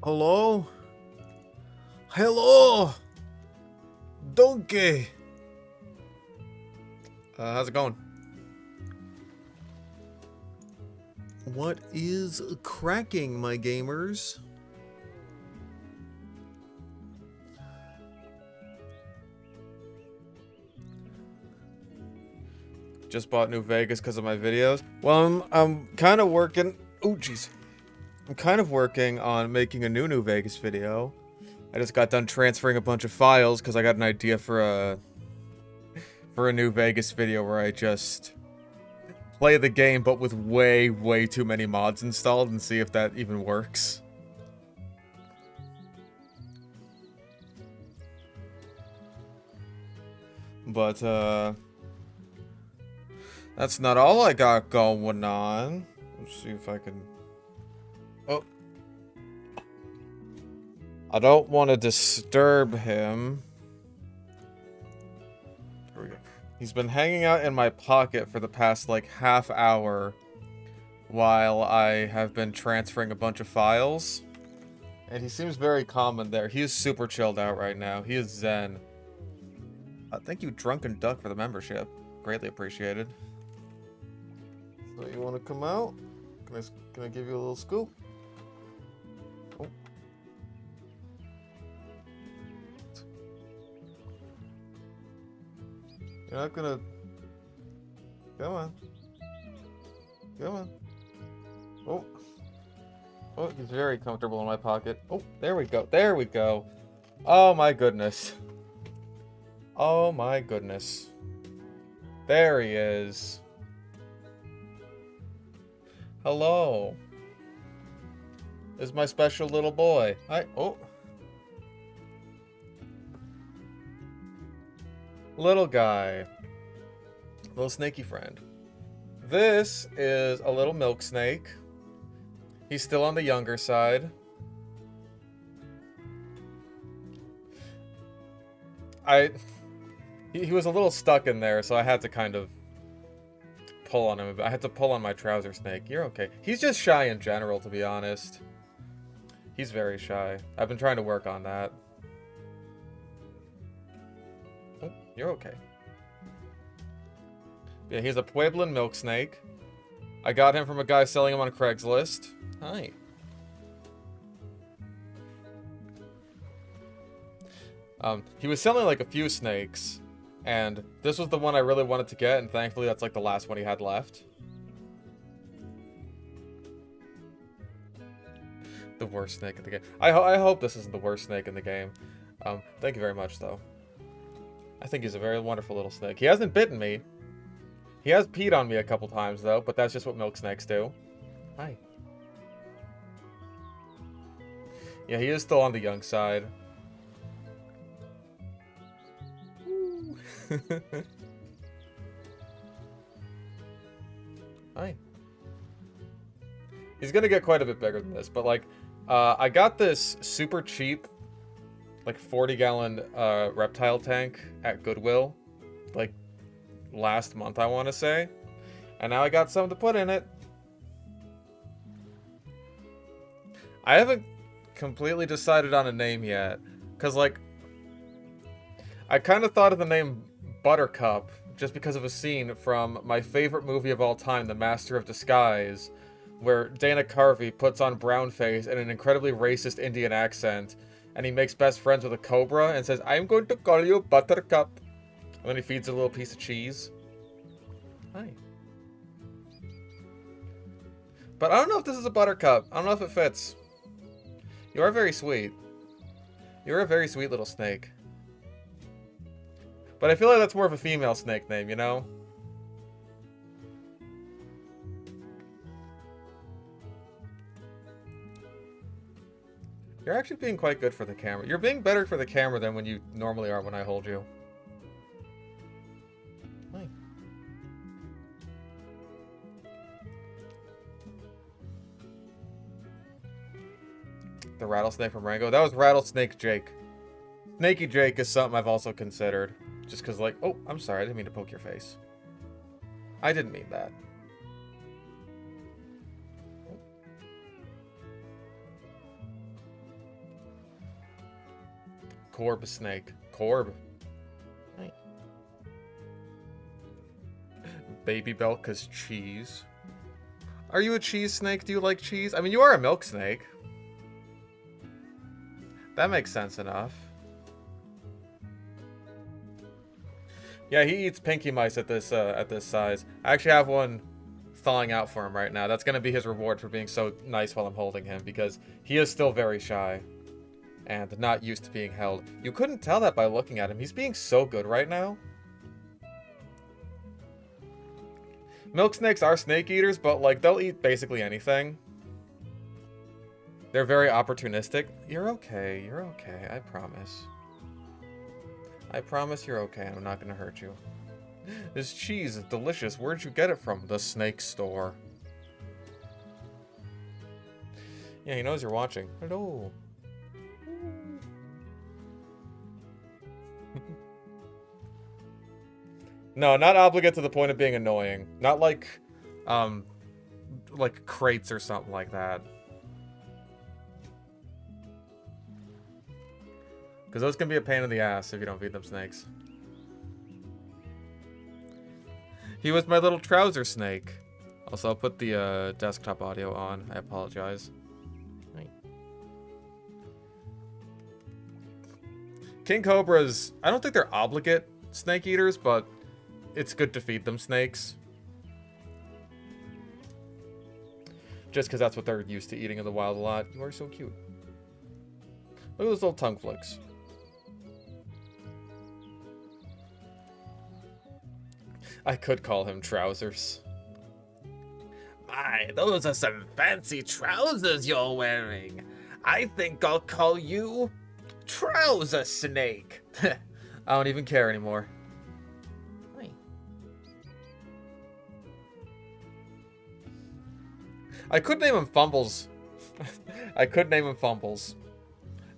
Hello? Hello! Donkey! How's it going? What is cracking, my gamers? Just bought New Vegas because of my videos. Well, I'm kind of working... Oh, jeez. I'm kind of working on making a New Vegas video. I just got done transferring a bunch of files because I got an idea for a New Vegas video where I just play the game but with way too many mods installed and see if that even works. But that's not all I got going on. Let's see if I can... Oh. I don't want to disturb him. There we go. He's been hanging out in my pocket for the past, like, half hour while I have been transferring a bunch of files. And he seems very calm in there. He is super chilled out right now. He is zen. Thank you, Drunken Duck, for the membership. Greatly appreciated. So you want to come out? Can I give you a little scoop? Oh. You're not gonna... Come on. Come on. Oh. Oh, he's very comfortable in my pocket. Oh, there we go. There we go. Oh my goodness. Oh my goodness. There he is. Hello. This is my special little boy. Hi. Oh. Little guy. Little snaky friend. This is a little milk snake. He's still on the younger side. He was a little stuck in there, so I had to kind of pull on him. I had to pull on my trouser snake. You're okay. He's just shy in general, to be honest. He's very shy. I've been trying to work on that. Oh, you're okay. Yeah, he's a Pueblan milk snake. I got him from a guy selling him on Craigslist. Hi. He was selling like a few snakes, and this was the one I really wanted to get, and thankfully that's like the last one he had left. The worst snake in the game. I hope this isn't the worst snake in the game. Thank you very much, though. I think he's a very wonderful little snake. He hasn't bitten me. He has peed on me a couple times, though, but that's just what milk snakes do. Hi. Yeah, he is still on the young side. Hi. He's gonna get quite a bit bigger than this, but like, I got this super cheap, like 40-gallon reptile tank at Goodwill, like last month, I want to say, and now I got something to put in it. I haven't completely decided on a name yet, because like, I kind of thought of the name Buttercup just because of a scene from my favorite movie of all time, The Master of Disguise, where Dana Carvey puts on brownface and an incredibly racist Indian accent, and he makes best friends with a cobra and says, "I'm going to call you Buttercup." And then he feeds a little piece of cheese. Hi. But I don't know if this is a buttercup. I don't know if it fits. You are very sweet. You're a very sweet little snake. But I feel like that's more of a female snake name, you know? You're actually being quite good for the camera. You're being better for the camera than when you normally are when I hold you. Hi. The rattlesnake from Rango. That was Rattlesnake Jake. Snaky Jake is something I've also considered. Just because, like, oh, I'm sorry, I didn't mean to poke your face. I didn't mean that. Corb snake. Corb. Right. Baby belt because cheese. Are you a cheese snake? Do you like cheese? I mean, you are a milk snake. That makes sense enough. Yeah, he eats pinky mice at this size. I actually have one thawing out for him right now. That's gonna be his reward for being so nice while I'm holding him, because he is still very shy and not used to being held. You couldn't tell that by looking at him. He's being so good right now. Milk snakes are snake eaters, but like they'll eat basically anything. They're very opportunistic. You're okay. You're okay. I promise. I promise you're okay. I'm not gonna hurt you. This cheese is delicious. Where'd you get it from? The snake store. Yeah, he knows you're watching. Hello. No, not obligate to the point of being annoying. Not like crates or something like that. Because those can be a pain in the ass if you don't feed them snakes. He was my little trouser snake. Also, I'll put the desktop audio on. I apologize. Right. King cobras, I don't think they're obligate snake eaters, but it's good to feed them snakes. Just because that's what they're used to eating in the wild a lot. You are so cute. Look at those little tongue flicks. I could call him Trousers. My, those are some fancy trousers you're wearing. I think I'll call you Trouser Snake. I don't even care anymore. Hi. I could name him Fumbles. I could name him Fumbles.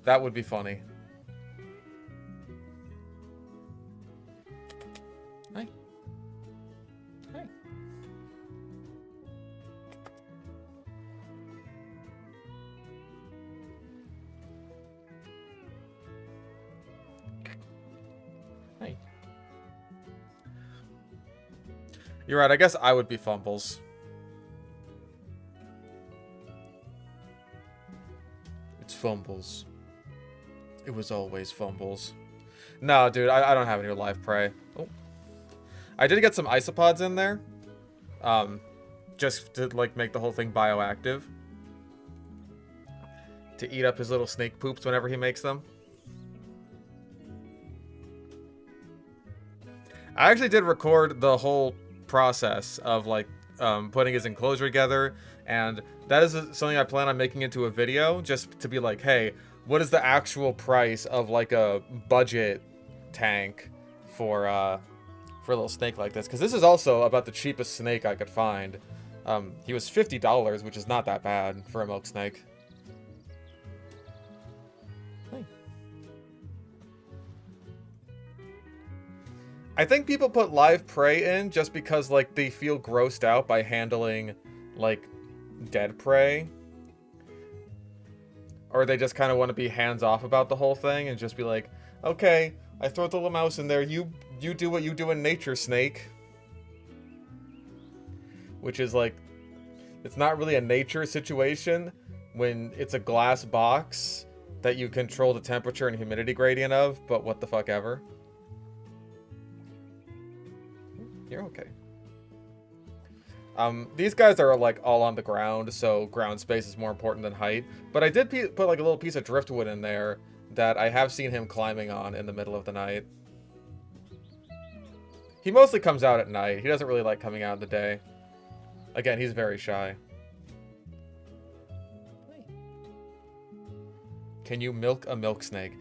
That would be funny. Hi. Hi. Hi. You're right, I guess I would be Fumbles. It's Fumbles. It was always Fumbles. No, dude, I don't have any live prey. Oh. I did get some isopods in there. Just to, like, make the whole thing bioactive. To eat up his little snake poops whenever he makes them. I actually did record the whole process of, like, putting his enclosure together. And that is something I plan on making into a video. Just to be like, hey, what is the actual price of, like, a budget tank for a little snake like this? Because this is also about the cheapest snake I could find. He was $50, which is not that bad for a milk snake. Hey. I think people put live prey in just because, like, they feel grossed out by handling, like, dead prey. Or they just kind of want to be hands-off about the whole thing and just be like, okay, I throw the little mouse in there, you do what you do in nature, snake. Which is like, it's not really a nature situation when it's a glass box that you control the temperature and humidity gradient of, but what the fuck ever. You're okay. These guys are like all on the ground, so ground space is more important than height. But I did put like a little piece of driftwood in there that I have seen him climbing on in the middle of the night. He mostly comes out at night. He doesn't really like coming out in the day. Again, he's very shy. Can you milk a milk snake?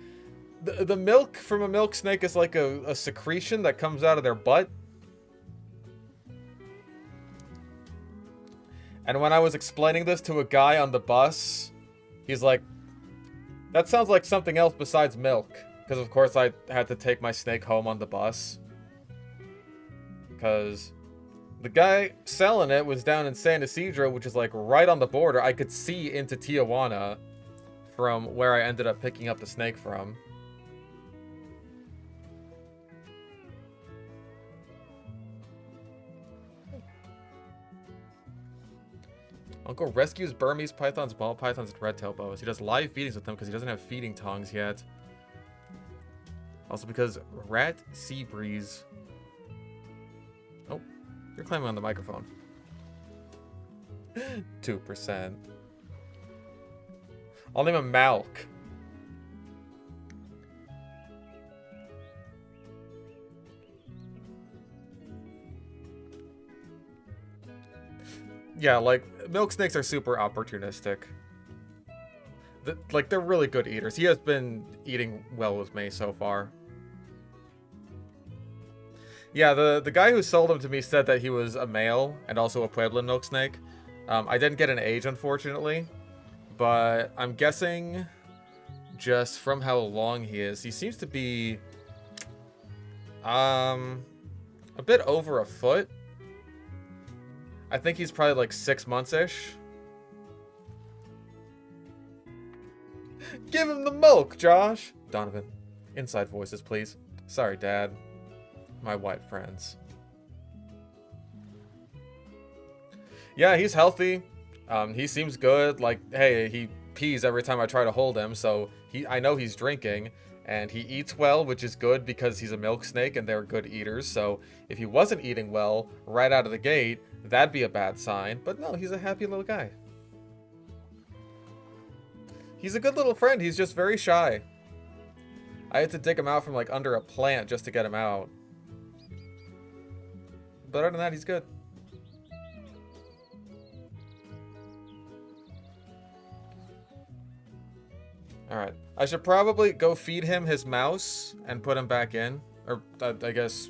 The milk from a milk snake is like a secretion that comes out of their butt. And when I was explaining this to a guy on the bus, he's like, that sounds like something else besides milk. Because of course I had to take my snake home on the bus. Because the guy selling it was down in San Ysidro, which is like right on the border. I could see into Tijuana from where I ended up picking up the snake from. Uncle rescues Burmese pythons, ball pythons, and red tail boas. He does live feedings with them because he doesn't have feeding tongs yet. Also because rat sea breeze. Oh, you're climbing on the microphone. 2%. I'll name him Malk. Yeah, like, milk snakes are super opportunistic. Like, they're really good eaters. He has been eating well with me so far. Yeah, the guy who sold him to me said that he was a male and also a Pueblan milk snake. I didn't get an age, unfortunately. But I'm guessing just from how long he is. He seems to be a bit over a foot. I think he's probably like 6 months-ish. Give him the milk, Josh! Donovan. Inside voices, please. Sorry, Dad. My white friends. Yeah, he's healthy. He seems good. Like, hey, he pees every time I try to hold him, so I know he's drinking. And he eats well, which is good because he's a milk snake and they're good eaters. So if he wasn't eating well right out of the gate, that'd be a bad sign. But no, he's a happy little guy. He's a good little friend. He's just very shy. I had to dig him out from like under a plant just to get him out. But other than that, he's good. Alright. I should probably go feed him his mouse and put him back in. Or, I guess,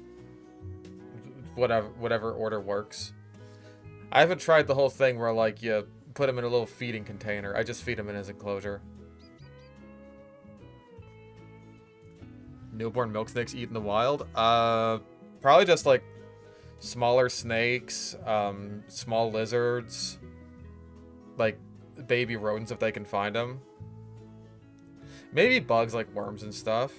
whatever order works. I haven't tried the whole thing where, like, you put him in a little feeding container. I just feed him in his enclosure. Newborn milk snakes eat in the wild? Probably just, like, smaller snakes, small lizards, like, baby rodents if they can find them. Maybe bugs like worms and stuff.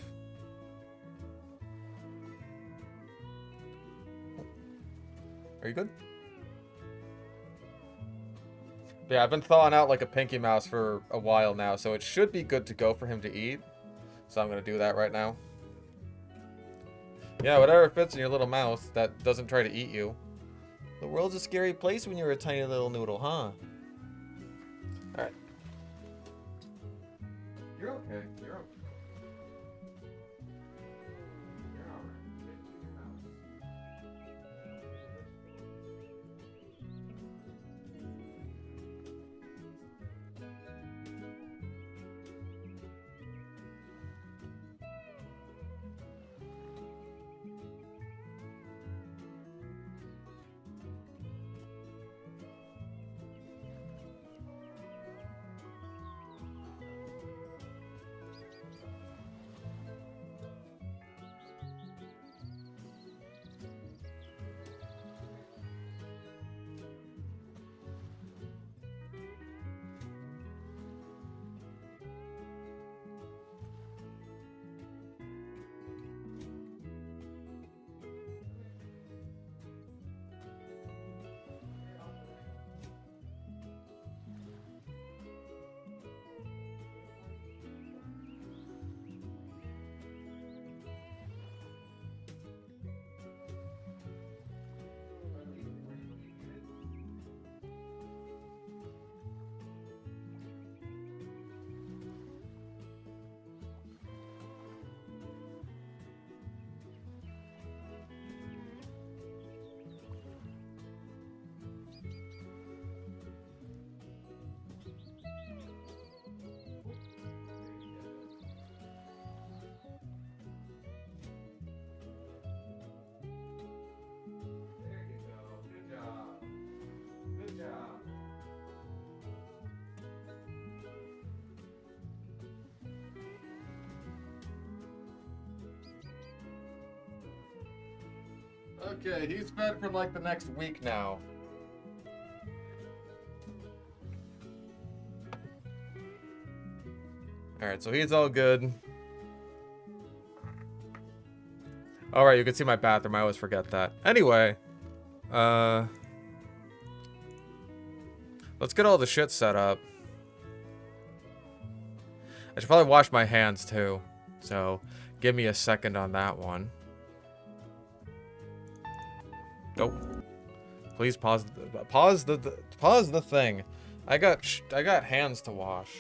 Are you good? But yeah, I've been thawing out like a pinky mouse for a while now, so it should be good to go for him to eat. So I'm going to do that right now. Yeah, whatever fits in your little mouth that doesn't try to eat you. The world's a scary place when you're a tiny little noodle, huh? Alright. You're okay. You're okay. You're alright. Okay, he's fed for like the next week now. Alright, so he's all good. Alright, you can see my bathroom. I always forget that. Anyway. Let's get all the shit set up. I should probably wash my hands too. So, give me a second on that one. Nope. Please pause the thing. I got hands to wash.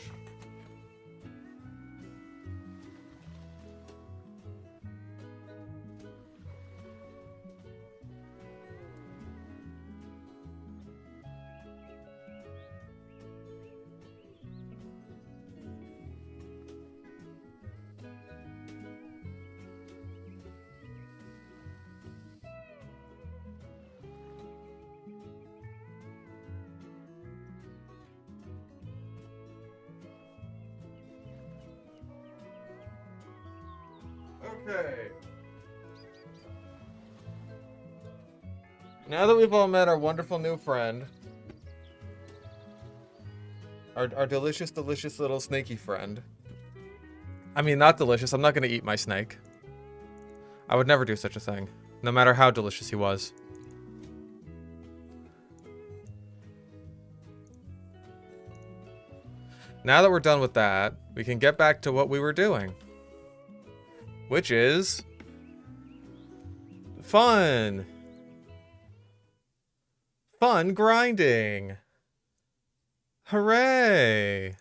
Okay. Now that we've all met our wonderful new friend, our delicious, delicious little snaky friend. I mean, not delicious. I'm not going to eat my snake. I would never do such a thing, no matter how delicious he was. Now that we're done with that, we can get back to what we were doing. Which is fun. Fun grinding. Hooray.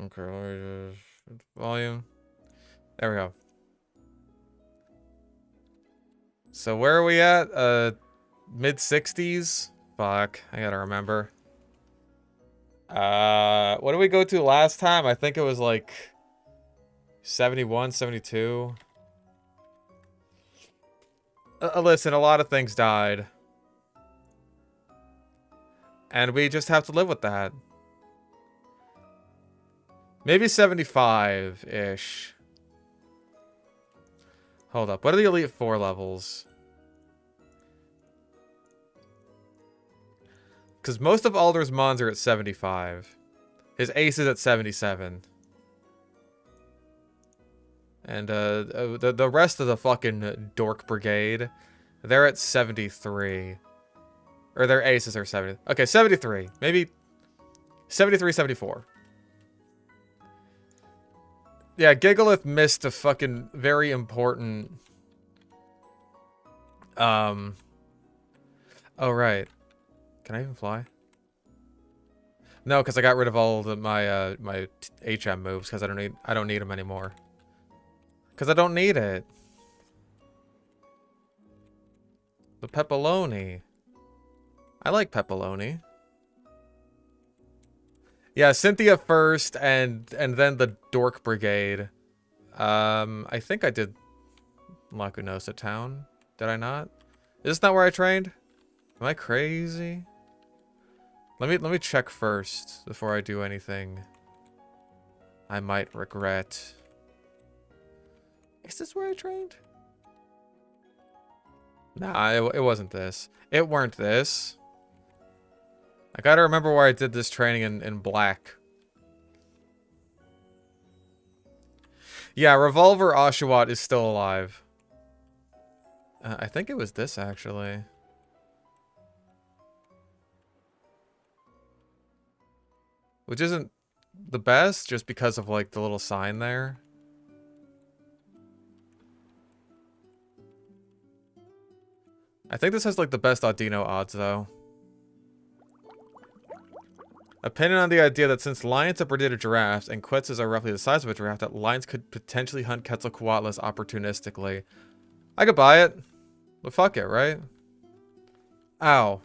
Okay, let me just volume. There we go. So where are we at? Mid-60s? Fuck, I gotta remember. What did we go to last time? I think it was like 71, 72. Listen, a lot of things died. And we just have to live with that. Maybe 75-ish. Hold up, what are the Elite Four levels? Because most of Alder's Mons are at 75. His ace is at 77. And the rest of the fucking Dork Brigade, they're at 73. Or their aces are 70. Okay, 73. Maybe 73, 74. Yeah, Gigalith missed a fucking very important... Oh, right. Can I even fly? No, because I got rid of all of my my HM moves because I don't need them anymore. Because I don't need it. The pepperoni. I like pepperoni. Yeah, Cynthia first, and then the Dork Brigade. I think I did Lacunosa Town. Did I not? Is this not where I trained? Am I crazy? Let me check first before I do anything I might regret. Is this where I trained? Nah, it wasn't this. It weren't this. I gotta remember where I did this training in black. Yeah, Revolver Oshawott is still alive. I think it was this, actually. Which isn't the best, just because of, like, the little sign there. I think this has, like, the best Audino odds, though. Opinion on the idea that since lions have predated giraffes, and quetzals are roughly the size of a giraffe, that lions could potentially hunt Quetzalcoatlus opportunistically. I could buy it. But fuck it, right? Ow.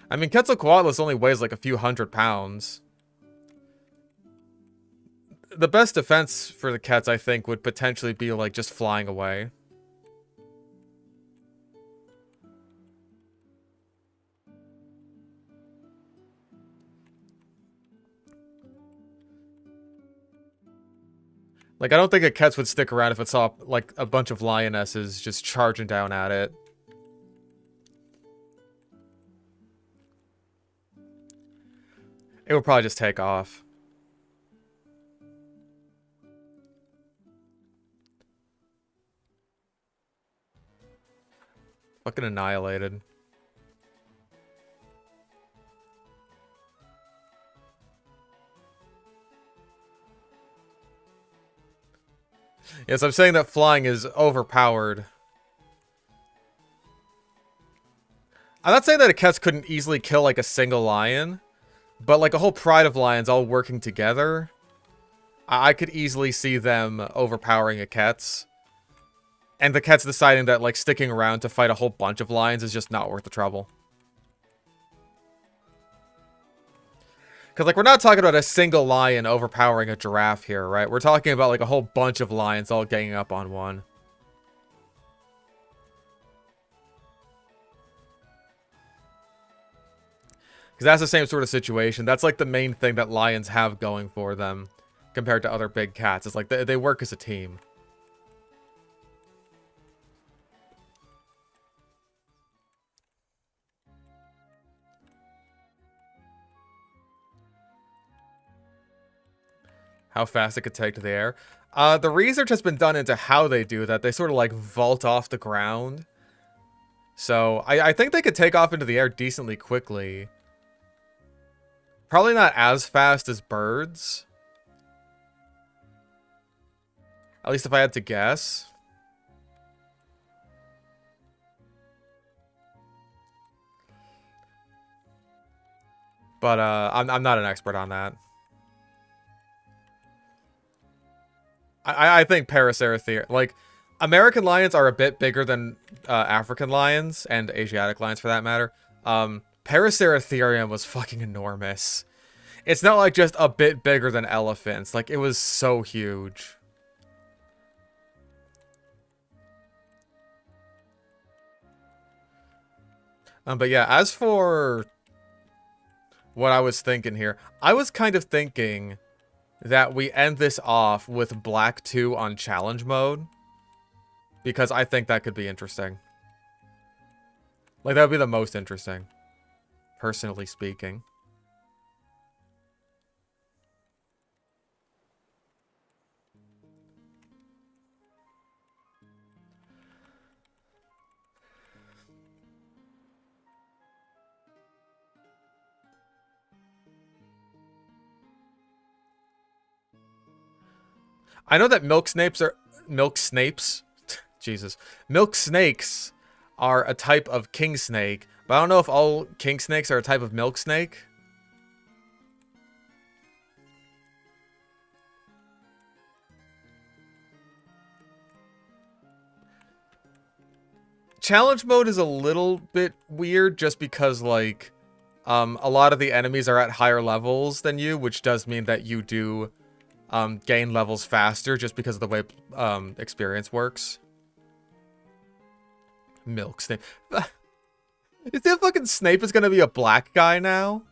I mean, Quetzalcoatlus only weighs like a few 100 pounds. The best defense for the Quetz, I think, would potentially be like just flying away. Like, I don't think a Quetz would stick around if it saw like a bunch of lionesses just charging down at it. It would probably just take off. Fucking annihilated. Yes, I'm saying that flying is overpowered. I'm not saying that a Ketz couldn't easily kill, like, a single lion. But, like, a whole pride of lions all working together, I could easily see them overpowering a Ketz. And the Ketz deciding that, like, sticking around to fight a whole bunch of lions is just not worth the trouble. Because, like, we're not talking about a single lion overpowering a giraffe here, right? We're talking about, like, a whole bunch of lions all ganging up on one. Because that's the same sort of situation. That's, like, the main thing that lions have going for them compared to other big cats. It's like, they work as a team. How fast it could take to the air. The research has been done into how they do that. They sort of, like, vault off the ground. So, I think they could take off into the air decently quickly. Probably not as fast as birds. At least if I had to guess. But, I'm not an expert on that. I think Paraceratherium, like, American lions are a bit bigger than African lions, and Asiatic lions for that matter. Paraceratherium was fucking enormous. It's not like just a bit bigger than elephants, like, it was so huge. But yeah, as for what I was thinking here, I was kind of thinking that we end this off with Black 2 on challenge mode. Because I think that could be interesting. Like, that would be the most interesting. Personally speaking. I know that milk snakes are... Milk snakes? Jesus. Milk snakes are a type of king snake, but I don't know if all king snakes are a type of milk snake. Challenge mode is a little bit weird just because, like, a lot of the enemies are at higher levels than you, which does mean that you do gain levels faster just because of the way experience works. Milk Snape. Is that fucking Snape is gonna be a black guy now?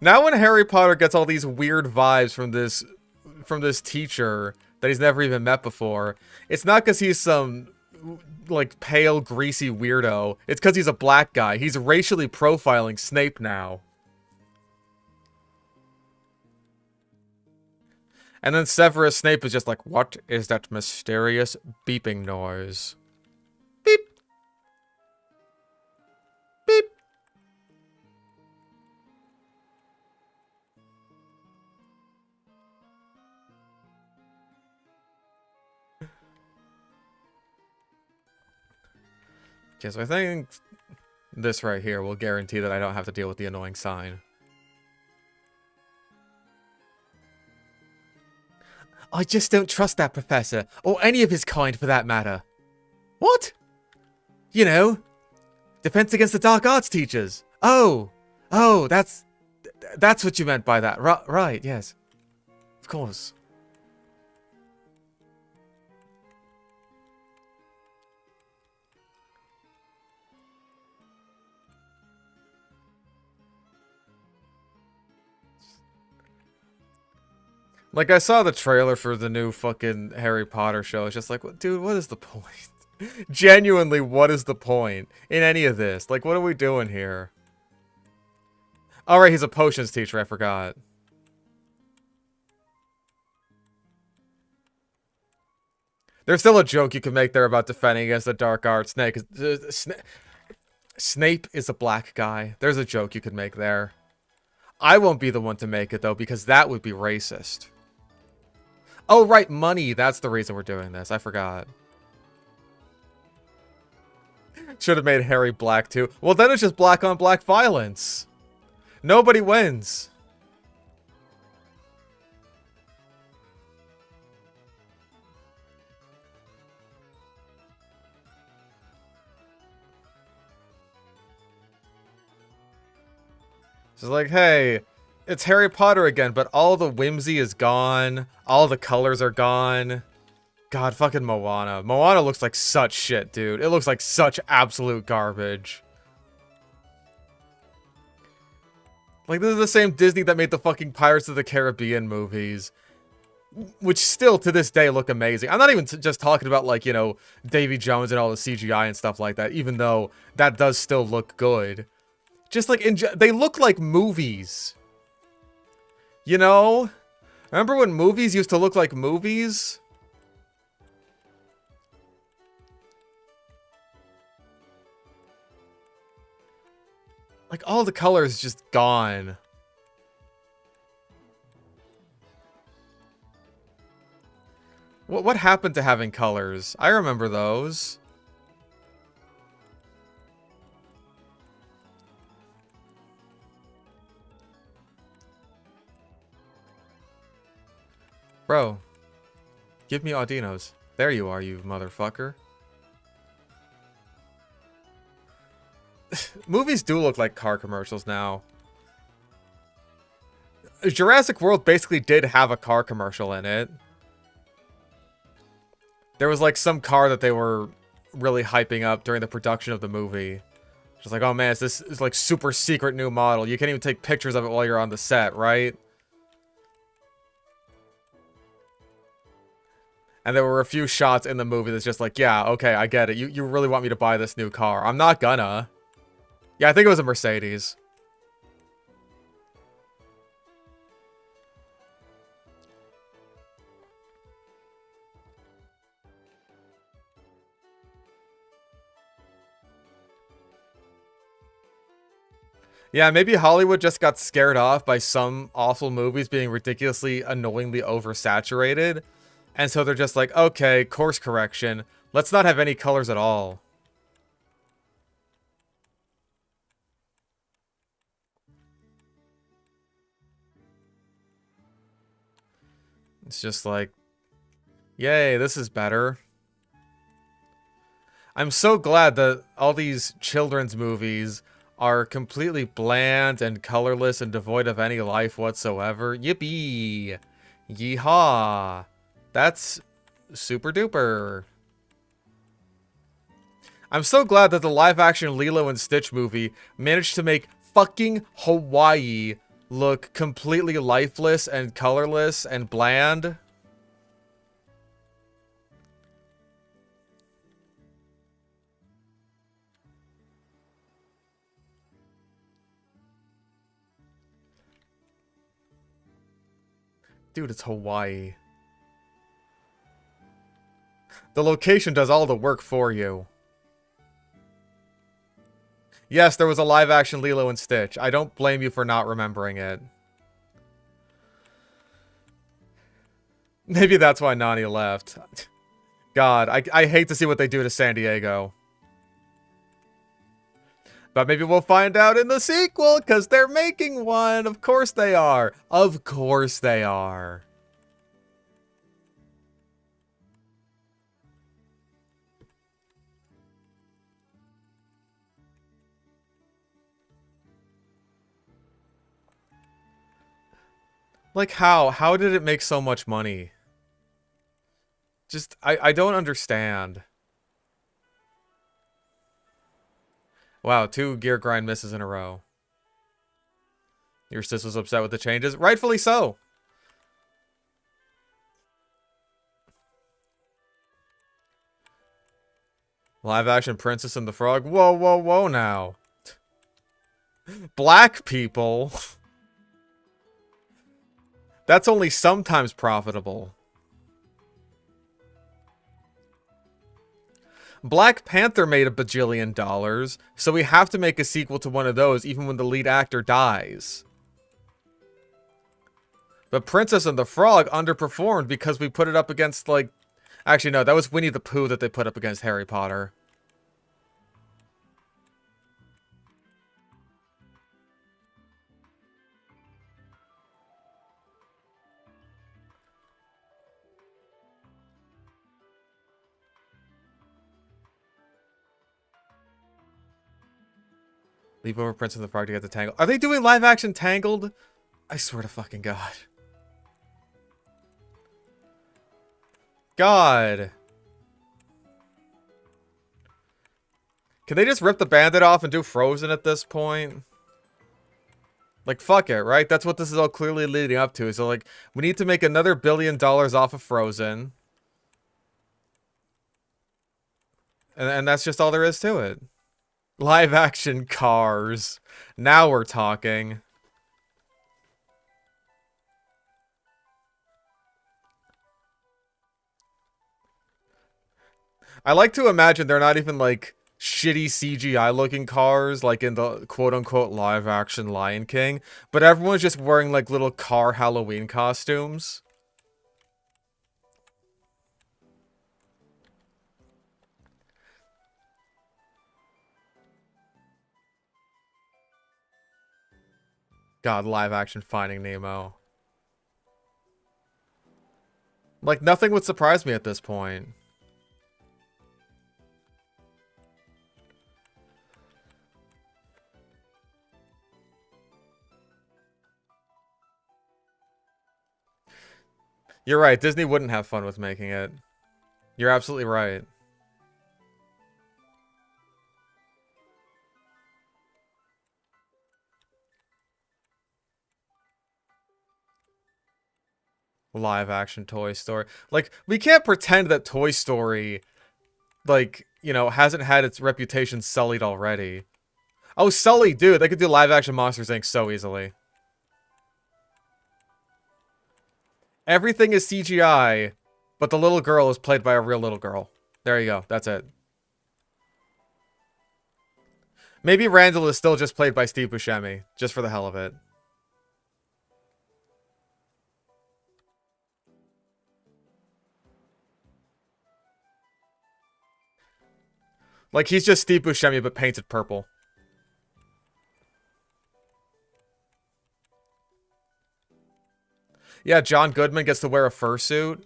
Now when Harry Potter gets all these weird vibes from this teacher that he's never even met before, it's not because he's some, like, pale, greasy weirdo. It's because he's a black guy. He's racially profiling Snape now. And then Severus Snape is just like, what is that mysterious beeping noise? Beep. Beep. Okay, so I think this right here will guarantee that I don't have to deal with the annoying sign. I just don't trust that professor, or any of his kind for that matter. What? You know, defense against the dark arts teachers. Oh, that's what you meant by that. Right, yes. Of course. Like, I saw the trailer for the new fucking Harry Potter show. It's just like, dude, what is the point? Genuinely, what is the point in any of this? Like, what are we doing here? All right, he's a potions teacher. I forgot. There's still a joke you can make there about defending against the dark arts. Snape is a black guy. There's a joke you could make there. I won't be the one to make it, though, because that would be racist. Oh, right, money. That's the reason we're doing this. I forgot. Should have made Harry black, too. Well, then it's just black on black violence. Nobody wins. It's like, hey, it's Harry Potter again, but all the whimsy is gone. All the colors are gone. God, fucking Moana. Moana looks like such shit, dude. It looks like such absolute garbage. Like, this is the same Disney that made the fucking Pirates of the Caribbean movies. Which still, to this day, look amazing. I'm not even just talking about, like, you know, Davy Jones and all the CGI and stuff like that. Even though that does still look good. Just like, they look like movies. You know? Remember when movies used to look like movies? Like, all the colors just gone. What happened to having colors? I remember those. Bro, give me Audinos. There you are, you motherfucker. Movies do look like car commercials now. Jurassic World basically did have a car commercial in it. There was like some car that they were really hyping up during the production of the movie. Just like, oh man, this is like super secret new model. You can't even take pictures of it while you're on the set, right? And there were a few shots in the movie that's just like, yeah, okay, I get it. You really want me to buy this new car. I'm not gonna. Yeah, I think it was a Mercedes. Yeah, maybe Hollywood just got scared off by some awful movies being ridiculously, annoyingly oversaturated. And so they're just like, okay, course correction. Let's not have any colors at all. It's just like, yay, this is better. I'm so glad that all these children's movies are completely bland and colorless and devoid of any life whatsoever. Yippee! Yeehaw! That's super duper. I'm so glad that the live-action Lilo and Stitch movie managed to make fucking Hawaii look completely lifeless and colorless and bland. Dude, it's Hawaii. The location does all the work for you. Yes, there was a live-action Lilo and Stitch. I don't blame you for not remembering it. Maybe that's why Nani left. God, I hate to see what they do to San Diego. But maybe we'll find out in the sequel, because they're making one. Of course they are. Of course they are. Like, how? How did it make so much money? Just, I don't understand. Wow, 2 gear grind misses in a row. Your sis was upset with the changes. Rightfully so. Live action Princess and the Frog. Whoa, whoa, whoa now. Black people? That's only sometimes profitable. Black Panther made $1 bajillion, so we have to make a sequel to one of those even when the lead actor dies. But Princess and the Frog underperformed because we put it up against, like... Actually, no, that was Winnie the Pooh that they put up against Harry Potter. Leave over Princess and the Frog to get the Tangled. Are they doing live action Tangled? I swear to fucking God. God. Can they just rip the Bandit off and do Frozen at this point? Like, fuck it, right? That's what this is all clearly leading up to. So, like, we need to make another $1 billion off of Frozen. And that's just all there is to it. Live action Cars. Now we're talking. I like to imagine they're not even, like, shitty CGI-looking cars, like in the quote-unquote live-action Lion King, but everyone's just wearing, like, little car Halloween costumes. God, live-action Finding Nemo. Like, nothing would surprise me at this point. You're right, Disney wouldn't have fun with making it. You're absolutely right. Live action Toy Story. Like, we can't pretend that Toy Story, like, you know, hasn't had its reputation sullied already. Oh, Sully, dude, they could do live action Monsters, Inc. so easily. Everything is CGI, but the little girl is played by a real little girl. There you go, that's it. Maybe Randall is still just played by Steve Buscemi, just for the hell of it. Like, he's just Steve Buscemi, but painted purple. Yeah, John Goodman gets to wear a fursuit.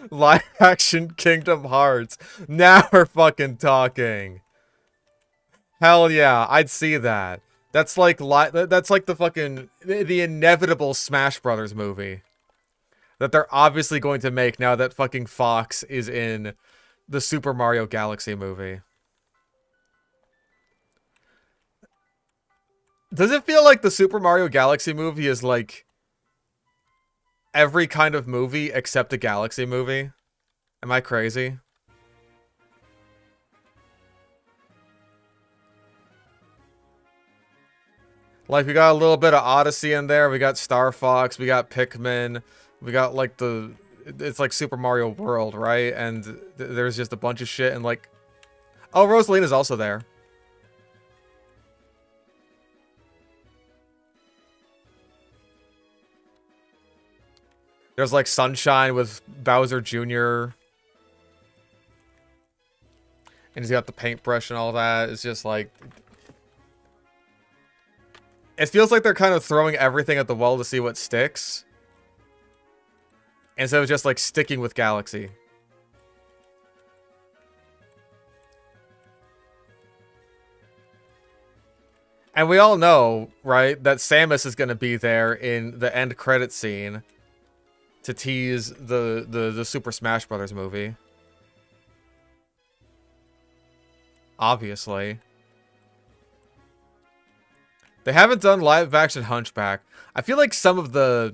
Live action Kingdom Hearts. Now we're fucking talking. Hell yeah, I'd see that. That's like the fucking the inevitable Smash Brothers movie that they're obviously going to make now that fucking Fox is in the Super Mario Galaxy movie. Does it feel like the Super Mario Galaxy movie is like every kind of movie except a Galaxy movie? Am I crazy? Like, we got a little bit of Odyssey in there. We got Star Fox. We got Pikmin. We got, like, it's like Super Mario World, right? And there's just a bunch of shit and, like... Oh, Rosalina's also there. There's, like, Sunshine with Bowser Jr. And he's got the paintbrush and all that. It's just, like... It feels like they're kind of throwing everything at the wall to see what sticks. Instead of just, like, sticking with Galaxy. And we all know, right, that Samus is going to be there in the end credit scene to tease the Super Smash Brothers movie. Obviously. They haven't done live-action Hunchback. I feel like some of the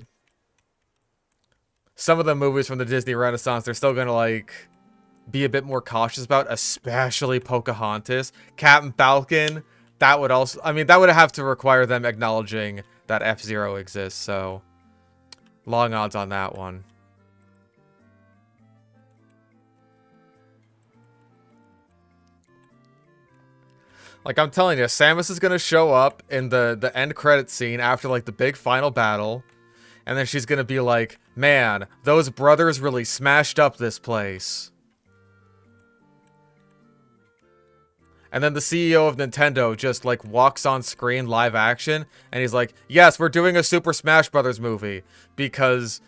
some of the movies from the Disney Renaissance, they're still gonna, like, be a bit more cautious about, especially Pocahontas. Captain Falcon, that would also, I mean, that would have to require them acknowledging that F-Zero exists, so long odds on that one. Like, I'm telling you, Samus is gonna show up in the end credit scene after, like, the big final battle, and then she's gonna be like, man, those brothers really smashed up this place. And then the CEO of Nintendo just, like, walks on screen live action, and he's like, yes, we're doing a Super Smash Brothers movie, because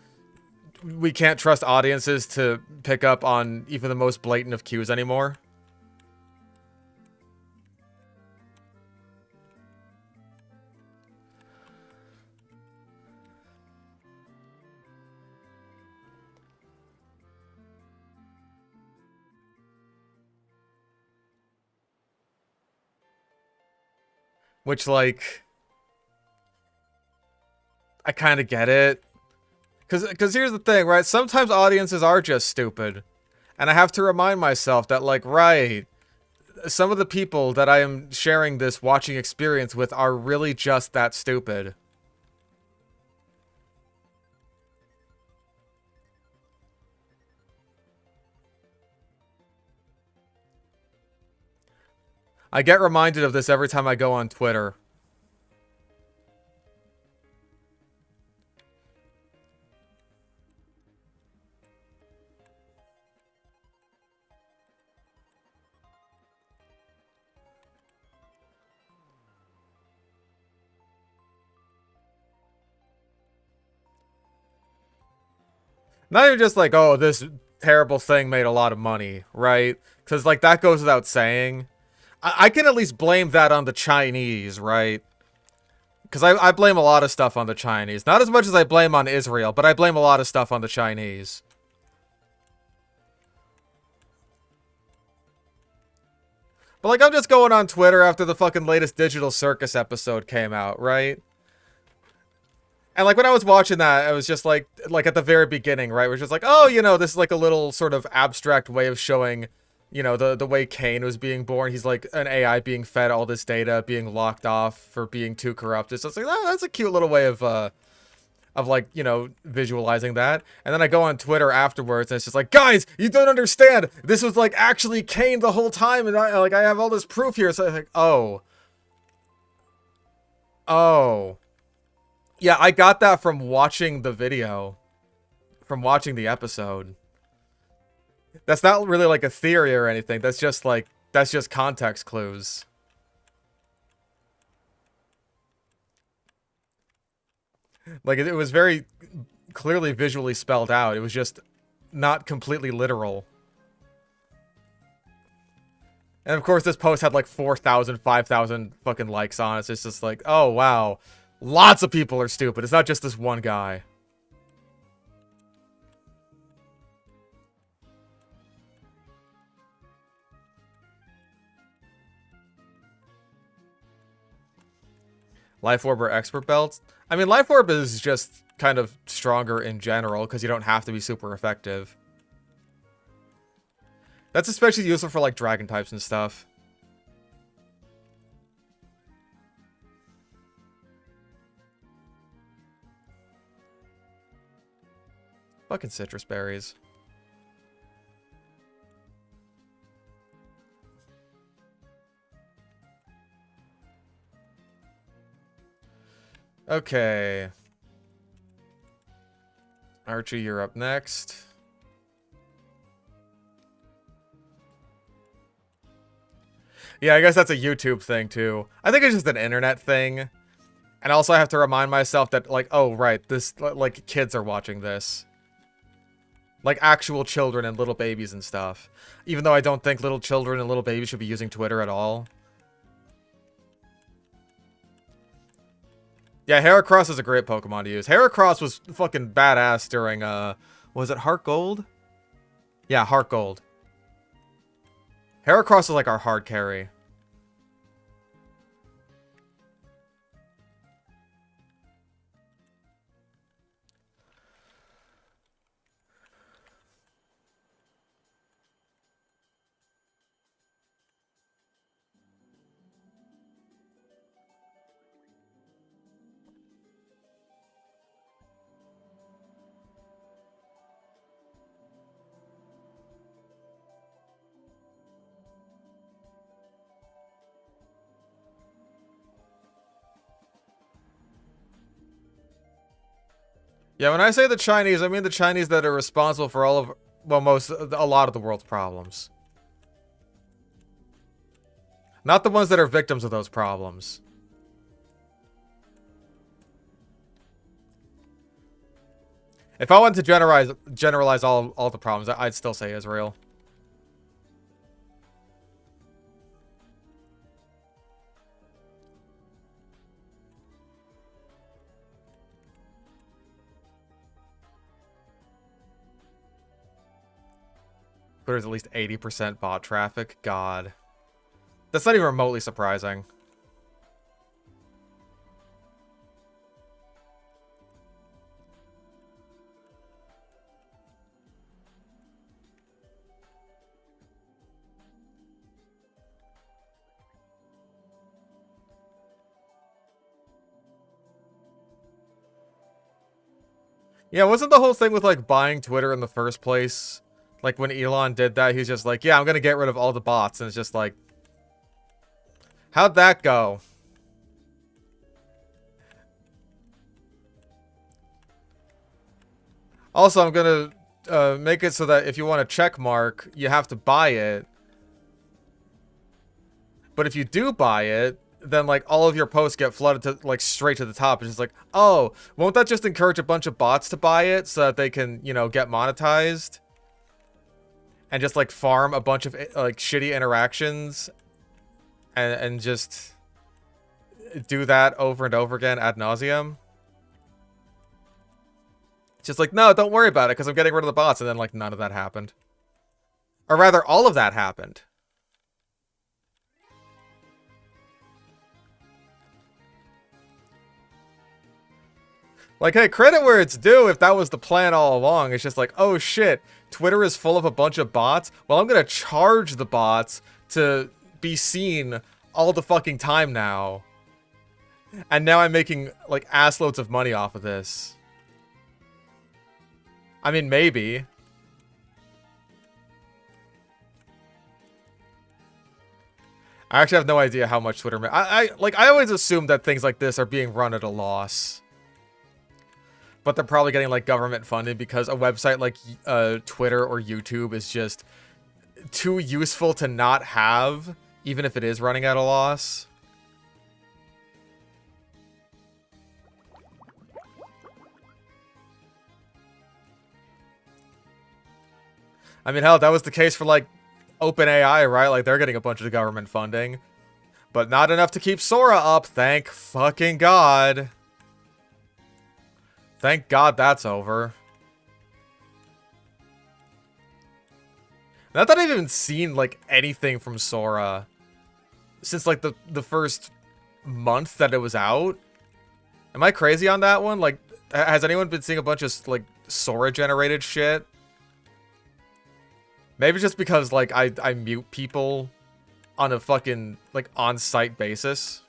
we can't trust audiences to pick up on even the most blatant of cues anymore. Which, like, I kind of get it. Because here's the thing, right? Sometimes audiences are just stupid. And I have to remind myself that, like, right, some of the people that I am sharing this watching experience with are really just that stupid. I get reminded of this every time I go on Twitter. Not even just like, oh, this terrible thing made a lot of money, right? Because, like, that goes without saying. I can at least blame that on the Chinese, right? Because I blame a lot of stuff on the Chinese. Not as much as I blame on Israel, but I blame a lot of stuff on the Chinese. But, like, I'm just going on Twitter after the fucking latest Digital Circus episode came out, right? And, like, when I was watching that, I was just like at the very beginning, right? We're just like, oh, you know, this is like a little sort of abstract way of showing, you know, the way Cain was being born. He's like an AI being fed all this data, being locked off for being too corrupted. So it's like, oh, that's a cute little way of like, you know, visualizing that. And then I go on Twitter afterwards, and it's just like, guys, you don't understand. This was, like, actually Cain the whole time, and I have all this proof here. So I'm like, oh. Oh. Yeah, I got that from watching the video. From watching the episode. That's not really like a theory or anything. That's just like, that's just context clues. Like, it was very clearly visually spelled out. It was just not completely literal. And of course, this post had like 4,000, 5,000 fucking likes on it. So it's just like, oh, wow. Lots of people are stupid. It's not just this one guy. Life Orb or Expert Belt? I mean, Life Orb is just kind of stronger in general, because you don't have to be super effective. That's especially useful for, like, dragon types and stuff. Fucking citrus berries. Okay. Archie, you're up next. Yeah, I guess that's a YouTube thing, too. I think it's just an internet thing. And also I have to remind myself that, like, oh, right, this, like, kids are watching this. Like, actual children and little babies and stuff. Even though I don't think little children and little babies should be using Twitter at all. Yeah, Heracross is a great Pokemon to use. Heracross was fucking badass during, was it HeartGold? Yeah, HeartGold. Heracross is like our hard carry. Yeah, when I say the Chinese, I mean the Chinese that are responsible for all of, well, a lot of the world's problems. Not the ones that are victims of those problems. If I wanted to generalize all the problems, I'd still say Israel. But there's at least 80% bot traffic. God. That's not even remotely surprising. Yeah, wasn't the whole thing with, like, buying Twitter in the first place? Like, when Elon did that, he's just like, yeah, I'm gonna get rid of all the bots. And it's just like, how'd that go? Also, I'm gonna make it so that if you want a check mark, you have to buy it. But if you do buy it, then, like, all of your posts get flooded to, like, straight to the top. It's just like, oh, won't that just encourage a bunch of bots to buy it so that they can, you know, get monetized? And just, like, farm a bunch of, like, shitty interactions. And just do that over and over again ad nauseum. Just like, no, don't worry about it, because I'm getting rid of the bots. And then, like, none of that happened. Or rather, all of that happened. Like, hey, credit where it's due if that was the plan all along. It's just like, oh shit, Twitter is full of a bunch of bots. Well, I'm gonna charge the bots to be seen all the fucking time now. And now I'm making, like, assloads of money off of this. I mean, maybe. I actually have no idea how much Twitter... I always assume that things like this are being run at a loss. But they're probably getting, like, government funded because a website like Twitter or YouTube is just too useful to not have, even if it is running at a loss. I mean, hell, that was the case for, like, OpenAI, right? Like, they're getting a bunch of government funding. But not enough to keep Sora up, thank fucking God. Thank God that's over. Not that I've even seen, like, anything from Sora since, like, the first month that it was out. Am I crazy on that one? Like, has anyone been seeing a bunch of, like, Sora-generated shit? Maybe just because, like, I mute people on a fucking, like, on-site basis.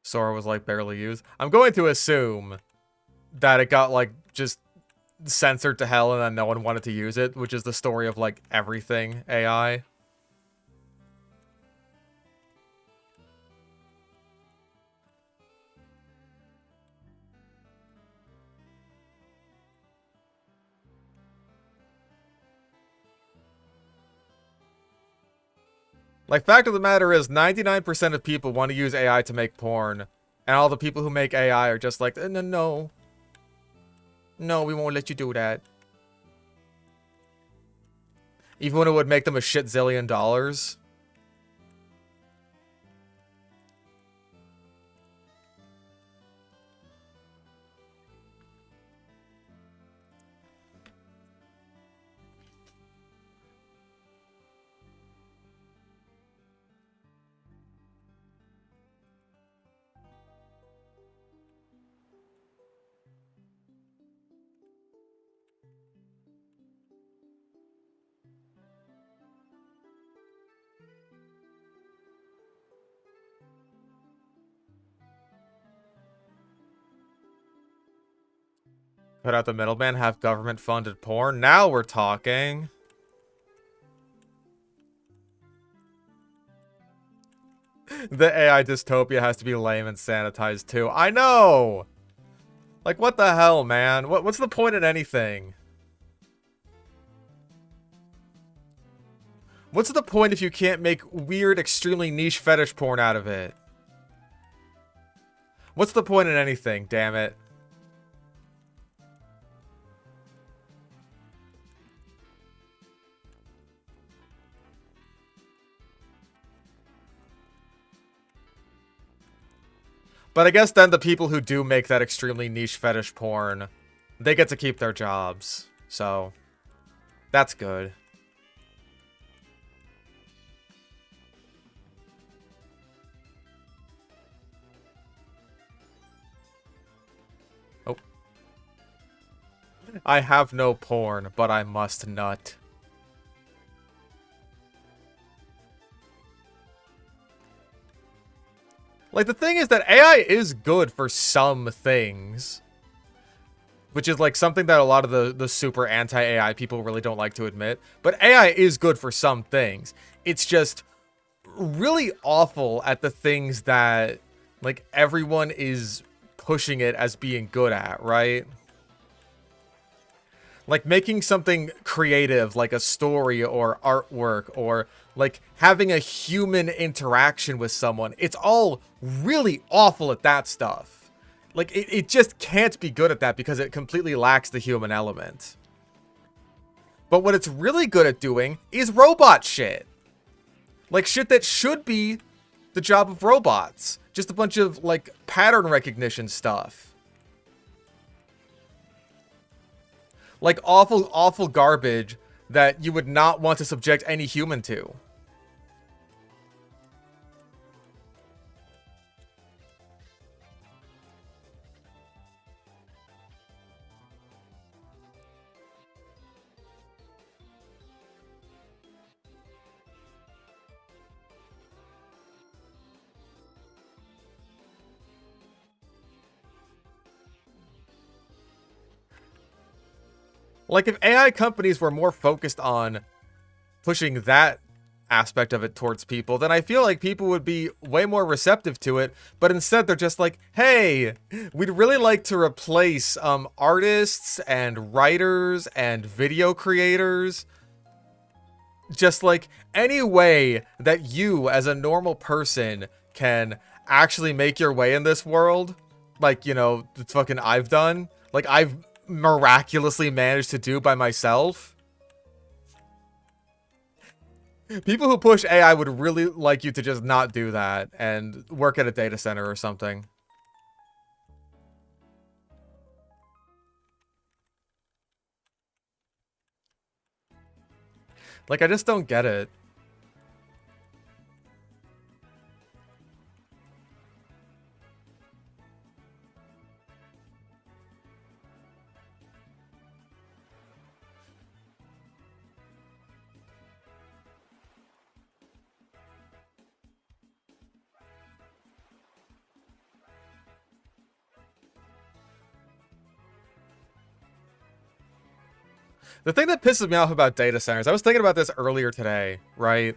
Sora was, like, barely used. I'm going to assume that it got, like, just censored to hell and then no one wanted to use it, which is the story of, like, everything AI. Like, fact of the matter is, 99% of people want to use AI to make porn. And all the people who make AI are just like, no, no. No, we won't let you do that. Even when it would make them a shit zillion dollars. Put out the middleman, have government-funded porn. Now we're talking. The AI dystopia has to be lame and sanitized too. I know! Like, what the hell, man? What's the point in anything? What's the point if you can't make weird, extremely niche fetish porn out of it? What's the point in anything, damn it? But I guess then the people who do make that extremely niche fetish porn, they get to keep their jobs. So, that's good. Oh. I have no porn, but I must nut. Like, the thing is that AI is good for some things. Which is, like, something that a lot of the super anti-AI people really don't like to admit. But AI is good for some things. It's just really awful at the things that, like, everyone is pushing it as being good at, right? Like, making something creative, like a story or artwork, or, like, having a human interaction with someone. It's all really awful at that stuff. Like, it just can't be good at that because it completely lacks the human element. But what it's really good at doing is robot shit. Like, shit that should be the job of robots. Just a bunch of, like, pattern recognition stuff. Like, awful, awful garbage that you would not want to subject any human to. Like, if AI companies were more focused on pushing that aspect of it towards people, then I feel like people would be way more receptive to it. But instead, they're just like, hey, we'd really like to replace artists and writers and video creators. Just, like, any way that you, as a normal person, can actually make your way in this world, like, you know, the fucking I've done. Like, I've miraculously managed to do by myself. People who push AI would really like you to just not do that and work at a data center or something. Like, I just don't get it. The thing that pisses me off about data centers, I was thinking about this earlier today, right?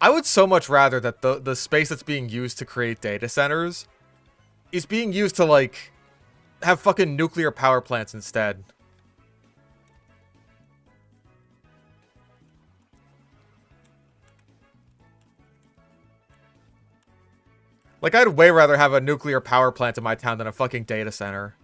I would so much rather that the space that's being used to create data centers is being used to, like, have fucking nuclear power plants instead. Like, I'd way rather have a nuclear power plant in my town than a fucking data center.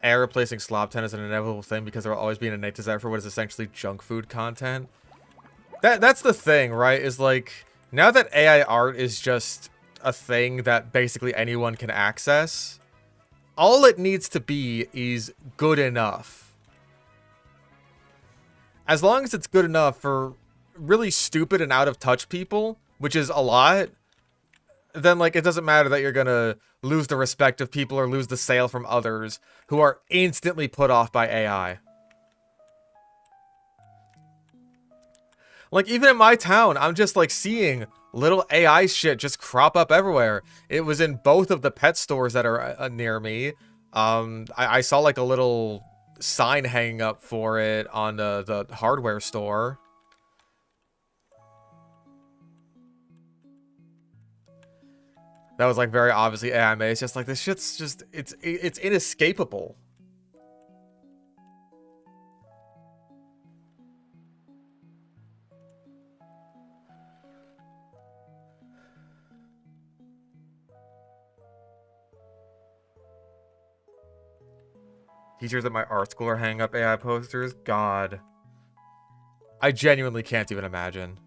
AI replacing slob ten is an inevitable thing because there will always be an innate desire for what is essentially junk food content. That's the thing, right? Is like, now that AI art is just a thing that basically anyone can access, all it needs to be is good enough. As long as it's good enough for really stupid and out of touch people, which is a lot, then, like, it doesn't matter that you're gonna lose the respect of people or lose the sale from others who are instantly put off by AI. Like, even in my town, I'm just, like, seeing little AI shit just crop up everywhere. It was in both of the pet stores that are near me. I saw, like, a little sign hanging up for it on the hardware store. That was, like, very obviously AI made. It's just, like, this shit's just, it's inescapable. Teachers at my art school are hanging up AI posters. God. I genuinely can't even imagine.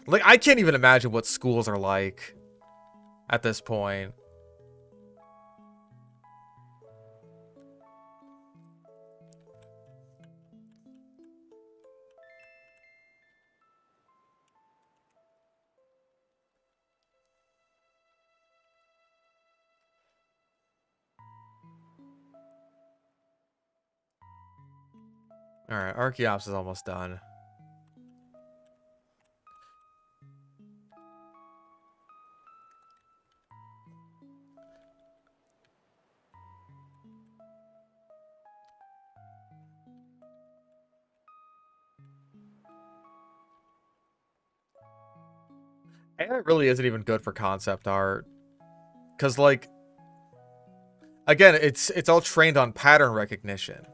Like, I can't even imagine what schools are like at this point. Alright, Archeops is almost done. AI really isn't even good for concept art. Because, like, again, it's all trained on pattern recognition.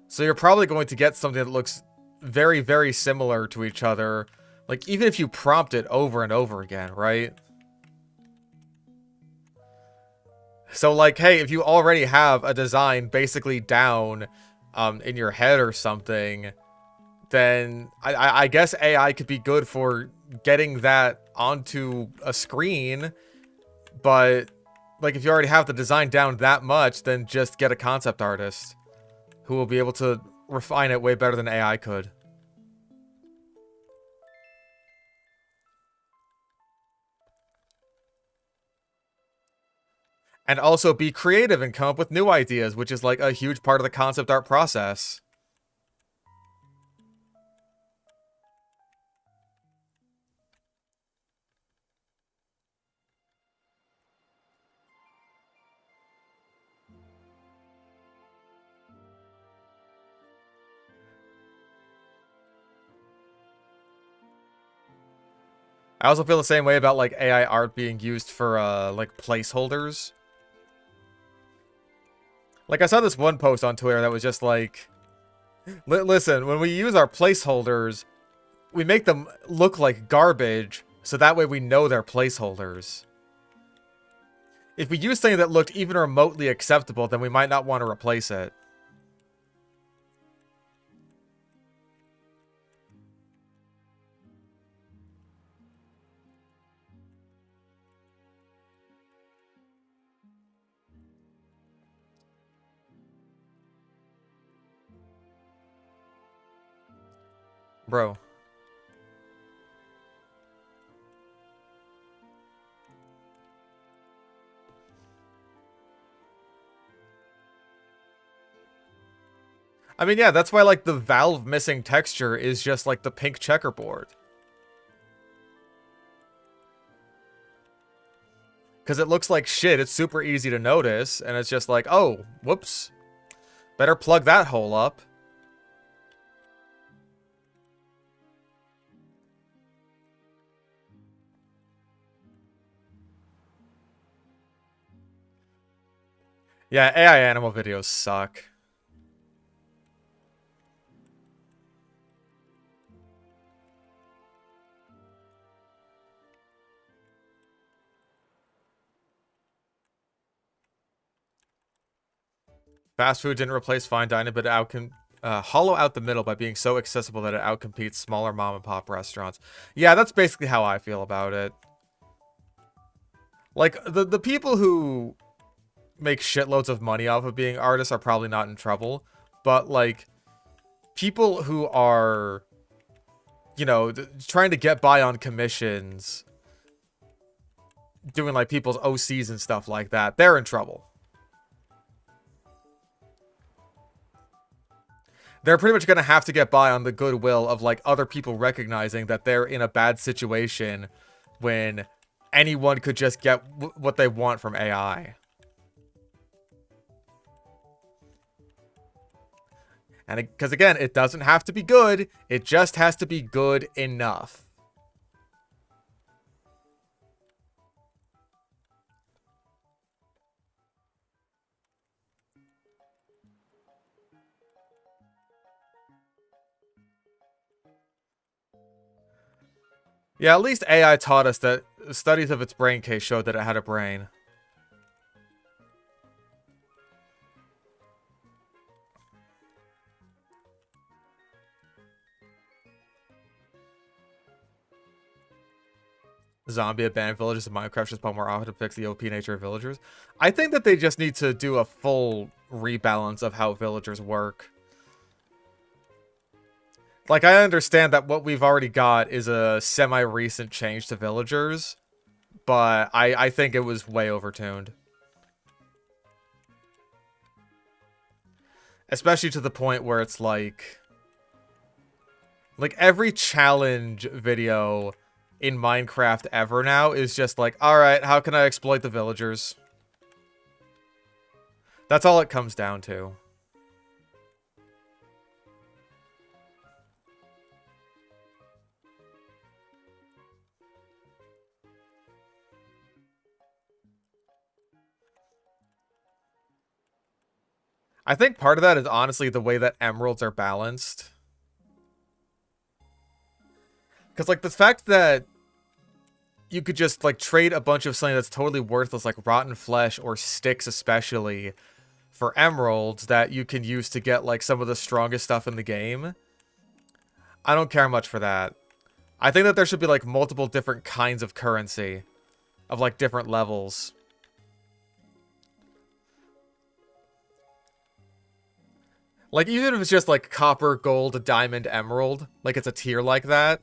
So you're probably going to get something that looks very, very similar to each other. Like, even if you prompt it over and over again, right? So, like, hey, if you already have a design basically down in your head or something, then I guess AI could be good for getting that onto a screen. But, like, if you already have the design down that much, then just get a concept artist who will be able to refine it way better than AI could. And also be creative and come up with new ideas, which is, like, a huge part of the concept art process. I also feel the same way about, like, AI art being used for, like, placeholders. Like, I saw this one post on Twitter that was just like, listen, when we use our placeholders, we make them look like garbage, so that way we know they're placeholders. If we use something that looked even remotely acceptable, then we might not want to replace it. Bro. I mean, yeah, that's why, like, the Valve missing texture is just, like, the pink checkerboard. Because it looks like shit, it's super easy to notice, and it's just like, oh, whoops. Better plug that hole up. Yeah, AI animal videos suck. Fast food didn't replace fine dining, but it can hollow out the middle by being so accessible that it outcompetes smaller mom and pop restaurants. Yeah, that's basically how I feel about it. Like, the people who make shitloads of money off of being artists are probably not in trouble. But, like, people who are, you know, trying to get by on commissions, doing, like, people's OCs and stuff like that, they're in trouble. they're pretty much going to have to get by on the goodwill of, like, other people recognizing that they're in a bad situation when anyone could just get what they want from AI. And because, again, it doesn't have to be good. It just has to be good enough. Yeah, at least AI taught us that studies of its brain case showed that it had a brain. Zombie abandoned villages in Minecraft just spawn more often to fix the OP nature of villagers. I think that they just need to do a full rebalance of how villagers work. Like, I understand that what we've already got is a semi-recent change to villagers, but I think it was way overtuned. Especially to the point where it's like every challenge video in Minecraft ever now is just like, alright, how can I exploit the villagers? That's all it comes down to. I think part of that is honestly the way that emeralds are balanced. Because, like, the fact that you could just, like, trade a bunch of something that's totally worthless, like rotten flesh or sticks especially, for emeralds that you can use to get, like, some of the strongest stuff in the game. I don't care much for that. I think that there should be, like, multiple different kinds of currency of, like, different levels. Like, even if it's just, like, copper, gold, diamond, emerald, like, it's a tier like that,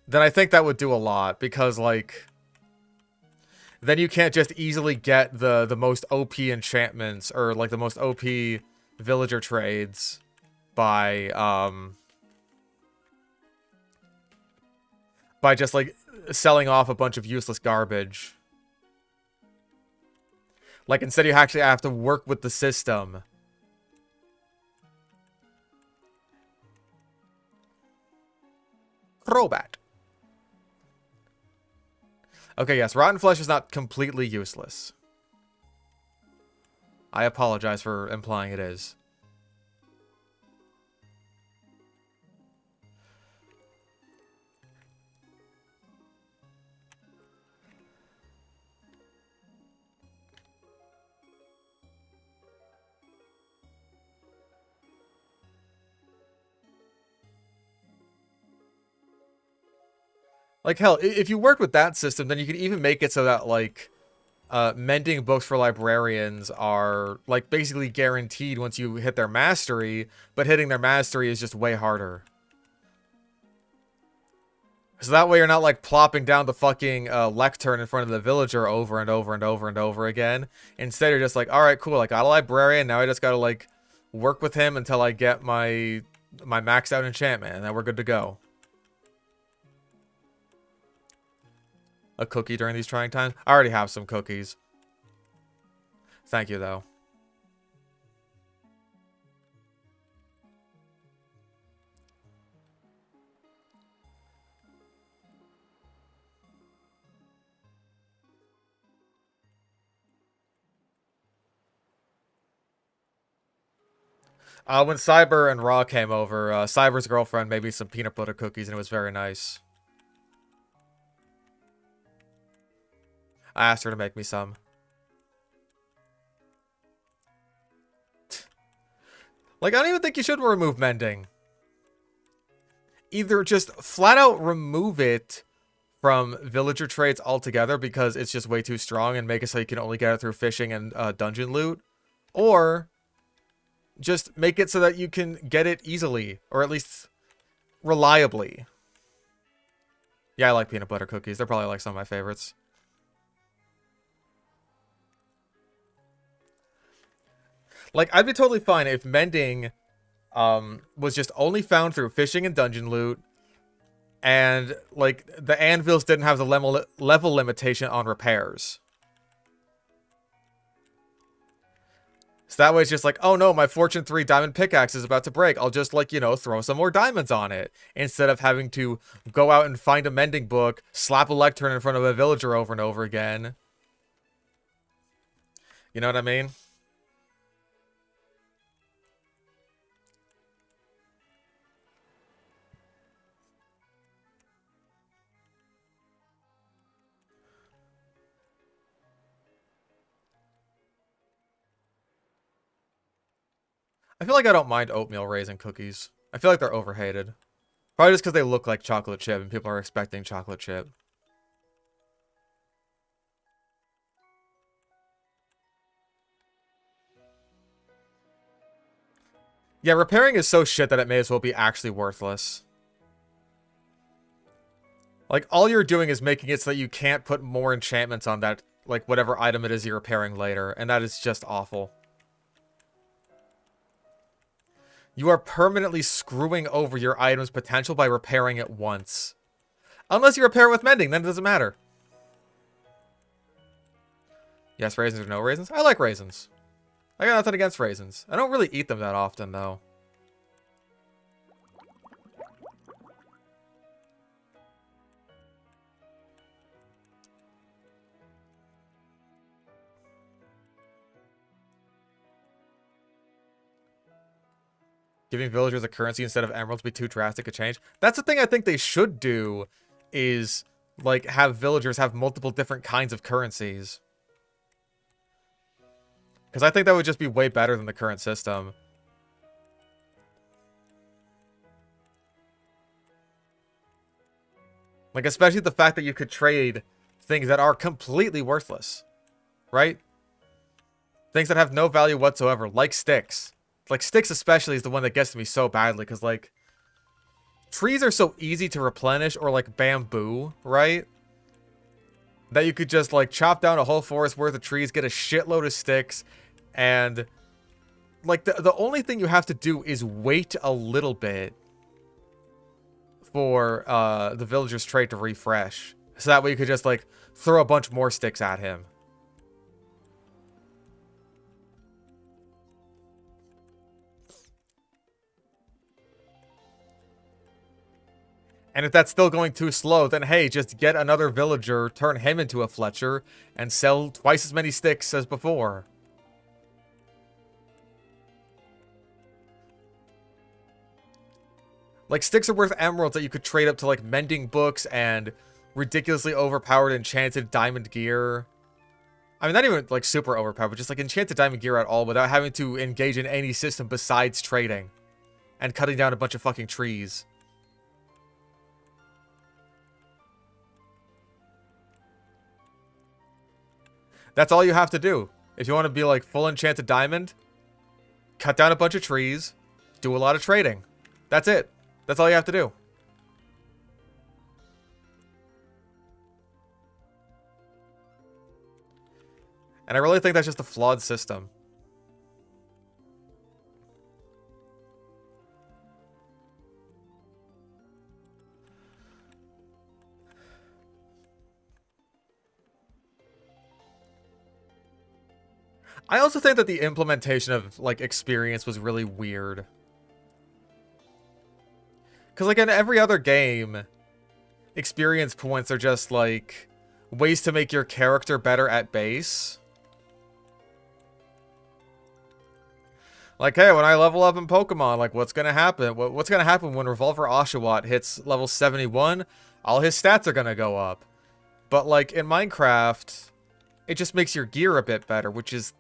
then I think that would do a lot, because, like, then you can't just easily get the most OP enchantments, or, like, the most OP villager trades by just, like, selling off a bunch of useless garbage. Like, instead you actually have to work with the system. Crobat. Okay, yes, rotten flesh is not completely useless. I apologize for implying it is. Like, hell, if you worked with that system, then you could even make it so that, like, mending books for librarians are, like, basically guaranteed once you hit their mastery, but hitting their mastery is just way harder. So that way you're not, like, plopping down the fucking lectern in front of the villager over and over and over and over again. Instead, you're just like, alright, cool, I got a librarian, now I just gotta, like, work with him until I get my maxed out enchantment, and then we're good to go. A cookie during these trying times? I already have some cookies. Thank you, though. When Cyber and Raw came over, Cyber's girlfriend made me some peanut butter cookies, and it was very nice. I asked her to make me some. Like, I don't even think you should remove mending. Either just flat out remove it from villager traits altogether because it's just way too strong and make it so you can only get it through fishing and dungeon loot. Or just make it so that you can get it easily, or at least reliably. Yeah, I like peanut butter cookies. They're probably like some of my favorites. Like, I'd be totally fine if mending was just only found through fishing and dungeon loot. And, like, the anvils didn't have the level limitation on repairs. So that way it's just like, oh no, my Fortune 3 diamond pickaxe is about to break. I'll just, like, you know, throw some more diamonds on it. Instead of having to go out and find a mending book, slap a lectern in front of a villager over and over again. You know what I mean? I feel like I don't mind oatmeal raisin cookies. I feel like they're overhated. Probably just because they look like chocolate chip and people are expecting chocolate chip. Yeah, repairing is so shit that it may as well be actually worthless. Like, all you're doing is making it so that you can't put more enchantments on that, like, whatever item it is you're repairing later. And that is just awful. You are permanently screwing over your item's potential by repairing it once. Unless you repair it with mending, then it doesn't matter. Yes, raisins or no raisins? I like raisins. I got nothing against raisins. I don't really eat them that often, though. Giving villagers a currency instead of emeralds would be too drastic a change. That's the thing I think they should do, is, like, have villagers have multiple different kinds of currencies. Because I think that would just be way better than the current system. Like, especially the fact that you could trade things that are completely worthless. Right? Things that have no value whatsoever, like sticks. Like, sticks especially is the one that gets to me so badly, because, like, trees are so easy to replenish, or, like, bamboo, right? That you could just, like, chop down a whole forest worth of trees, get a shitload of sticks, and, like, the only thing you have to do is wait a little bit for the villager's trait to refresh. So that way you could just, like, throw a bunch more sticks at him. And if that's still going too slow, then hey, just get another villager, turn him into a Fletcher, and sell twice as many sticks as before. Like, sticks are worth emeralds that you could trade up to, like, mending books and ridiculously overpowered enchanted diamond gear. I mean, not even, like, super overpowered, but just, like, enchanted diamond gear at all without having to engage in any system besides trading. And cutting down a bunch of fucking trees. That's all you have to do. If you want to be, like, full enchanted diamond, cut down a bunch of trees, do a lot of trading. That's it. That's all you have to do. And I really think that's just a flawed system. I also think that the implementation of, like, experience was really weird. Because, like, in every other game, experience points are just, like, ways to make your character better at base. Like, hey, when I level up in Pokemon, like, what's gonna happen? What's gonna happen when Revolver Oshawott hits level 71? All his stats are gonna go up. But, like, in Minecraft, it just makes your gear a bit better, which is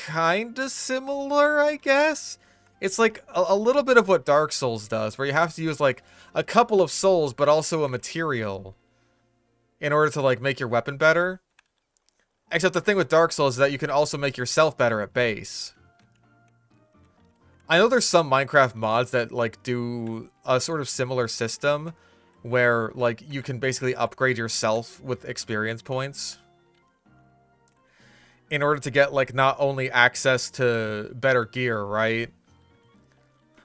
kinda similar, I guess. It's like a little bit of what Dark Souls does, where you have to use, like, a couple of souls, but also a material in order to, like, make your weapon better. Except the thing with Dark Souls is that you can also make yourself better at base. I know there's some Minecraft mods that, like, do a sort of similar system where, like, you can basically upgrade yourself with experience points in order to get, like, not only access to better gear, right?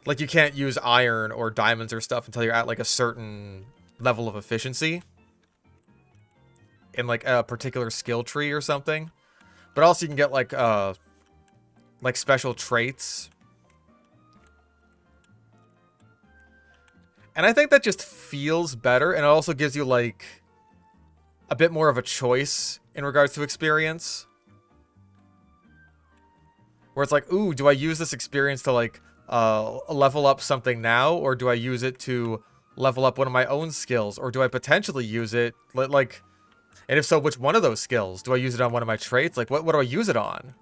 Like, you can't use iron or diamonds or stuff until you're at, like, a certain level of efficiency. In, like, a particular skill tree or something. But also you can get, like special traits. And I think that just feels better, and it also gives you, like, a bit more of a choice in regards to experience. Where it's like, ooh, do I use this experience to, like, level up something now? Or do I use it to level up one of my own skills? Or do I potentially use it, like... And if so, which one of those skills? Do I use it on one of my traits? Like, what do I use it on?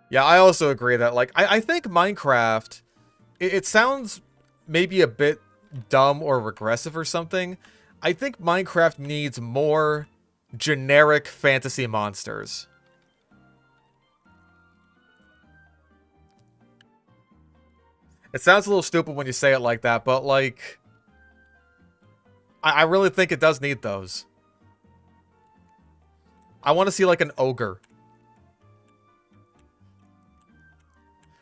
Yeah, I also agree that, like, I think Minecraft, it sounds maybe a bit dumb or regressive or something. I think Minecraft needs more generic fantasy monsters. It sounds a little stupid when you say it like that, but, like, I really think it does need those. I want to see, like, an ogre.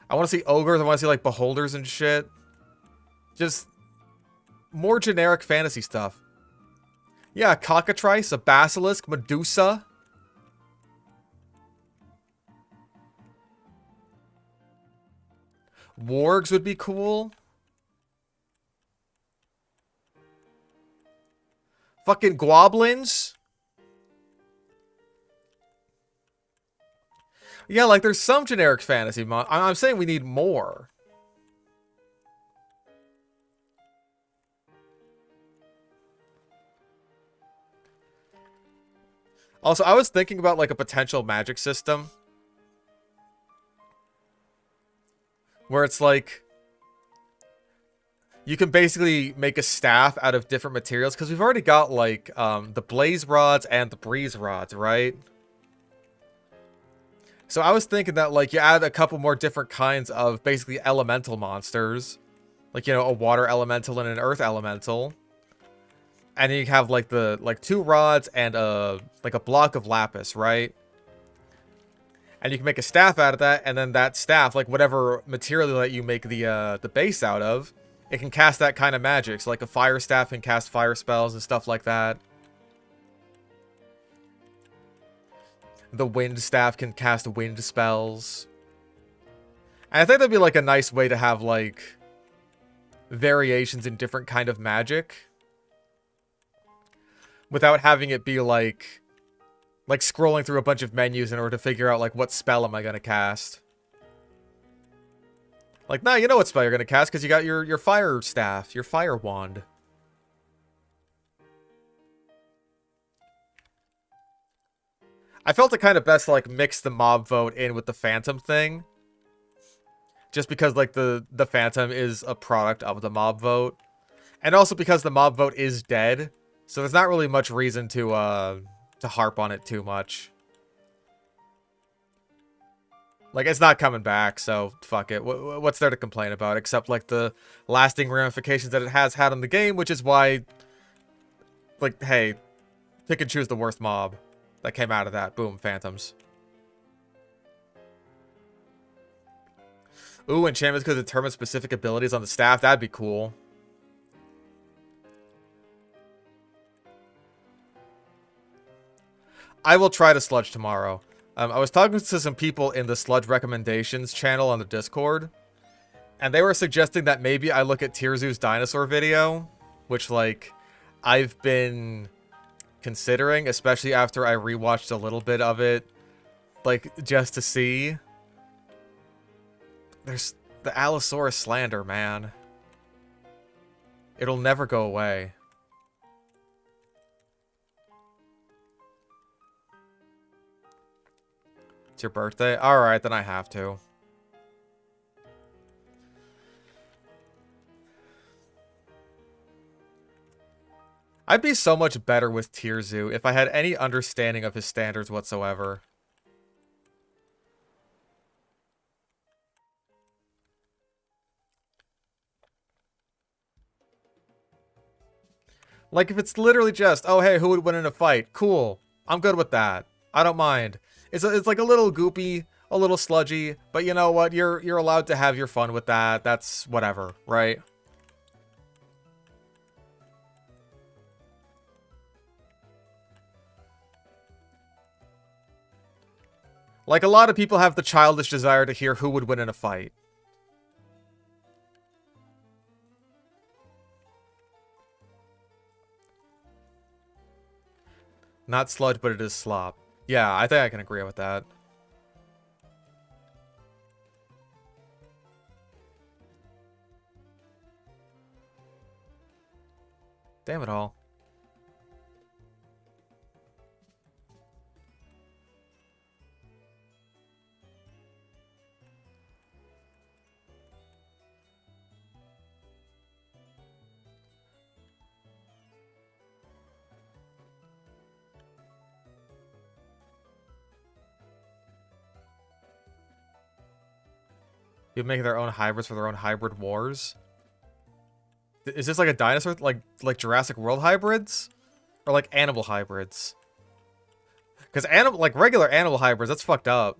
I want to see ogres. I want to see, like, beholders and shit. Just more generic fantasy stuff. Yeah, a cockatrice, a basilisk, Medusa. Wargs would be cool. Fucking goblins. Yeah, like, there's some generic fantasy I'm saying we need more. Also, I was thinking about, like, a potential magic system. Where it's like... You can basically make a staff out of different materials. Because we've already got, like, the blaze rods and the breeze rods, right? So I was thinking that, like, you add a couple more different kinds of basically elemental monsters. Like, you know, a water elemental and an earth elemental. And then you have, like, the, 2 rods and a block of lapis, right? And you can make a staff out of that, and then that staff, like, whatever material that you make the base out of, it can cast that kind of magic. So, like, a fire staff can cast fire spells and stuff like that. The wind staff can cast wind spells. And I think that'd be, like, a nice way to have, like, variations in different kind of magic. Without having it be, like scrolling through a bunch of menus in order to figure out, like, what spell am I gonna cast. Like, nah, you know what spell you're gonna cast, because you got your fire staff, your fire wand. I felt it kind of best to, like, mix the mob vote in with the phantom thing. Just because, like, the phantom is a product of the mob vote. And also because the mob vote is dead. So there's not really much reason to harp on it too much. Like, it's not coming back, so fuck it. What's there to complain about? Except, like, the lasting ramifications that it has had on the game, which is why, like, hey, pick and choose the worst mob that came out of that. Boom, phantoms. Ooh, enchantments could determine specific abilities on the staff. That'd be cool. I will try to sludge tomorrow. I was talking to some people in the sludge recommendations channel on the Discord, and they were suggesting that maybe I look at Tirzu's dinosaur video, which, like, I've been considering, especially after I rewatched a little bit of it, like, just to see. There's the Allosaurus slander, man. It'll never go away. It's your birthday? Alright, then I have to. I'd be so much better with Tirzu if I had any understanding of his standards whatsoever. Like, if it's literally just, oh, hey, who would win in a fight? Cool. I'm good with that. I don't mind. It's like a little goopy, a little sludgy, but you know what? You're allowed to have your fun with that. That's whatever, right? Like, a lot of people have the childish desire to hear who would win in a fight. Not sludge, but it is slop. Yeah, I think I can agree with that. Damn it all. You make their own hybrids for their own hybrid wars? Is this like a dinosaur, like Jurassic World hybrids? Or like animal hybrids? Because like regular animal hybrids, that's fucked up.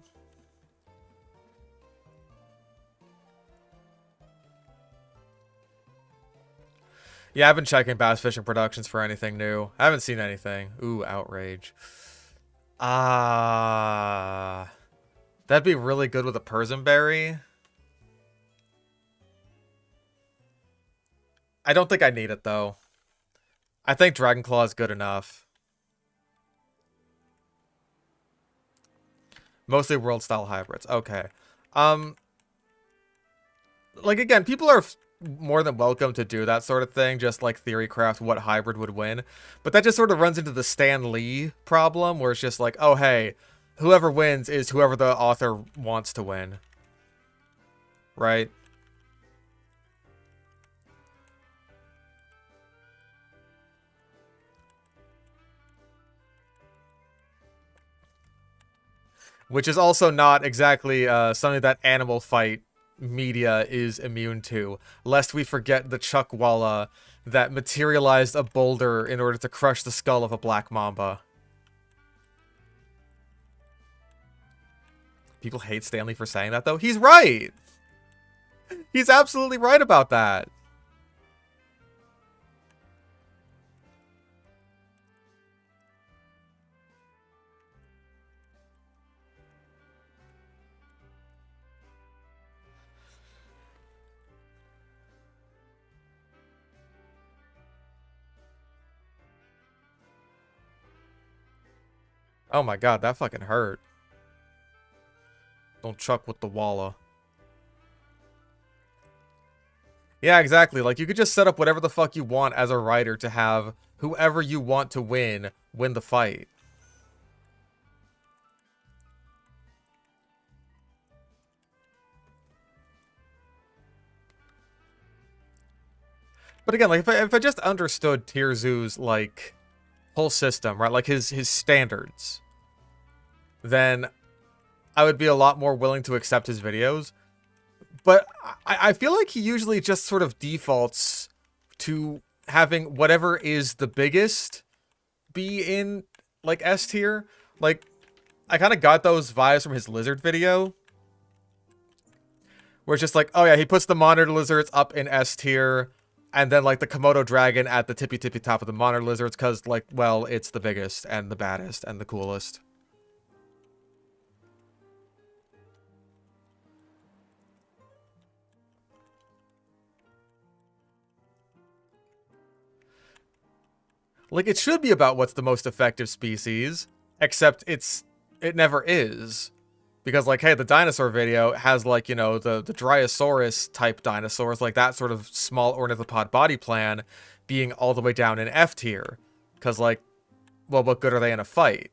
Yeah, I've been checking Bass Fishing Productions for anything new. I haven't seen anything. Ooh, outrage. That'd be really good with a Persianberry. I don't think I need it, though. I think Dragon Claw is good enough. Mostly world-style hybrids. Okay. Like, again, people are more than welcome to do that sort of thing, just like theorycraft what hybrid would win. But that just sort of runs into the Stan Lee problem, where it's just like, oh, hey, whoever wins is whoever the author wants to win. Right? Which is also not exactly something that Animal Fight media is immune to, lest we forget the Chuckwalla that materialized a boulder in order to crush the skull of a black mamba. People hate Stanley for saying that, though. He's right! He's absolutely right about that. Oh my god, that fucking hurt. Don't chuck with the walla. Yeah, exactly. Like, you could just set up whatever the fuck you want as a writer to have whoever you want to win the fight. But again, like, if I just understood Tirzu's, like, whole system, right? Like, his standards, then I would be a lot more willing to accept his videos. But I feel like he usually just sort of defaults to having whatever is the biggest be in, like, S tier. Like, I kind of got those vibes from his lizard video, where it's just like, oh yeah, he puts the monitor lizards up in S tier, and then, like, the Komodo dragon at the tippy top of the monitor lizards, because, like, well, it's the biggest and the baddest and the coolest. Like, it should be about what's the most effective species, except it never is. Because, like, hey, the dinosaur video has, like, you know, the Dryosaurus-type dinosaurs, like that sort of small ornithopod body plan being all the way down in F tier. Because, like, well, what good are they in a fight?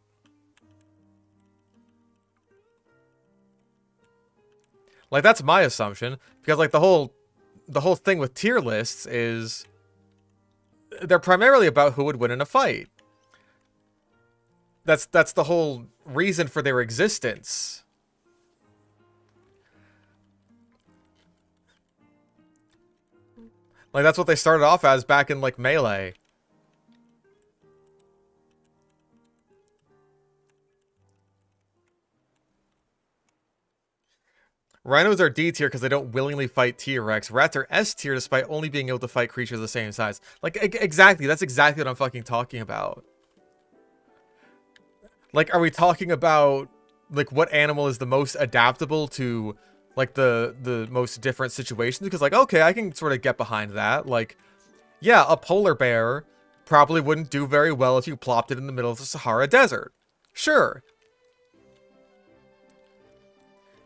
Like, that's my assumption. Because, like, the whole thing with tier lists is they're primarily about who would win in a fight. That's the whole reason for their existence. Like, that's what they started off as back in, like, Melee. Rhinos are D tier because they don't willingly fight T-Rex. Rats are S tier despite only being able to fight creatures the same size. Like, exactly. That's exactly what I'm fucking talking about. Like, are we talking about, like, what animal is the most adaptable to, like, the most different situations? Because, like, okay, I can sort of get behind that. Like, yeah, a polar bear probably wouldn't do very well if you plopped it in the middle of the Sahara Desert. Sure.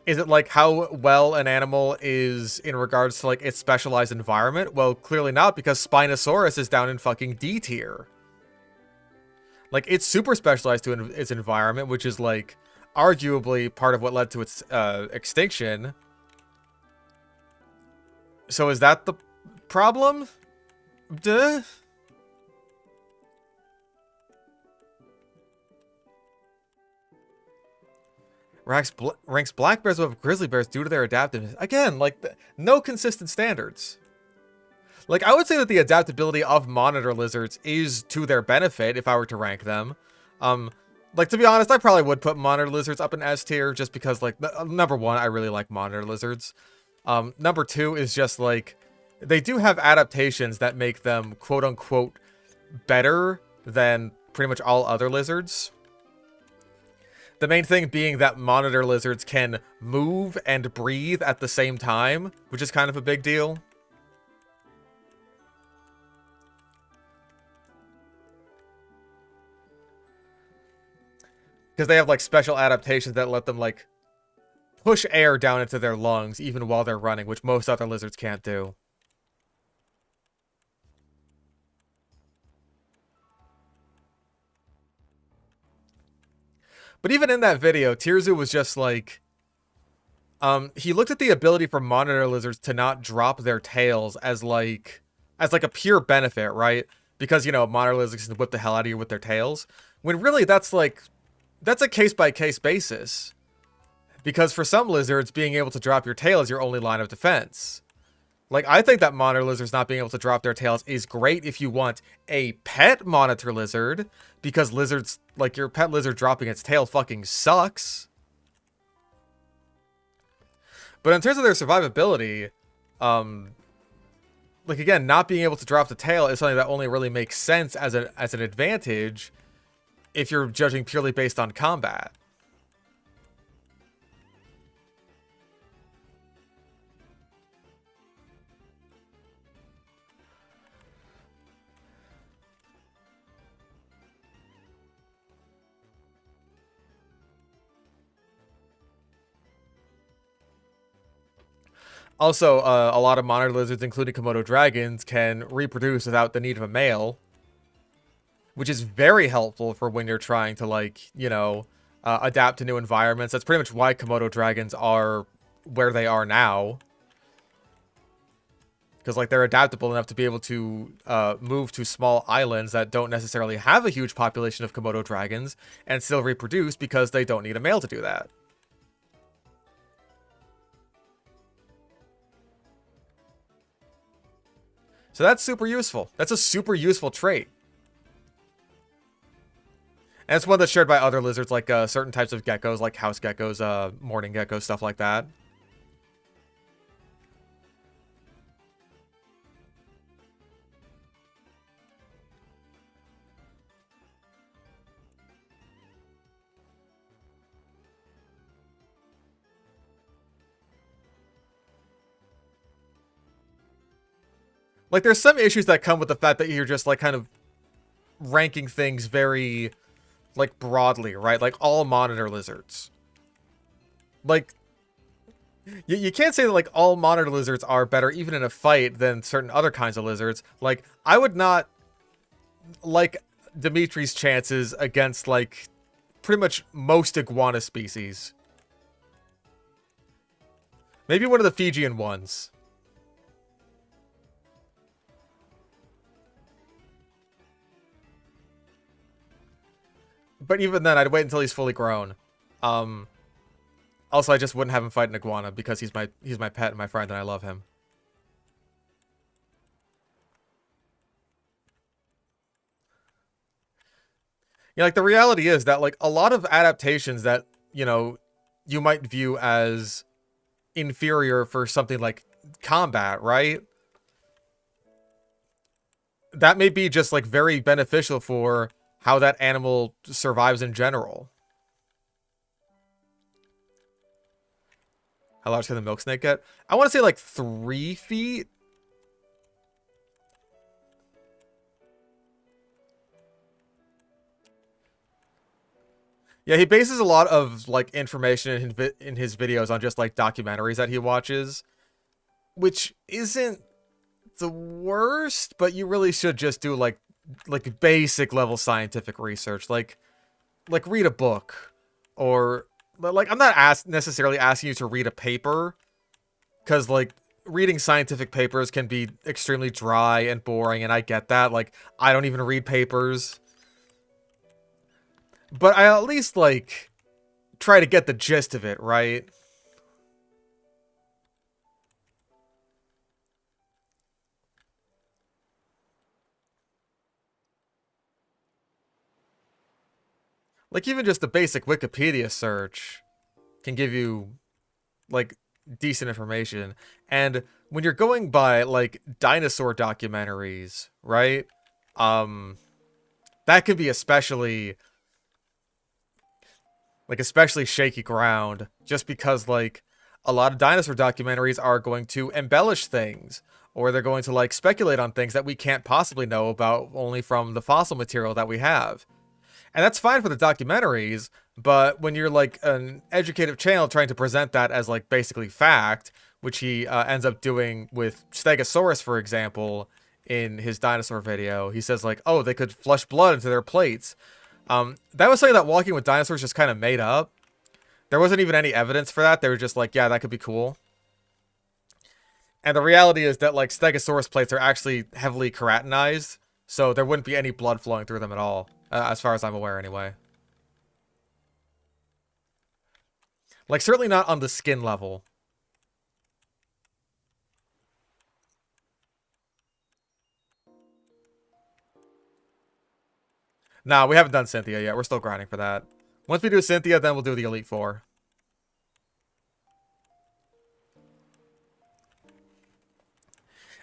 Is it like how well an animal is in regards to like its specialized environment? Well, clearly not, because Spinosaurus is down in fucking D tier. Like, it's super specialized to its environment, which is like arguably part of what led to its extinction. So is that the problem? Duh. Ranks black bears above grizzly bears due to their adaptiveness. Again, like, no consistent standards. Like, I would say that the adaptability of monitor lizards is to their benefit if I were to rank them. Like, to be honest, I probably would put monitor lizards up in S tier just because, like, number one, I really like monitor lizards. Number two is just, like, they do have adaptations that make them, quote-unquote, better than pretty much all other lizards. The main thing being that monitor lizards can move and breathe at the same time, which is kind of a big deal. Because they have, like, special adaptations that let them, like, push air down into their lungs even while they're running, which most other lizards can't do. But even in that video, Tirzu was just like, he looked at the ability for monitor lizards to not drop their tails as like a pure benefit, right? Because, you know, monitor lizards can whip the hell out of you with their tails. When really that's a case-by-case basis. Because for some lizards, being able to drop your tail is your only line of defense. Like, I think that monitor lizards not being able to drop their tails is great if you want a pet monitor lizard, because lizards, like your pet lizard dropping its tail fucking sucks. But in terms of their survivability, like, again, not being able to drop the tail is something that only really makes sense as an advantage if you're judging purely based on combat. Also, a lot of monitor lizards, including Komodo dragons, can reproduce without the need of a male, which is very helpful for when you're trying to, like, you know, adapt to new environments. That's pretty much why Komodo dragons are where they are now. Because, like, they're adaptable enough to be able to move to small islands that don't necessarily have a huge population of Komodo dragons and still reproduce because they don't need a male to do that. So that's super useful. That's a super useful trait. And it's one that's shared by other lizards, like certain types of geckos, like house geckos, morning geckos, stuff like that. Like, there's some issues that come with the fact that you're just, like, kind of ranking things very, like, broadly, right? Like, all monitor lizards. Like, you can't say that, like, all monitor lizards are better, even in a fight, than certain other kinds of lizards. Like, I would not like Dimitri's chances against, like, pretty much most iguana species. Maybe one of the Fijian ones. But even then, I'd wait until he's fully grown. Also, I just wouldn't have him fight an iguana because he's my pet and my friend, and I love him. Yeah, like, the reality is that, like, a lot of adaptations that, you know, you might view as inferior for something like combat, right? That may be just, like, very beneficial for how that animal survives in general. How large can the milk snake get? I want to say, like, 3 feet? Yeah, he bases a lot of, like, information in his videos on just, like, documentaries that he watches. Which isn't the worst, but you really should just do, like basic level scientific research. Like read a book. Or, like, I'm not necessarily asking you to read a paper. Because, like, reading scientific papers can be extremely dry and boring, and I get that. Like, I don't even read papers. But I at least, like, try to get the gist of it, right? Like, even just a basic Wikipedia search can give you, like, decent information. And when you're going by, like, dinosaur documentaries, right? That can be especially shaky ground, just because, like, a lot of dinosaur documentaries are going to embellish things, or they're going to, like, speculate on things that we can't possibly know about only from the fossil material that we have. And that's fine for the documentaries, but when you're, like, an educative channel trying to present that as, like, basically fact, which he ends up doing with Stegosaurus, for example, in his dinosaur video, he says, like, oh, they could flush blood into their plates. That was something that Walking with Dinosaurs just kind of made up. There wasn't even any evidence for that. They were just like, yeah, that could be cool. And the reality is that, like, Stegosaurus plates are actually heavily keratinized, so there wouldn't be any blood flowing through them at all. As far as I'm aware, anyway. Like, certainly not on the skin level. Nah, we haven't done Cynthia yet. We're still grinding for that. Once we do Cynthia, then we'll do the Elite Four.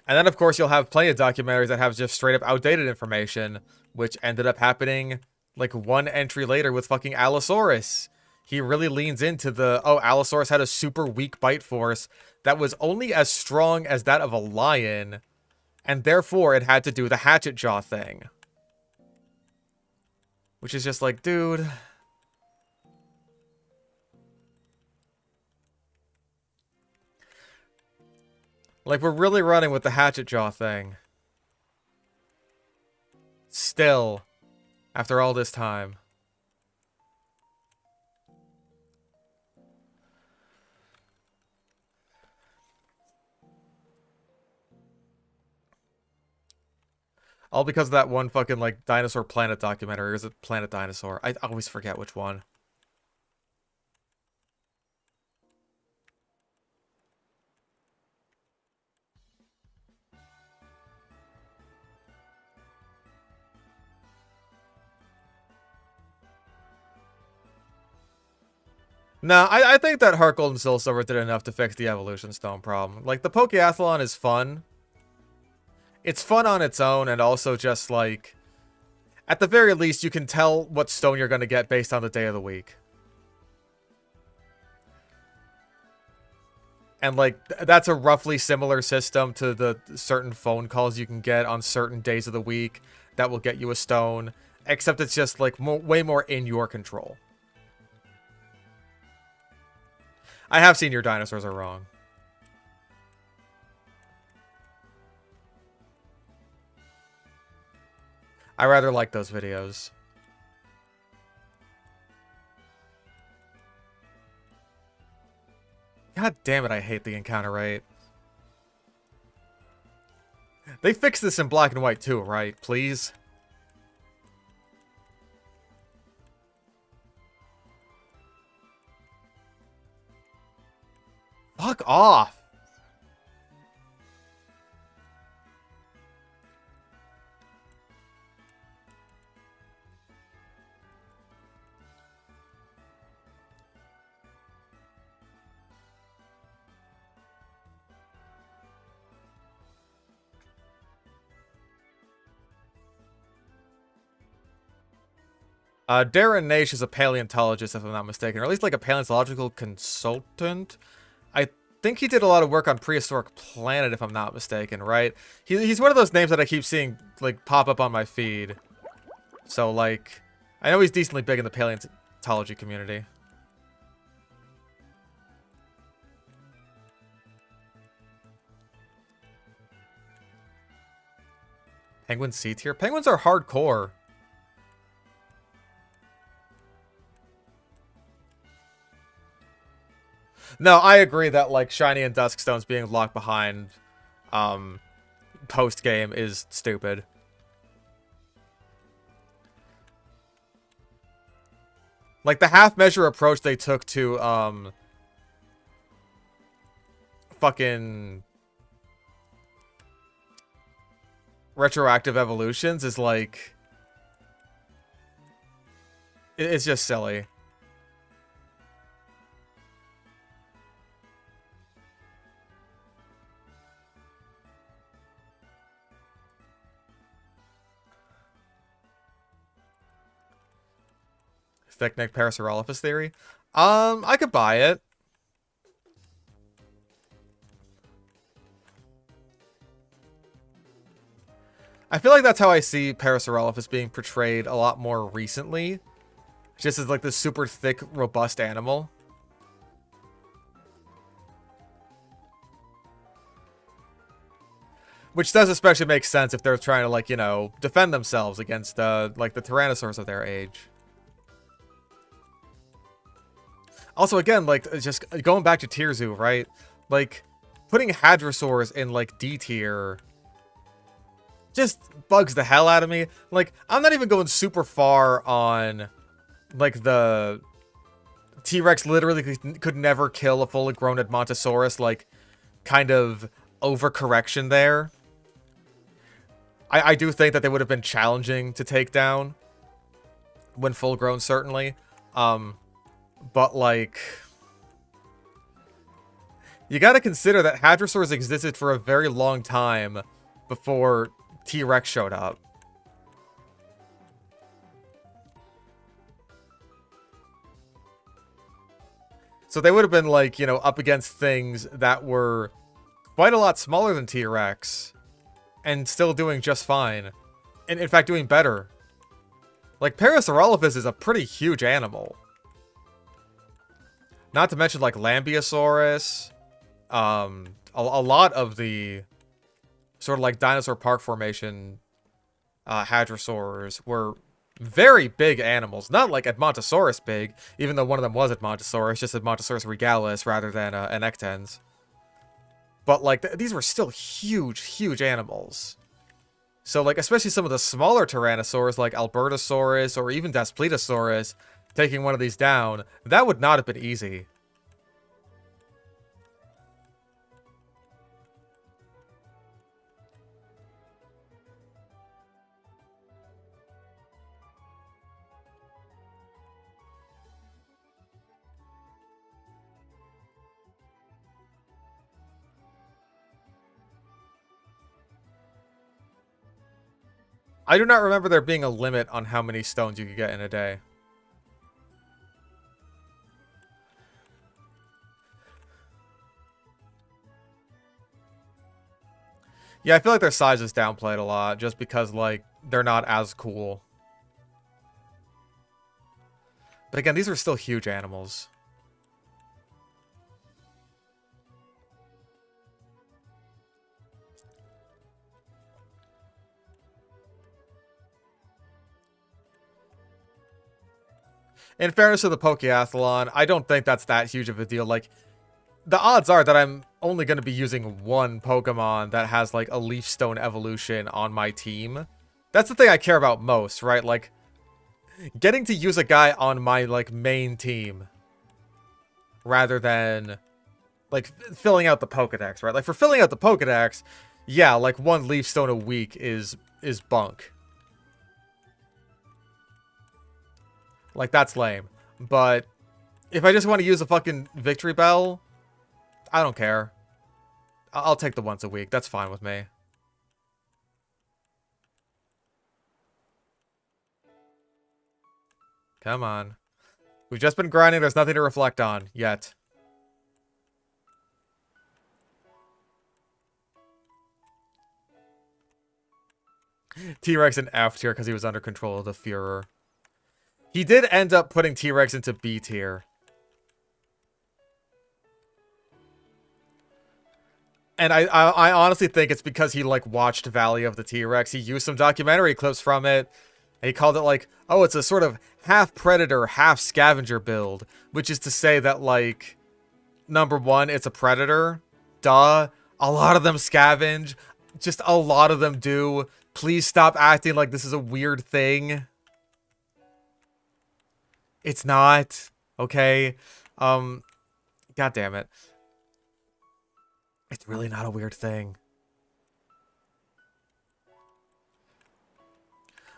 And then, of course, you'll have plenty of documentaries that have just straight up outdated information, which ended up happening, like, one entry later with fucking Allosaurus. He really leans into the, oh, Allosaurus had a super weak bite force that was only as strong as that of a lion, and therefore it had to do the hatchet jaw thing. Which is just like, dude. Like, we're really running with the hatchet jaw thing. Still. After all this time. All because of that one fucking, like, Dinosaur Planet documentary. Or is it Planet Dinosaur? I always forget which one. No, I think that HeartGold and SoulSilver did enough to fix the Evolution Stone problem. Like, the Pokeathlon is fun. It's fun on its own, and also just, like, at the very least, you can tell what stone you're going to get based on the day of the week. And, like, that's a roughly similar system to the certain phone calls you can get on certain days of the week that will get you a stone. Except it's just, like, way more in your control. I have seen your dinosaurs are wrong. I rather like those videos. God damn it, I hate the encounter rate. They fixed this in black and white too, right? Please? Fuck off! Darren Naish is a paleontologist, if I'm not mistaken, or at least like a paleontological consultant. I think he did a lot of work on Prehistoric Planet, if I'm not mistaken, right? He's one of those names that I keep seeing like pop up on my feed. So like, I know he's decently big in the paleontology community. Penguin C tier? Penguins are hardcore. No, I agree that like Shiny and Duskstones being locked behind post game is stupid. Like the half measure approach they took to fucking retroactive evolutions is like, it's just silly. Thick neck Parasaurolophus theory. I could buy it. I feel like that's how I see Parasaurolophus being portrayed a lot more recently. Just as like this super thick, robust animal. Which does especially make sense if they're trying to, like, you know, defend themselves against, like, the Tyrannosaurs of their age. Also, again, like, just going back to Tier Zoo, right? Like, putting Hadrosaurs in, like, D tier just bugs the hell out of me. Like, I'm not even going super far on, like, the T-Rex literally could never kill a fully grown Edmontosaurus, like, kind of overcorrection there. I do think that they would have been challenging to take down when full grown, certainly. But, like, you gotta consider that Hadrosaurs existed for a very long time before T-Rex showed up. So they would have been, like, you know, up against things that were quite a lot smaller than T-Rex and still doing just fine. And, in fact, doing better. Like, Parasaurolophus is a pretty huge animal. Not to mention, like, Lambeosaurus. A lot of the sort of, like, dinosaur park formation Hadrosaurs were very big animals. Not like Edmontosaurus big, even though one of them was Edmontosaurus, just Edmontosaurus regalis rather than an Ectens. But, like, these were still huge, huge animals. So, like, especially some of the smaller Tyrannosaurs, like Albertosaurus or even Daspletosaurus, taking one of these down, that would not have been easy. I do not remember there being a limit on how many stones you could get in a day. Yeah, I feel like their size is downplayed a lot, just because, like, they're not as cool. But again, these are still huge animals. In fairness to the Pokeathlon, I don't think that's that huge of a deal. Like, the odds are that I'm only going to be using one Pokemon that has, like, a Leaf Stone evolution on my team. That's the thing I care about most, right? Like, getting to use a guy on my, like, main team rather than, like, filling out the Pokedex, right? Like, for filling out the Pokedex, yeah, like, one Leaf Stone a week is bunk. Like, that's lame. But if I just want to use a fucking Victory Bell, I don't care. I'll take the once a week. That's fine with me. Come on. We've just been grinding. There's nothing to reflect on yet. T-Rex in F tier because he was under control of the Führer. He did end up putting T-Rex into B tier. And I honestly think it's because he, like, watched Valley of the T-Rex. He used some documentary clips from it. And he called it, like, oh, it's a sort of half-predator, half-scavenger build. Which is to say that, like, number one, it's a predator. Duh. A lot of them scavenge. Just a lot of them do. Please stop acting like this is a weird thing. It's not. Okay? God damn it. It's really not a weird thing.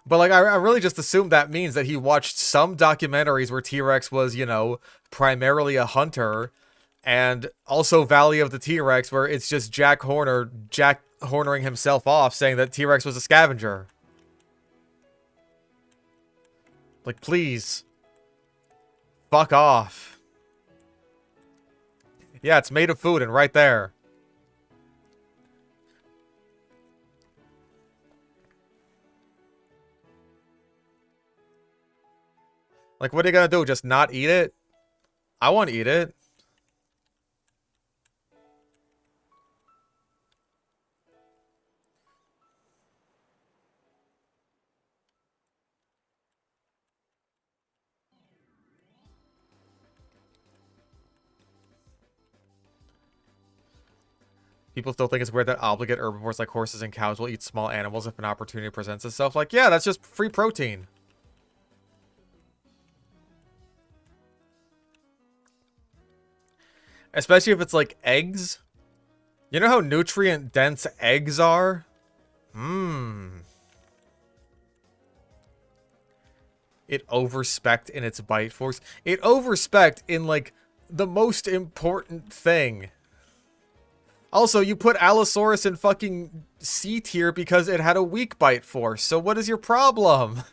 But, like, I really just assumed that means that he watched some documentaries where T-Rex was, you know, primarily a hunter. And also Valley of the T-Rex, where it's just Jack Hornering himself off, saying that T-Rex was a scavenger. Like, please. Fuck off. Yeah, it's made of food, and right there. Like, what are you gonna do? Just not eat it? I want to eat it. People still think it's weird that obligate herbivores like horses and cows will eat small animals if an opportunity presents itself. Like, yeah, that's just free protein. Especially if it's like eggs. You know how nutrient dense eggs are? It overspec'd in its bite force. It overspec'd in, like, the most important thing. Also, you put Allosaurus in fucking C tier because it had a weak bite force. So what is your problem?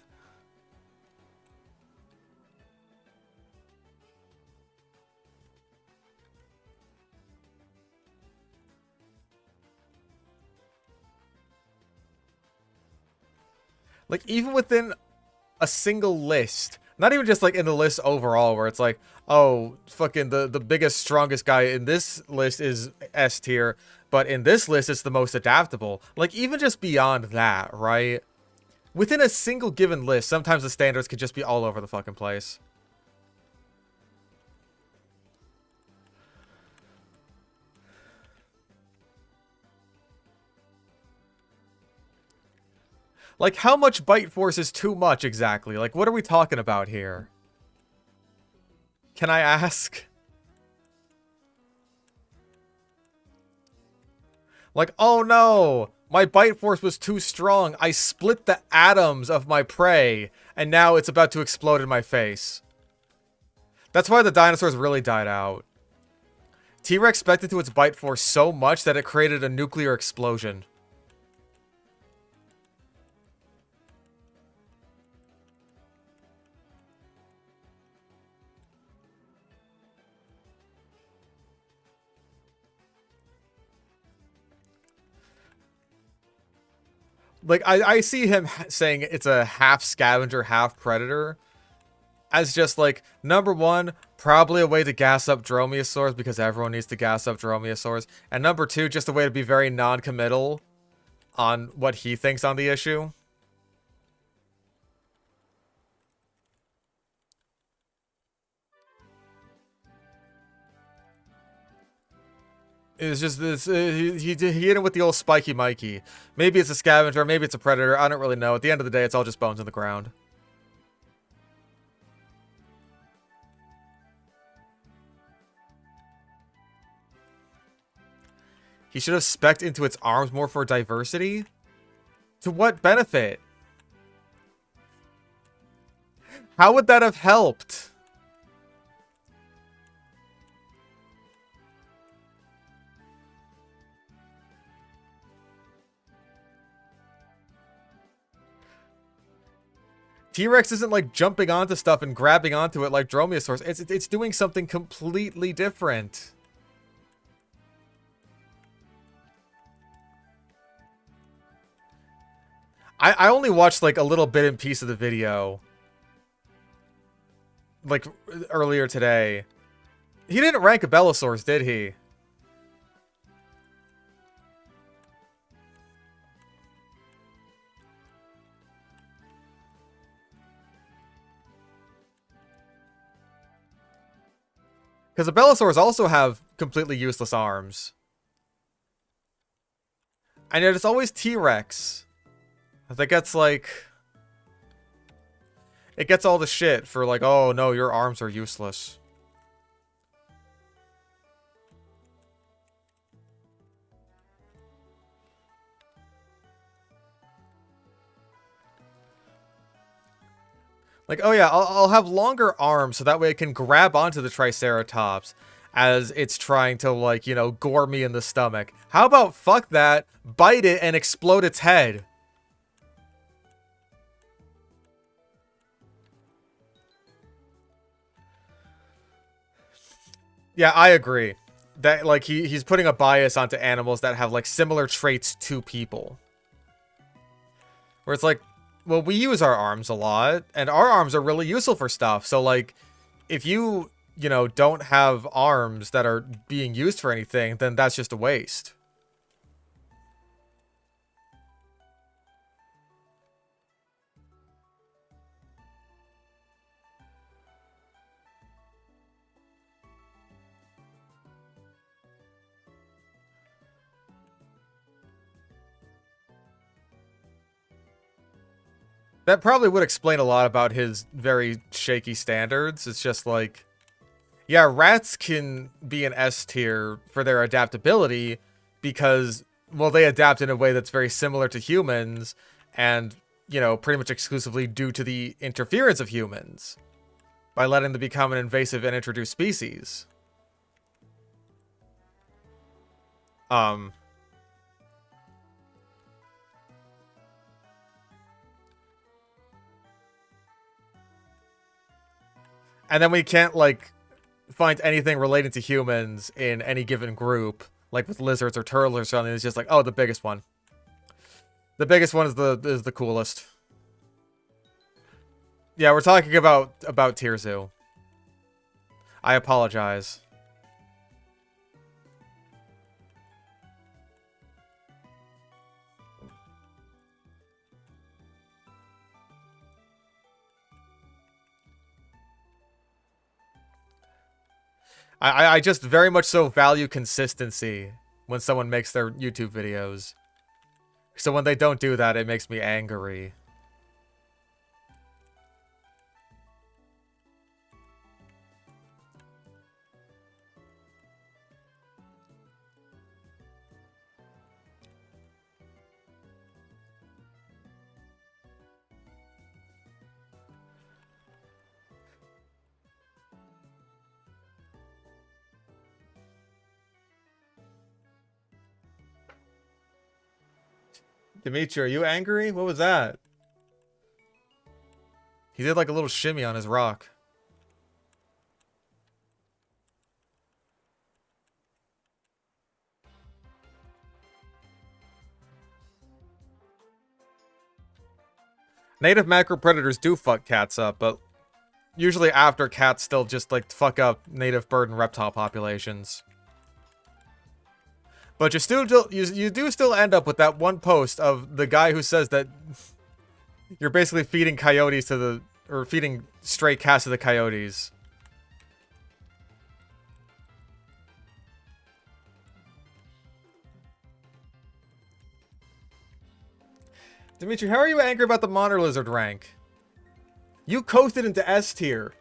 Like, even within a single list, not even just like in the list overall where it's like, oh, fucking the biggest, strongest guy in this list is S tier, but in this list it's the most adaptable. Like, even just beyond that, right? Within a single given list, sometimes the standards could just be all over the fucking place. Like, how much bite force is too much exactly? Like, what are we talking about here? Can I ask? Like, oh no! My bite force was too strong. I split the atoms of my prey, and now it's about to explode in my face. That's why the dinosaurs really died out. T-Rex spec'd into its bite force so much that it created a nuclear explosion. Like, I see him saying it's a half scavenger, half predator. As just, like, number one, probably a way to gas up dromaeosaurs because everyone needs to gas up dromaeosaurs. And number two, just a way to be very non-committal on what he thinks on the issue. It's just this. He hit it with the old spiky Mikey. Maybe it's a scavenger, maybe it's a predator. I don't really know. At the end of the day, it's all just bones in the ground. He should have spec'd into its arms more for diversity? To what benefit? How would that have helped? T-Rex isn't like jumping onto stuff and grabbing onto it like Dromaeosaurus. It's doing something completely different. I only watched like a little bit and piece of the video. Like earlier today. He didn't rank a Belosaurus, did he? Because the Belosaurs also have completely useless arms. And yet it's always T-Rex that gets like... It gets all the shit for like, oh no, your arms are useless. Like, oh yeah, I'll have longer arms so that way it can grab onto the Triceratops as it's trying to, like, you know, gore me in the stomach. How about fuck that, bite it and explode its head? Yeah, I agree. That, like, he's putting a bias onto animals that have, like, similar traits to people. Where it's like, well, we use our arms a lot, and our arms are really useful for stuff. So, like, if you know, don't have arms that are being used for anything, then that's just a waste. That probably would explain a lot about his very shaky standards. It's just like, yeah, rats can be an S tier for their adaptability because, well, they adapt in a way that's very similar to humans and, you know, pretty much exclusively due to the interference of humans by letting them become an invasive and introduced species. And then we can't, like, find anything relating to humans in any given group, like with lizards or turtles or something. It's just like, oh, the biggest one. The biggest one is the coolest. Yeah, we're talking about Tirzu. I apologize. I just very much so value consistency when someone makes their YouTube videos. So when they don't do that, it makes me angry. Dimitri, are you angry? What was that? He did like a little shimmy on his rock. Native macro predators do fuck cats up, but usually after cats still just like fuck up native bird and reptile populations. But you do still end up with that one post of the guy who says that you're basically feeding coyotes to the, or feeding stray cats to the coyotes. Dimitri, how are you angry about the monitor lizard rank? You coasted into S tier.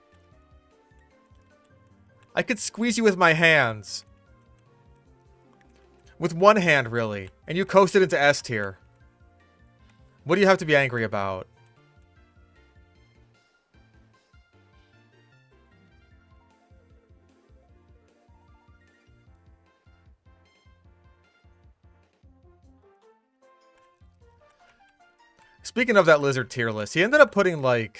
I could squeeze you with my hands. With one hand, really. And you coasted into S tier. What do you have to be angry about? Speaking of that lizard tier list, he ended up putting like,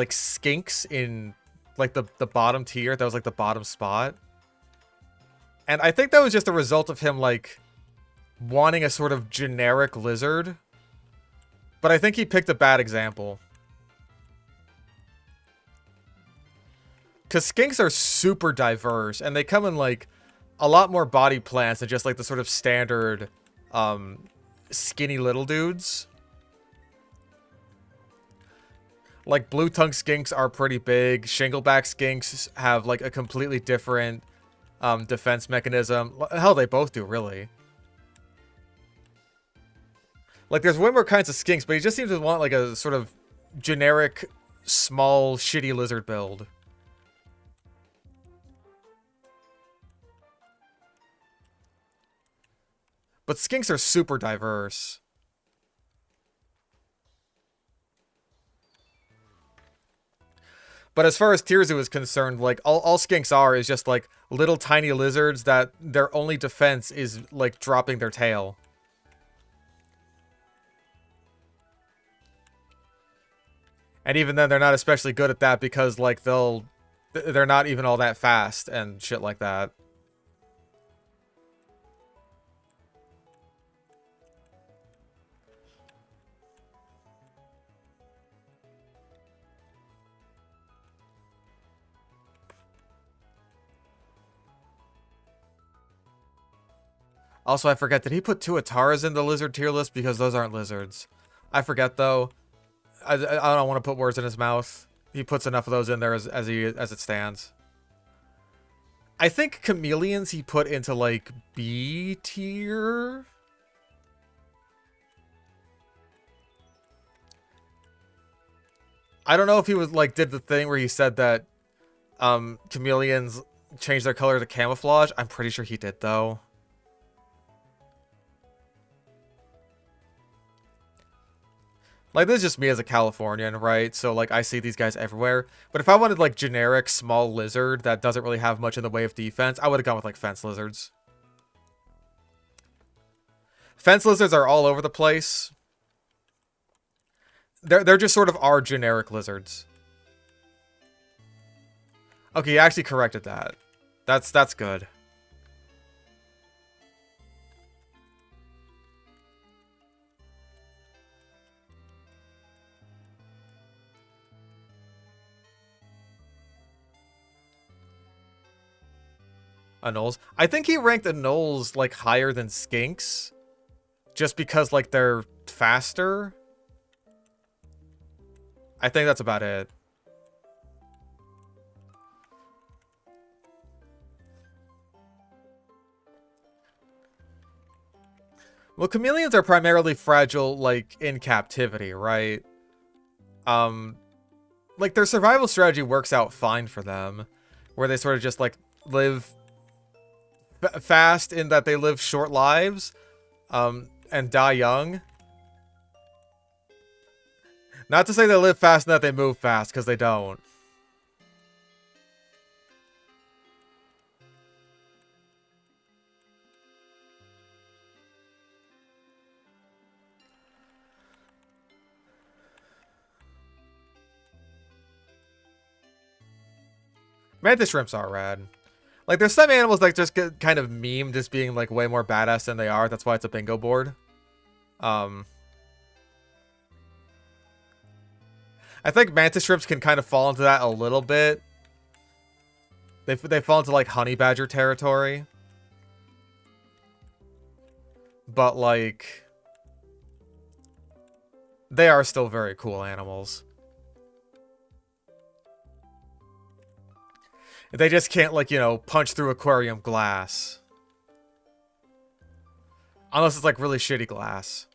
skinks in like the bottom tier. That was like the bottom spot. And I think that was just a result of him like wanting a sort of generic lizard. But I think he picked a bad example. Because skinks are super diverse, and they come in, like, a lot more body plans than just, like, the sort of standard, skinny little dudes. Like, blue-tongue skinks are pretty big. Shingleback skinks have, like, a completely different, defense mechanism. Hell, they both do, really. Like, there's way more kinds of skinks, but he just seems to want, like, a sort of generic, small, shitty lizard build. But skinks are super diverse. But as far as Tier is concerned, like, all skinks are is just, like, little tiny lizards that their only defense is, like, dropping their tail. And even then, they're not especially good at that because, like, they're not even all that fast and shit like that. Also, I forget, did he put 2 Ataras in the lizard tier list? Because those aren't lizards. I forget, though. I don't want to put words in his mouth. He puts enough of those in there as it stands. I think chameleons he put into, like, B tier? I don't know if he was, like, did the thing where he said that chameleons change their color to camouflage. I'm pretty sure he did, though. Like, this is just me as a Californian, right? So, like, I see these guys everywhere. But if I wanted, like, generic small lizard that doesn't really have much in the way of defense, I would have gone with, like, fence lizards. Fence lizards are all over the place. They're just sort of our generic lizards. Okay, you actually corrected that. That's good. Anoles. I think he ranked Anoles, like, higher than Skinks. Just because, like, they're faster. I think that's about it. Well, chameleons are primarily fragile, like, in captivity, right? Like, their survival strategy works out fine for them. Where they sort of just, like, live fast in that they live short lives, and die young. Not to say they live fast and that they move fast, because they don't. Mantis shrimps are rad. Like, there's some animals that just get kind of memed as being, like, way more badass than they are. That's why it's a bingo board. I think mantis shrimps can kind of fall into that a little bit. They fall into, like, honey badger territory. But, like, they are still very cool animals. They just can't, like, you know, punch through aquarium glass. Unless it's, like, really shitty glass.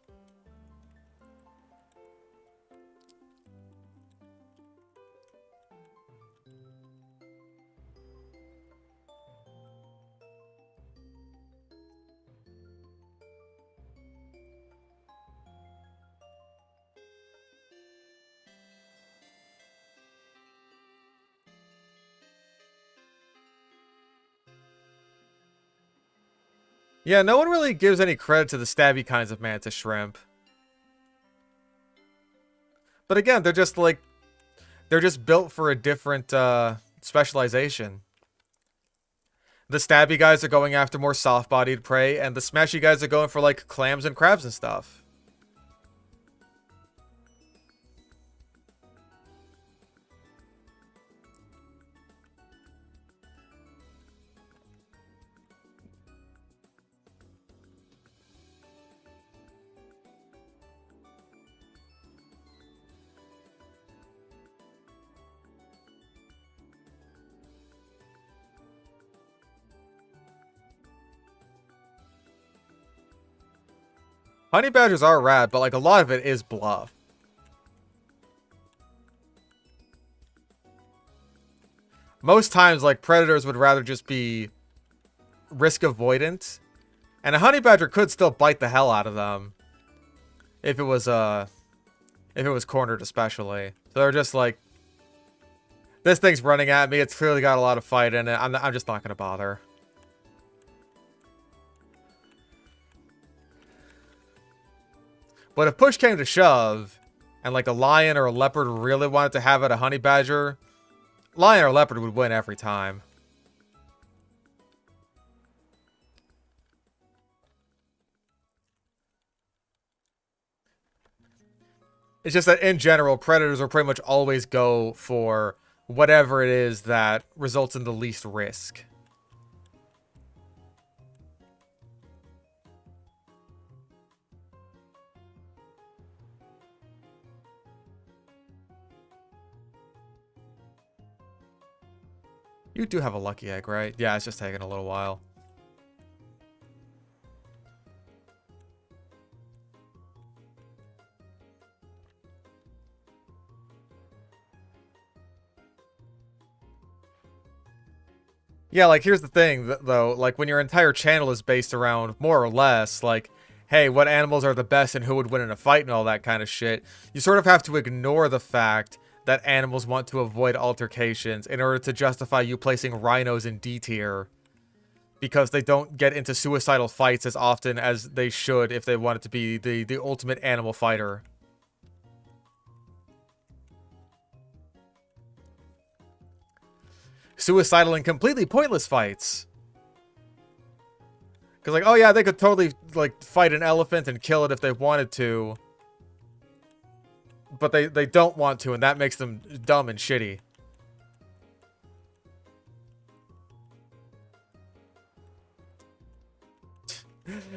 Yeah, no one really gives any credit to the stabby kinds of mantis shrimp. But again, they're just like, they're just built for a different specialization. The stabby guys are going after more soft-bodied prey, and the smashy guys are going for like clams and crabs and stuff. Honey badgers are rad, but like a lot of it is bluff. Most times, like, predators would rather just be risk avoidant. And a honey badger could still bite the hell out of them. If it was cornered especially. So they're just like, this thing's running at me, it's clearly got a lot of fight in it, I'm just not gonna bother. But if push came to shove, and like a lion or a leopard really wanted to have it a honey badger, lion or leopard would win every time. It's just that in general, predators will pretty much always go for whatever it is that results in the least risk. You do have a lucky egg, right? Yeah, it's just taking a little while. Yeah, like, here's the thing, though. Like, when your entire channel is based around, more or less, like, hey, what animals are the best and who would win in a fight and all that kind of shit, you sort of have to ignore the fact that animals want to avoid altercations in order to justify you placing rhinos in D tier. Because they don't get into suicidal fights as often as they should if they wanted to be the ultimate animal fighter. Suicidal and completely pointless fights. Because, like, oh yeah, they could totally, like, fight an elephant and kill it if they wanted to. But they don't want to, and that makes them dumb and shitty.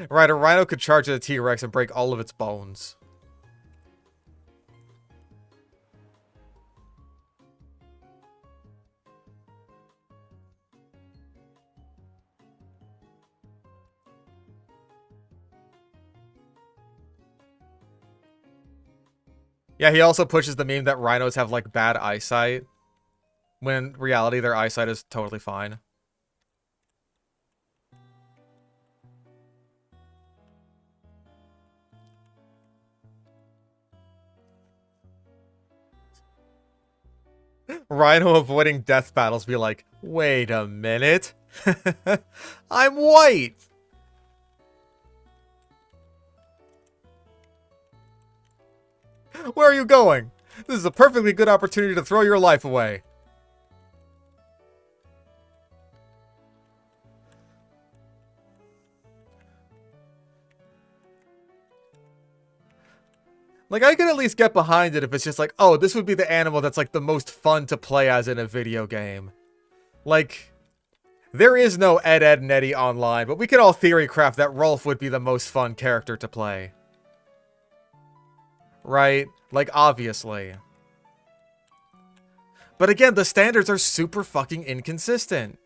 Right, a rhino could charge at a T-Rex and break all of its bones. Yeah, he also pushes the meme that rhinos have, like, bad eyesight. When in reality, their eyesight is totally fine. Rhino avoiding death battles be like, wait a minute. I'm white! Where are you going? This is a perfectly good opportunity to throw your life away. Like, I could at least get behind it if it's just like, oh, this would be the animal that's, like, the most fun to play as in a video game. Like, there is no Ed, Edd, and Eddy online, but we could all theory craft that Rolf would be the most fun character to play. Right? Like, obviously. But again, the standards are super fucking inconsistent.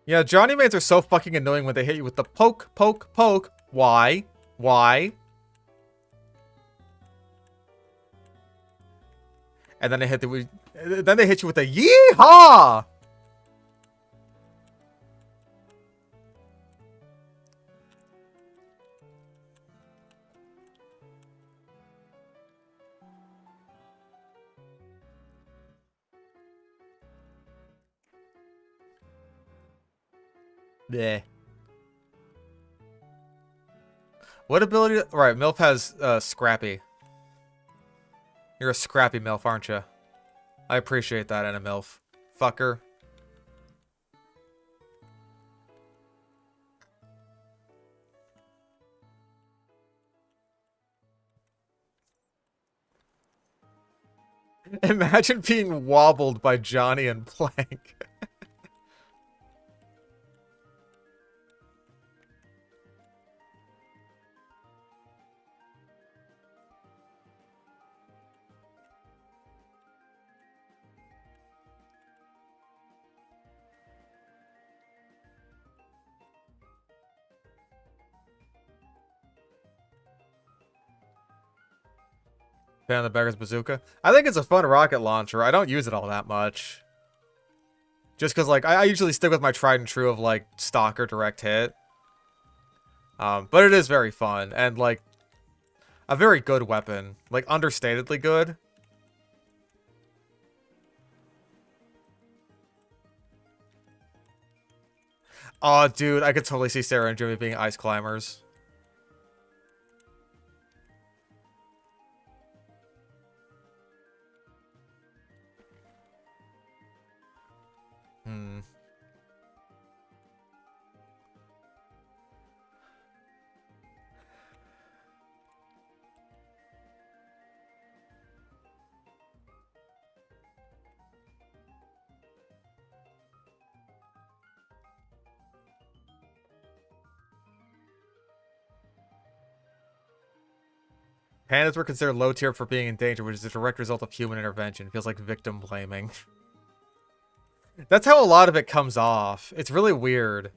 Yeah, Johnny mains are so fucking annoying when they hit you with the poke, poke, poke. Why? Why? And then they hit you with a yeehaw! Bleh. What ability? Right, MILF has Scrappy. You're a scrappy MILF, aren't you? I appreciate that, Anna MILF. Fucker. Imagine being wobbled by Johnny and Plank. Fan of the Beggar's Bazooka. I think it's a fun rocket launcher. I don't use it all that much. Just because, like, I usually stick with my tried and true of, like, Stalker direct hit. But it is very fun. And, like, a very good weapon. Like, understatedly good. Oh, dude, I could totally see Sarah and Jimmy being ice climbers. Pandas were considered low tier for being in danger, which is a direct result of human intervention. Feels like victim blaming. That's how a lot of it comes off. It's really weird.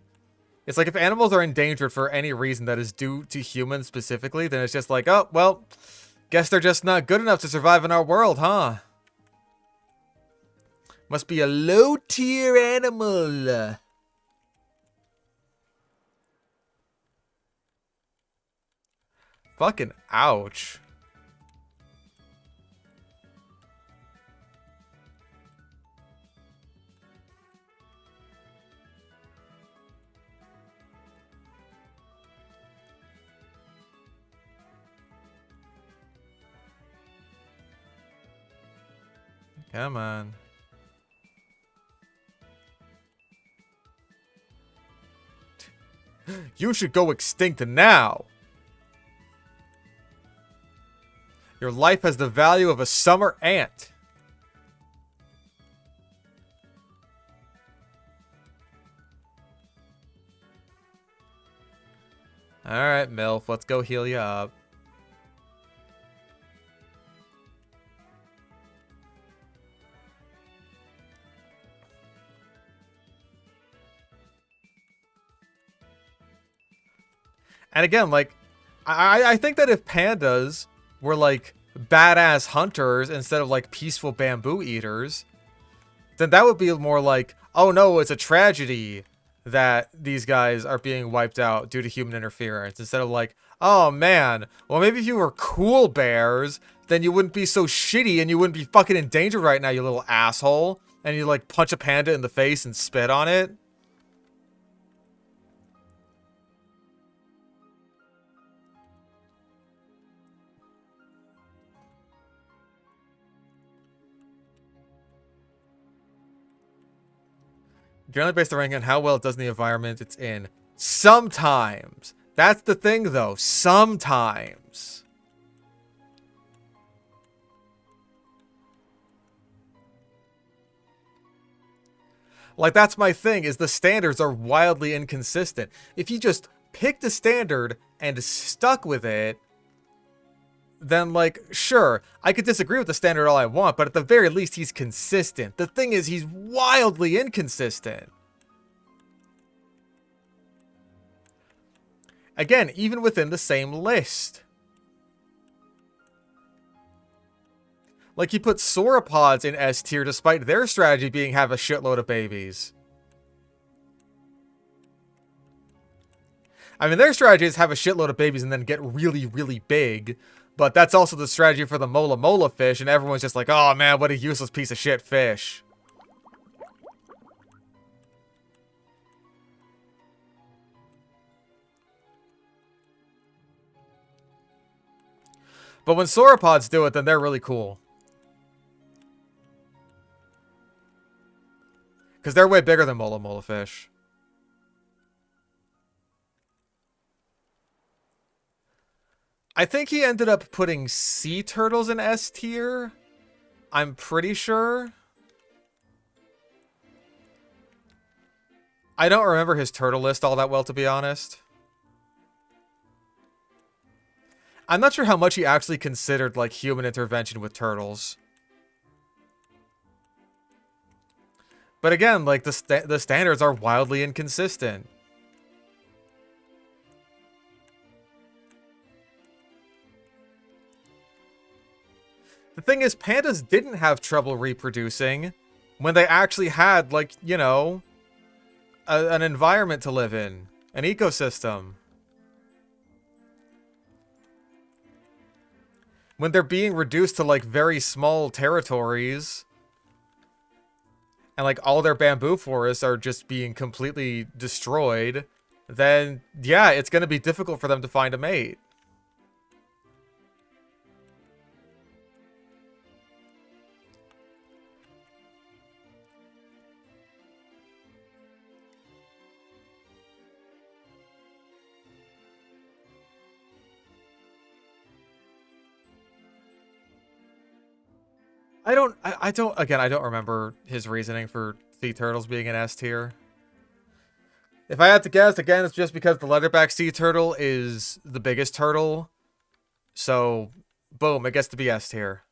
It's like if animals are endangered for any reason that is due to humans specifically, then it's just like, oh, well, guess they're just not good enough to survive in our world, huh? Must be a low tier animal. Fucking ouch. Come on. You should go extinct now. Your life has the value of a summer ant. Alright, MILF, let's go heal you up. And again, like, I think that if pandas were, like, badass hunters instead of, like, peaceful bamboo eaters, then that would be more like, oh no, it's a tragedy that these guys are being wiped out due to human interference. Instead of like, oh man, well maybe if you were cool bears, then you wouldn't be so shitty and you wouldn't be fucking in danger right now, you little asshole. And you, like, punch a panda in the face and spit on it. Generally based the ranking on how well it does in the environment it's in. Sometimes. That's the thing, though. Sometimes. Like, that's my thing, is the standards are wildly inconsistent. If you just picked a standard and stuck with it, then, like, sure, I could disagree with the standard all I want, but at the very least, he's consistent. The thing is, he's wildly inconsistent. Again, even within the same list. Like, he put sauropods in S tier despite their strategy being have a shitload of babies. I mean, their strategy is have a shitload of babies and then get really, really big. But that's also the strategy for the Mola Mola fish, and everyone's just like, oh man, what a useless piece of shit fish. But when sauropods do it, then they're really cool. Because they're way bigger than Mola Mola fish. I think he ended up putting sea turtles in S tier. I'm pretty sure. I don't remember his turtle list all that well, to be honest. I'm not sure how much he actually considered, like, human intervention with turtles. But again, like, the standards are wildly inconsistent. The thing is, pandas didn't have trouble reproducing when they actually had, like, you know, an environment to live in. An ecosystem. When they're being reduced to, like, very small territories, and, like, all their bamboo forests are just being completely destroyed, then, yeah, it's going to be difficult for them to find a mate. I don't remember his reasoning for sea turtles being an S tier. If I had to guess, again, it's just because the leatherback sea turtle is the biggest turtle. So, boom, it gets to be S tier.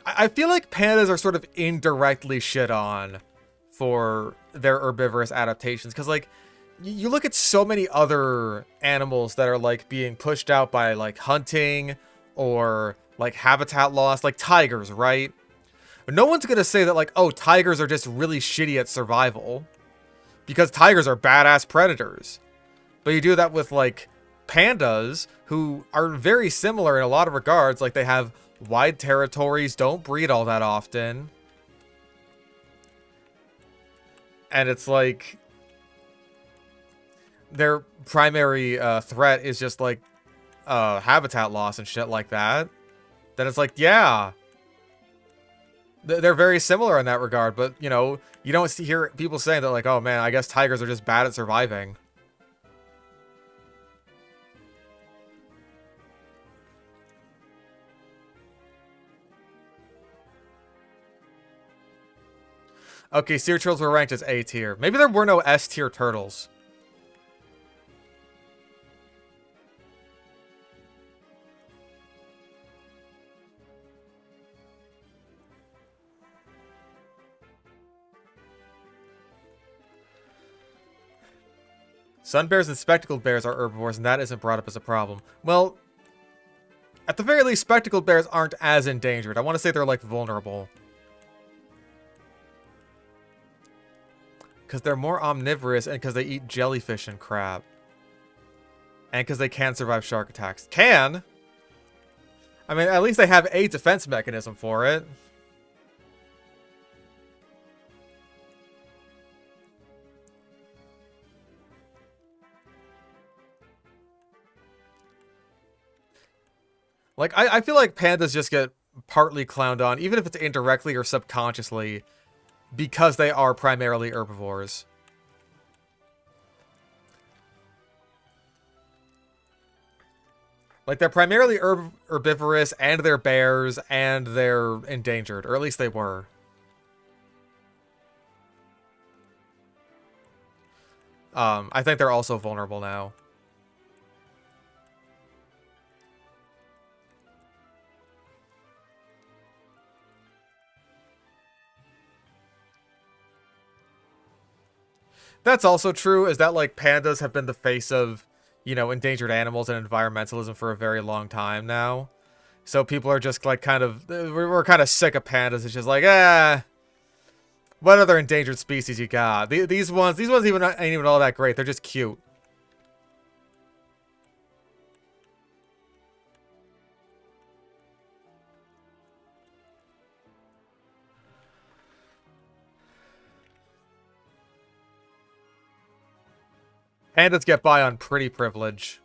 I feel like pandas are sort of indirectly shit on for their herbivorous adaptations. Because, like, you look at so many other animals that are, like, being pushed out by, like, hunting or, like, habitat loss. Like, tigers, right? No one's gonna say that, like, oh, tigers are just really shitty at survival. Because tigers are badass predators. But you do that with, like, pandas, who are very similar in a lot of regards. Like, they have wide territories, don't breed all that often. And it's like, their primary threat is just, like, habitat loss and shit like that. Then it's like, yeah. They're very similar in that regard, but, you know, you don't hear people saying that, like, oh man, I guess tigers are just bad at surviving. Okay, sea turtles were ranked as A tier. Maybe there were no S tier turtles. Sun bears and spectacled bears are herbivores, and that isn't brought up as a problem. Well, at the very least, spectacled bears aren't as endangered. I want to say they're, like, vulnerable. Because they're more omnivorous, and because they eat jellyfish and crab. And because they can survive shark attacks. Can? I mean, at least they have a defense mechanism for it. Like, I feel like pandas just get partly clowned on, even if it's indirectly or subconsciously, because they are primarily herbivores. Like, they're primarily herbivorous, and they're bears, and they're endangered. Or at least they were. I think they're also vulnerable now. That's also true, is that, like, pandas have been the face of, you know, endangered animals and environmentalism for a very long time now. So people are just, like, kind of... We're kind of sick of pandas. It's just like, what other endangered species you got? These ones even ain't even all that great. They're just cute. Pandas get by on pretty privilege.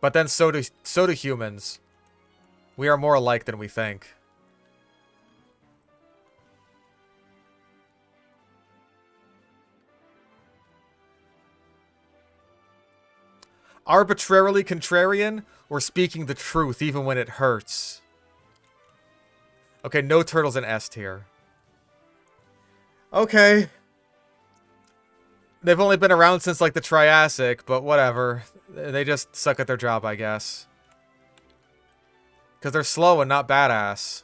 But then so do humans. We are more alike than we think. Arbitrarily contrarian, or speaking the truth even when it hurts? Okay, no turtles in S tier. Okay. They've only been around since, like, the Triassic, but whatever. They just suck at their job, I guess. Because they're slow and not badass.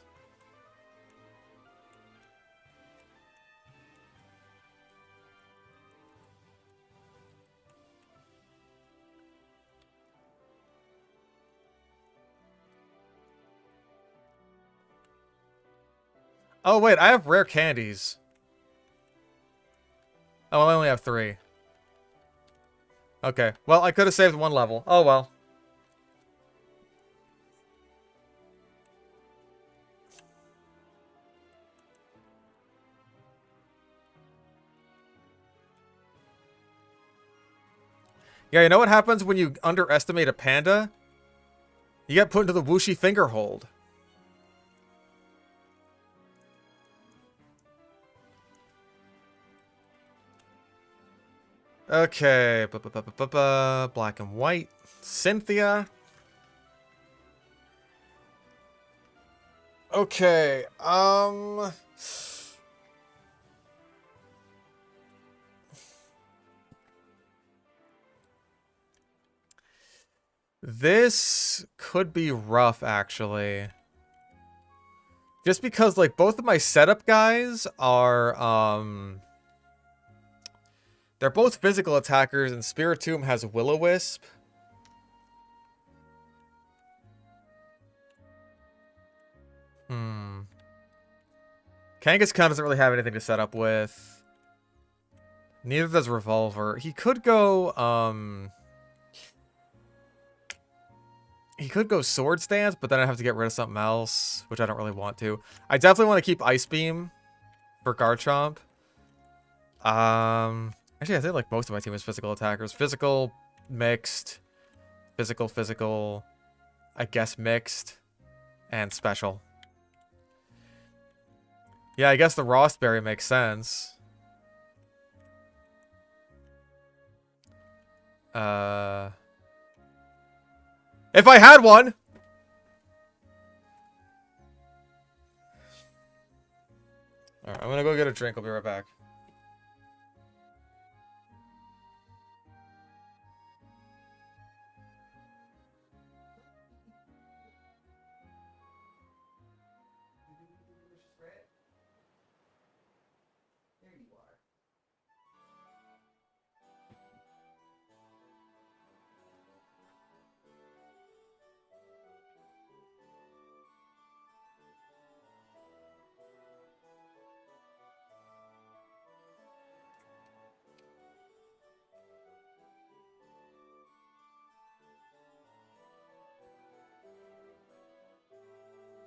Oh, wait, I have rare candies. Oh, I only have 3. Okay, well, I could have saved 1 level. Oh, well. Yeah, you know what happens when you underestimate a panda? You get put into the whooshy finger hold. Okay, black and white. Cynthia. Okay, this could be rough, actually. Just because, like, both of my setup guys are, they're both physical attackers, and Spiritomb has Will-O-Wisp. Kangaskhan doesn't really have anything to set up with. Neither does Revolver. He could go, he could go Sword Stance, but then I'd have to get rid of something else, which I don't really want to. I definitely want to keep Ice Beam for Garchomp. Actually, I think like most of my team is physical attackers. Physical, mixed, physical, I guess mixed, and special. Yeah, I guess the Rostberry makes sense. If I had one! Alright, I'm gonna go get a drink. I'll be right back.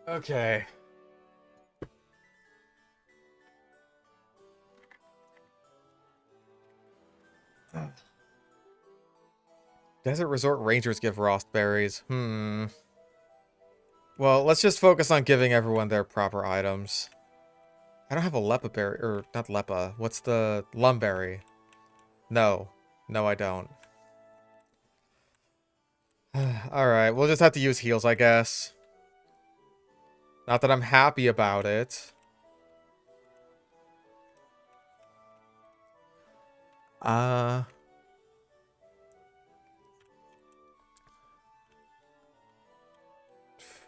Okay. Desert Resort Rangers give Rostberries. Well, let's just focus on giving everyone their proper items. I don't have a Lepa berry, or not Lepa. What's the Lumberry? No. No, I don't. Alright, we'll just have to use heals, I guess. Not that I'm happy about it.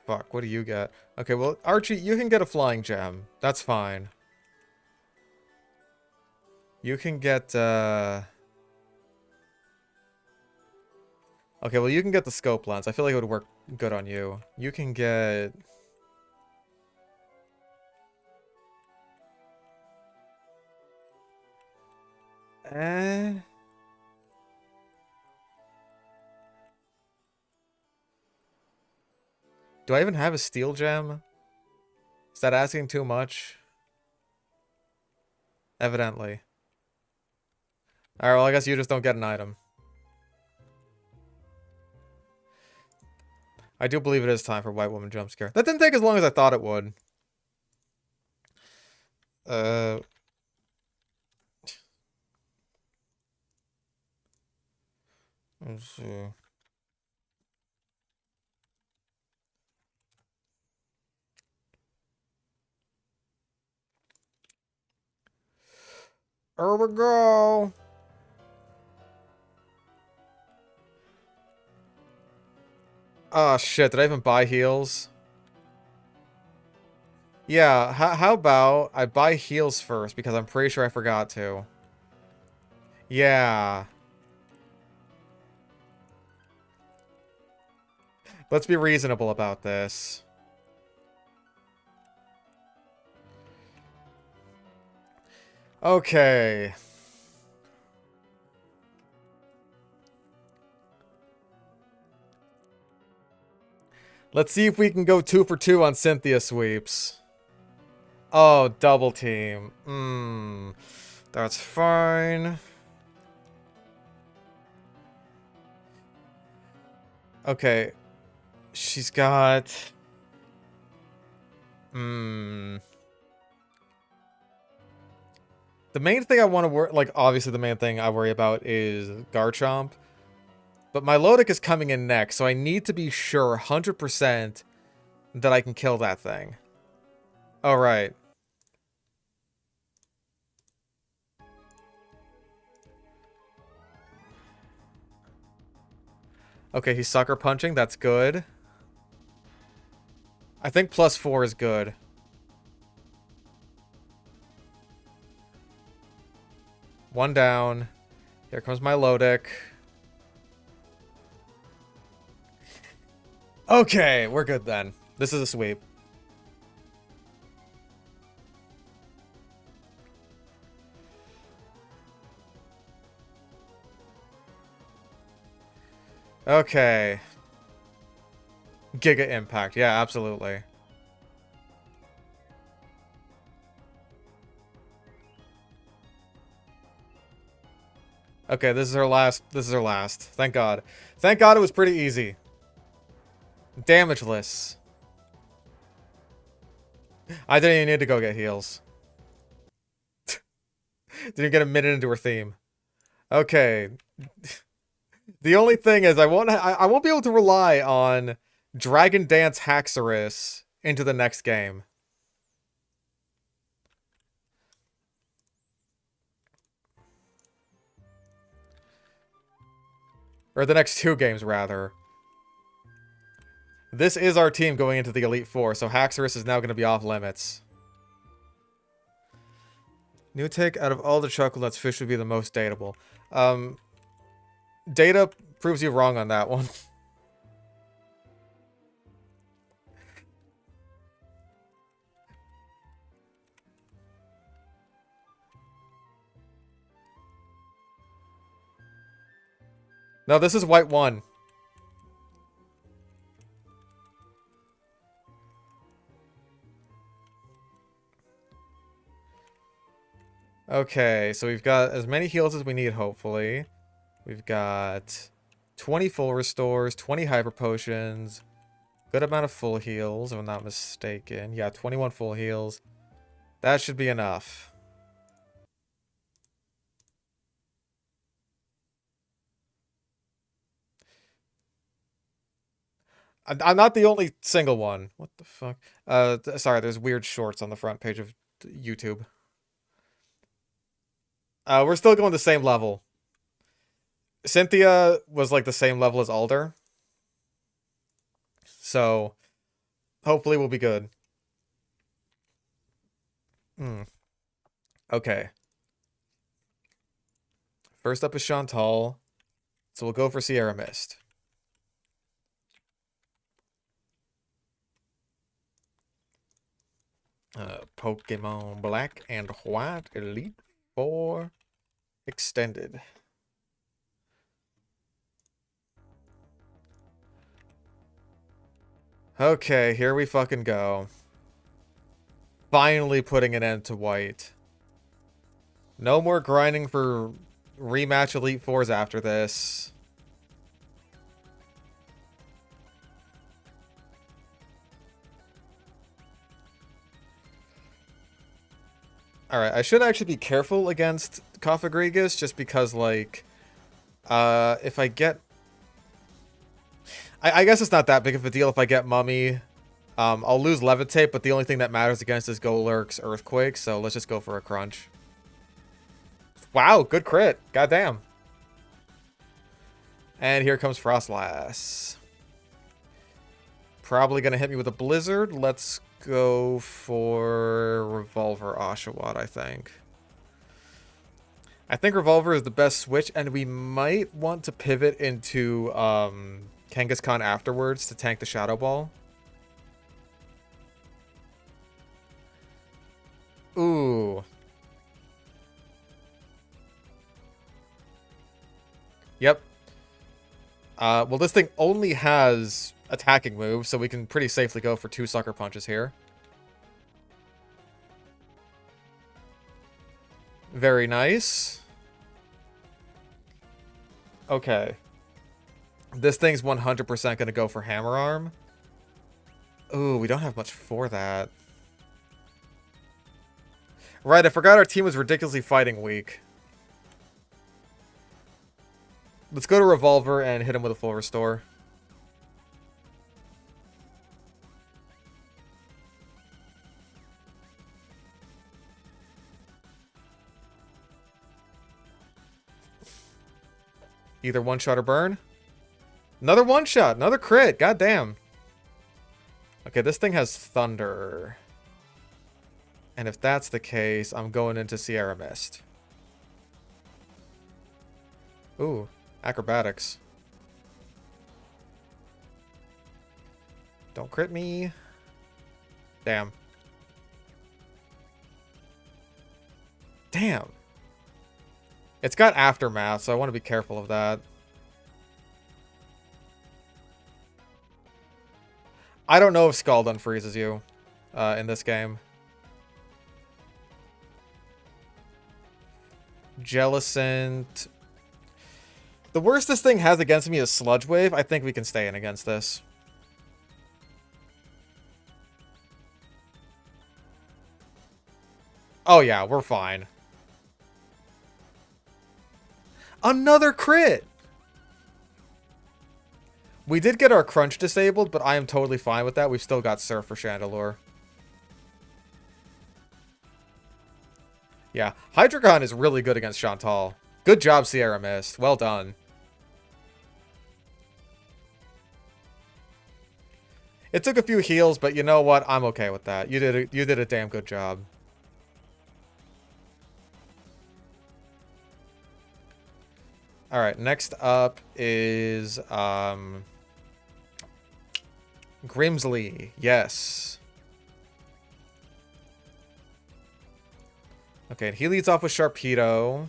Fuck, what do you get? Okay, well, Archie, you can get a flying gem. That's fine. You can get, Okay, well, you can get the scope lens. I feel like it would work good on you. You can get... Eh... Do I even have a steel gem? Is that asking too much? Evidently. Alright, well, I guess you just don't get an item. I do believe it is time for White Woman Jump Scare. That didn't take as long as I thought it would. Let's see. Here we go. Oh shit, did I even buy heals? Yeah, how about I buy heals first, because I'm pretty sure I forgot to. Yeah. Let's be reasonable about this. Okay. Let's see if we can go 2 for 2 on Cynthia sweeps. Oh, double team. That's fine. Okay. She's got... The main thing I want to worry... Like, obviously the main thing I worry about is Garchomp. But my Lodic is coming in next, so I need to be sure 100% that I can kill that thing. Alright. Okay, he's sucker punching. That's good. I think +4 is good. One down. Here comes my Lodic. Okay, we're good then. This is a sweep. Okay. Giga Impact. Yeah, absolutely. Okay, this is her last. This is her last. Thank God. Thank God it was pretty easy. Damageless. I didn't even need to go get heals. Didn't get a minute into her theme. Okay. The only thing is I won't be able to rely on Dragon Dance Haxorus into the next game. Or the next 2 games, rather. This is our team going into the Elite Four, so Haxorus is now going to be off limits. New take, out of all the chocolates, fish would be the most dateable. Data proves you wrong on that one. No, this is white 1. Okay, so we've got as many heals as we need, hopefully. We've got 20 full restores, 20 hyper potions, good amount of full heals, if I'm not mistaken. Yeah, 21 full heals. That should be enough. I'm not the only single one. What the fuck? Sorry, there's weird shorts on the front page of YouTube. We're still going the same level. Cynthia was like the same level as Alder. So, hopefully we'll be good. Okay. First up is Chantal. So we'll go for Sierra Mist. Pokemon Black and White Elite 4 Extended. Okay, here we fucking go. Finally putting an end to white. No more grinding for rematch Elite Fours after this. Alright, I should actually be careful against Cofagrigus just because, like, if I get... I guess it's not that big of a deal if I get Mummy. I'll lose Levitate, but the only thing that matters against is Golurk's Earthquake, so let's just go for a crunch. Wow, good crit. Goddamn. And here comes Frostlass. Probably gonna hit me with a Blizzard. Let's go for Revolver Oshawott, I think. I think Revolver is the best switch, and we might want to pivot into Kangaskhan afterwards to tank the Shadow Ball. Ooh. Yep. Well, this thing only has attacking moves, so we can pretty safely go for 2 Sucker Punches here. Very nice. Okay. This thing's 100% going to go for Hammer Arm. Ooh, we don't have much for that. Right, I forgot our team was ridiculously fighting weak. Let's go to Revolver and hit him with a full restore. Either one-shot or burn. Another one-shot. Another crit. Goddamn. Okay, this thing has Thunder. And if that's the case, I'm going into Sierra Mist. Ooh, Acrobatics. Don't crit me. Damn. Damn. It's got Aftermath, so I want to be careful of that. I don't know if Scald unfreezes you in this game. Jellicent. The worst this thing has against me is Sludge Wave. I think we can stay in against this. Oh yeah, we're fine. Another crit! We did get our crunch disabled, but I am totally fine with that. We've still got Surf for Chandelure. Yeah, Hydreigon is really good against Chantal. Good job, Sierra Mist. Well done. It took a few heals, but you know what? I'm okay with that. You did a damn good job. Alright, next up is Grimsley. Yes. Okay, and he leads off with Sharpedo.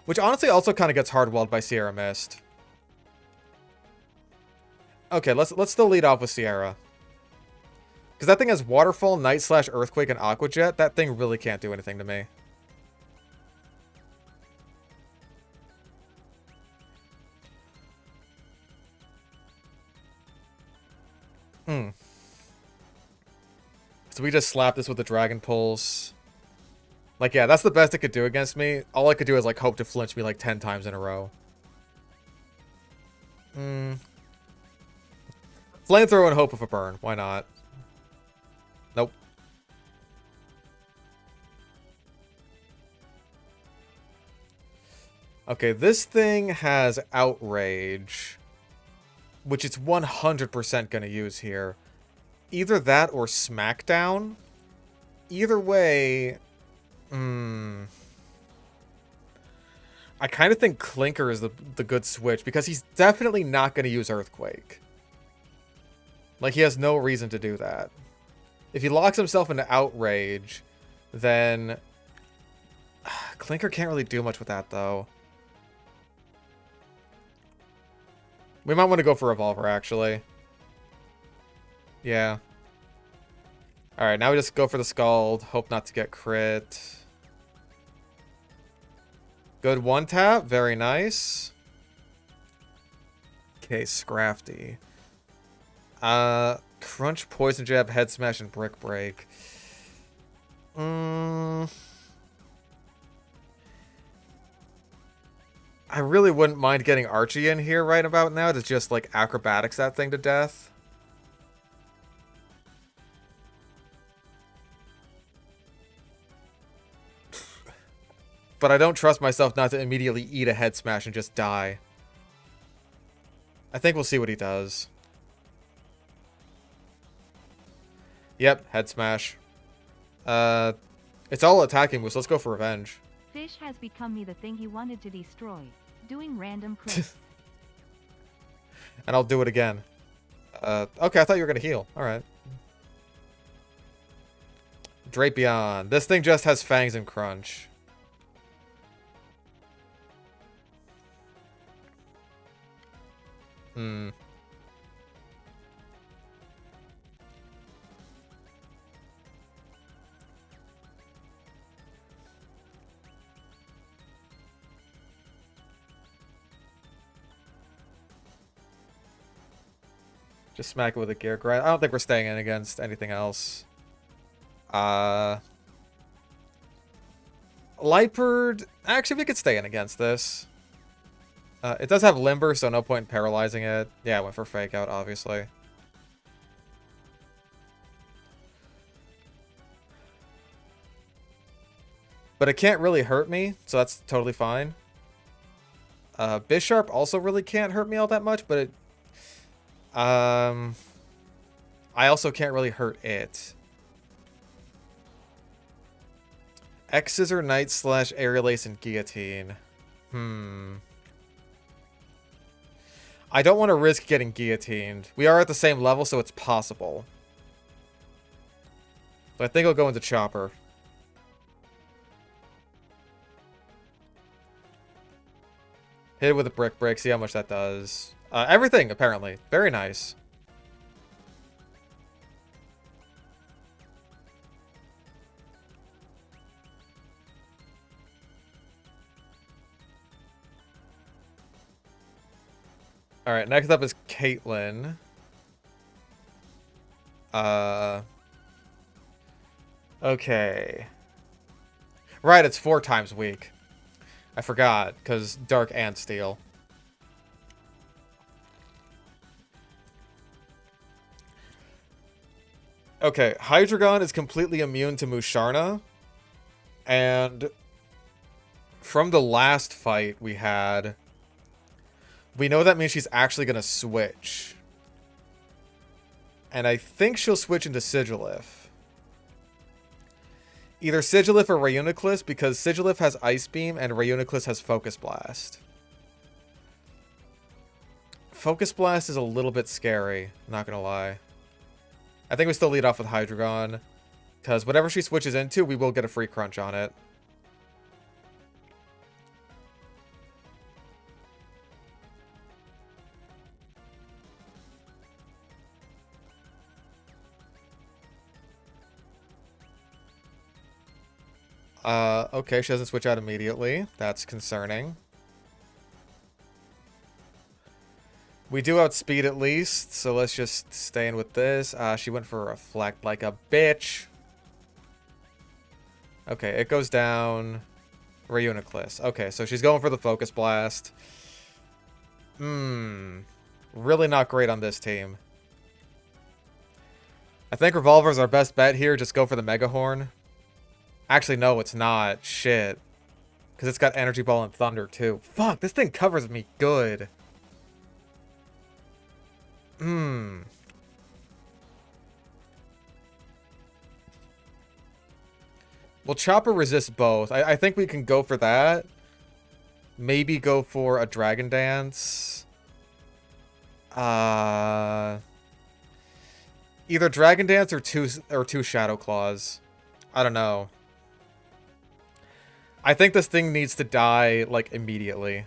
Which honestly also kind of gets hard-walled by Sierra Mist. Okay, let's still lead off with Sierra. Because that thing has Waterfall, Night Slash, Earthquake, and Aqua Jet. That thing really can't do anything to me. So we just slap this with the Dragon Pulse. Like, yeah, that's the best it could do against me. All I could do is, like, hope to flinch me, like, 10 times in a row. Flamethrower and hope of a burn. Why not? Nope. Okay, this thing has Outrage, which it's 100% going to use here. Either that or Smackdown. Either way... I kind of think Clinker is the good switch, because he's definitely not going to use Earthquake. Like, he has no reason to do that. If he locks himself into Outrage, then... Clinker can't really do much with that, though. We might want to go for Revolver, actually. Yeah. Alright, now we just go for the Scald. Hope not to get crit. Good one tap. Very nice. Okay, Scrafty. Crunch, Poison Jab, Head Smash, and Brick Break. I really wouldn't mind getting Archie in here right about now to just, like, acrobatics that thing to death. But I don't trust myself not to immediately eat a Head Smash and just die. I think we'll see what he does. Yep, Head Smash. It's all attacking moves. Let's go for Revenge. Fish has become me the thing he wanted to destroy. Doing random crits. And I'll do it again. Okay, I thought you were going to heal. Alright. Drapion. This thing just has Fangs and Crunch. Just smack it with a Gear Grind. I don't think we're staying in against anything else. Lightbird. Actually, we could stay in against this. It does have Limber, so no point in paralyzing it. Yeah, I went for Fake Out, obviously. But it can't really hurt me, so that's totally fine. Bisharp also really can't hurt me all that much, but it... I also can't really hurt it. X-Scissor, Night Slash, Aerial Ace, and Guillotine. I don't want to risk getting guillotined. We are at the same level, so it's possible. But I think I'll go into Chopper. Hit it with a Brick Break, see how much that does. Everything, apparently. Very nice. Alright, next up is Caitlyn. Okay. Right, it's 4 times weak. I forgot, because Dark and Steel. Okay, Hydreigon is completely immune to Musharna. And from the last fight we had... we know that means she's actually going to switch. And I think she'll switch into Sigilyph. Either Sigilyph or Reuniclus, because Sigilyph has Ice Beam and Reuniclus has Focus Blast. Focus Blast is a little bit scary, not going to lie. I think we still lead off with Hydreigon, because whatever she switches into, we will get a free crunch on it. Okay, she doesn't switch out immediately. That's concerning. We do outspeed at least, so let's just stay in with this. She went for Reflect like a bitch. Okay, it goes down. Reuniclus. Okay, so she's going for the Focus Blast. Really not great on this team. I think Revolver's our best bet here. Just go for the Mega Horn. Actually, no, it's not. Shit. Because it's got Energy Ball and Thunder, too. Fuck, this thing covers me good. Will Chopper resist both? I think we can go for that. Maybe go for a Dragon Dance. Either Dragon Dance or two Shadow Claws. I don't know. I think this thing needs to die, like, immediately.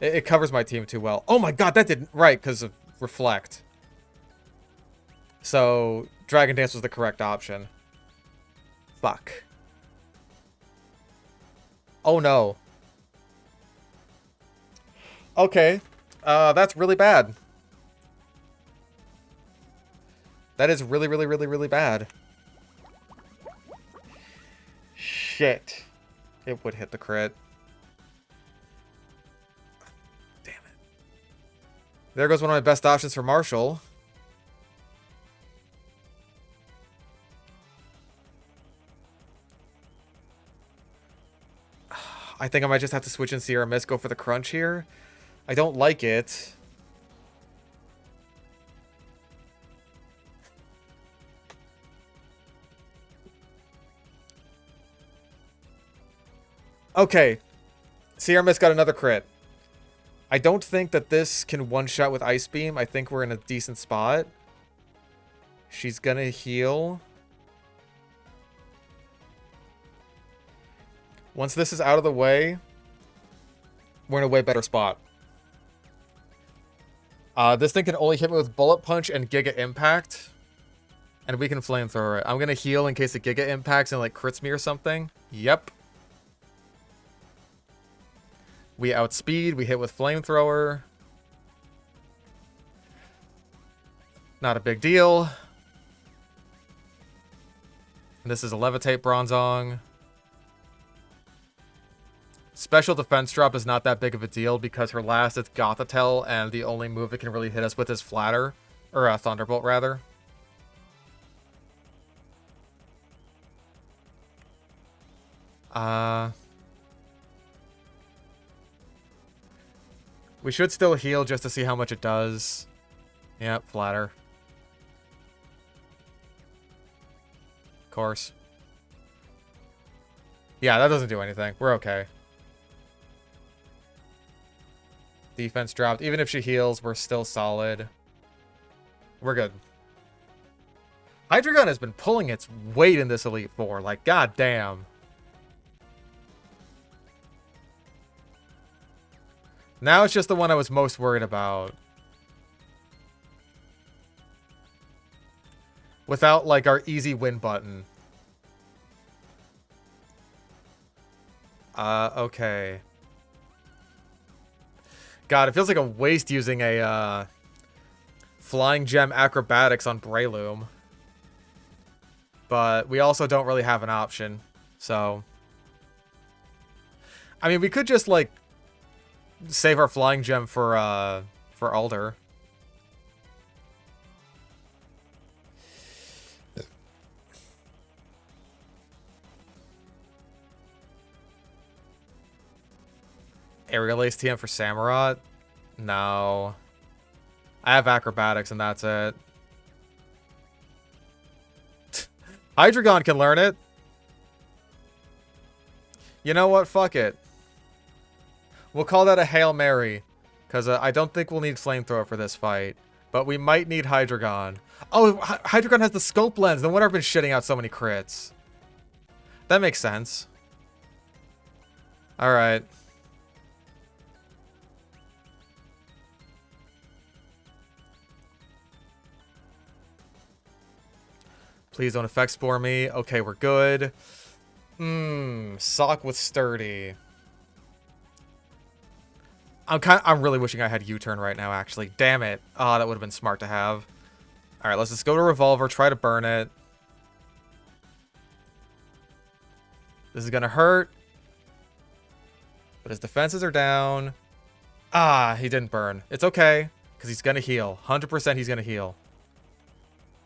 It covers my team too well. Oh my god, that didn't... Right, because of Reflect. So, Dragon Dance was the correct option. Fuck. Oh no. Okay. That's really bad. That is really, really, really, really bad. Shit. It would hit the crit. Damn it. There goes one of my best options for Marshall. I think I might just have to switch in Sierra Mist, go for the crunch here. I don't like it. Okay. Sierra Mist got another crit. I don't think that this can one-shot with Ice Beam. I think we're in a decent spot. She's gonna heal. Once this is out of the way, we're in a way better spot. This thing can only hit me with Bullet Punch and Giga Impact. And we can Flamethrower it. I'm gonna heal in case it Giga Impacts and, like, crits me or something. Yep. We outspeed, we hit with Flamethrower. Not a big deal. And this is a Levitate Bronzong. Special defense drop is not that big of a deal because her last is Gothitelle, and the only move it can really hit us with is Flatter. Or Thunderbolt, rather. We should still heal just to see how much it does. Yep, Flatter. Of course. Yeah, that doesn't do anything. We're okay. Defense dropped. Even if she heals, we're still solid. We're good. Hydreigon has been pulling its weight in this Elite Four. Like, goddamn. Now it's just the one I was most worried about. Without, like, our easy win button. Okay. God, it feels like a waste using a, Flying Gem Acrobatics on Breloom. But we also don't really have an option, so... I mean, we could just, like, save our Flying Gem for Alder. Aerial Ace TM for Samurott? No. I have Acrobatics and that's it. Hydreigon can learn it. You know what? Fuck it. We'll call that a Hail Mary. Because I don't think we'll need Flamethrower for this fight. But we might need Hydreigon. Oh, Hydreigon has the Scope Lens. No wonder I've been shitting out so many crits. That makes sense. Alright. Please don't Effect Spore me. Okay, we're good. Sock with Sturdy. I'm really wishing I had U-turn right now, actually. Damn it. Oh, that would have been smart to have. Alright, let's just go to Revolver, try to burn it. This is gonna hurt. But his defenses are down. Ah, he didn't burn. It's okay, because he's gonna heal. 100% he's gonna heal.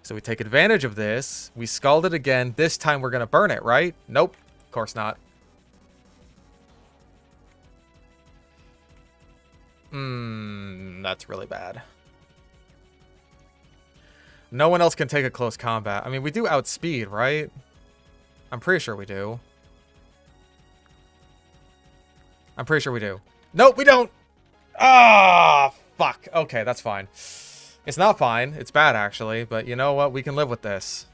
So we take advantage of this. We Scald it again. This time we're gonna burn it, right? Nope. Of course not. That's really bad. No one else can take a close combat. I mean, we do outspeed, right? I'm pretty sure we do. Nope, we don't! Ah, fuck. Okay, that's fine. It's not fine. It's bad, actually. But you know what? We can live with this.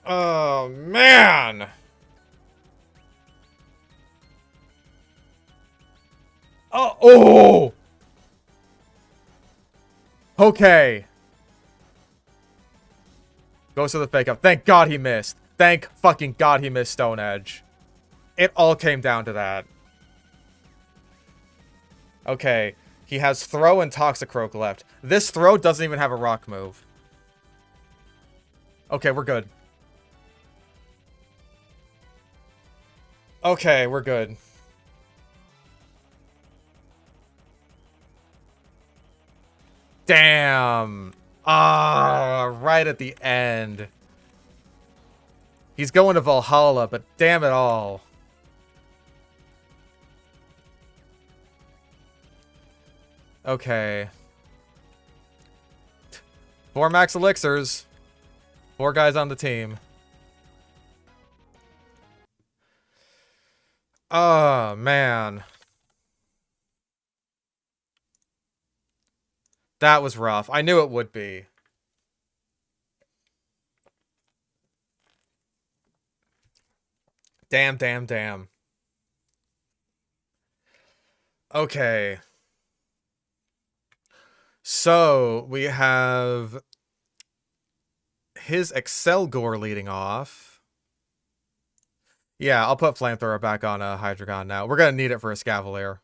Oh, man! Oh! Okay. Goes to the fake up. Thank God he missed. Thank fucking God he missed Stone Edge. It all came down to that. Okay. He has Throw and Toxicroak left. This Throw doesn't even have a rock move. Okay, we're good. Okay, we're good. Damn. Ah, right at the end. He's going to Valhalla, but damn it all. Okay. 4 max elixirs. 4 guys on the team. Oh, man. That was rough. I knew it would be. Damn, damn, damn. Okay. So, we have his Excelgor leading off. Yeah, I'll put Flamethrower back on a Hydreigon now. We're going to need it for a Scavalier.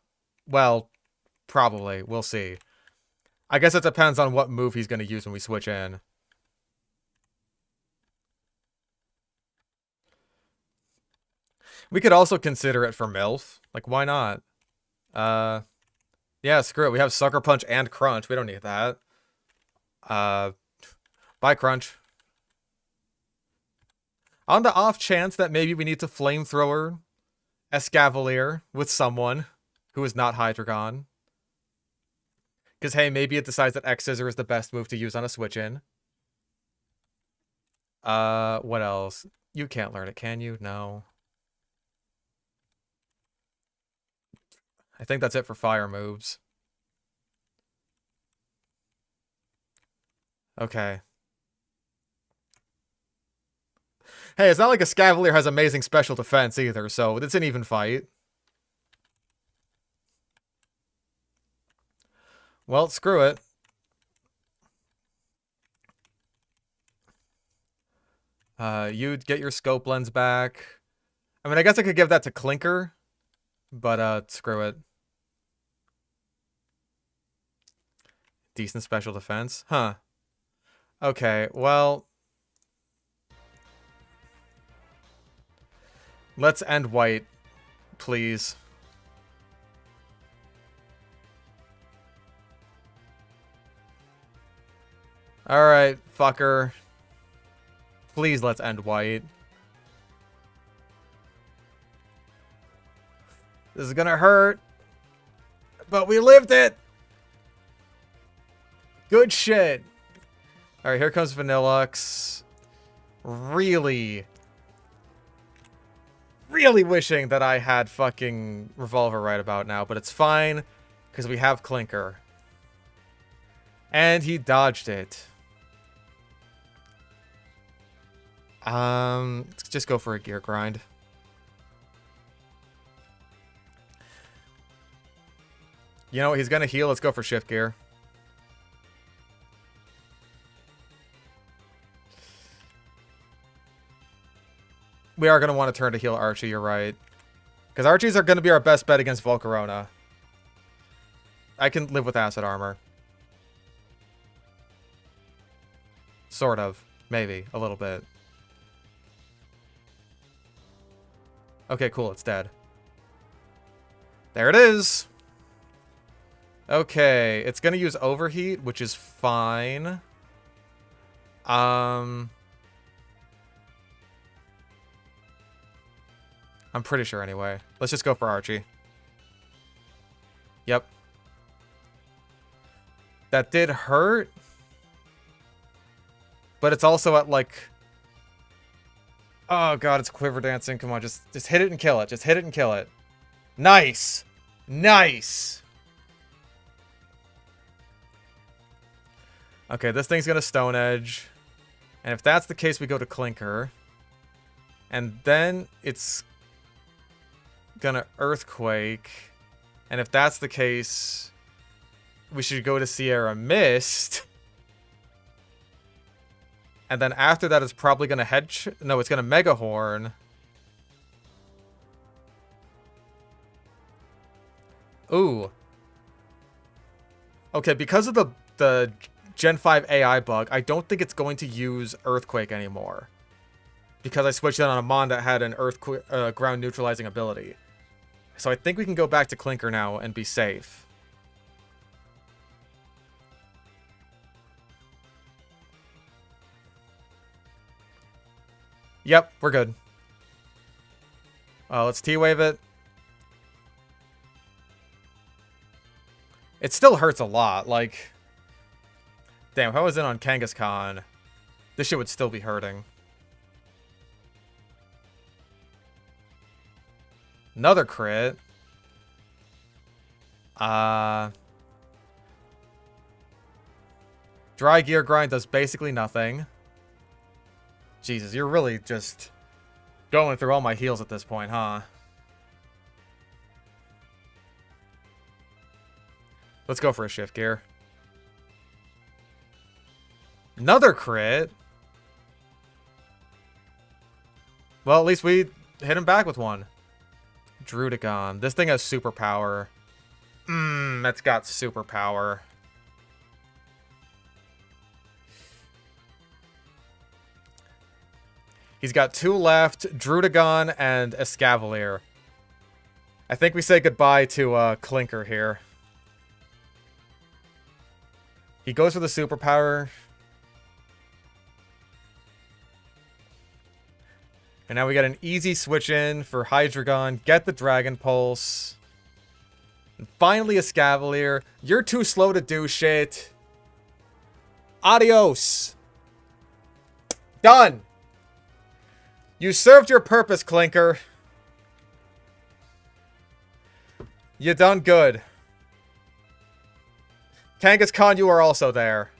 Well, probably. We'll see. I guess it depends on what move he's going to use when we switch in. We could also consider it for MILF. Like, why not? Yeah, screw it. We have Sucker Punch and Crunch. We don't need that. Bye, Crunch. On the off chance that maybe we need to Flamethrower Escavalier with someone who is not Hydreigon. Because, hey, maybe it decides that X-Scissor is the best move to use on a switch-in. What else? You can't learn it, can you? No. I think that's it for fire moves. Okay. Hey, it's not like a Scavalier has amazing special defense either, so it's an even fight. Well, screw it. You'd get your scope lens back. I mean, I guess I could give that to Clinker, but screw it. Decent special defense? Huh. Okay, well... Let's end white, please. Alright, fucker. Please let's end white. This is gonna hurt. But we lived it! Good shit. Alright, here comes Vanillux. Really wishing that I had fucking Revolver right about now, but it's fine, because we have Clinker. And he dodged it. Let's just go for a Gear Grind. You know what? He's gonna heal. Let's go for Shift Gear. We are gonna want to turn to heal Archie, you're right. Because Archies are gonna be our best bet against Volcarona. I can live with Acid Armor. Sort of. Maybe. A little bit. Okay, cool. It's dead. There it is! Okay. It's gonna use Overheat, which is fine. I'm pretty sure anyway. Let's just go for Archie. Yep. That did hurt. But it's also at like... Oh god, it's Quiver Dancing. Come on, just hit it and kill it. Just hit it and kill it. Nice! Nice! Okay, this thing's gonna Stone Edge. And if that's the case, we go to Clinker. And then it's gonna Earthquake. And if that's the case, we should go to Sierra Mist. And then after that, it's probably gonna no, it's gonna Mega Horn. Ooh. Okay, because of the Gen 5 AI bug, I don't think it's going to use Earthquake anymore. Because I switched it on a Mon that had an Earthquake ground neutralizing ability. So I think we can go back to Clinker now and be safe. Yep, we're good. Let's T-Wave it. It still hurts a lot, like... Damn, if I was in on Kangaskhan, this shit would still be hurting. Another crit. Dry Gear Grind does basically nothing. Jesus, you're really just going through all my heals at this point, huh? Let's go for a Shift Gear. Another crit. Well, at least we hit him back with one. Drudicon. This thing has superpower. That's got superpower. He's got 2 left, Drudicon and Escavalier. I think we say goodbye to Clinker here. He goes for the superpower. And now we got an easy switch in for Hydreigon, get the Dragon Pulse. And finally Escavalier. You're too slow to do shit. Adios. Done. You served your purpose, Clinker. You done good. Kangaskhan, you are also there.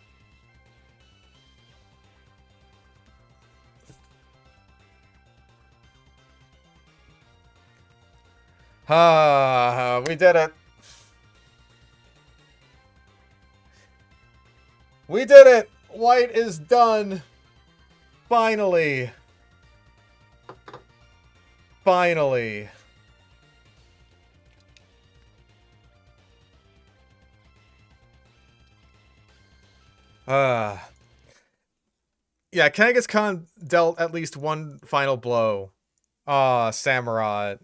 We did it. We did it. White is done. Finally. Finally. Yeah, Kangaskhan dealt at least one final blow. Samurott.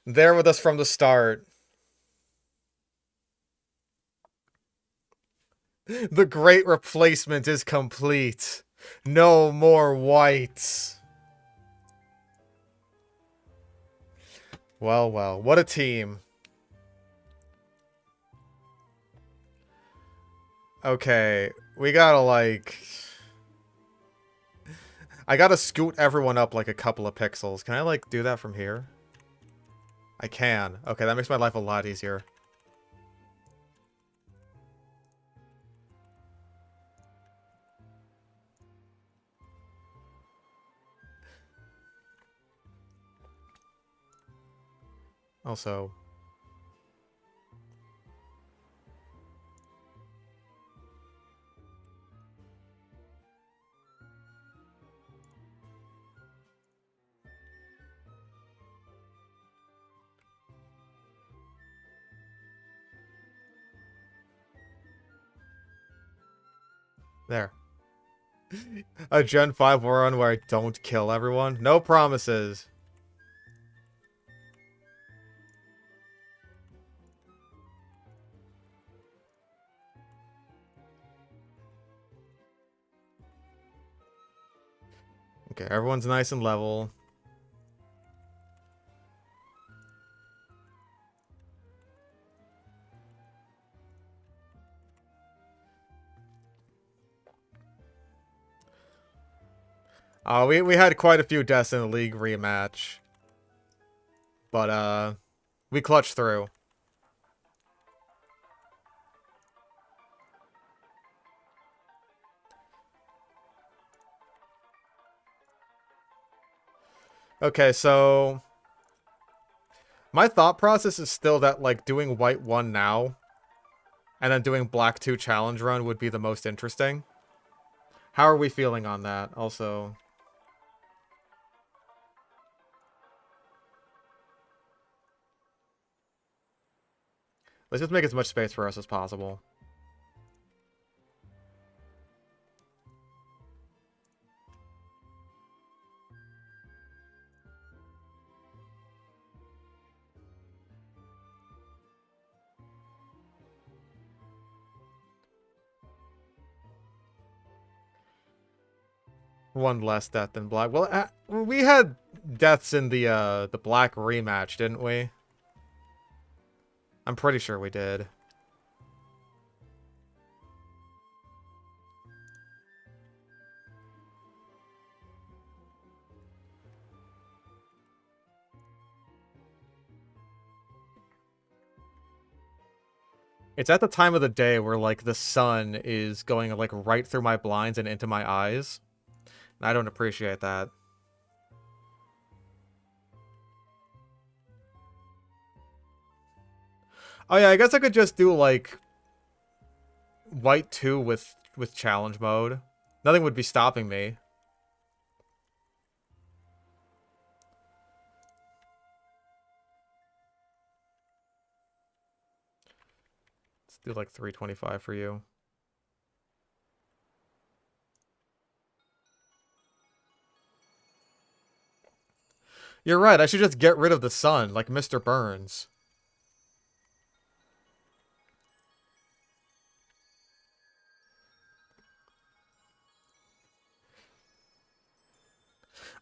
There with us from the start. The great replacement is complete. No more whites. Well, well, what a team. Okay, we gotta, like... I gotta scoot everyone up, like, a couple of pixels. Can I, like, do that from here? I can. Okay, that makes my life a lot easier. Also... There. A Gen 5 run where I don't kill everyone? No promises. Okay, everyone's nice and level. We had quite a few deaths in the league rematch. But, we clutched through. Okay, so my thought process is still that, like, doing white 1 now and then doing black 2 challenge run would be the most interesting. How are we feeling on that, also? Let's just make as much space for us as possible. One less death than black. Well, we had deaths in the black rematch, didn't we? I'm pretty sure we did. It's at the time of the day where, like, the sun is going, like, right through my blinds and into my eyes. And I don't appreciate that. Oh yeah, I guess I could just do, like, white 2 with challenge mode. Nothing would be stopping me. Let's do, like, 325 for you. You're right, I should just get rid of the sun, like Mr. Burns.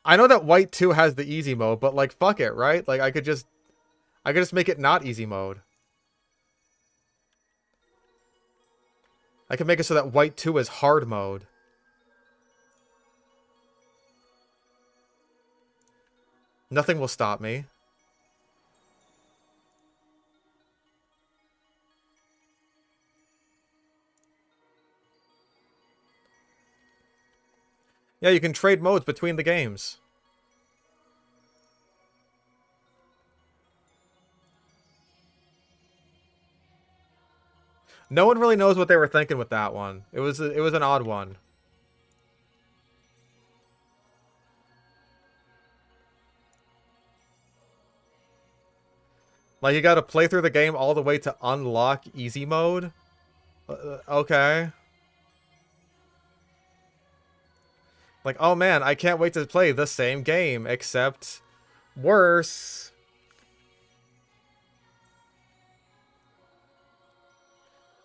I know that white 2 has the easy mode, but, like, fuck it, right? Like, I could just make it not easy mode. I can make it so that white 2 is hard mode. Nothing will stop me. Yeah, you can trade modes between the games. No one really knows what they were thinking with that one. It was an odd one. Like, you gotta play through the game all the way to unlock easy mode? Okay. Like, oh man, I can't wait to play the same game, except worse.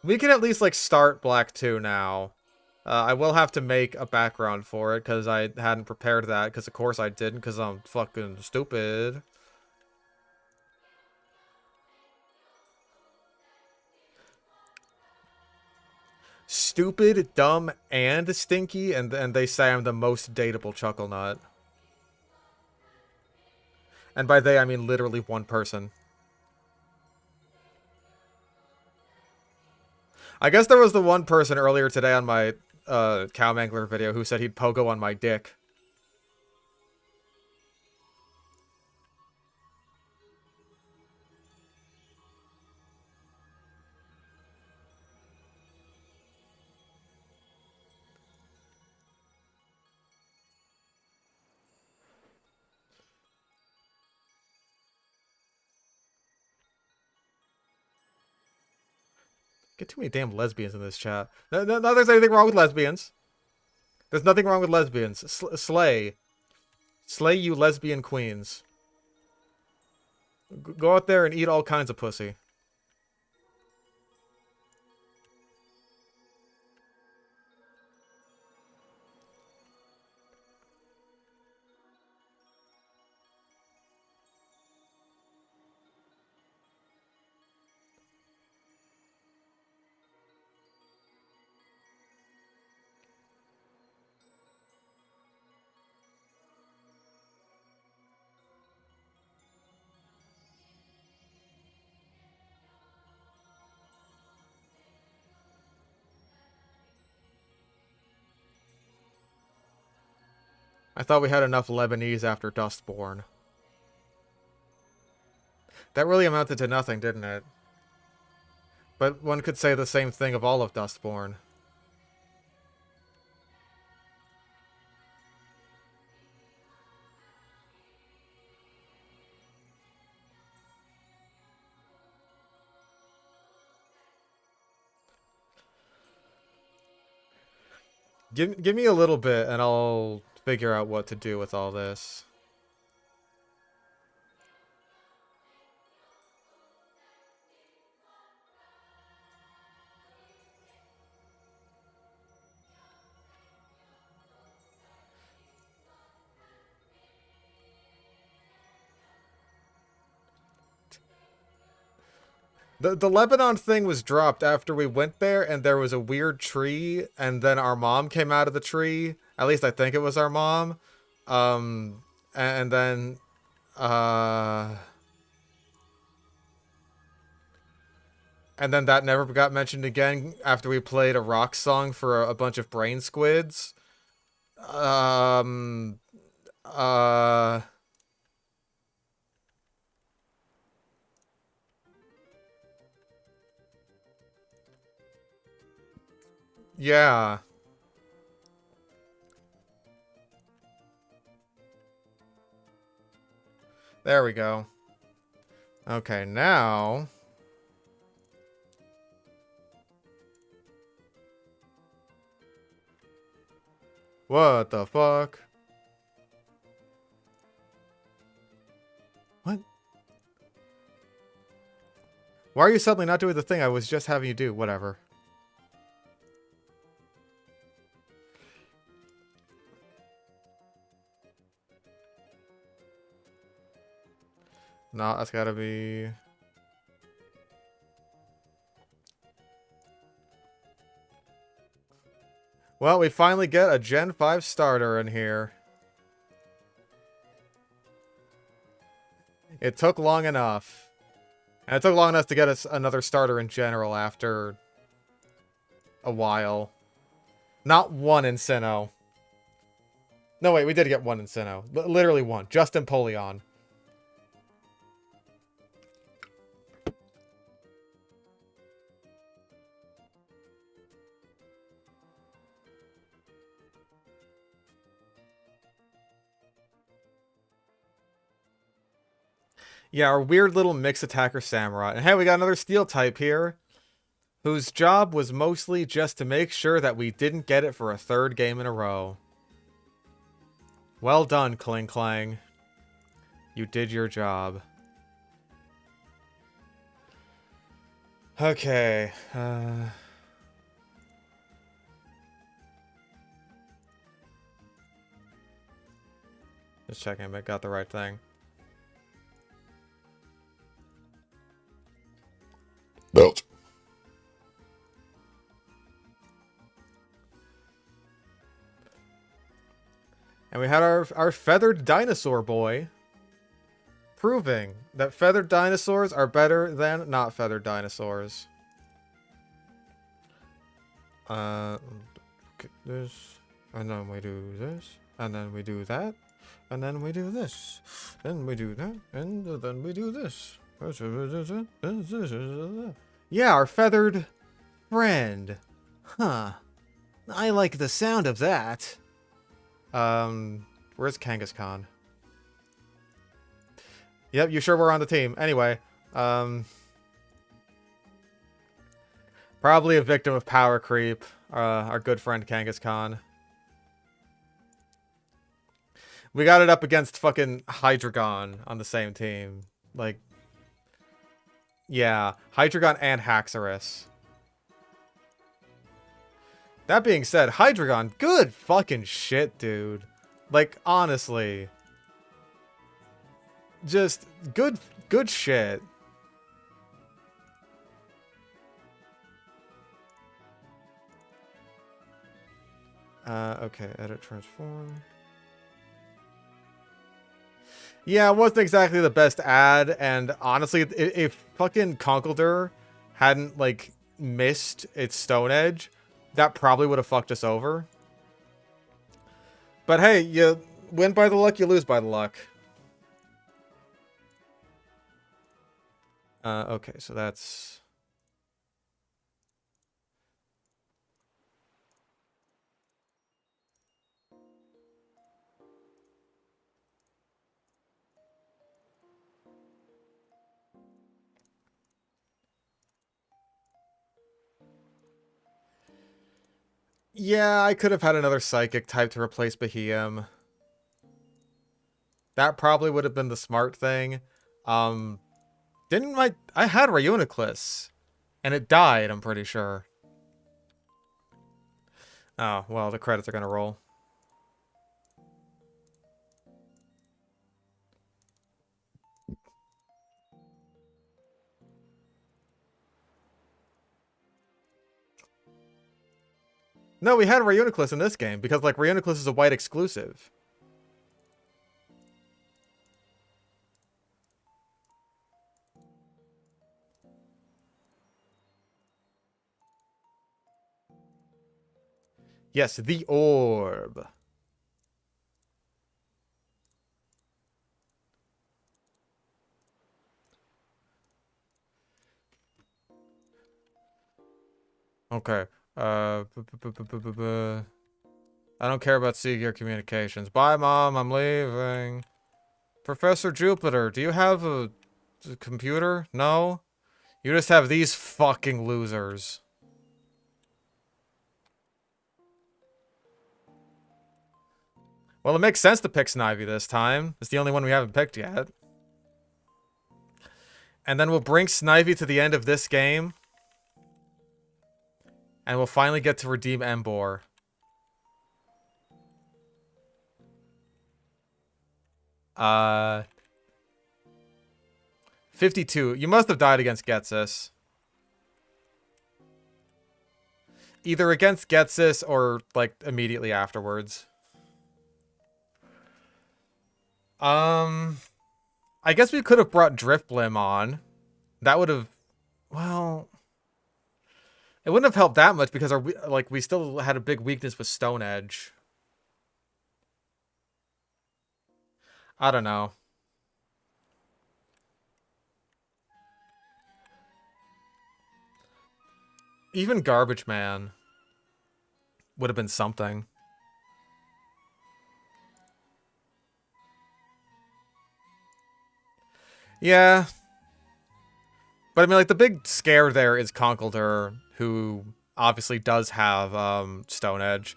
We can at least, like, start Black 2 now. I will have to make a background for it, because I hadn't prepared that, because of course I didn't, because I'm fucking stupid. Stupid, dumb, and stinky, and they say I'm the most dateable chuckle nut. And by they, I mean literally one person. I guess there was the one person earlier today on my cow mangler video who said he'd pogo on my dick. Get too many damn lesbians in this chat. No, there's anything wrong with lesbians. There's nothing wrong with lesbians. Slay. Slay, you lesbian queens. Go out there and eat all kinds of pussy. I thought we had enough Lebanese after Dustborn. That really amounted to nothing, didn't it? But one could say the same thing of all of Dustborn. Give me a little bit and I'll figure out what to do with all this. The Lebanon thing was dropped after we went there, and there was a weird tree, and then our mom came out of the tree. At least I think it was our mom. And then, and then that never got mentioned again after we played a rock song for a bunch of brain squids. Yeah. There we go. Okay, now... What the fuck? What? Why are you suddenly not doing the thing I was just having you do? Whatever. No, that's gotta be... Well, we finally get a Gen 5 starter in here. It took long enough. And it took long enough to get us another starter in general after a while. Not one in Sinnoh. No, wait, we did get one in Sinnoh. Literally one. Just Empoleon. Yeah, our weird little mix attacker Samurai. And hey, we got another steel type here, whose job was mostly just to make sure that we didn't get it for a third game in a row. Well done, Kling Klang. You did your job. Okay. Just checking if I got the right thing. Belt. And we had our feathered dinosaur boy, proving that feathered dinosaurs are better than not feathered dinosaurs. This, and then we do this, and then we do that, and then we do this, then we do that, and then we do this. Yeah, our feathered friend. Huh. I like the sound of that. Where's Kangaskhan? Yep, you sure were on the team. Anyway, probably a victim of power creep, our good friend Kangaskhan. We got it up against fucking Hydreigon on the same team. Like, yeah, Hydreigon and Haxorus. That being said, Hydreigon, good fucking shit, dude. Like, honestly. Just good shit. Okay, edit transform. Yeah, it wasn't exactly the best ad, and honestly, if fucking Conkeldurr hadn't, like, missed its Stone Edge, that probably would have fucked us over. But hey, win by the luck, you lose by the luck. Okay, so that's... Yeah, I could have had another Psychic type to replace Behem. That probably would have been the smart thing. Didn't I had Reuniclus, and it died, I'm pretty sure. Oh, well, the credits are gonna roll. No, we had Reuniclus in this game, because, like, Reuniclus is a white exclusive. Yes, the orb. Okay. I don't care about Seeger communications. Bye, Mom. I'm leaving. Professor Jupiter, do you have a computer? No? You just have these fucking losers. Well, it makes sense to pick Snivy this time. It's the only one we haven't picked yet. And then we'll bring Snivy to the end of this game. And we'll finally get to redeem Embor. Uh... 52. You must have died against Getsis. Either against Getsis or, like, immediately afterwards. I guess we could have brought Driftblim on. That would have... Well... It wouldn't have helped that much because we still had a big weakness with Stone Edge. I don't know. Even Garbage Man would have been something. Yeah. But I mean, like, the big scare there is Conkeldurr, who obviously does have Stone Edge.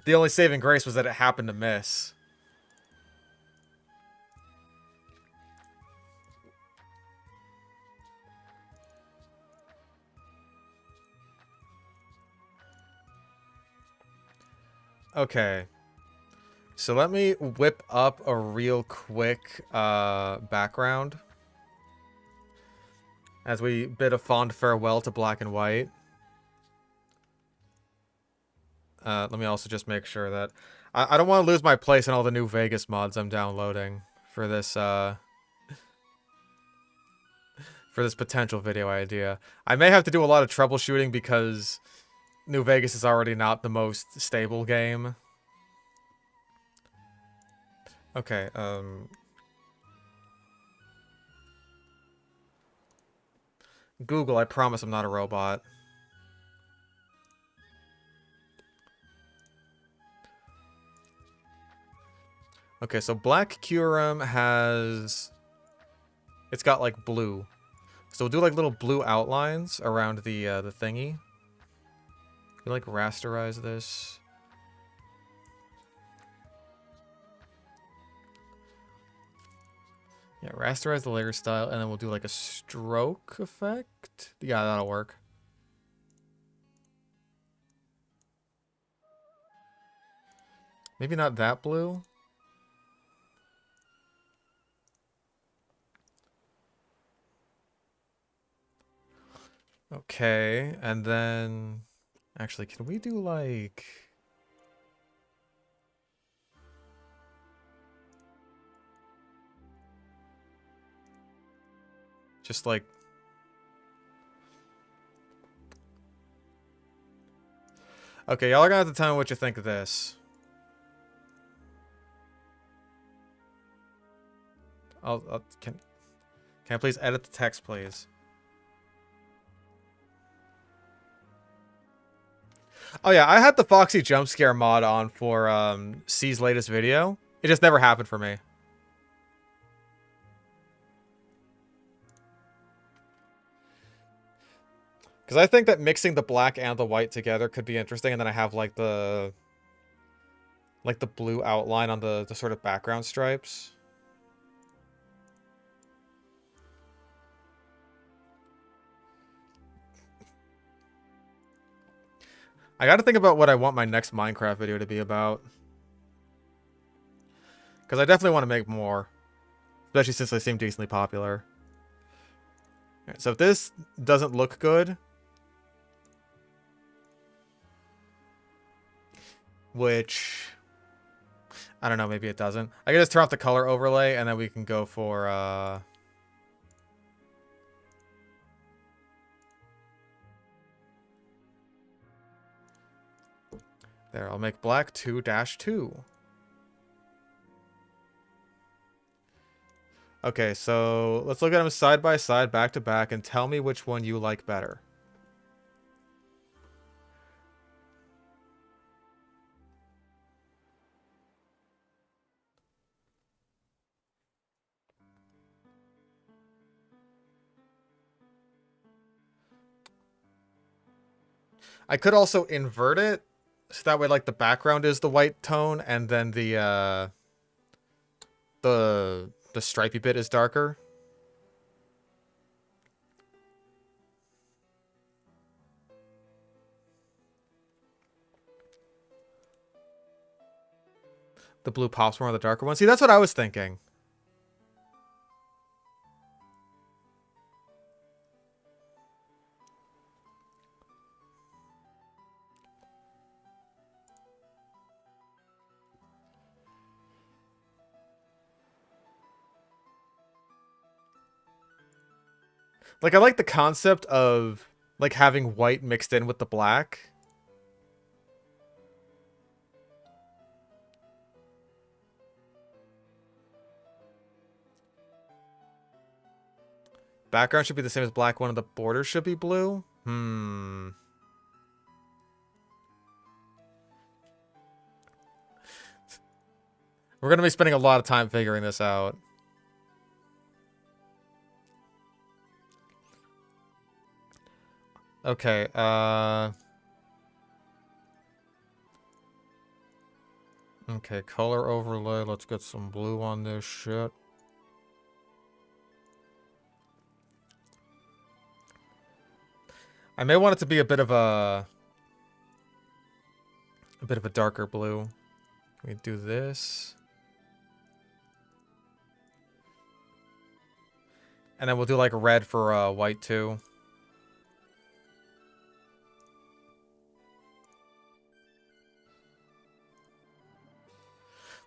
The only saving grace was that it happened to miss. Okay. So let me whip up a real quick background as we bid a fond farewell to Black and White. Let me also just make sure that... I don't want to lose my place in all the new Vegas mods I'm downloading for this potential video idea. I may have to do a lot of troubleshooting because New Vegas is already not the most stable game. Okay, Google, I promise I'm not a robot. Okay, so Black Kyurem has... It's got, like, blue. So we'll do, like, little blue outlines around the thingy. We, like, rasterize this. Yeah, rasterize the layer style, and then we'll do, like, a stroke effect. Yeah, that'll work. Maybe not that blue. Okay, and then... Actually, can we do, like... Just, like... Okay, y'all are gonna have to tell me what you think of this. Can I please edit the text, please? Oh yeah, I had the Foxy jump scare mod on for C's latest video. It just never happened for me. Because I think that mixing the black and the white together could be interesting, and then I have like the blue outline on the sort of background stripes. I gotta think about what I want my next Minecraft video to be about. Because I definitely want to make more. Especially since they seem decently popular. Alright, so if this doesn't look good... Which... I don't know, maybe it doesn't. I can just turn off the color overlay and then we can go for... There, I'll make black 2-2. Okay, so let's look at them side by side, back to back, and tell me which one you like better. I could also invert it. So that way, like, the background is the white tone, and then the stripey bit is darker. The blue pops more on the darker one. See, that's what I was thinking. Like, I like the concept of, like, having white mixed in with the black. Background should be the same as black. One of the borders should be blue. We're going to be spending a lot of time figuring this out. Okay, okay, color overlay. Let's get some blue on this shit. I may want it to be a bit of a darker blue. We do this. And then we'll do like red for white too.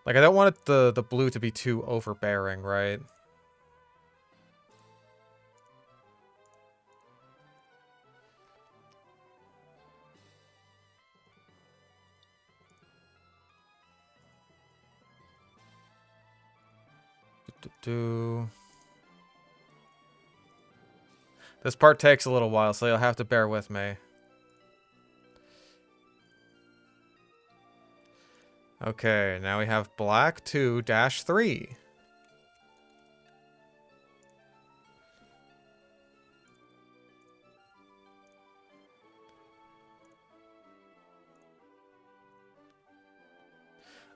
Like, I don't want it, the blue to be too overbearing, right? This part takes a little while, so you'll have to bear with me. Okay, now we have black 2-3.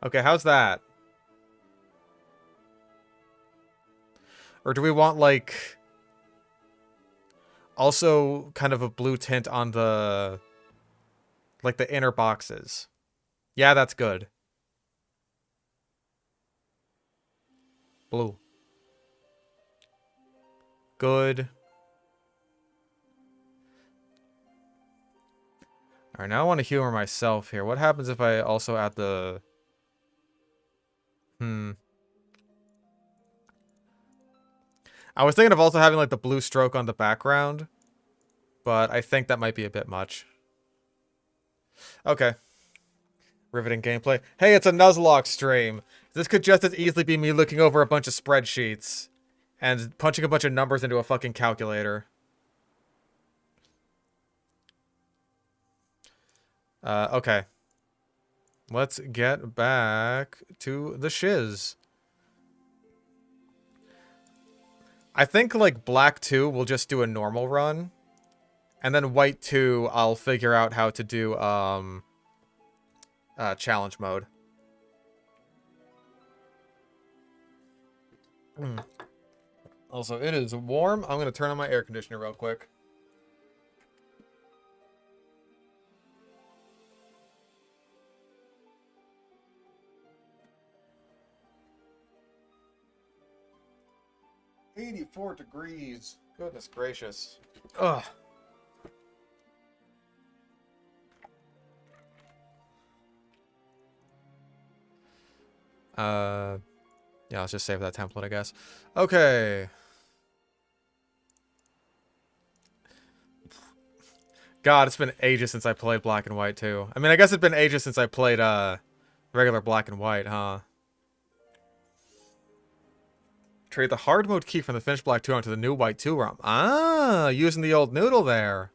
Okay, how's that? Or do we want, like, also kind of a blue tint on the, like, the inner boxes? Yeah, that's good. Blue. Good. Alright, now I want to humor myself here. What happens if I also add the... I was thinking of also having, like, the blue stroke on the background. But I think that might be a bit much. Okay. Riveting gameplay. Hey, it's a Nuzlocke stream. This could just as easily be me looking over a bunch of spreadsheets and punching a bunch of numbers into a fucking calculator. Okay. Let's get back to the shiz. I think, like, Black 2 will just do a normal run. And then White 2, I'll figure out how to do, challenge mode. Also, it is warm. I'm gonna turn on my air conditioner real quick. "84 degrees. Goodness gracious. Ugh. Yeah, let's just save that template, I guess. Okay. God, it's been ages since I played Black and White, too. I mean, I guess it's been ages since I played, regular Black and White, huh? Trade the hard mode key from the finished Black 2 onto the new White 2 ROM. Ah, using the old noodle there.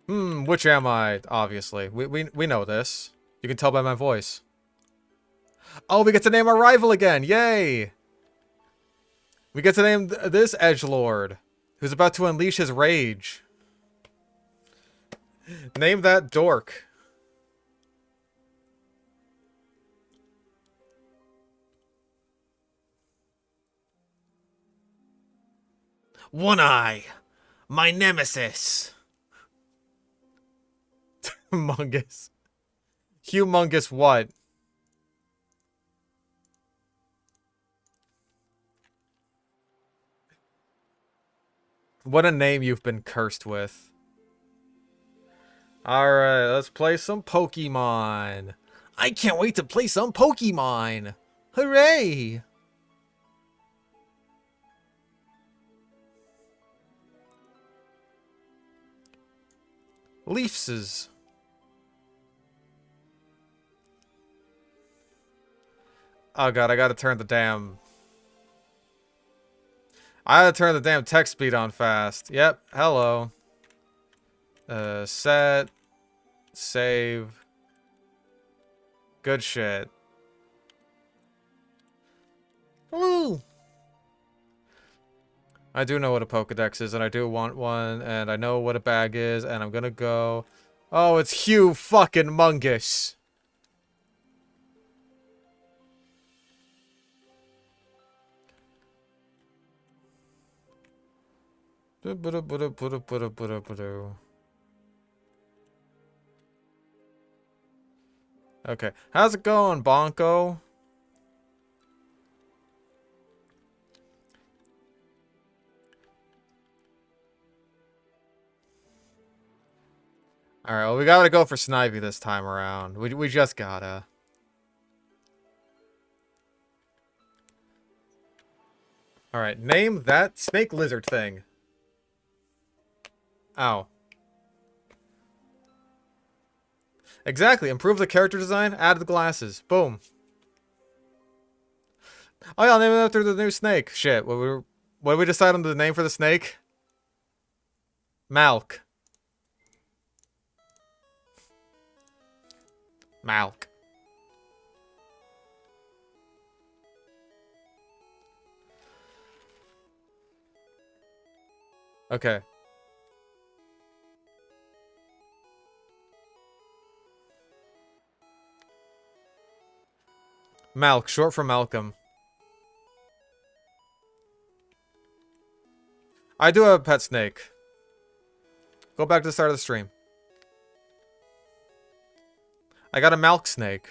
Which am I? Obviously. We know this. You can tell by my voice. Oh, we get to name our rival again! Yay! We get to name this edgelord, who's about to unleash his rage. Name that dork. One Eye, my nemesis. Humongous. Humongous what? What a name you've been cursed with. Alright, let's play some Pokemon. I can't wait to play some Pokemon. Hooray! Leafses. Oh god, I gotta turn the damn... I gotta turn the damn text speed on fast. Yep, hello. Set. Save. Good shit. Woo! I do know what a Pokedex is, and I do want one, and I know what a bag is, and I'm gonna go... Oh, it's Hugh fucking Mungus! Okay, how's it going, Bonko? Alright, well, we gotta go for Snivy this time around. We just gotta. Alright, name that snake lizard thing. Ow. Exactly, improve the character design, add the glasses. Boom. Oh yeah, I'll name it after the new snake. Shit, what did we decide on the name for the snake? Malk. Malk. Okay. Malk, short for Malcolm. I do have a pet snake. Go back to the start of the stream. I got a Malk snake.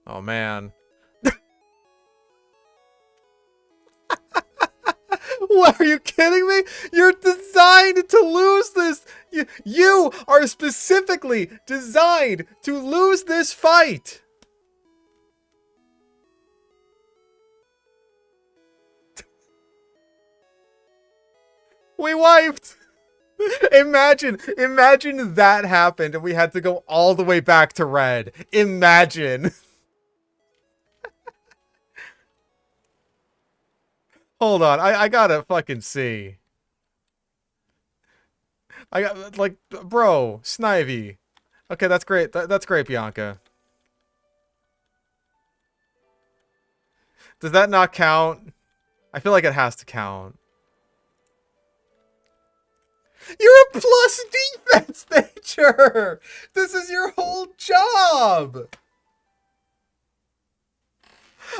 Oh man. What, are you kidding me? You're designed to lose this. You are specifically designed to lose this fight. We wiped! Imagine that happened and we had to go all the way back to red. Imagine. Hold on, I gotta fucking see. I got, like, bro, Snivy. Okay, that's great. That's great, Bianca. Does that not count? I feel like it has to count. You're a plus defense nature! This is your whole job!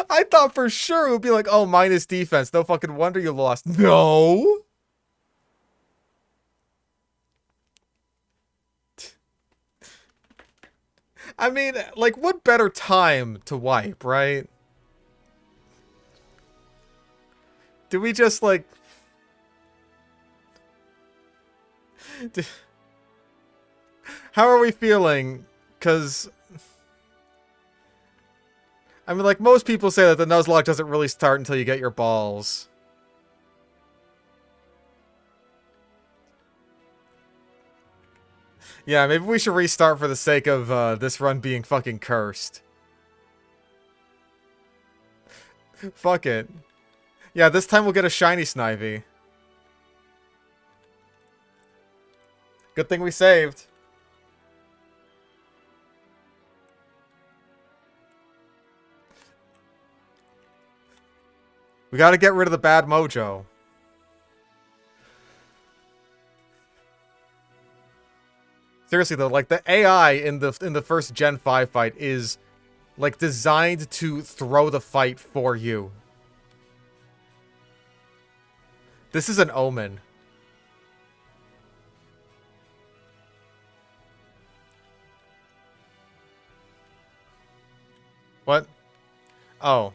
I thought for sure it would be like, oh, minus defense. No fucking wonder you lost. No! I mean, like, what better time to wipe, right? Do we just, like... How are we feeling? Because... I mean, like, most people say that the Nuzlocke doesn't really start until you get your balls. Yeah, maybe we should restart for the sake of this run being fucking cursed. Fuck it. Yeah, this time we'll get a shiny Snivy. Good thing we saved. We gotta get rid of the bad mojo. Seriously though, like the AI in the first Gen 5 fight is like designed to throw the fight for you. This is an omen. What? Oh.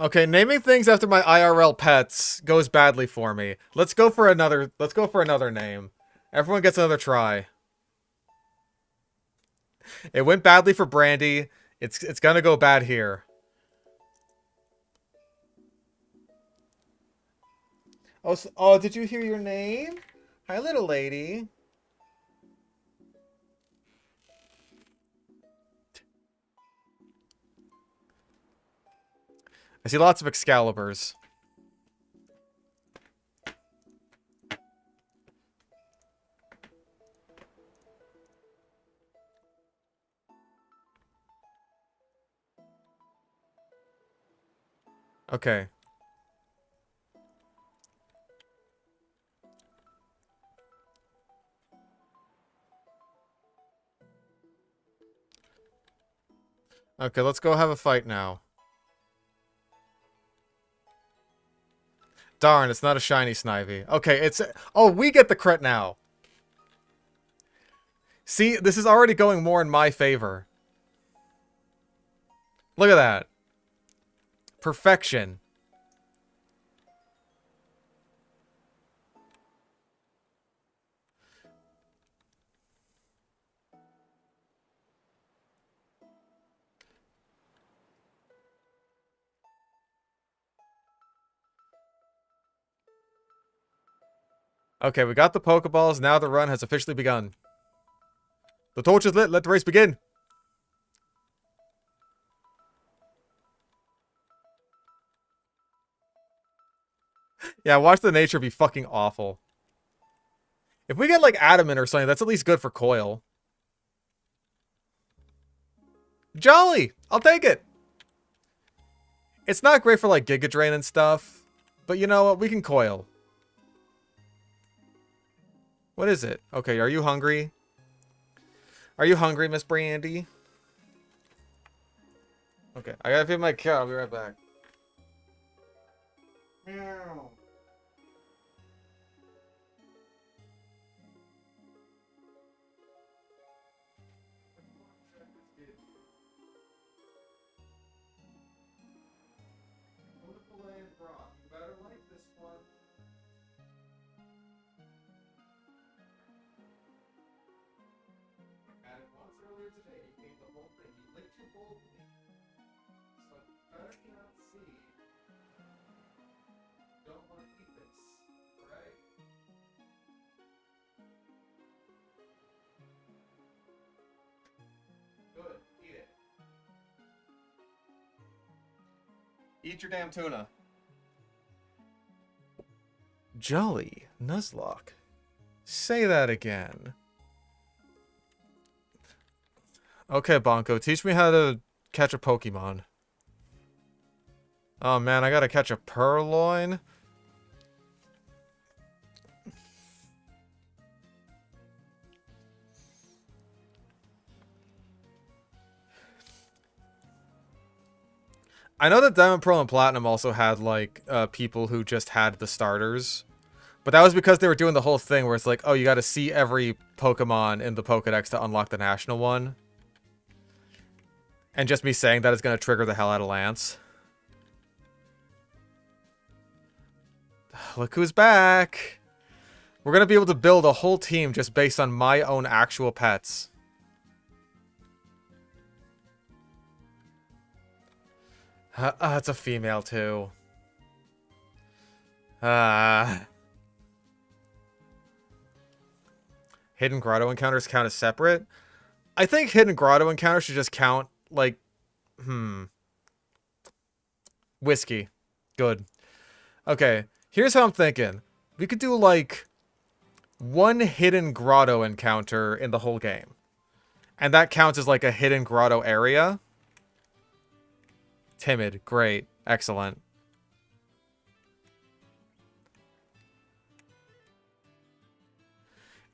Okay, naming things after my IRL pets goes badly for me. Let's go for another name. Everyone gets another try. It went badly for Brandy. It's gonna go bad here. Oh, did you hear your name? Hi, little lady. I see lots of Excaliburs. Okay. Okay, let's go have a fight now. Darn, it's not a shiny Snivy. Okay, it's... Oh, we get the crit now. See, this is already going more in my favor. Look at that. Perfection. Okay, we got the Pokeballs. Now the run has officially begun. The torch is lit. Let the race begin. Yeah, watch the nature be fucking awful. If we get, like, Adamant or something, that's at least good for Coil. Jolly! I'll take it! It's not great for, like, Giga Drain and stuff. But you know what? We can Coil. What is it? Okay, are you hungry? Are you hungry, Miss Brandy? Okay, I gotta feed my cat. I'll be right back. Meow. Today, he came the whole thing. He licked your bowl. So better, Eat your damn tuna. Jolly Nuzlocke. Say that again. Okay, Bonko, teach me how to catch a Pokemon. Oh man, I gotta catch a Purloin? I know that Diamond, Pearl, and Platinum also had, like, people who just had the starters. But that was because they were doing the whole thing where it's like, oh, you gotta see every Pokemon in the Pokedex to unlock the national one. And just me saying that is gonna trigger the hell out of Lance. Look who's back! We're gonna be able to build a whole team just based on my own actual pets. It's a female too. Hidden Grotto encounters count as separate? I think Hidden Grotto encounters should just count, like, Whiskey. Good. Okay, here's how I'm thinking. We could do, like, one Hidden Grotto encounter in the whole game. And that counts as, like, a Hidden Grotto area. Timid. Great. Excellent.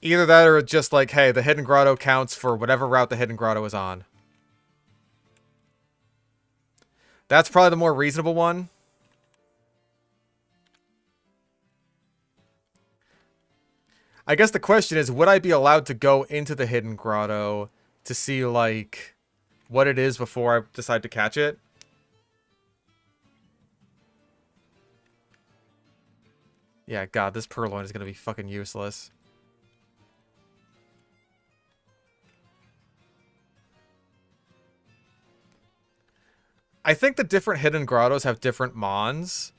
Either that or just like, hey, the Hidden Grotto counts for whatever route the Hidden Grotto is on. That's probably the more reasonable one. I guess the question is, would I be allowed to go into the Hidden Grotto to see, like, what it is before I decide to catch it? Yeah, God, this Purloin is going to be fucking useless. I think the different Hidden Grottos have different mons.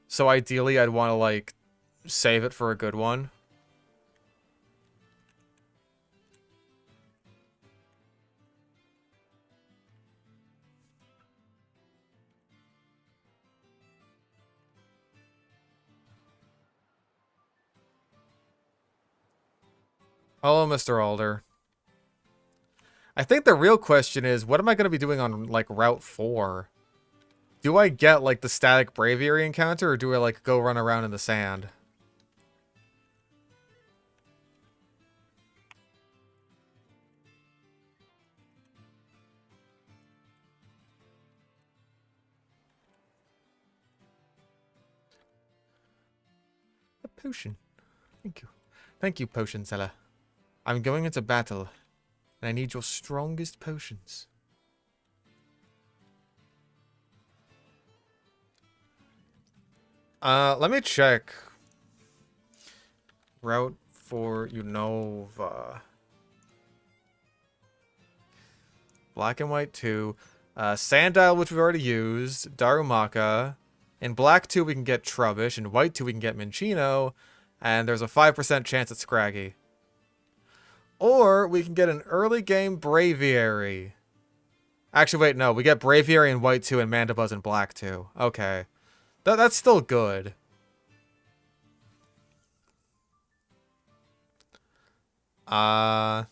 So ideally, I'd want to, like, save it for a good one. Hello, Mr. Alder. I think the real question is, what am I going to be doing on, like, Route 4? Do I get, like, the static Braviary encounter, or do I, like, go run around in the sand? A potion. Thank you. Thank you, potion seller. I'm going into battle, and I need your strongest potions. Let me check. Route for Unova. Black and White 2. Sandile, which we've already used. Darumaka. In Black 2, we can get Trubbish. In White 2, we can get Minccino. And there's a 5% chance at Scraggy. Or we can get an early game Braviary. Actually, wait, no. We get Braviary in White 2 and Mandibuzz in Black 2. Okay. That's still good. So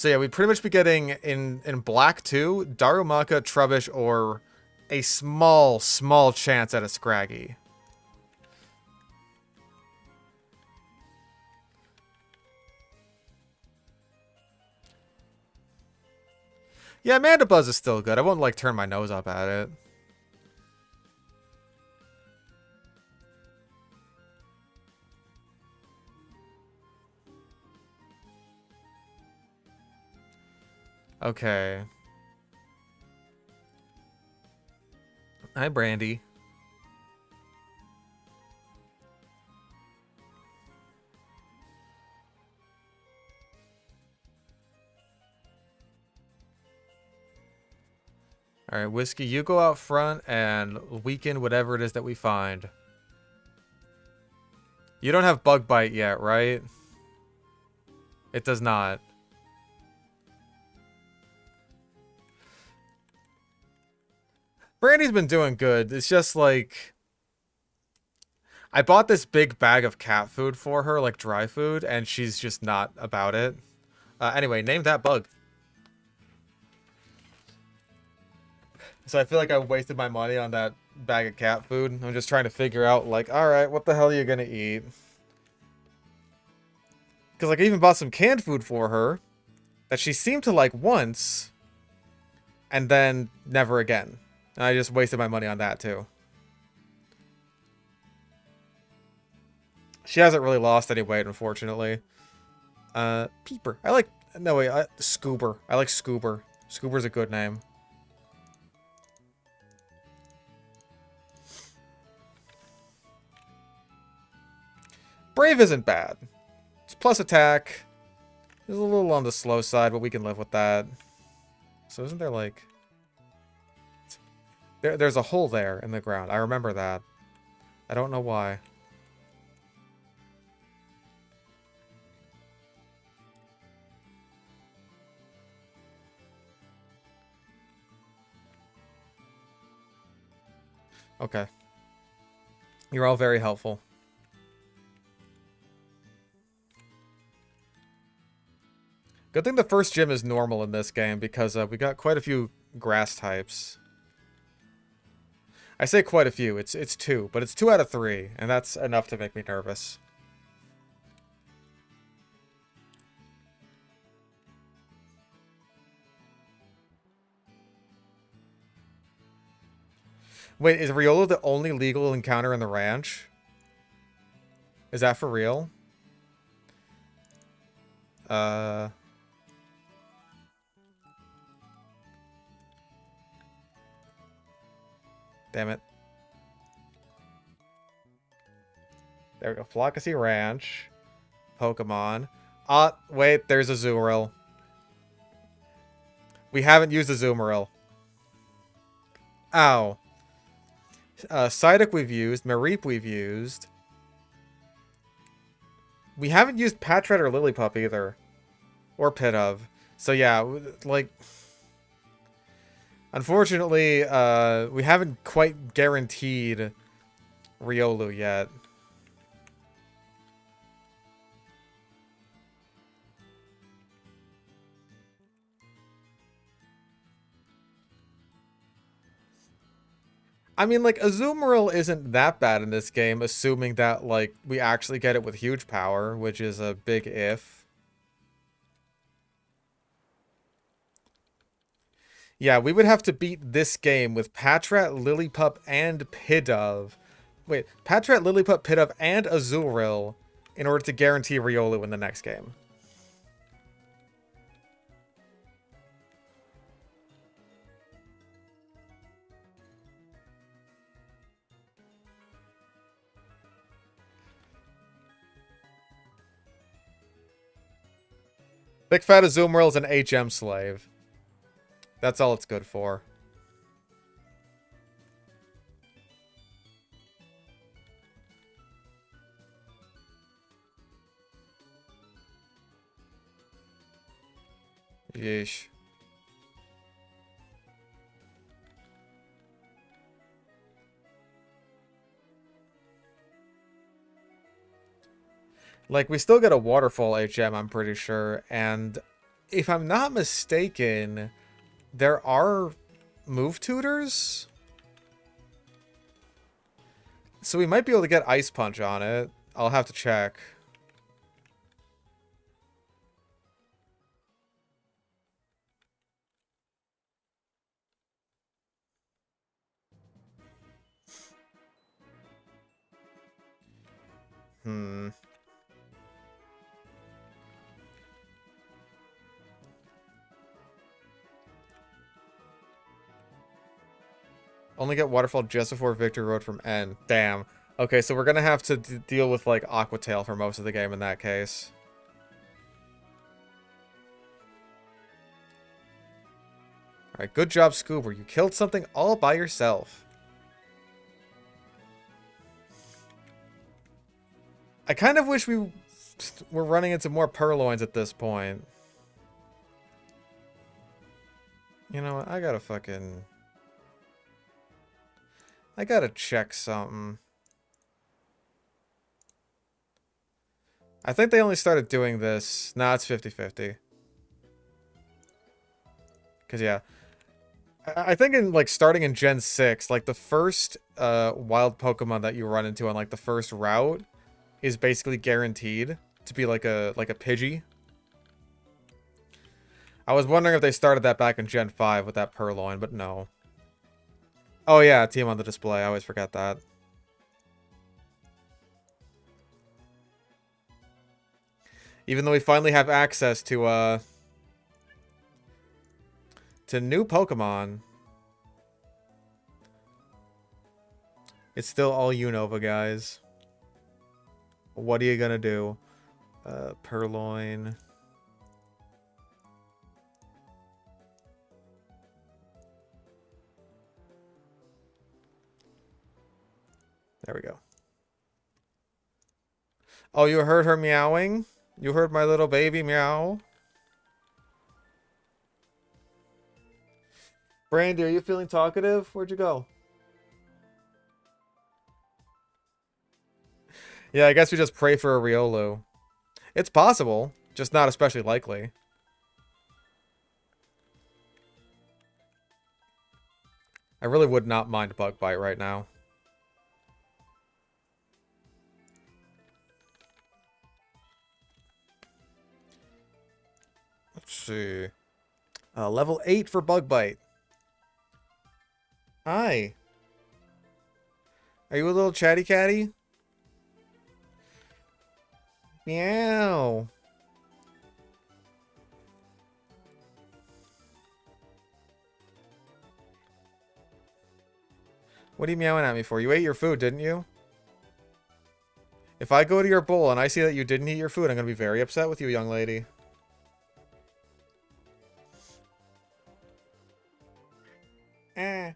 yeah, we'd pretty much be getting in Black 2, Darumaka, Trubbish, or a small chance at a Scraggy. Yeah, Mandibuzz is still good. I won't, like, turn my nose up at it. Okay. Hi, Brandy. Alright, Whiskey, you go out front and weaken whatever it is that we find. You don't have Bug Bite yet, right? It does not. Brandy's been doing good. It's just like... I bought this big bag of cat food for her, like dry food, and she's just not about it. Anyway, name that bug. So I feel like I wasted my money on that bag of cat food. I'm just trying to figure out, like, alright, what the hell are you gonna eat? Because, like, I even bought some canned food for her that she seemed to like once, and then never again. And I just wasted my money on that, too. She hasn't really lost any weight, unfortunately. Peeper. I like... No, wait. Scoober. I like Scoober. Scoober's a good name. Brave isn't bad. It's plus attack. It's a little on the slow side, but we can live with that. So isn't there, like... There's a hole there in the ground. I remember that. I don't know why. Okay. You're all very helpful. Good thing the first gym is normal in this game, because we got quite a few grass types. I say quite a few. It's 2, but it's 2 out of 3, and that's enough to make me nervous. Wait, is Riolu the only legal encounter in the ranch? Is that for real? Damn it. There we go. Flockacy Ranch. Pokemon. Wait, there's a Azumarill. We haven't used a Azumarill. Ow. Psyduck we've used. Mareep we've used. We haven't used Patrat or Lillipup either. Or Pidove. So yeah, like... Unfortunately, we haven't quite guaranteed Riolu yet. I mean, like, Azumarill isn't that bad in this game, assuming that, like, we actually get it with huge power, which is a big if. Yeah, we would have to beat this game with Patrat, Lillipup, and Pidove. Wait, Patrat, Lillipup, Pidove, and Azumarill in order to guarantee Riolu in the next game. Big Fat Azumarill is an HM slave. That's all it's good for. Yeesh. Like, we still get a Waterfall HM, I'm pretty sure. And if I'm not mistaken, there are move tutors? So we might be able to get Ice Punch on it. I'll have to check. Only get Waterfall just before Victory Road from N. Damn. Okay, so we're gonna have to deal with, like, Aqua Tail for most of the game in that case. Alright, good job, Scoober. You killed something all by yourself. I kind of wish we we're running into more Purloins at this point. You know what? I gotta check something. I think they only started doing this. Nah, it's 50-50. Because, yeah. I think in, like, starting in Gen 6, like, the first wild Pokemon that you run into on, like, the first route is basically guaranteed to be, like a Pidgey. I was wondering if they started that back in Gen 5 with that Purloin, but no. Oh, yeah, team on the display. I always forget that. Even though we finally have access to new Pokemon, it's still all Unova, guys. What are you gonna do? Purloin. There we go. Oh, you heard her meowing? You heard my little baby meow? Brandy, are you feeling talkative? Where'd you go? Yeah, I guess we just pray for a Riolu. It's possible, just not especially likely. I really would not mind Bug Bite right now. Let's see. Level 8 for Bug Bite. Hi. Are you a little chatty catty? Meow. What are you meowing at me for? You ate your food, didn't you? If I go to your bowl and I see that you didn't eat your food, I'm going to be very upset with you, young lady. Eh.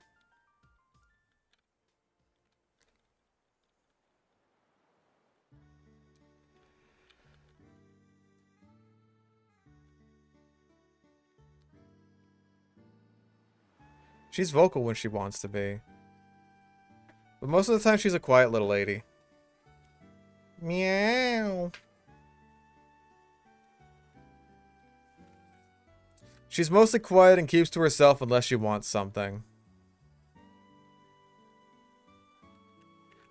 She's vocal when she wants to be. But most of the time, she's a quiet little lady. Meow. She's mostly quiet and keeps to herself unless she wants something.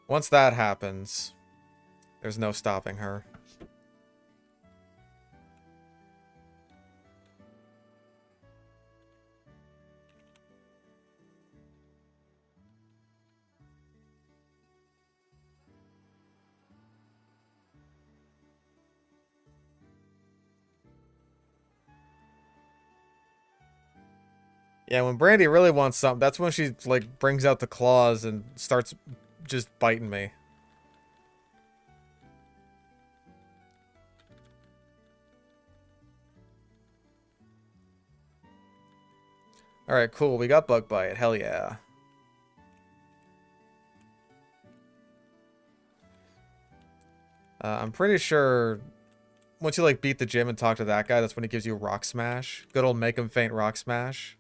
Once that happens, there's no stopping her. Yeah, when Brandy really wants something, that's when she, like, brings out the claws and starts just biting me. Alright, cool. We got Bug Bite. Hell yeah. I'm pretty sure once you, like, beat the gym and talk to that guy, that's when he gives you Rock Smash. Good old Make 'em Faint Rock Smash.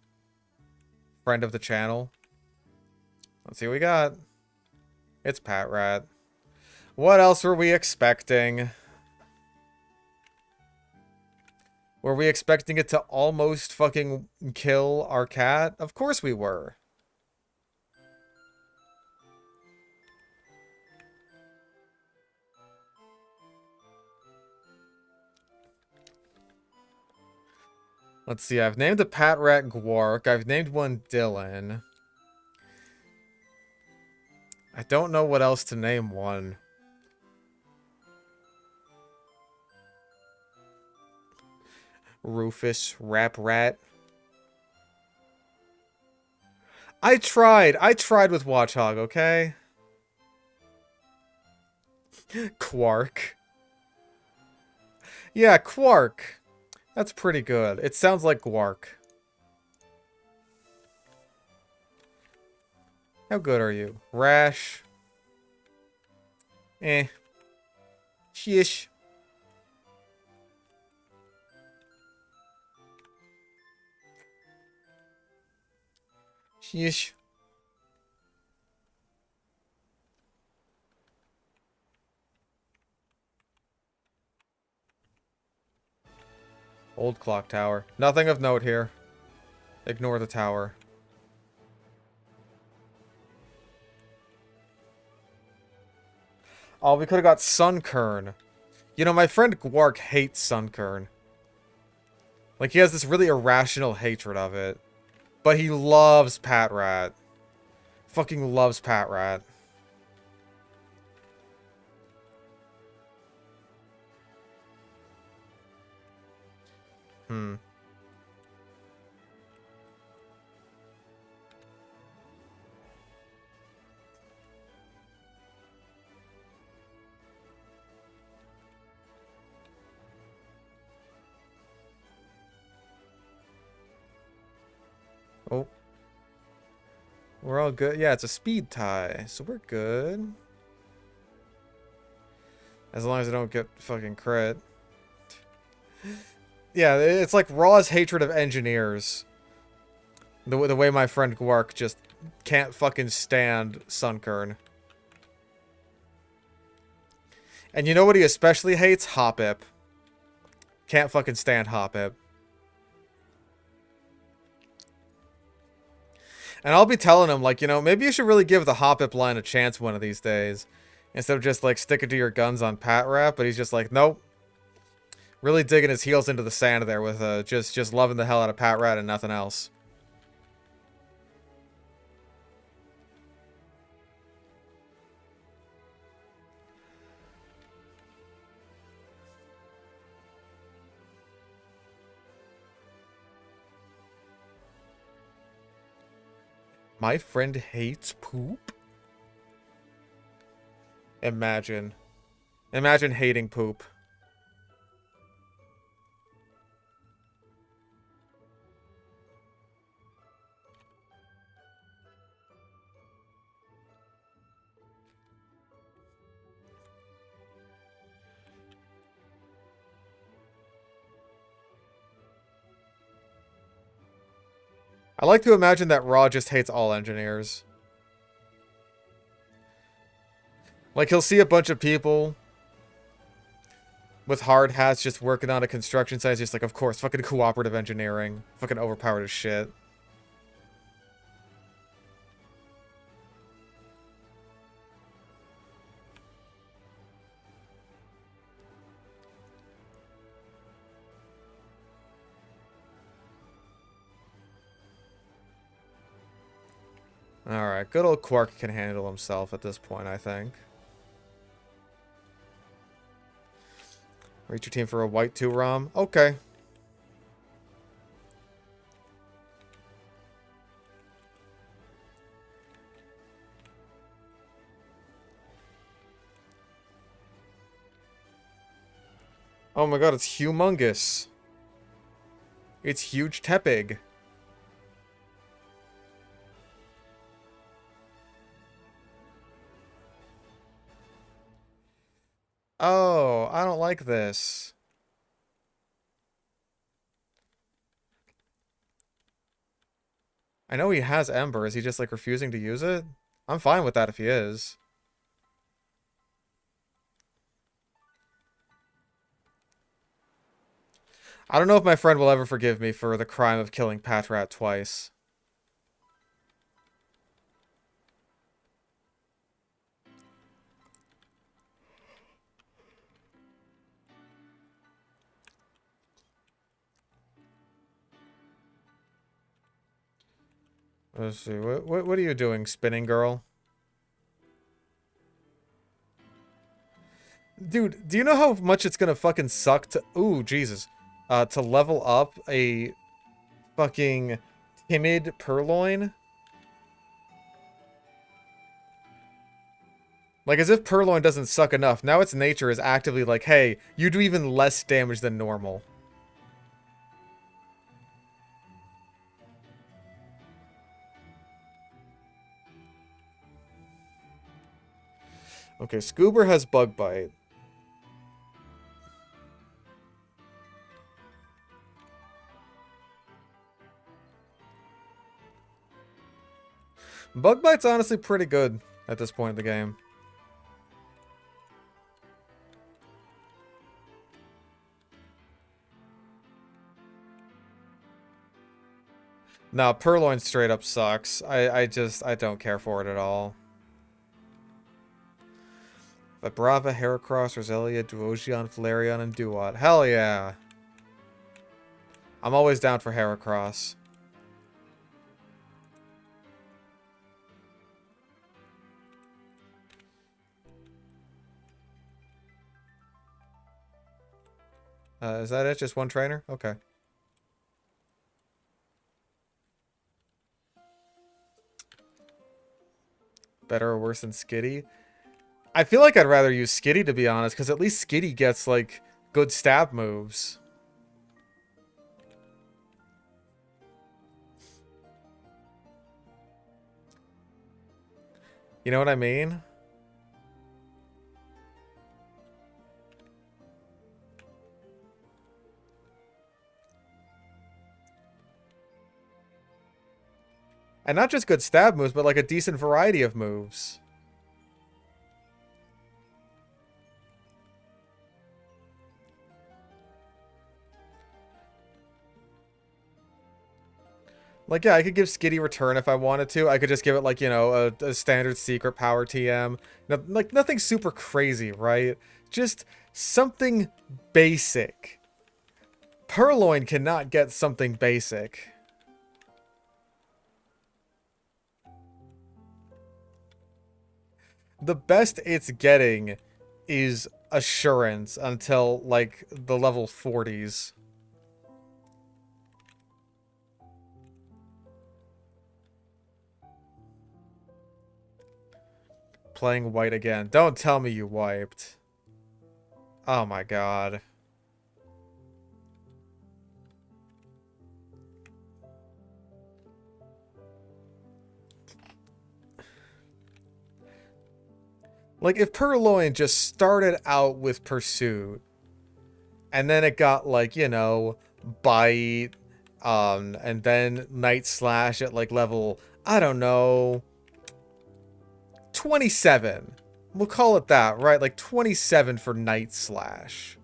Friend of the channel. Let's see what we got. It's Patrat. What else were we expecting? Were we expecting it to almost fucking kill our cat? Of course we were. Let's see, I've named a Patrat Gwark. I've named one Dylan. I don't know what else to name one. Rufus, Rap Rat. I tried with Watchhog, okay? Quark. Yeah, Quark. That's pretty good. It sounds like Gwark. How good are you? Rash. Eh. Shish. Yeesh. Old clock tower. Nothing of note here. Ignore the tower. Oh, we could have got Sunkern. You know, my friend Gwark hates Sunkern. Like, he has this really irrational hatred of it. But he loves Patrat. Fucking loves Patrat. Hmm. Oh. We're all good. Yeah, it's a speed tie, so we're good. As long as I don't get fucking crit. Yeah, it's like Raw's hatred of engineers. The way my friend Gwark just can't fucking stand Sunkern. And you know what he especially hates? Hoppip. Can't fucking stand Hoppip. And I'll be telling him, like, you know, maybe you should really give the Hoppip line a chance one of these days. Instead of just, like, sticking to your guns on Patrat. But he's just like, nope. Really digging his heels into the sand there with just loving the hell out of Patrat and nothing else. My friend hates poop? Imagine. Imagine hating poop. I like to imagine that Raw just hates all engineers. Like, he'll see a bunch of people with hard hats just working on a construction site. Just like, of course, fucking cooperative engineering. Fucking overpowered as shit. Alright, good old Quark can handle himself at this point, I think. Reach your team for a white 2-ROM? Okay. Oh my god, it's humongous. It's huge Tepig. Oh, I don't like this. I know he has Ember. Is he just, like, refusing to use it? I'm fine with that if he is. I don't know if my friend will ever forgive me for the crime of killing Patrat twice. Let's see. What are you doing, spinning girl? Dude, do you know how much it's gonna fucking suck to... Ooh, Jesus. To level up a fucking timid Purloin? Like, as if Purloin doesn't suck enough. Now its nature is actively like, hey, you do even less damage than normal. Okay, Scoober has Bug Bite. Bug Bite's honestly pretty good at this point in the game. No, Purloin straight up sucks. I don't care for it at all. Vibrava, Heracross, Roselia, Duosion, Flareon, and Duat. Hell yeah. I'm always down for Heracross. Is that it? Just one trainer? Okay. Better or worse than Skitty? I feel like I'd rather use Skitty, to be honest, because at least Skitty gets, like, good stab moves. You know what I mean? And not just good stab moves, but like a decent variety of moves. Like, yeah, I could give Skitty Return if I wanted to. I could just give it, like, you know, a standard secret power TM. No, like, nothing super crazy, right? Just something basic. Purloin cannot get something basic. The best it's getting is Assurance until, like, the level 40s. Playing white again. Don't tell me you wiped. Oh my god. Like, if Purloin just started out with Pursuit, and then it got, like, you know, Bite, and then Night Slash at, like, level, I don't know, 27. We'll call it that, right? Like, 27 for Night Slash.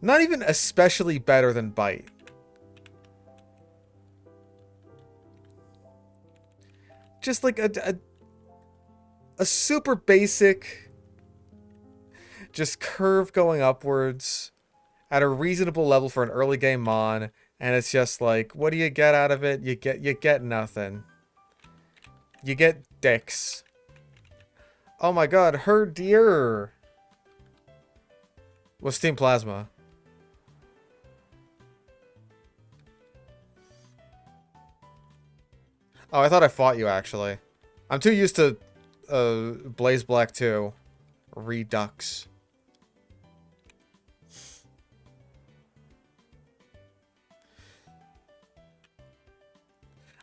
Not even especially better than Bite. Just, like, a super basic, just curve going upwards at a reasonable level for an early game Mon, and it's just like, what do you get out of it? You get nothing. You get dicks. Oh my god, her dear. What's Steam Plasma? Oh, I thought I fought you actually. I'm too used to Blaze Black 2. Redux.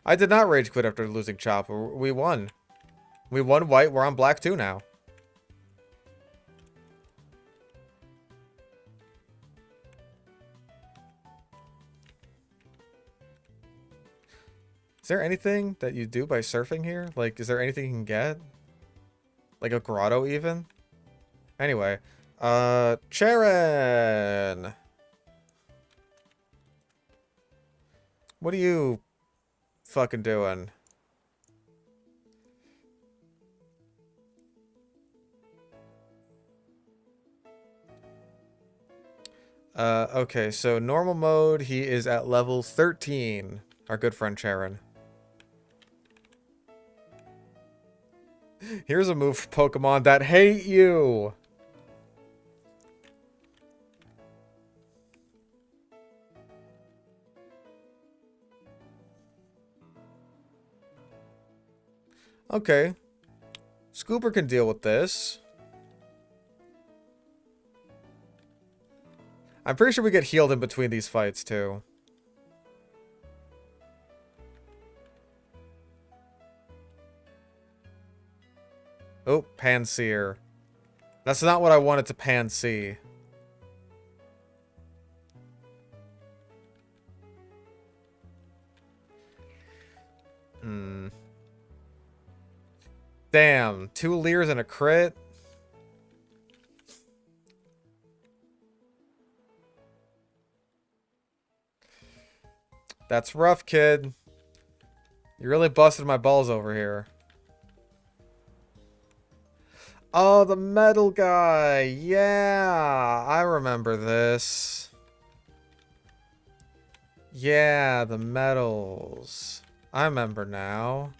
I did not rage quit after losing Chop. We won. We won white. We're on black 2 now. Is there anything that you do by surfing here? Like, is there anything you can get? Like a grotto even? Anyway. Charon! What are you fucking doing? Okay, so normal mode, he is at level 13. Our good friend Charon. Here's a move for Pokemon that hate you! Okay. Scooper can deal with this. I'm pretty sure we get healed in between these fights, too. Oh, Panseer. That's not what I wanted to Pansee. Hmm. Damn, 2 Leers and a crit? That's rough, kid. You really busted my balls over here. Oh, the metal guy. Yeah, I remember this. Yeah, the metals. I remember now.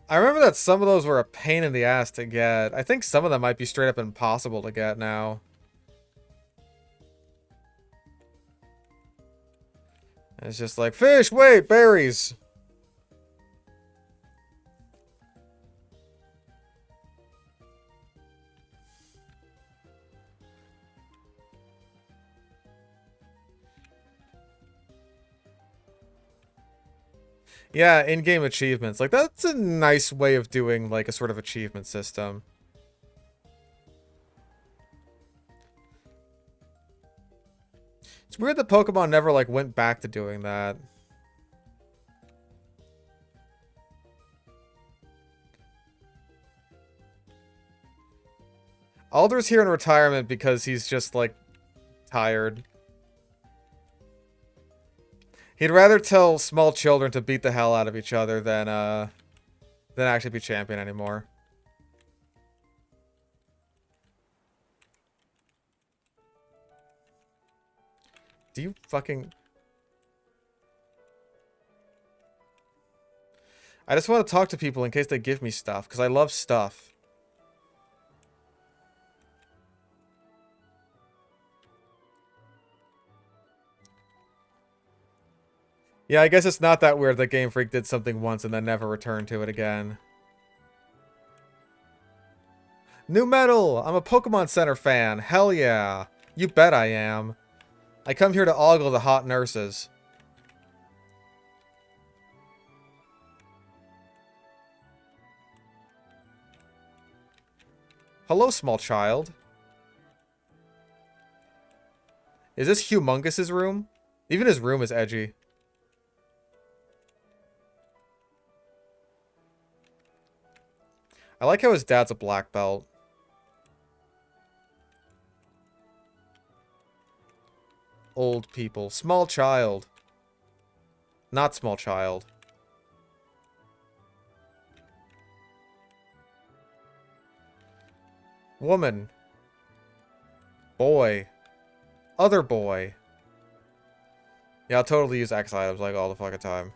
I remember that some of those were a pain in the ass to get. I think some of them might be straight up impossible to get now. It's just like, fish, wait, berries. Yeah, in-game achievements. Like, that's a nice way of doing, like, a sort of achievement system. It's weird that Pokemon never, like, went back to doing that. Alder's here in retirement because he's just, like, tired. He'd rather tell small children to beat the hell out of each other than actually be champion anymore. Do you fucking... I just want to talk to people in case they give me stuff, because I love stuff. Yeah, I guess it's not that weird that Game Freak did something once and then never returned to it again. New Metal! I'm a Pokemon Center fan. Hell yeah. You bet I am. I come here to ogle the hot nurses. Hello, small child. Is this Humongous' room? Even his room is edgy. I like how his dad's a black belt. Old people. Small child. Not small child. Woman. Boy. Other boy. Yeah, I'll totally use X items like all the fucking time.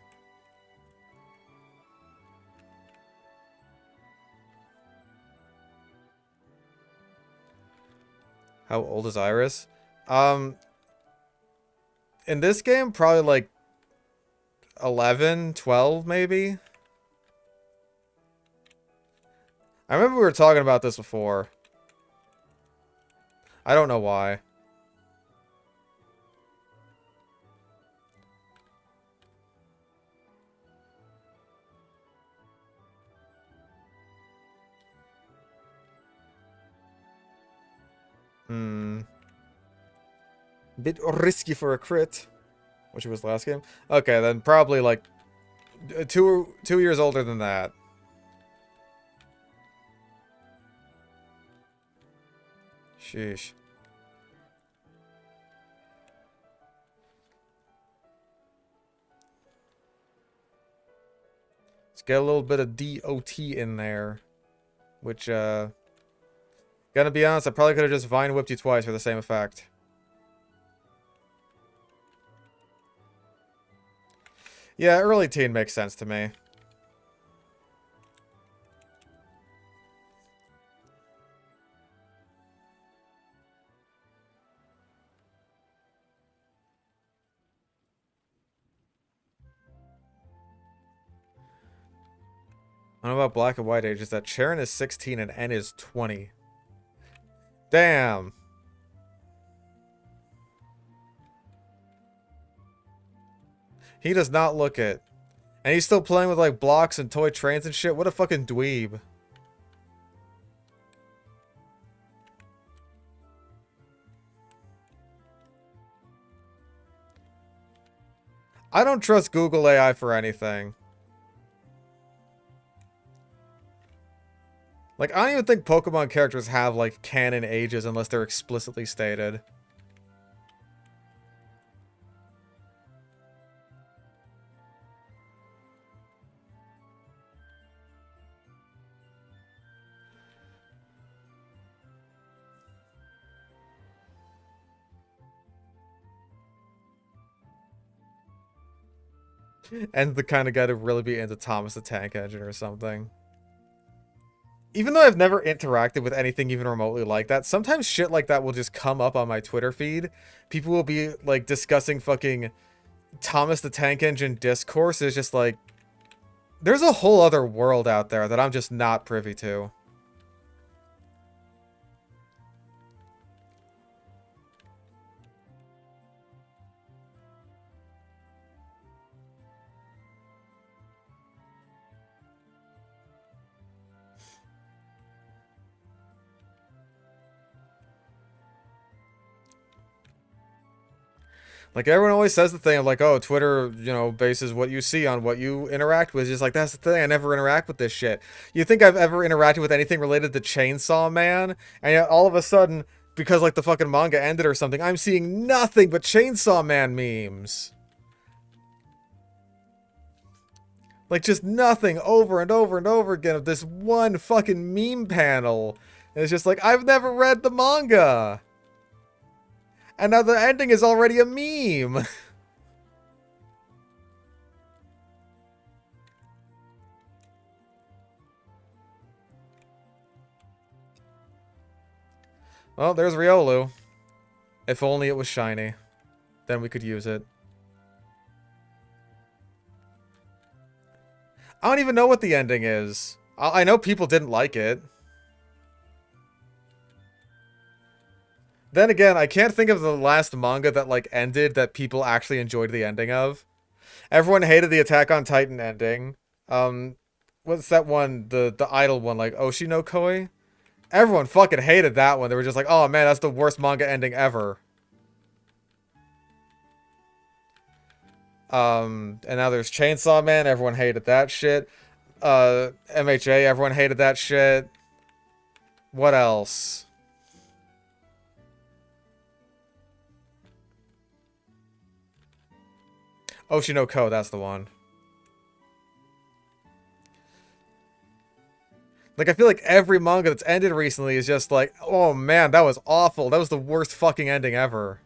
How old is Iris? In this game, probably like 11, 12 maybe? I remember we were talking about this before. I don't know why. Bit risky for a crit. Which was last game? Okay, then probably like 2 years older than that. Sheesh. Let's get a little bit of DOT in there. Which, gonna be honest, I probably could have just Vine Whipped you twice for the same effect. Yeah, early teen makes sense to me. I don't know about Black and White Age, is that Sharon is 16 and N is 20. Damn. He does not look it. And he's still playing with like blocks and toy trains and shit. What a fucking dweeb. I don't trust Google AI for anything. Like, I don't even think Pokemon characters have, like, canon ages unless they're explicitly stated. And the kind of guy to really be into Thomas the Tank Engine or something. Even though I've never interacted with anything even remotely like that, sometimes shit like that will just come up on my Twitter feed. People will be, like, discussing fucking Thomas the Tank Engine discourse. It's just like, there's a whole other world out there that I'm just not privy to. Like, everyone always says the thing of, like, oh, Twitter, you know, bases what you see on what you interact with. It's just like, that's the thing, I never interact with this shit. You think I've ever interacted with anything related to Chainsaw Man? And yet, all of a sudden, because, like, the fucking manga ended or something, I'm seeing nothing but Chainsaw Man memes. Like, just nothing over and over and over again of this one fucking meme panel. And it's just like, I've never read the manga. And now the ending is already a meme. Well, there's Riolu. If only it was shiny. Then we could use it. I don't even know what the ending is. I know people didn't like it. Then again, I can't think of the last manga that, like, ended that people actually enjoyed the ending of. Everyone hated the Attack on Titan ending. What's that one? The idol one, like, Oshi no Koi? Everyone fucking hated that one. They were just like, oh man, that's the worst manga ending ever. And now there's Chainsaw Man. Everyone hated that shit. MHA, everyone hated that shit. What else? Oshinoko, that's the one. Like, I feel like every manga that's ended recently is just like, oh man, that was awful. That was the worst fucking ending ever.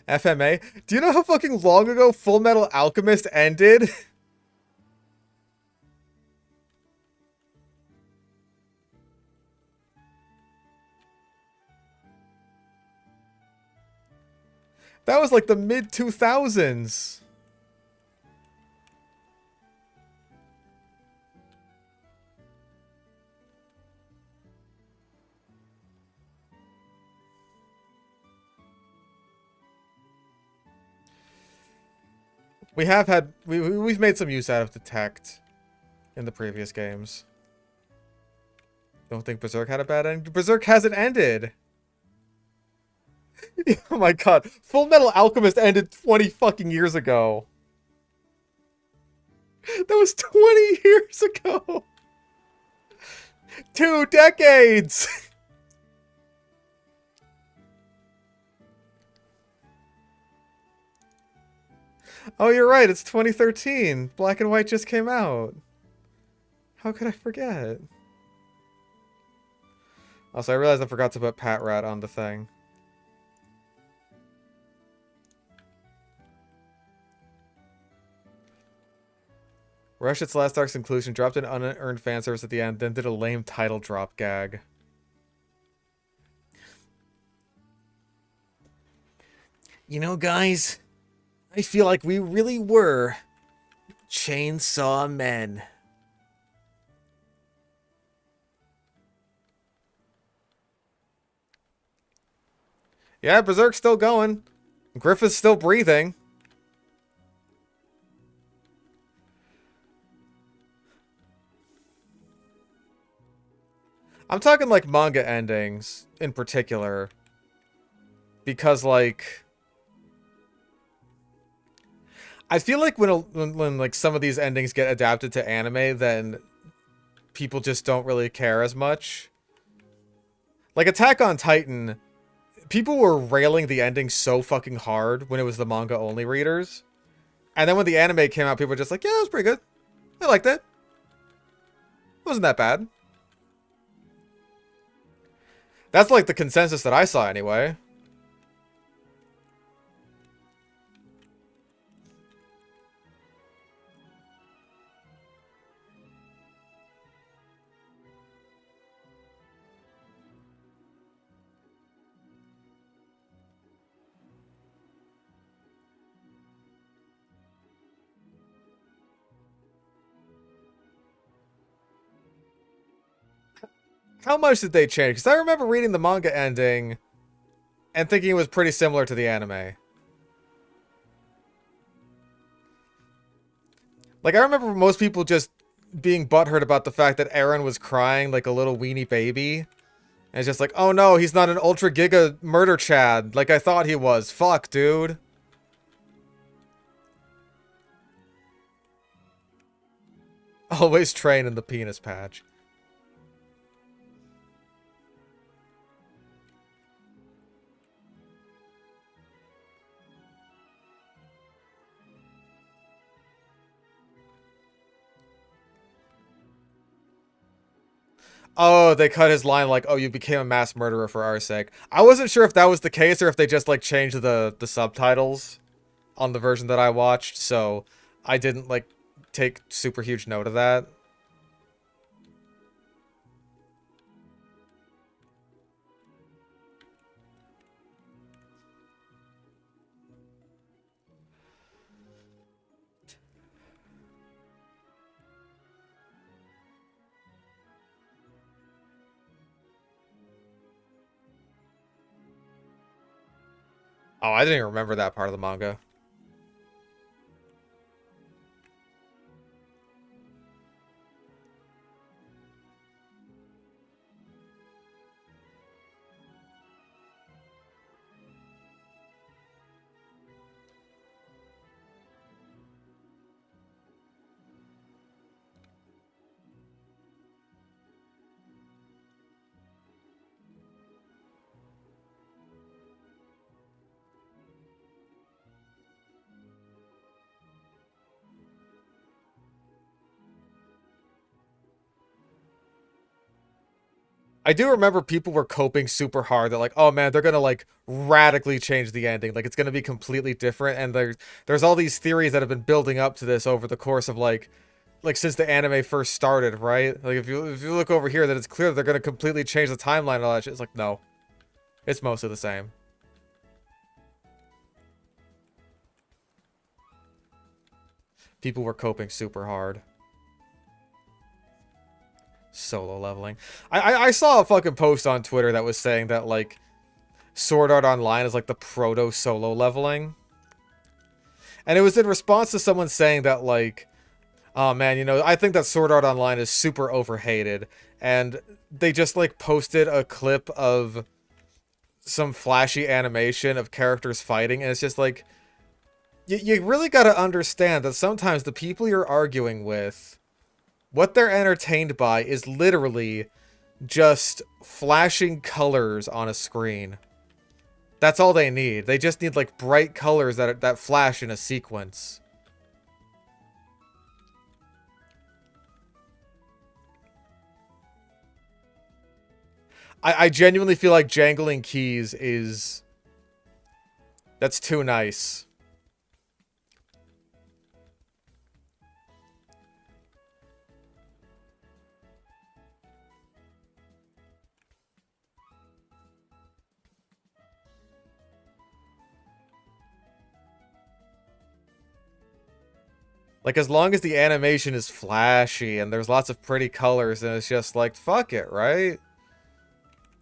FMA? Do you know how fucking long ago Full Metal Alchemist ended? That was like the mid-2000s. We've made some use out of Detect in the previous games. Don't think Berserk had a bad ending? Berserk hasn't ended. Oh my god. Full Metal Alchemist ended 20 fucking years ago. That was 20 years ago. 2 decades. Oh, you're right. It's 2013. Black and White just came out. How could I forget? Also, I realized I forgot to put Pat Rat on the thing. Rushed its last arc's inclusion, dropped an unearned fan service at the end, then did a lame title drop gag. You know, guys, I feel like we really were Chainsaw Men. Yeah, Berserk's still going. Griffith's still breathing. I'm talking, like, manga endings in particular. Because, like, I feel like when like, some of these endings get adapted to anime, then people just don't really care as much. Like, Attack on Titan, people were railing the ending so fucking hard when it was the manga-only readers. And then when the anime came out, people were just like, yeah, it was pretty good. I liked it. Wasn't that bad. That's like the consensus that I saw anyway. How much did they change? Because I remember reading the manga ending and thinking it was pretty similar to the anime. Like, I remember most people just being butthurt about the fact that Eren was crying like a little weenie baby. And it's just like, oh no, he's not an Ultra Giga murder Chad like I thought he was. Fuck, dude. Always train in the penis patch. Oh, they cut his line like, oh, you became a mass murderer for our sake. I wasn't sure if that was the case or if they just, like, changed the subtitles on the version that I watched, so I didn't, like, take super huge note of that. Oh, I didn't even remember that part of the manga. I do remember people were coping super hard. They're like, oh man, they're gonna like radically change the ending. Like it's gonna be completely different. And there's all these theories that have been building up to this over the course of like since the anime first started, right? Like if you look over here, that it's clear that they're gonna completely change the timeline and all that shit. It's like, no. It's mostly the same. People were coping super hard. Solo leveling. I saw a fucking post on Twitter that was saying that, like, Sword Art Online is, like, the proto-solo leveling. And it was in response to someone saying that, like, oh, man, you know, I think that Sword Art Online is super overhated. And they just, like, posted a clip of some flashy animation of characters fighting, and it's just, like, you really gotta understand that sometimes the people you're arguing with, what they're entertained by is literally just flashing colors on a screen. That's all they need. They just need, like, bright colors that flash in a sequence. I genuinely feel like jangling keys is... that's too nice. Like, as long as the animation is flashy and there's lots of pretty colors, and it's just like, fuck it, right?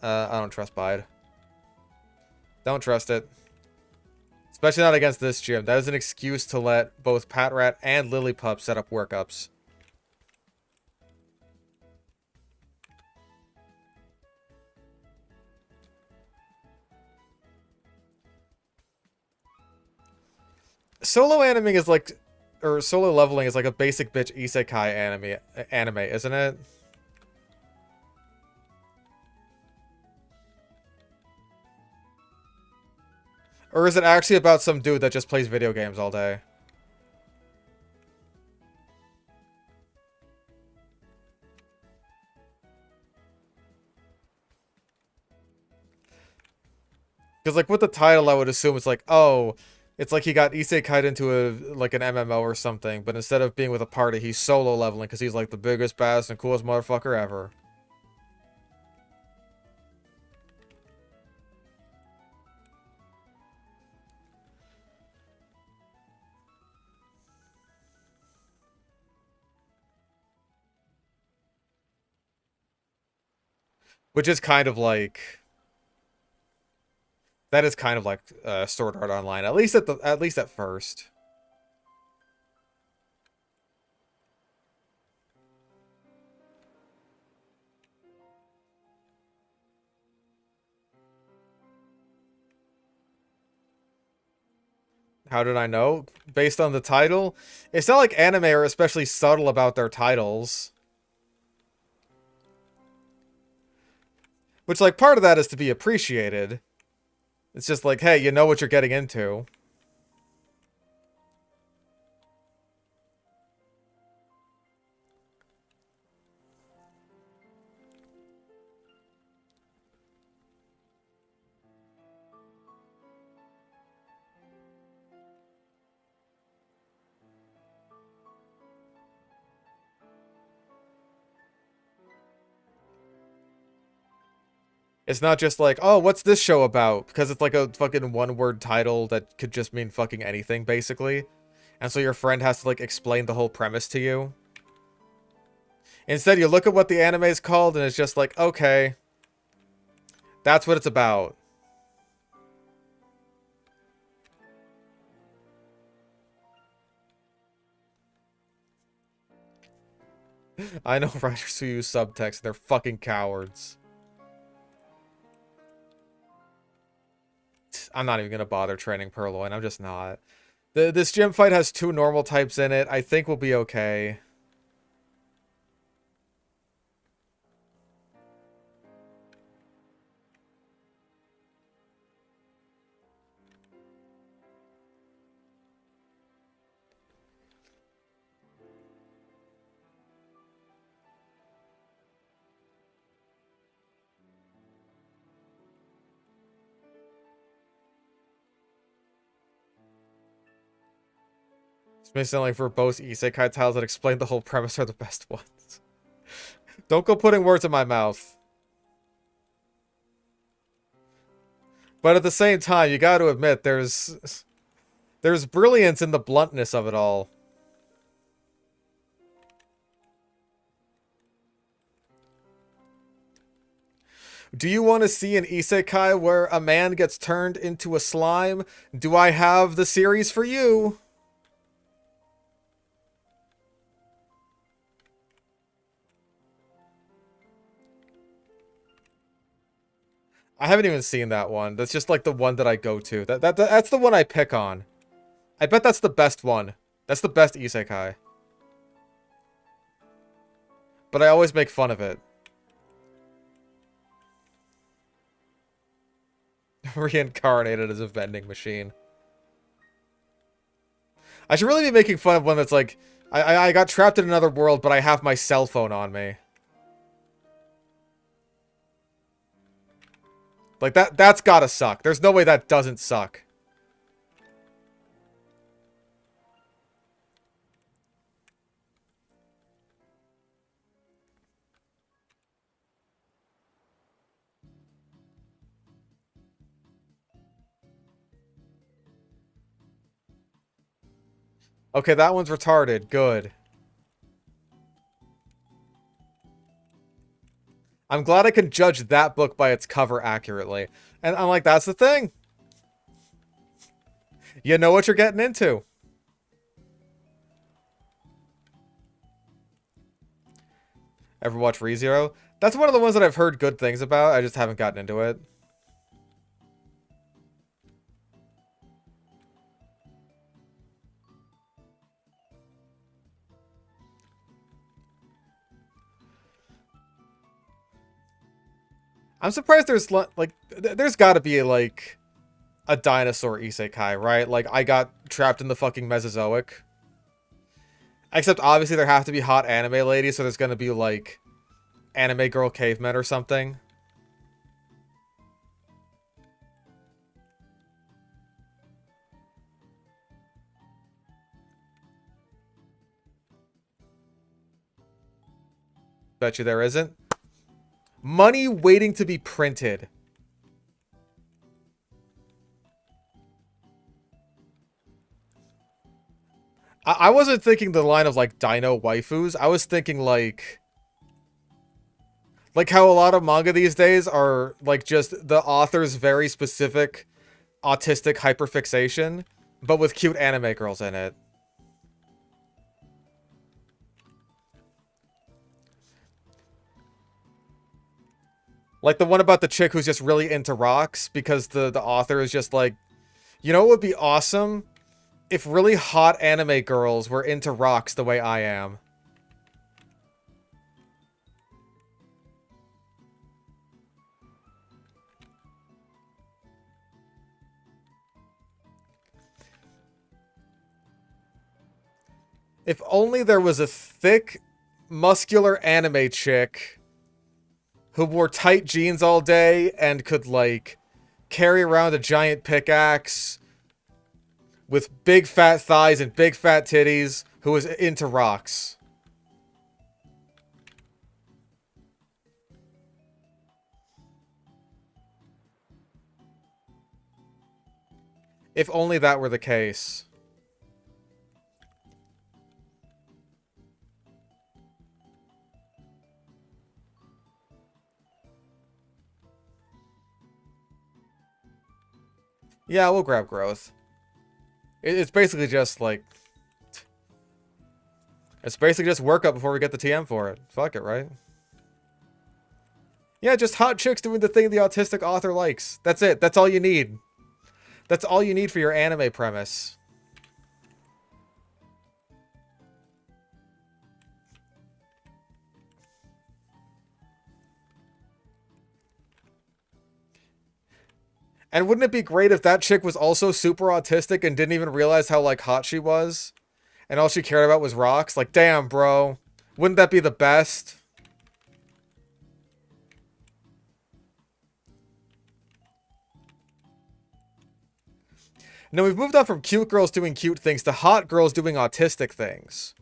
I don't trust Bide. Don't trust it. Especially not against this gym. That is an excuse to let both Patrat and Lillipup set up workups. Solo animing is like... or solo leveling is like a basic bitch isekai anime, isn't it? Or is it actually about some dude that just plays video games all day? Because, like, with the title, I would assume it's like, oh, it's like he got isekai'd into like an MMO or something, but instead of being with a party, he's solo leveling because he's like the biggest, baddest, and coolest motherfucker ever. Which is kind of like... That is kind of like Sword Art Online, at least at first. How did I know? Based on the title? It's not like anime are especially subtle about their titles. Which, like, part of that is to be appreciated. It's just like, hey, you know what you're getting into. It's not just like, oh, what's this show about? Because it's like a fucking one-word title that could just mean fucking anything, basically. And so your friend has to, like, explain the whole premise to you. Instead, you look at what the anime is called, and it's just like, okay. That's what it's about. I know writers who use subtext, they're fucking cowards. I'm not even gonna bother training Purloin, I'm just not. This gym fight has 2 normal types in it, I think we'll be okay. It may sound like verbose isekai titles that explain the whole premise are the best ones. Don't go putting words in my mouth. But at the same time, you gotta admit, there's brilliance in the bluntness of it all. Do you want to see an isekai where a man gets turned into a slime? Do I have the series for you? I haven't even seen that one. That's just like the one that I go to. That's the one I pick on. I bet that's the best one. That's the best isekai. But I always make fun of it. Reincarnated as a vending machine. I should really be making fun of one that's like, I got trapped in another world, but I have my cell phone on me. Like, that's gotta suck. There's no way that doesn't suck. Okay, that one's retarded. Good. I'm glad I can judge that book by its cover accurately. And I'm like, that's the thing. You know what you're getting into. Ever watch ReZero? That's one of the ones that I've heard good things about. I just haven't gotten into it. I'm surprised there's, like, there's gotta be, like, a dinosaur isekai, right? Like, I got trapped in the fucking Mesozoic. Except, obviously, there have to be hot anime ladies, so there's gonna be, like, anime girl cavemen or something. Bet you there isn't. Money waiting to be printed. I wasn't thinking the line of, like, dino waifus. I was thinking, like how a lot of manga these days are, like, just the author's very specific autistic hyperfixation, but with cute anime girls in it. Like the one about the chick who's just really into rocks because the author is just like, you know what would be awesome? If really hot anime girls were into rocks the way I am. If only there was a thick, muscular anime chick who wore tight jeans all day and could, like, carry around a giant pickaxe with big fat thighs and big fat titties who was into rocks. If only that were the case. Yeah, we'll grab growth. It's basically just, like... It's basically just work up before we get the TM for it. Fuck it, right? Yeah, just hot chicks doing the thing the autistic author likes. That's it. That's all you need. That's all you need for your anime premise. And wouldn't it be great if that chick was also super autistic and didn't even realize how, like, hot she was? And all she cared about was rocks? Like, damn, bro. Wouldn't that be the best? Now, we've moved on from cute girls doing cute things to hot girls doing autistic things.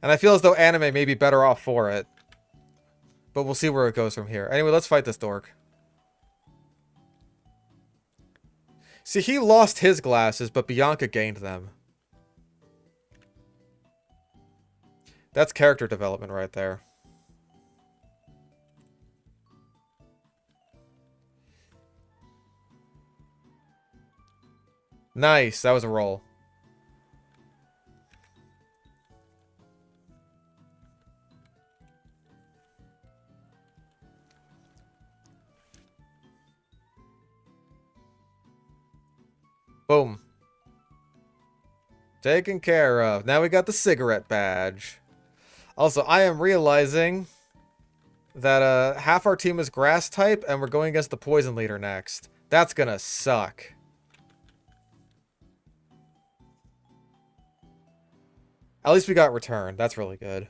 And I feel as though anime may be better off for it. But we'll see where it goes from here. Anyway, let's fight this dork. See, he lost his glasses, but Bianca gained them. That's character development right there. Nice, that was a roll. Boom. Taken care of. Now we got the cigarette badge. Also, I am realizing that half our team is grass type, and we're going against the poison leader next. That's gonna suck. At least we got returned. That's really good.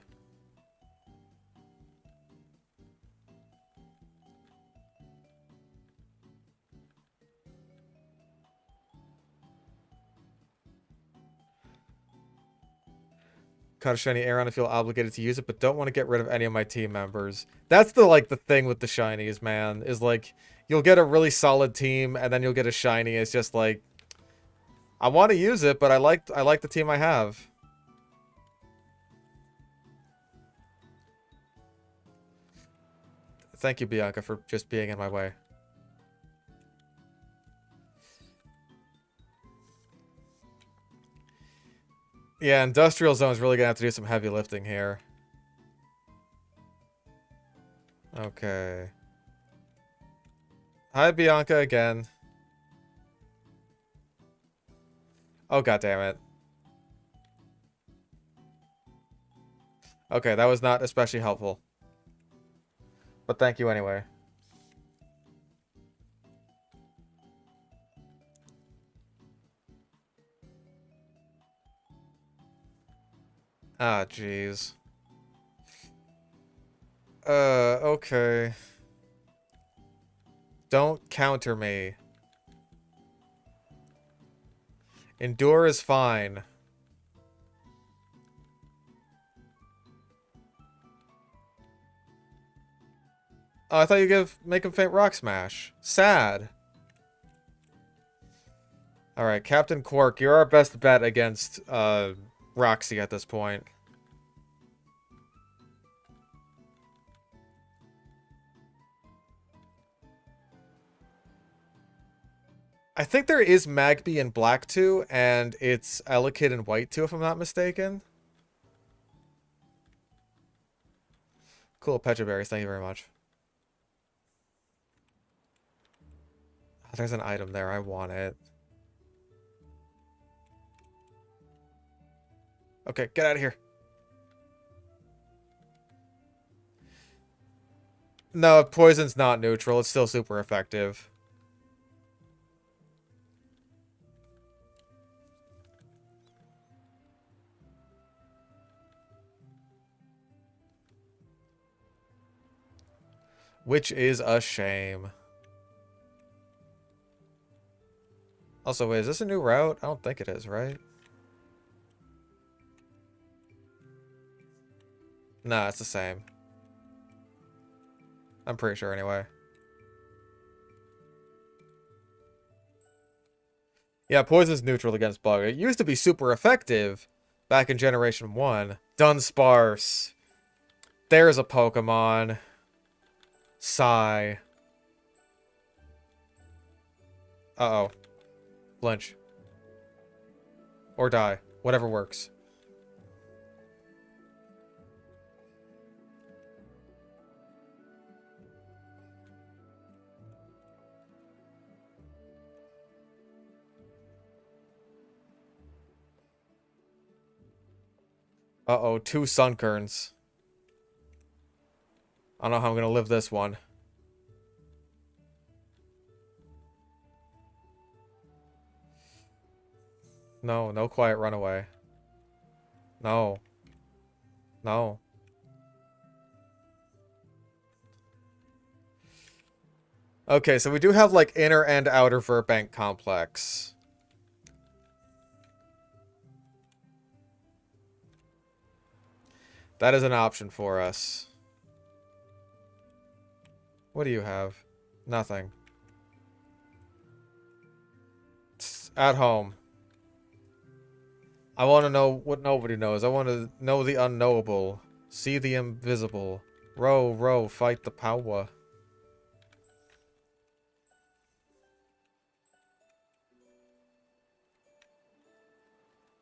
Caught a shiny Aeron, I feel obligated to use it, but don't want to get rid of any of my team members. That's the thing with the shinies, man, is like you'll get a really solid team and then you'll get a shiny. It's just like I want to use it, but I like the team I have. Thank you, Bianca, for just being in my way. Yeah, Industrial Zone's really gonna have to do some heavy lifting here. Okay. Hi, Bianca, again. Oh, god damn it. Okay, that was not especially helpful. But thank you anyway. Ah, jeez. Okay. Don't counter me. Endure is fine. Oh, I thought you make him faint Rock Smash. Sad. Alright, Captain Quark, you're our best bet against, Roxy at this point. I think there is Magby in black too, and it's Elekid in white too, if I'm not mistaken. Cool, Petra Berries, thank you very much. Oh, there's an item there, I want it. Okay, get out of here. No, poison's not neutral, it's still super effective. Which is a shame. Also, wait, is this a new route? I don't think it is, right? Nah, it's the same. I'm pretty sure anyway. Yeah, poison's neutral against bug. It used to be super effective back in Generation 1. Dunsparce. There's a Pokemon. Sigh. Uh-oh. Flinch. Or die. Whatever works. Uh-oh, 2 Sunkerns. I don't know how I'm gonna live this one. No, no quiet runaway. No. No. Okay, so we do have, like, inner and outer Verbank complex. That is an option for us. What do you have? Nothing. At home. I want to know what nobody knows. I want to know the unknowable. See the invisible. Row, row, fight the power.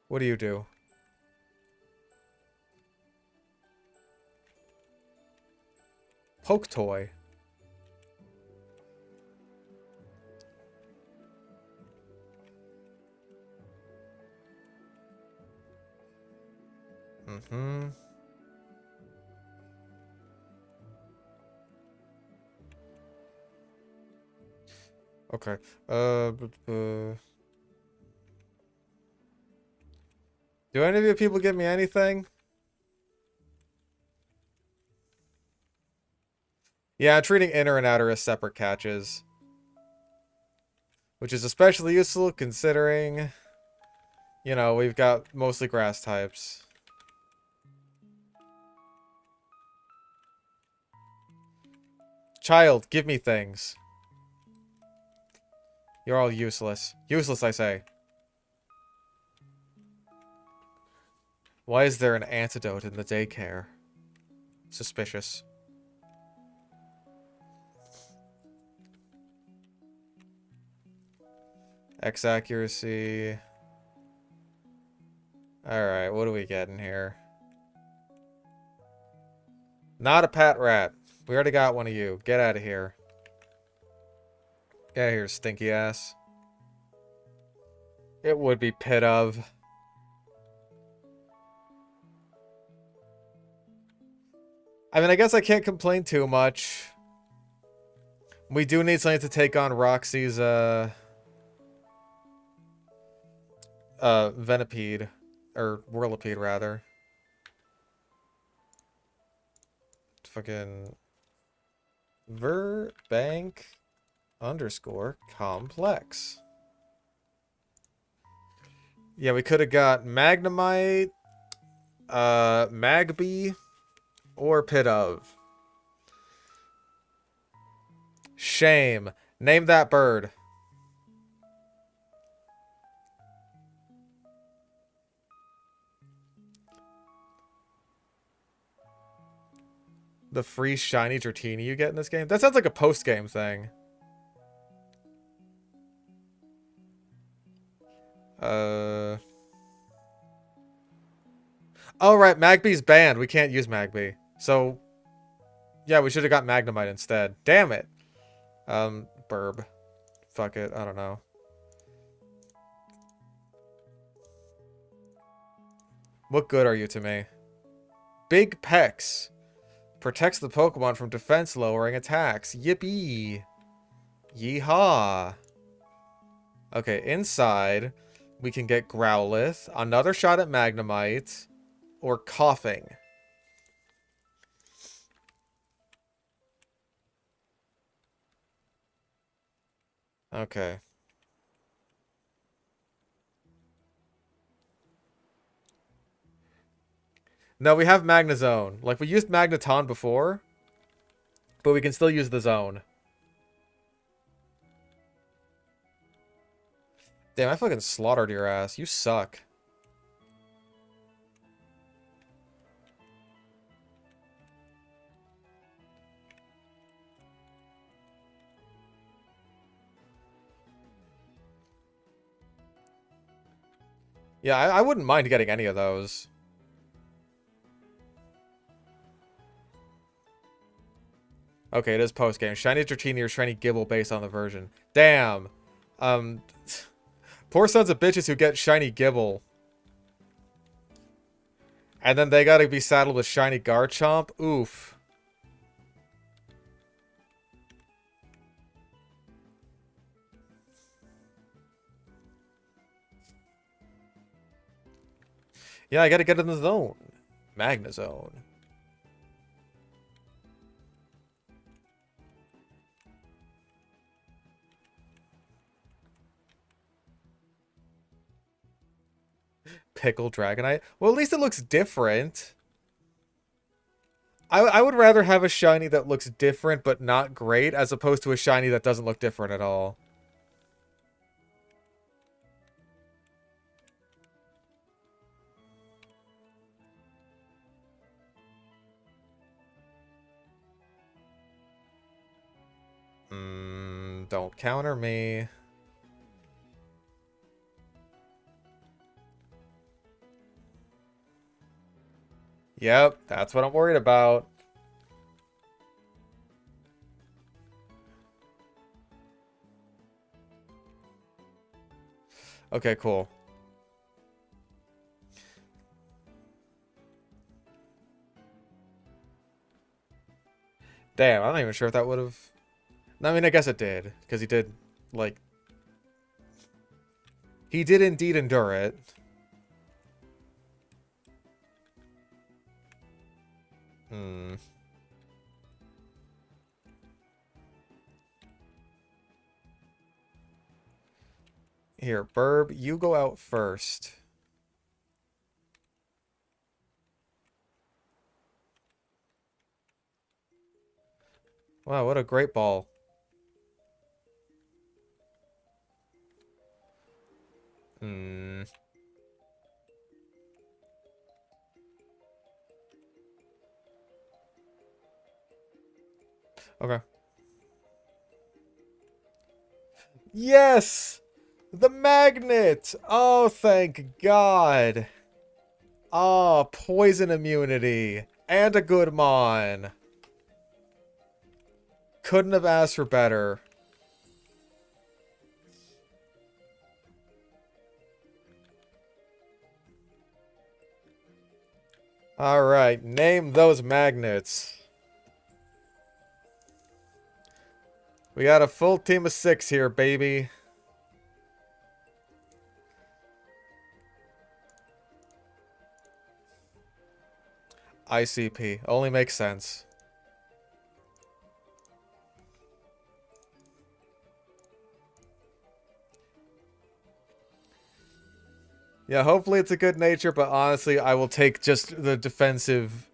What do you do? Poke toy. Mm-hmm. Okay. Do any of you people give me anything? Yeah, I'm treating inner and outer as separate catches. Which is especially useful considering, you know, we've got mostly grass types. Child, give me things. You're all useless. Useless, I say. Why is there an antidote in the daycare? Suspicious. X accuracy. Alright, what are we getting here? Not a pat rat. We already got one of you. Get out of here. Get out of here, stinky ass. It would be pit of. I mean, I guess I can't complain too much. We do need something to take on Roxy's, Venipede. Or Whirlipede, rather. fucking Verbank _ complex. Yeah, we could have got Magnemite, Magby, or Pit of. Shame. Name that bird. The free shiny Dratini you get in this game? That sounds like a post-game thing. Oh, right. Magby's banned. We can't use Magby. So, yeah, we should have got Magnemite instead. Damn it. Burb. Fuck it. I don't know. What good are you to me? Big Pecs. Protects the Pokemon from defense lowering attacks. Yippee. Yeehaw. Okay, inside, we can get Growlithe, another shot at Magnemite, or Coughing. Okay. No, we have Magnezone. Like, we used Magneton before, but we can still use the Zone. Damn, I fucking slaughtered your ass. You suck. Yeah, I wouldn't mind getting any of those. Okay, it is post-game. Shiny Dratini or Shiny Gibble based on the version. Damn. Poor sons of bitches who get Shiny Gibble. And then they gotta be saddled with Shiny Garchomp. Oof. Yeah, I gotta get in the zone. Magnezone. Pickle Dragonite. Well, at least it looks different. I would rather have a shiny that looks different but not great as opposed to a shiny that doesn't look different at all. Don't counter me. Yep, that's what I'm worried about. Okay, cool. Damn, I'm not even sure if that would have... I mean, I guess it did. Because he did, like... He did indeed endure it. Here, Burb, you go out first. Wow, what a great ball. Okay. Yes! The magnet! Oh, thank God. Oh, poison immunity. And a good mon. Couldn't have asked for better. Alright, name those magnets. We got a full team of 6 here, baby. ICP. Only makes sense. Yeah, hopefully it's a good nature, but honestly, I will take just the defensive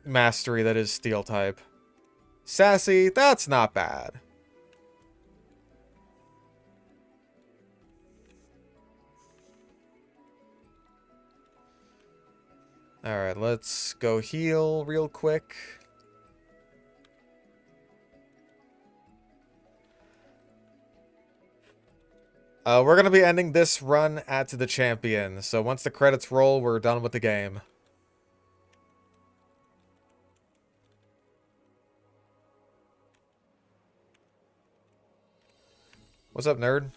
mastery that is steel type. Sassy, that's not bad. Alright, let's go heal real quick. We're going to be ending this run at the champion. So once the credits roll, we're done with the game. What's up, nerd?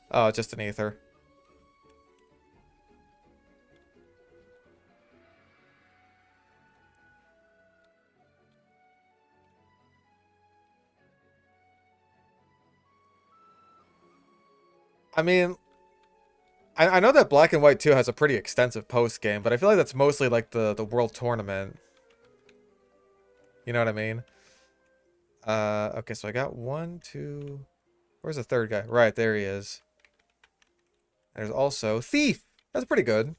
Oh, it's just an ether. I mean, I know that Black and White 2 has a pretty extensive post game, but I feel like that's mostly like the World Tournament. You know what I mean? Okay, so I got 1, 2... Where's the third guy? Right, there he is. There's also Thief! That's pretty good.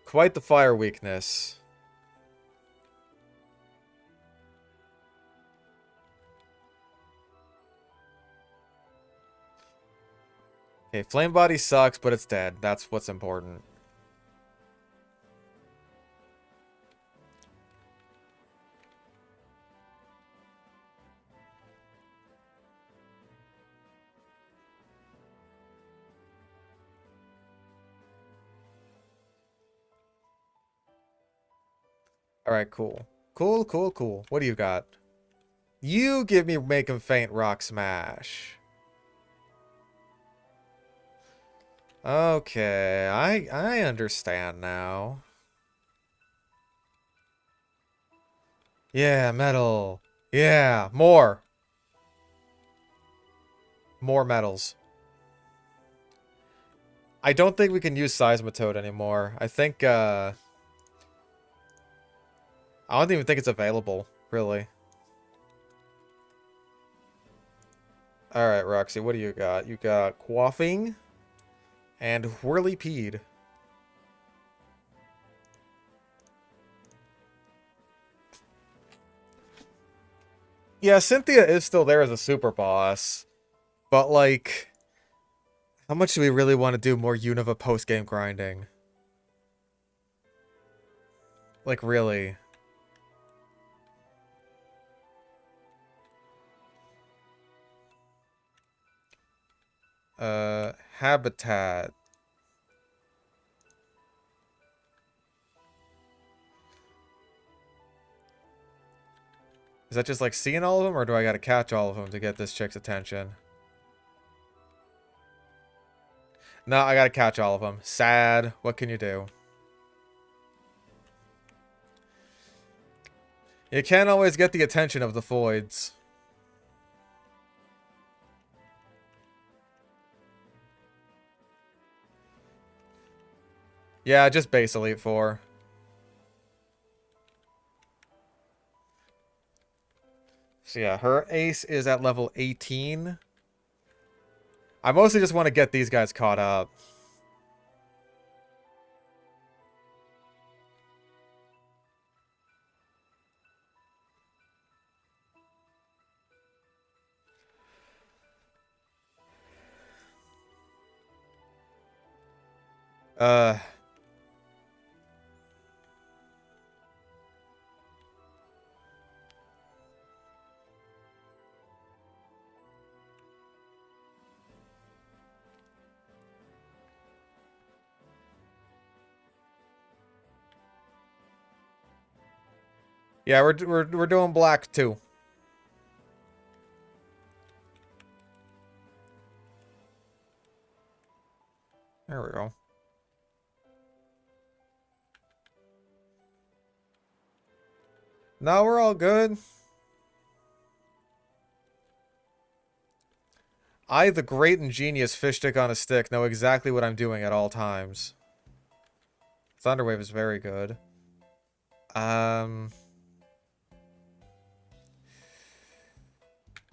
Quite the fire weakness. Okay, Flame Body sucks, but it's dead. That's what's important. Alright, cool. Cool. What do you got? You give me Make 'em Faint Rock Smash. Okay, I understand now. Yeah, metal. Yeah, more. More metals. I don't think we can use Seismitoad anymore. I think, I don't even think it's available, really. Alright, Roxy, what do you got? You got Quaffing and Whirlipede. Yeah, Cynthia is still there as a super boss. But, like, how much do we really want to do more Unova post-game grinding? Like, really? Habitat. Is that just, like, seeing all of them, or do I gotta catch all of them to get this chick's attention? No, I gotta catch all of them. Sad. What can you do? You can't always get the attention of the Foids. Yeah, just base Elite Four. So yeah, her ace is at level 18. I mostly just want to get these guys caught up. Uh... Yeah, we're doing black too. There we go. No, we're all good. I, the great ingenious fish stick on a stick, know exactly what I'm doing at all times. Thunderwave is very good.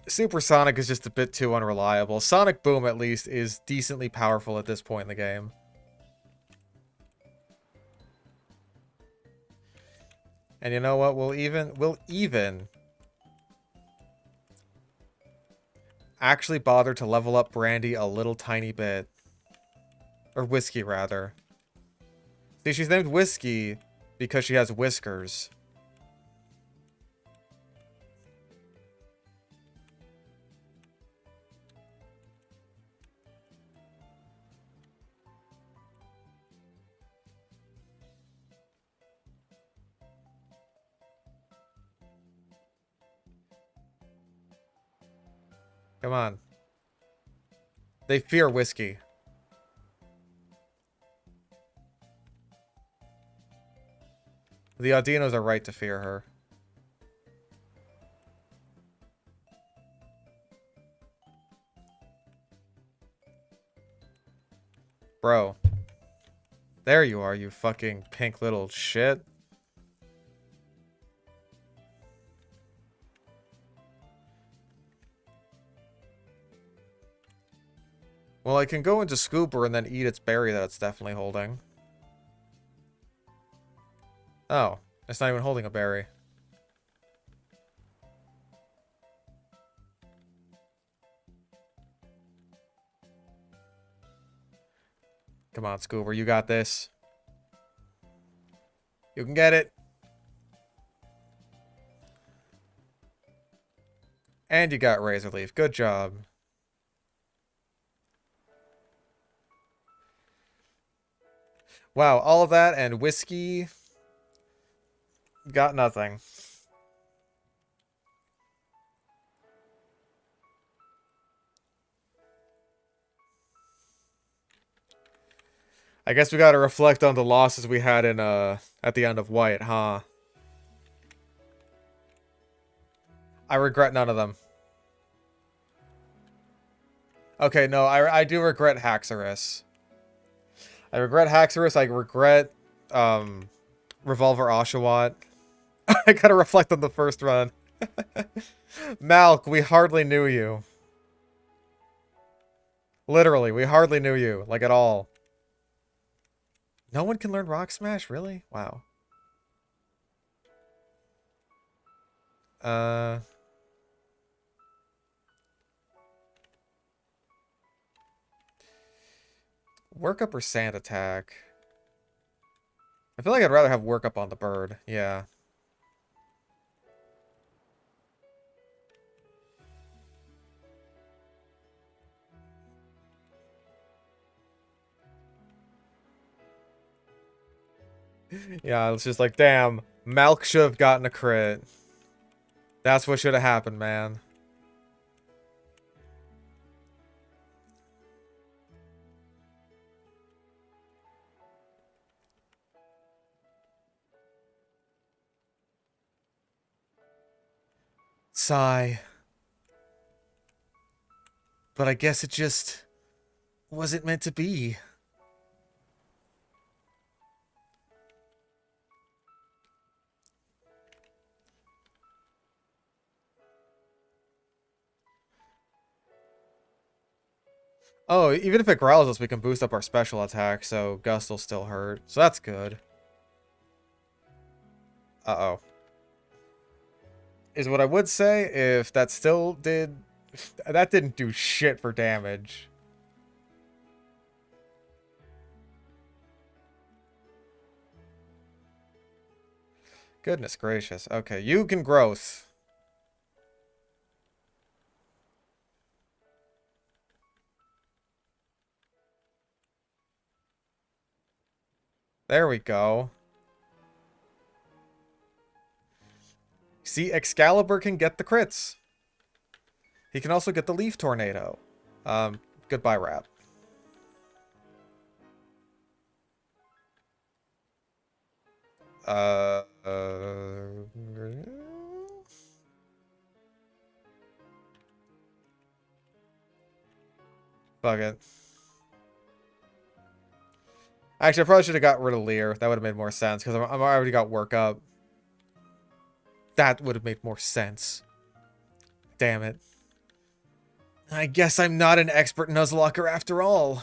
Supersonic is just a bit too unreliable. Sonic Boom, at least, is decently powerful at this point in the game. And you know what? We'll even actually bother to level up Brandy a little tiny bit. Or Whiskey, rather. See, she's named Whiskey because she has whiskers. Come on. They fear Whiskey. The Audinos are right to fear her. Bro. There you are, you fucking pink little shit. Well, I can go into Scooper and then eat its berry that it's definitely holding. Oh, it's not even holding a berry. Come on, Scooper, you got this. You can get it. And you got Razor Leaf. Good job. Wow, all of that and Whiskey got nothing. I guess we gotta reflect on the losses we had in at the end of White, huh? I regret none of them. Okay, no, I do regret Haxorus. I regret Haxorus, I regret Revolver Oshawott. I gotta reflect on the first run. Malk, we hardly knew you. Literally, we hardly knew you, like at all. No one can learn Rock Smash, really? Wow. Workup or Sand Attack? I feel like I'd rather have Workup on the bird. Yeah. Yeah, it's just like, damn, Malk should have gotten a crit. That's what should have happened, man. Sigh. But I guess it just wasn't meant to be. Oh, even if it growls us, we can boost up our special attack, so Gust will still hurt. So that's good. Uh-oh. Is what I would say if that still did... That didn't do shit for damage. Goodness gracious. Okay, you can growth. There we go. See, Excalibur can get the crits. He can also get the Leaf Tornado. Goodbye, Rap. Fuck it. Actually, I probably should have got rid of Lear. That would have made more sense, because I'm already got work up. That would have made more sense. Damn it. I guess I'm not an expert Nuzlocker after all.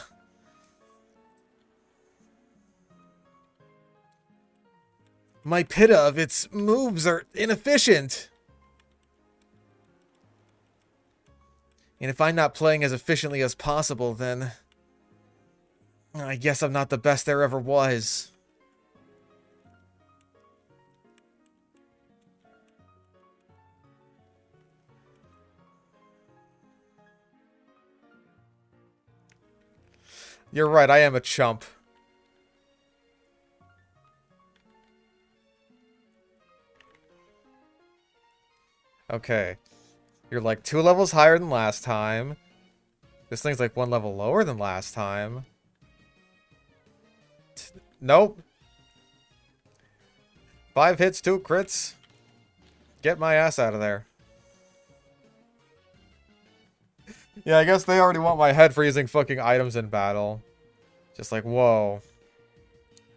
My Pitta of its moves are inefficient. And if I'm not playing as efficiently as possible, then I guess I'm not the best there ever was. You're right, I am a chump. Okay. You're like 2 levels higher than last time. This thing's like 1 level lower than last time. Nope. 5 hits, 2 crits. Get my ass out of there. Yeah, I guess they already want my head for using fucking items in battle. Just like, whoa.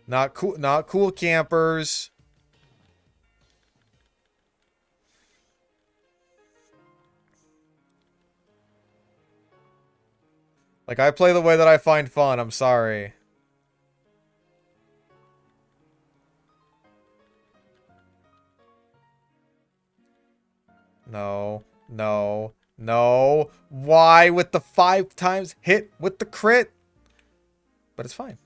Not cool campers. Like, I play the way that I find fun, I'm sorry. No, no, no. Why with the 5 times hit with the crit? But it's fine.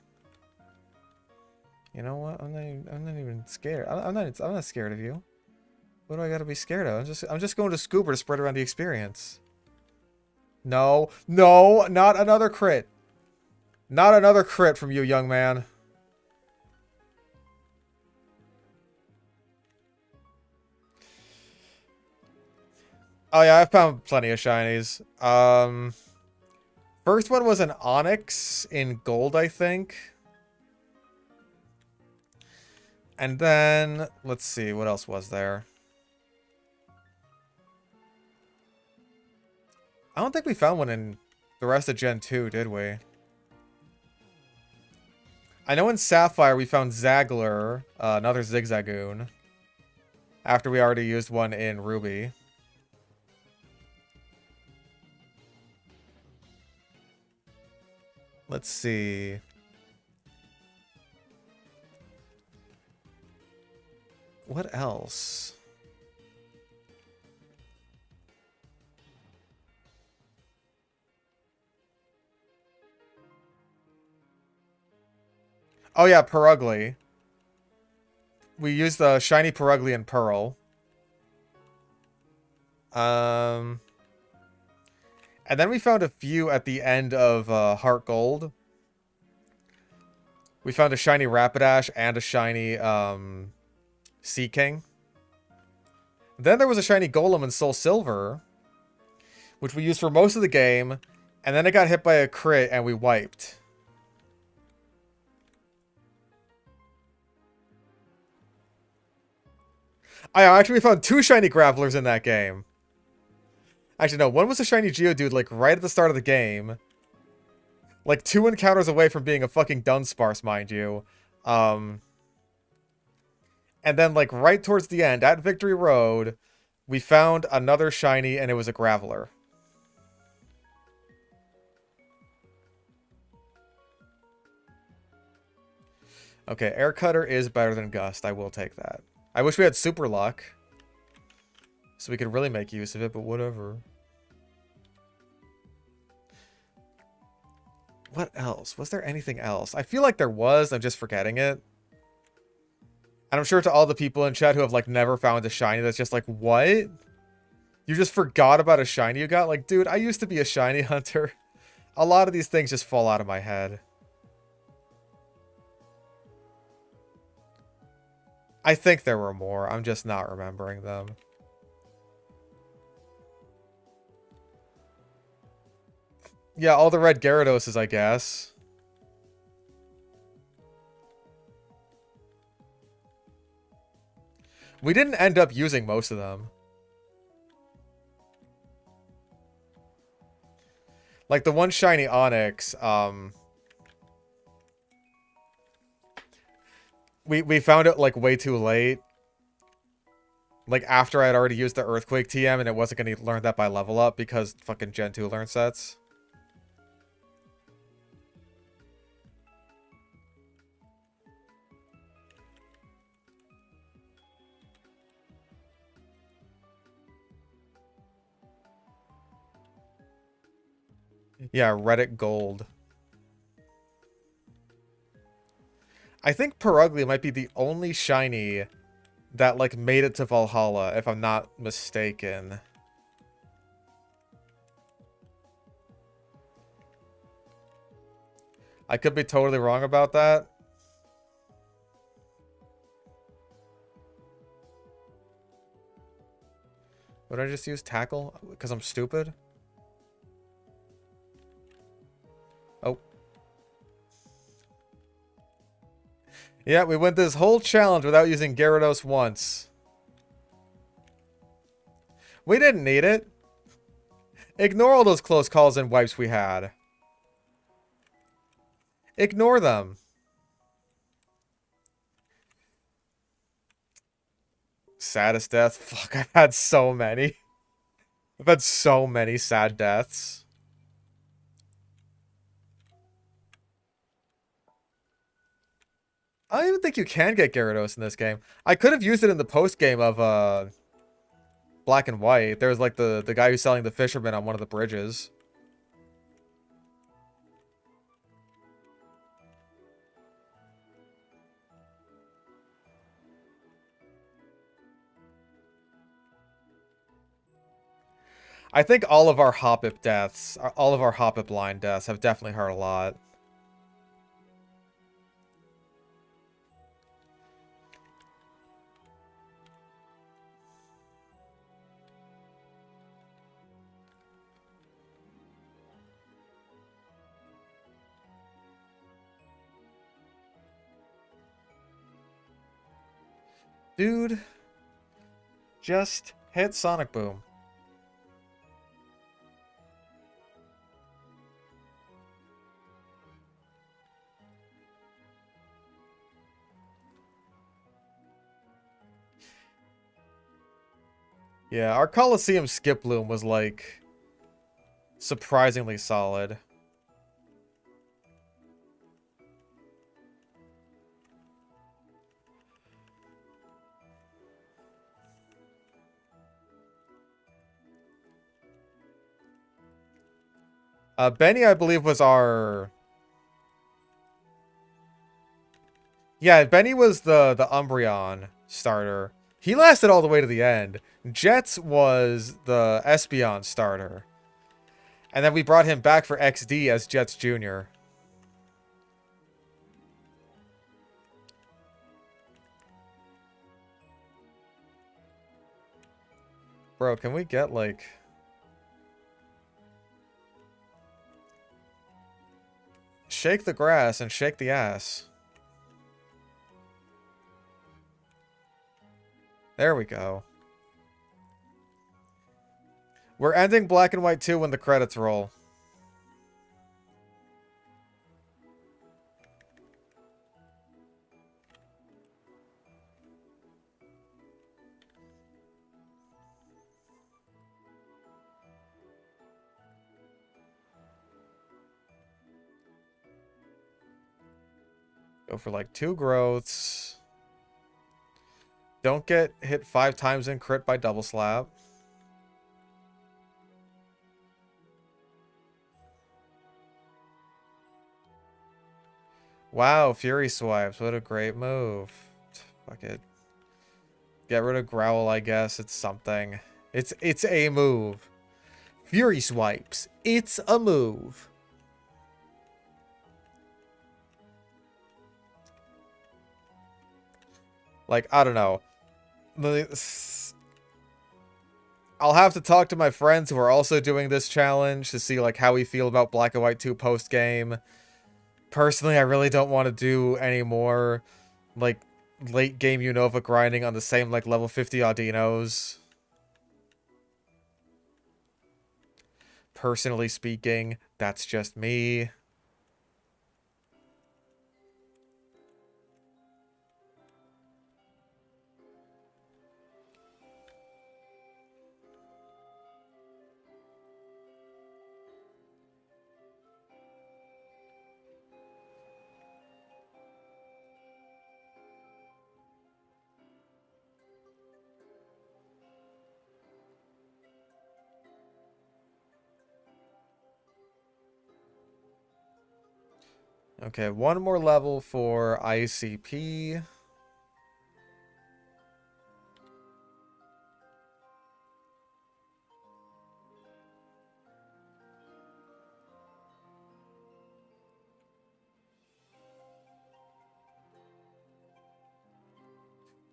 You know what? I'm not even scared. I'm not scared of you. What do I gotta be scared of? I'm just going to Scooper to spread around the experience. No, no, not another crit. Not another crit from you, young man. Oh yeah, I've found plenty of shinies. First one was an Onyx in gold, I think. And then, let's see, what else was there? I don't think we found one in the rest of Gen 2, did we? I know in Sapphire we found Zagler, another Zigzagoon, after we already used one in Ruby. Let's see. What else? Oh yeah, Perugly. We used the shiny Perugly and Pearl. And then we found a few at the end of HeartGold. We found a shiny Rapidash and a shiny Sea King. Then there was a shiny Golem in SoulSilver, which we used for most of the game, and then it got hit by a crit and we wiped. Actually, we found 2 shiny Grapplers in that game. Actually, no, one was a shiny Geodude, like, right at the start of the game. Like, 2 encounters away from being a fucking Dunsparce, mind you. And then, like, right towards the end, at Victory Road, we found another shiny, and it was a Graveler. Okay, Air Cutter is better than Gust. I will take that. I wish we had Super Luck, so we could really make use of it, but whatever. What else? Was there anything else? I feel like there was. I'm just forgetting it. And I'm sure to all the people in chat who have, like, never found a shiny that's just like, what? You just forgot about a shiny you got? Like, dude, I used to be a shiny hunter. A lot of these things just fall out of my head. I think there were more. I'm just not remembering them. Yeah, all the red Gyarados, I guess. We didn't end up using most of them. Like the one shiny Onyx, we found it like way too late. Like after I'd already used the Earthquake TM and it wasn't gonna learn that by level up because fucking Gen 2 learn sets. Yeah, Reddit Gold. I think Perugly might be the only shiny that, like, made it to Valhalla, if I'm not mistaken. I could be totally wrong about that. Would I just use Tackle? Because I'm stupid? Oh. Yeah, we went this whole challenge without using Gyarados once. We didn't need it. Ignore all those close calls and wipes we had. Ignore them. Saddest death? Fuck, I've had so many. I've had so many sad deaths. I don't even think you can get Gyarados in this game. I could have used it in the post-game of, Black and White. There's, like, the guy who's selling the fisherman on one of the bridges. I think all of our Hoppip deaths, all of our Hoppip line deaths have definitely hurt a lot. Dude, just hit Sonic Boom. Yeah, our Colosseum Skip Loom was, like, surprisingly solid. Benny, I believe, was our... Yeah, Benny was the Umbreon starter. He lasted all the way to the end. Jets was the Espeon starter. And then we brought him back for XD as Jets Jr. Bro, can we get, like... Shake the grass and shake the ass. There we go. We're ending Black and White 2 when the credits roll. Go for like 2 growths. Don't get hit 5 times and crit by double slap. Wow, Fury Swipes. What a great move. Fuck it. Get rid of Growl, I guess. It's something. It's a move. Fury Swipes. It's a move. Like, I don't know. I'll have to talk to my friends who are also doing this challenge to see, like, how we feel about Black and White 2 post-game. Personally, I really don't want to do any more, like, late-game Unova grinding on the same, like, level 50 Audinos. Personally speaking. That's just me. Okay, one more level for ICP.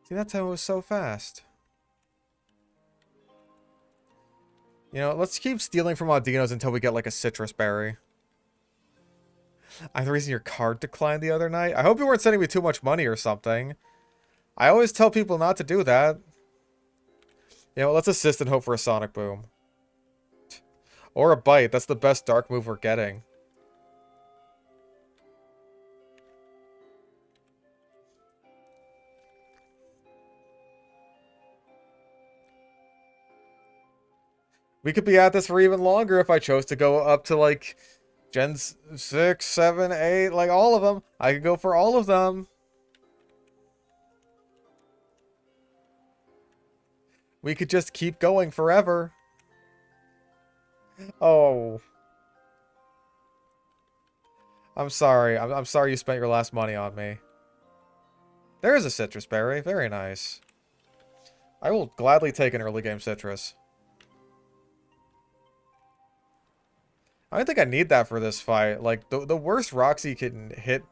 See, that time was so fast. You know, let's keep stealing from Audinos until we get like a citrus berry. I'm the reason your card declined the other night. I hope you weren't sending me too much money or something. I always tell people not to do that. You know, let's assist and hope for a Sonic Boom. Or a Bite. That's the best dark move we're getting. We could be at this for even longer if I chose to go up to, like, Gens 6, 7, 8, like, all of them. I could go for all of them. We could just keep going forever. Oh. I'm sorry. I'm sorry you spent your last money on me. There is a citrus berry. Very nice. I will gladly take an early game citrus. I don't think I need that for this fight. Like, the worst Roxy can hit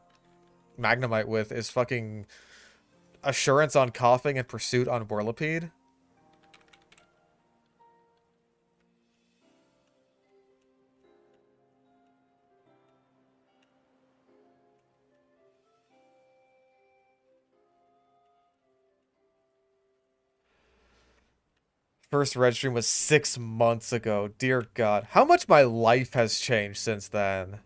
Magnemite with is fucking Assurance on Coughing and Pursuit on Whirlipede. First red stream was 6 months ago. Dear God. How much my life has changed since then.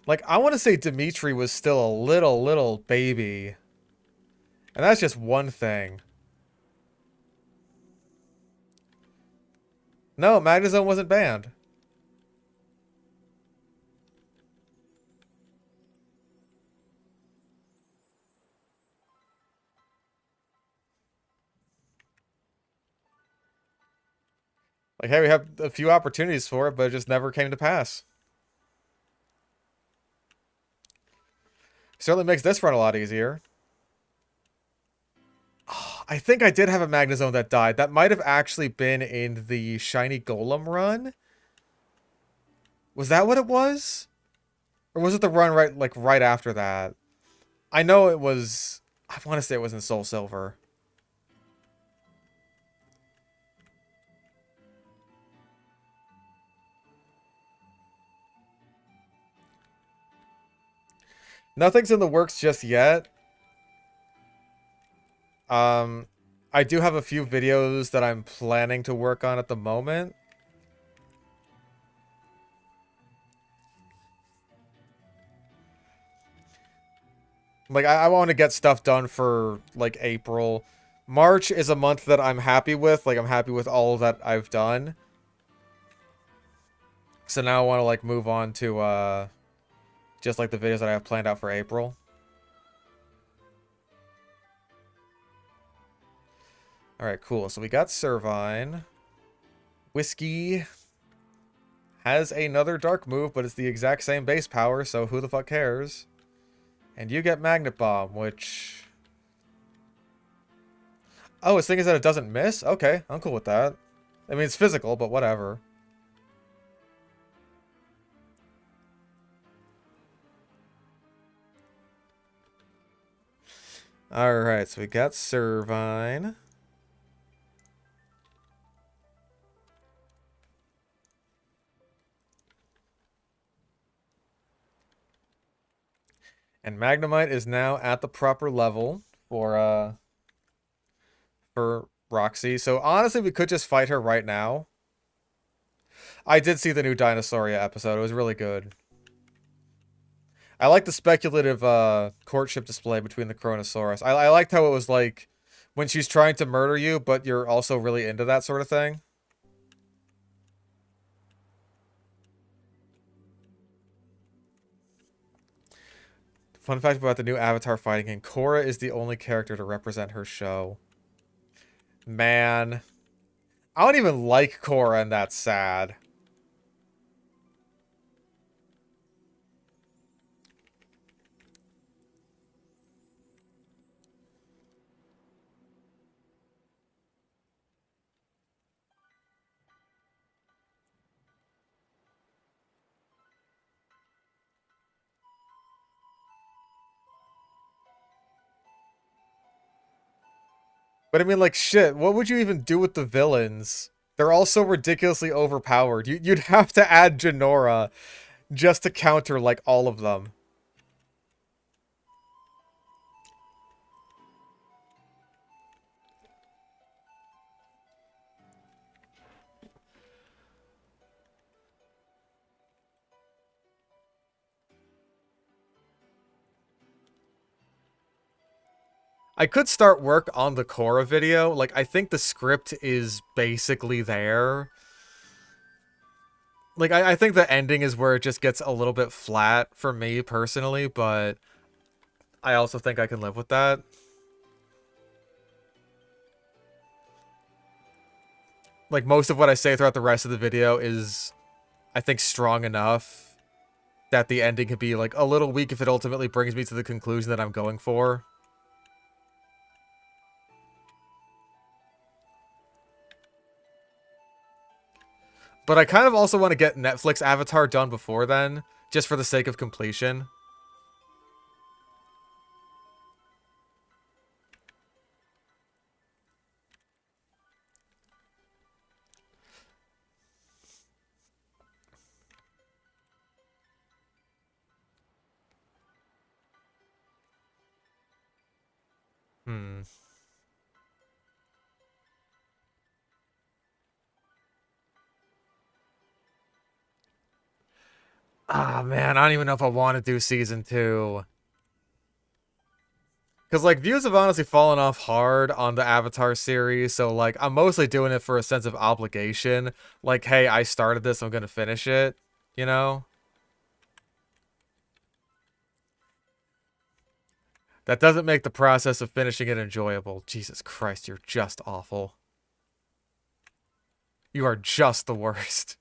Like, I want to say Dimitri was still a little baby. And that's just one thing. No, Magnezone wasn't banned. Like, hey, we have a few opportunities for it, but it just never came to pass. Certainly makes this run a lot easier. Oh, I think I did have a Magnezone that died. That might have actually been in the Shiny Golem run. Was that what it was? Or was it the run right after that? I know it was... I want to say it was in SoulSilver. Nothing's in the works just yet. I do have a few videos that I'm planning to work on at the moment. Like, I want to get stuff done for, like, April. March is a month that I'm happy with. Like, I'm happy with all that I've done. So now I want to, like, move on to, just, like, the videos that I have planned out for April. Alright, cool. So we got Servine. Whiskey has another dark move, but it's the exact same base power, so who the fuck cares? And you get Magnet Bomb, which... Oh, his thing is that it doesn't miss? Okay, I'm cool with that. I mean, it's physical, but whatever. Alright, so we got Servine. And Magnemite is now at the proper level for Roxy. So honestly, we could just fight her right now. I did see the new Dinosaur episode. It was really good. I like the speculative courtship display between the Chronosaurus. I liked how it was like when she's trying to murder you, but you're also really into that sort of thing. Fun fact about the new Avatar fighting game. Korra is the only character to represent her show. Man. I don't even like Korra, and that's sad. But I mean, like, shit, what would you even do with the villains? They're all so ridiculously overpowered. You'd have to add Janora just to counter, like, all of them. I could start work on the Korra video. Like, I think the script is basically there. Like, I think the ending is where it just gets a little bit flat for me, personally, but I also think I can live with that. Like, most of what I say throughout the rest of the video is, I think, strong enough that the ending could be, like, a little weak if it ultimately brings me to the conclusion that I'm going for. But I kind of also want to get Netflix Avatar done before then, just for the sake of completion. Hmm. Ah, man, I don't even know if I want to do season 2. Because, like, views have honestly fallen off hard on the Avatar series, so, like, I'm mostly doing it for a sense of obligation. Like, hey, I started this, I'm gonna finish it, you know? That doesn't make the process of finishing it enjoyable. Jesus Christ, you're just awful. You are just the worst.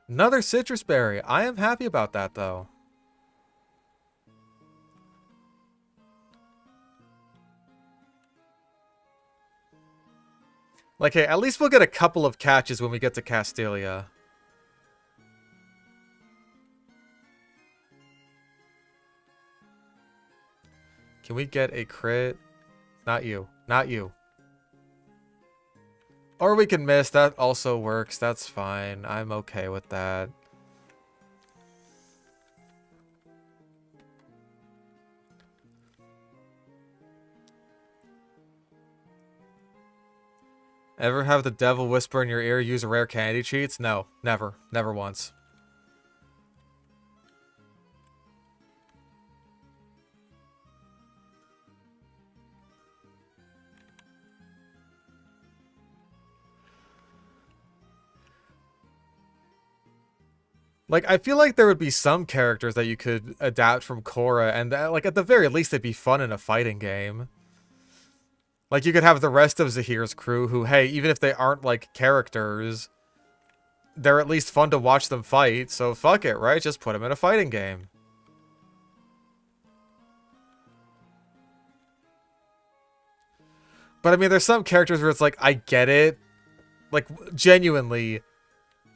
Another citrus berry. I am happy about that, though. Like, hey, at least we'll get a couple of catches when we get to Castelia. Can we get a crit? Not you. Not you. Or we can miss. That also works. That's fine. I'm okay with that. Ever have the devil whisper in your ear use a rare candy cheats? No, never. Never once. Like, I feel like there would be some characters that you could adapt from Korra, and like, at the very least, they'd be fun in a fighting game. Like, you could have the rest of Zahir's crew who, hey, even if they aren't, like, characters, they're at least fun to watch them fight, so fuck it, right? Just put them in a fighting game. But, I mean, there's some characters where it's like, I get it. Like, genuinely,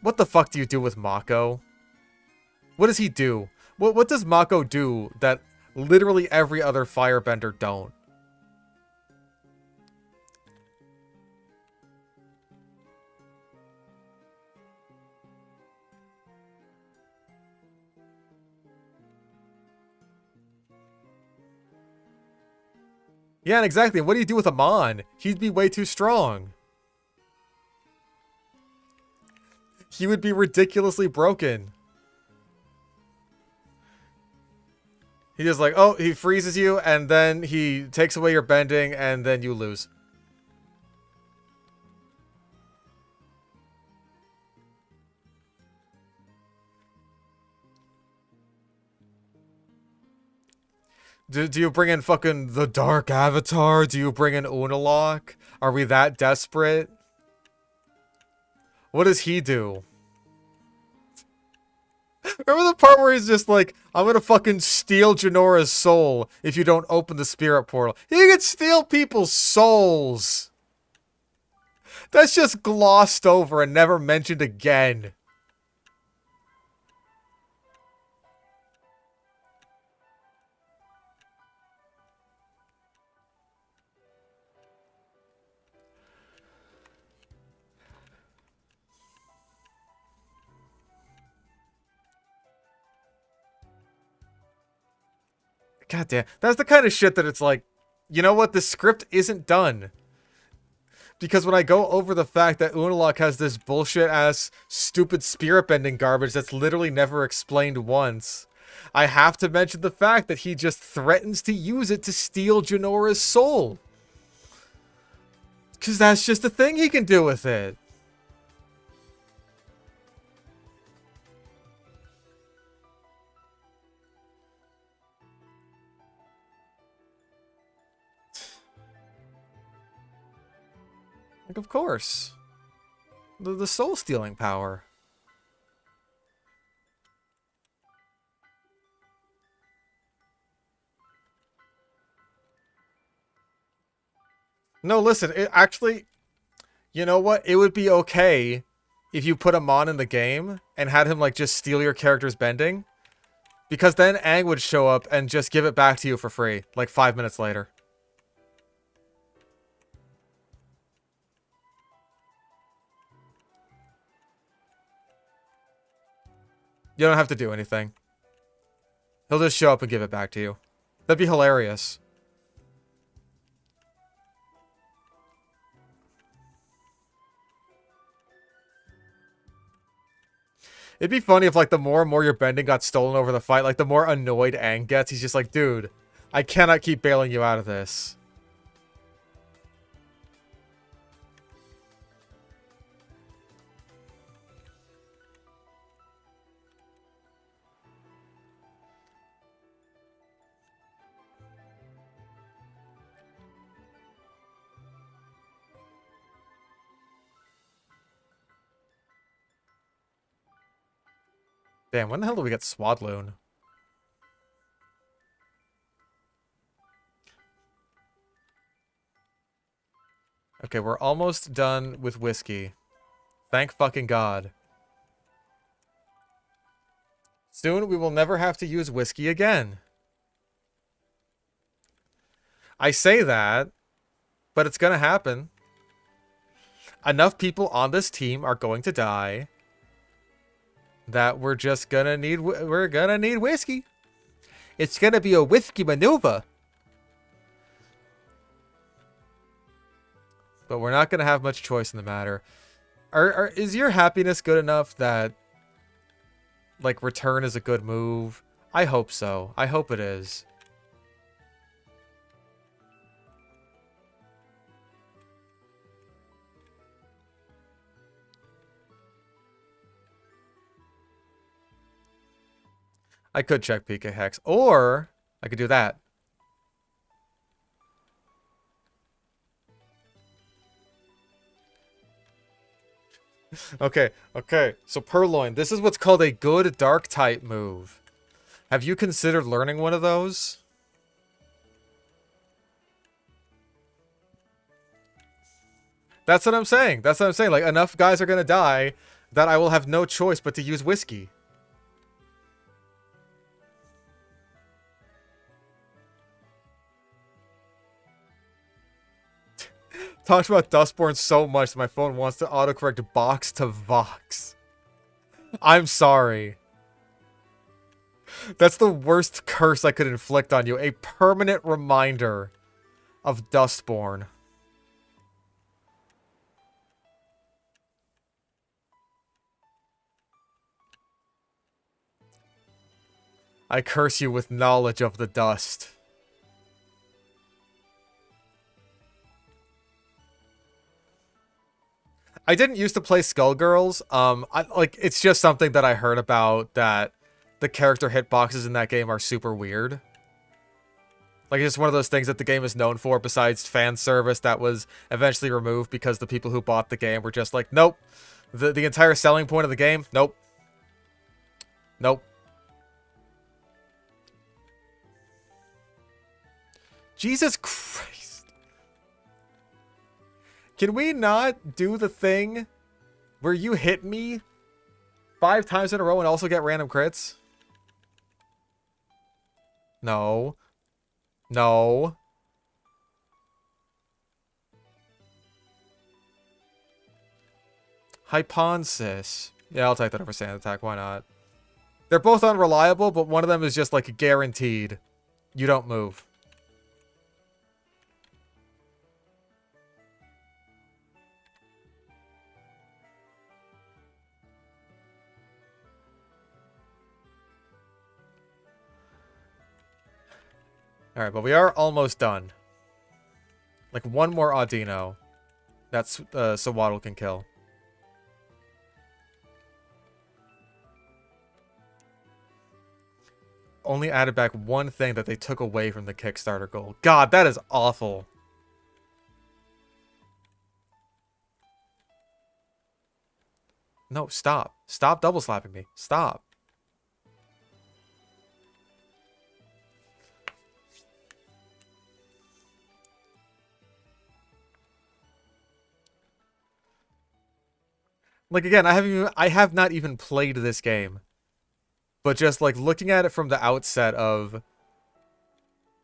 what the fuck do you do with Mako? What does he do? What does Mako do that literally every other firebender don't? Yeah, and exactly. What do you do with a Mon? He'd be way too strong. He would be ridiculously broken. He just like, oh, he freezes you, and then he takes away your bending, and then you lose. Do you bring in fucking the Dark Avatar? Do you bring in Unalocke? Are we that desperate? What does he do? Remember the part where he's just like, I'm gonna fucking steal Janora's soul if you don't open the spirit portal. He can steal people's souls! That's just glossed over and never mentioned again. God damn. That's the kind of shit that it's like, you know what? The script isn't done. Because when I go over the fact that Unalocke has this bullshit-ass, stupid spirit-bending garbage that's literally never explained once, I have to mention the fact that he just threatens to use it to steal Janora's soul. Because that's just the thing he can do with it. Like, of course. The soul-stealing power. No, listen, it actually... You know what? It would be okay if you put him on in the game and had him, like, just steal your character's bending. Because then Aang would show up and just give it back to you for free, like 5 minutes later. You don't have to do anything. He'll just show up and give it back to you. That'd be hilarious. It'd be funny if, like, the more and more your bending got stolen over the fight, like, the more annoyed Aang gets. He's just like, dude, I cannot keep bailing you out of this. Damn, when the hell did we get Swadloon? Okay, we're almost done with whiskey. Thank fucking God. Soon we will never have to use whiskey again. I say that, but it's gonna happen. Enough people on this team are going to die that we're just gonna need whiskey. It's gonna be a whiskey maneuver. But we're not gonna have much choice in the matter. Is your happiness good enough that, like, return is a good move? I hope so. I hope it is. I could check PK Hex, or I could do that. Okay. So Purloin, this is what's called a good dark type move. Have you considered learning one of those? That's what I'm saying. Like, enough guys are gonna die that I will have no choice but to use whiskey. Talked about Dustborn so much that my phone wants to autocorrect box to Vox. I'm sorry. That's the worst curse I could inflict on you. A permanent reminder of Dustborn. I curse you with knowledge of the dust. I didn't used to play Skullgirls. It's just something that I heard about, that the character hitboxes in that game are super weird. Like, it's just one of those things that the game is known for, besides fan service that was eventually removed because the people who bought the game were just like, nope. The entire selling point of the game, nope. Nope. Jesus Christ. Can we not do the thing where you hit me 5 times in a row and also get random crits? No. No. Hyponsis. Yeah, I'll take that over Sand Attack. Why not? They're both unreliable, but one of them is just like guaranteed. You don't move. Alright, but we are almost done. Like, one more Audino. That's Sawaddle can kill. Only added back one thing that they took away from the Kickstarter goal. God, that is awful. No, stop. Stop double slapping me. Stop. Like, again, I have not even played this game. But just, like, looking at it from the outset of...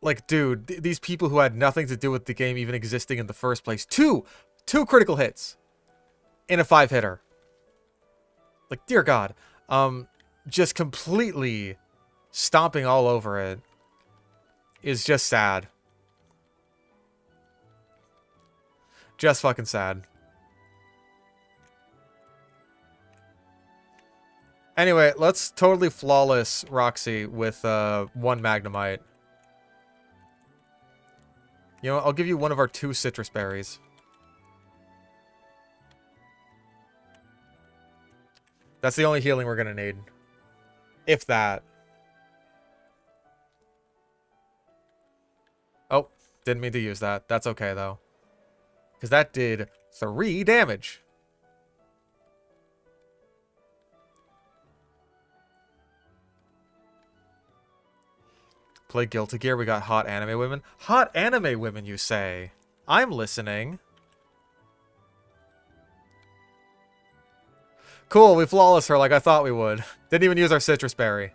Like, dude, these people who had nothing to do with the game even existing in the first place. Two critical hits in a 5-hitter. Like, dear God. Just completely stomping all over it is just sad. Just fucking sad. Anyway, let's totally flawless Roxy with 1 Magnemite. You know, I'll give you one of our 2 citrus berries. That's the only healing we're gonna need. If that. Oh, didn't mean to use that. That's okay, though. Because that did 3 damage. Play Guilty Gear, we got hot anime women. Hot anime women, you say? I'm listening. Cool, we flawless her like I thought we would. Didn't even use our citrus berry.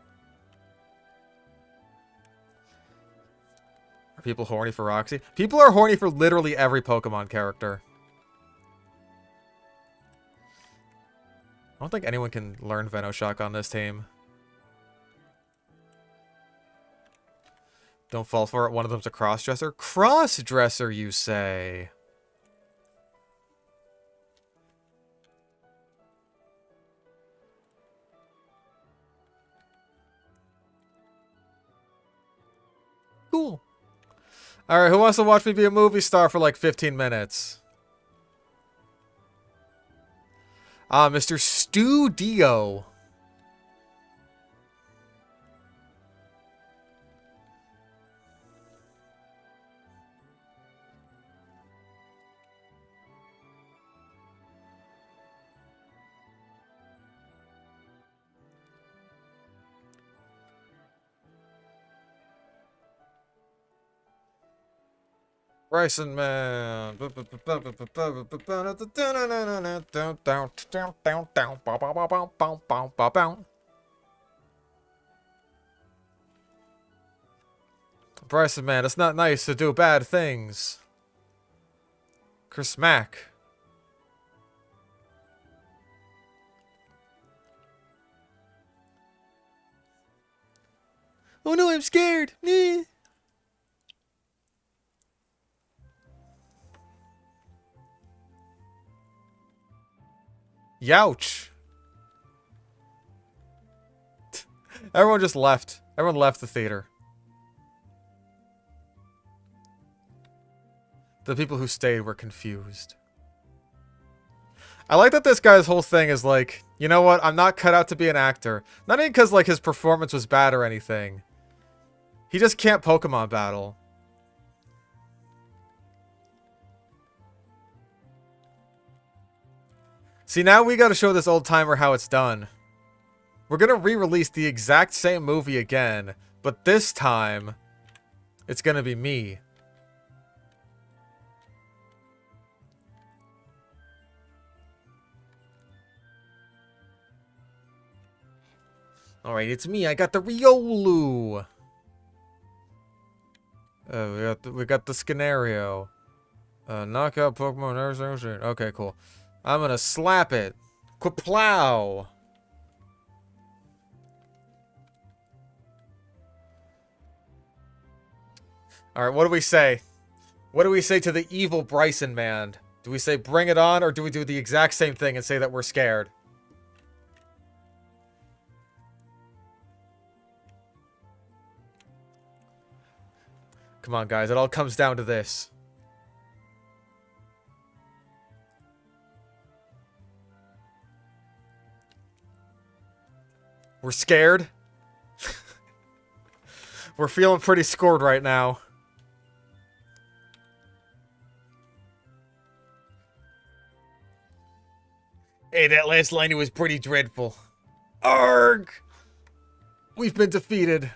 Are people horny for Roxy? People are horny for literally every Pokemon character. I don't think anyone can learn Venoshock on this team. Don't fall for it. One of them's a crossdresser. Crossdresser, you say? Cool. Alright, who wants to watch me be a movie star for like 15 minutes? Ah, Mr. Studio. Bryson Man. Bryson Man, it's not nice to do bad things. Chris Mack. Oh no, I'm scared. Youch. Everyone just left. Everyone left the theater. The people who stayed were confused. I like that this guy's whole thing is like, you know what? I'm not cut out to be an actor. Not even because, like, his performance was bad or anything. He just can't Pokemon battle. See, now we gotta show this old timer how it's done. We're gonna re-release the exact same movie again, but this time, it's gonna be me. Alright, it's me. I got the Riolu. We got the Scenario. Knockout Pokemon. Everything. Okay, cool. I'm gonna slap it. Quaplow. Alright, what do we say? What do we say to the evil Bryson man? Do we say bring it on, or do we do the exact same thing and say that we're scared? Come on, guys. It all comes down to this. We're scared. We're feeling pretty scored right now. Hey, that last line was pretty dreadful. Arg! We've been defeated.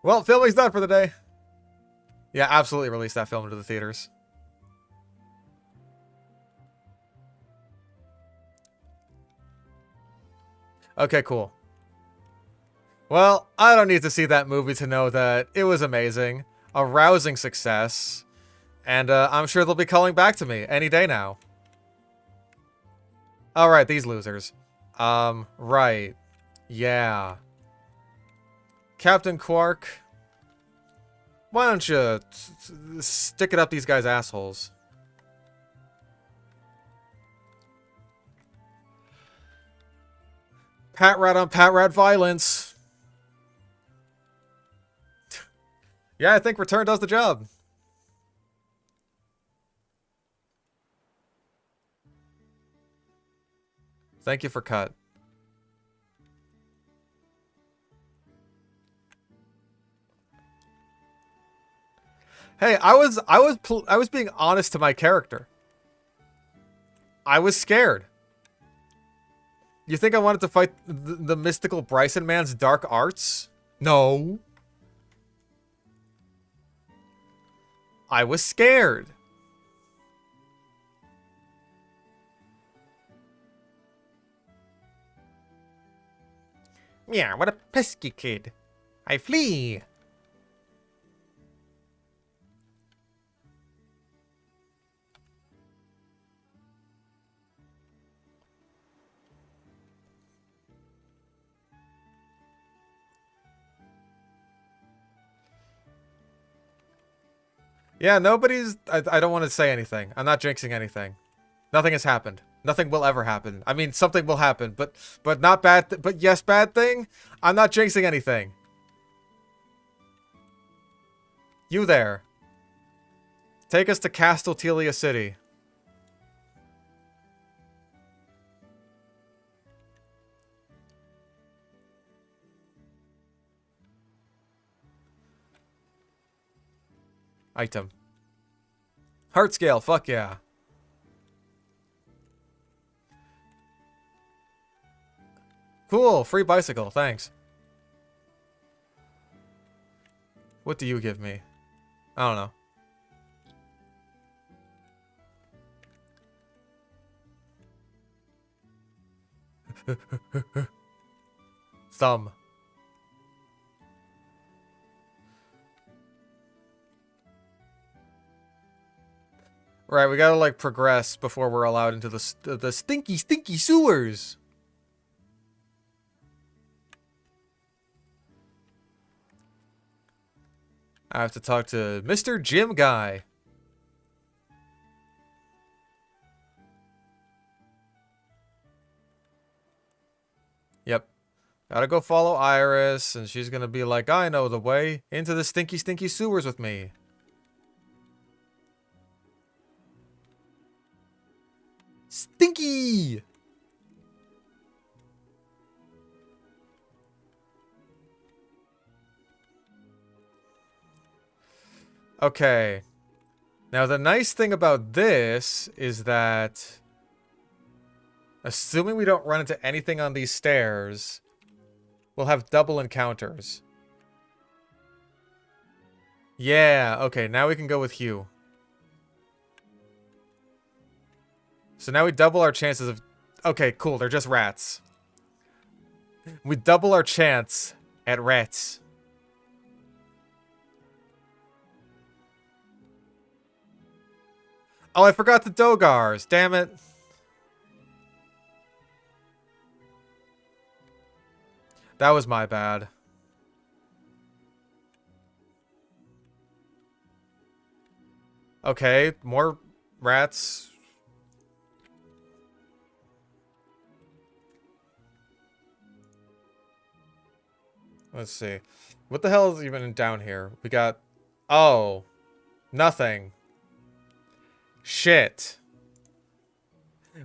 Well, filming's done for the day. Yeah, absolutely release that film into the theaters. Okay, cool. Well, I don't need to see that movie to know that it was amazing. A rousing success. And I'm sure they'll be calling back to me any day now. Alright, these losers. Right. Yeah. Captain Quark. Why don't you stick it up these guys' assholes? Pat rat on pat rat violence. Yeah, I think Return does the job. Thank you for cut. Hey, I was being honest to my character. I was scared. You think I wanted to fight the mystical Bryson man's dark arts? No. I was scared. Yeah, what a pesky kid. I flee. Yeah, nobody's... I don't want to say anything. I'm not jinxing anything. Nothing has happened. Nothing will ever happen. I mean, something will happen, but not bad... but yes, bad thing? I'm not jinxing anything. You there. Take us to Casteltelia City. Item. Heart scale, fuck yeah. Cool, free bicycle, thanks. What do you give me? I don't know. Thumb. Right, we gotta, like, progress before we're allowed into the stinky, stinky sewers. I have to talk to Mr. Jim Guy. Gotta go follow Iris, and she's gonna be like, I know the way into the stinky, stinky sewers with me. Stinky! Okay. Now, the nice thing about this is that, assuming we don't run into anything on these stairs, we'll have double encounters. Yeah, okay, now we can go with Hugh. So now we double our chances of... Okay, cool, they're just rats. We double our chance at rats. Oh, I forgot the Dogars. Damn it. That was my bad. Okay, more rats. Let's see. What the hell is even down here? We got... Oh. Nothing. Shit.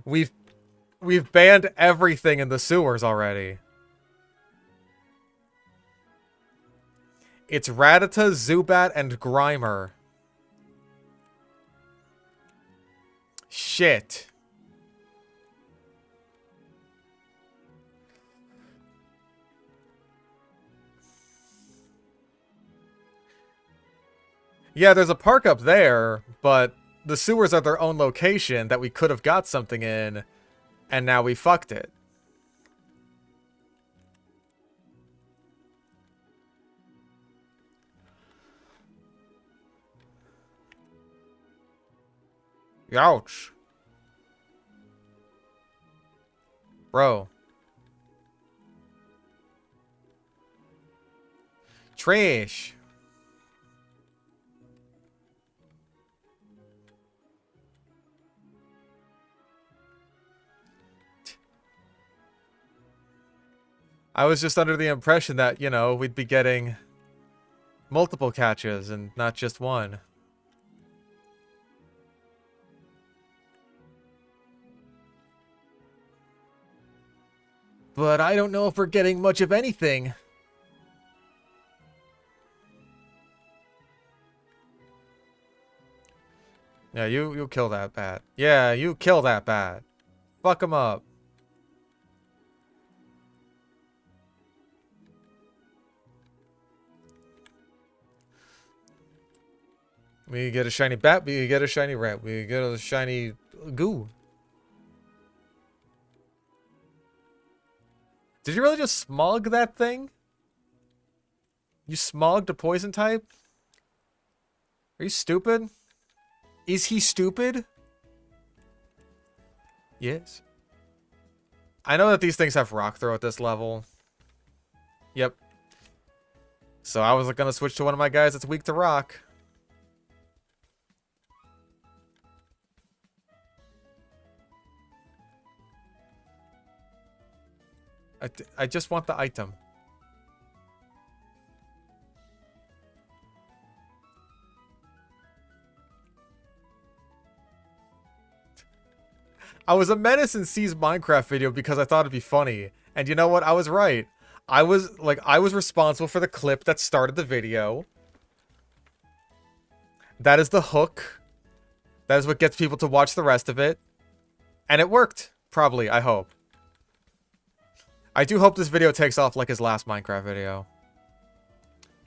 We've banned everything in the sewers already. It's Rattata, Zubat, and Grimer. Shit. Yeah, there's a park up there, but the sewers are their own location that we could have got something in, and now we fucked it. Ouch. Bro. Trash. I was just under the impression that, you know, we'd be getting multiple catches and not just one. But I don't know if we're getting much of anything. Yeah, you kill that bat. Yeah, you kill that bat. Fuck him up. We get a shiny bat, we get a shiny rat, we get a shiny goo. Did you really just smog that thing? You smogged a poison type? Are you stupid? Is he stupid? Yes. I know that these things have rock throw at this level. Yep. So I was gonna switch to one of my guys that's weak to rock. I just want the item. I was a menace in C's Minecraft video because I thought it'd be funny. And you know what? I was right. I was responsible for the clip that started the video. That is the hook. That is what gets people to watch the rest of it. And it worked. Probably, I hope. I do hope this video takes off like his last Minecraft video.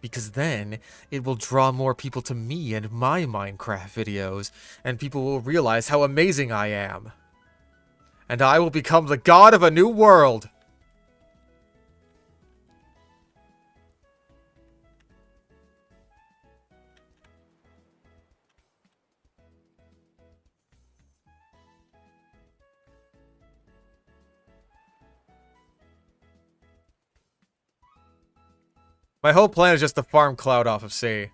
Because then, it will draw more people to me and my Minecraft videos, and people will realize how amazing I am. And I will become the god of a new world! My whole plan is just to farm Cloud off of C.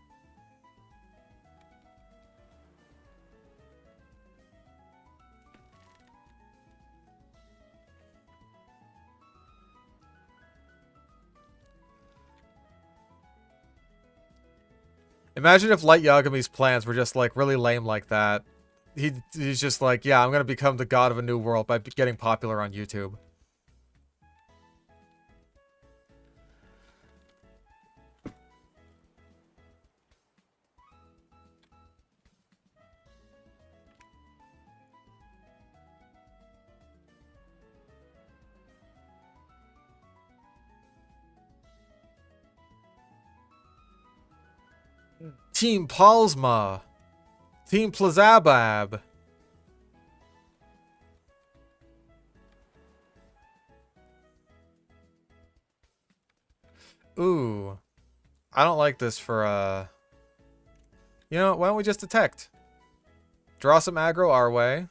Imagine if Light Yagami's plans were just, like, really lame like that. He's just like, yeah, I'm gonna become the god of a new world by getting popular on YouTube. Team Palsma. Team Plazabab. Ooh. I don't like this for, You know, why don't we just detect? Draw some aggro our way.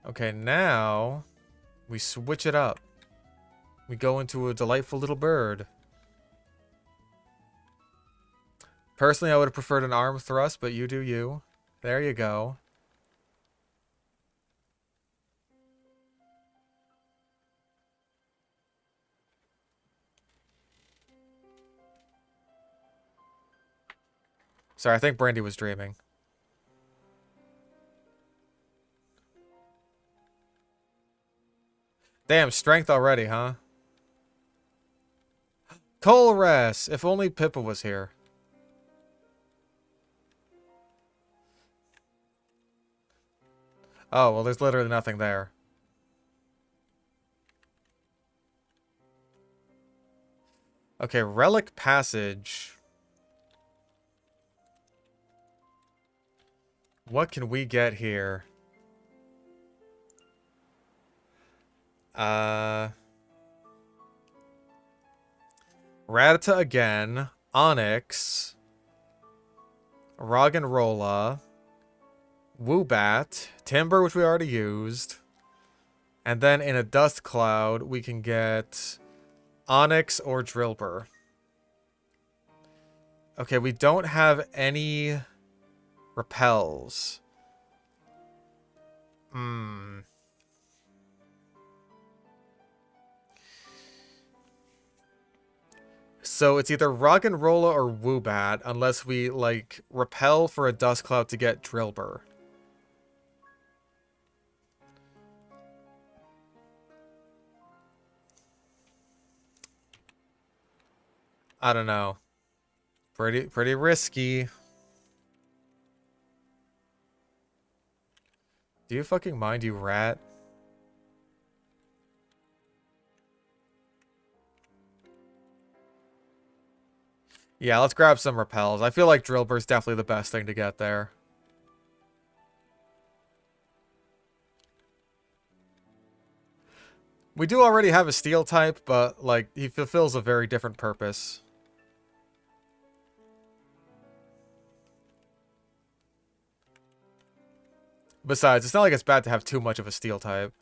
Okay, now we switch it up. We go into a delightful little bird. Personally, I would have preferred an arm thrust, but you do you. There you go. Sorry, I think Brandy was dreaming. Damn, strength already, huh? Colress! If only Pippa was here. Oh, well, there's literally nothing there. Okay, Relic Passage. What can we get here? Rattata again. Onyx. Roggenrola. Woobat. Timber, which we already used. And then in a Dust Cloud, we can get Onyx or Drillbur. Okay, we don't have any repels. So it's either Roggenrola or Woobat, unless we, like, repel for a Dust Cloud to get Drillbur. I don't know. Pretty risky. Do you fucking mind, you rat? Yeah, let's grab some repels. I feel like Drillbur's definitely the best thing to get there. We do already have a steel type, but, like, he fulfills a very different purpose. Besides, it's not like it's bad to have too much of a steel type.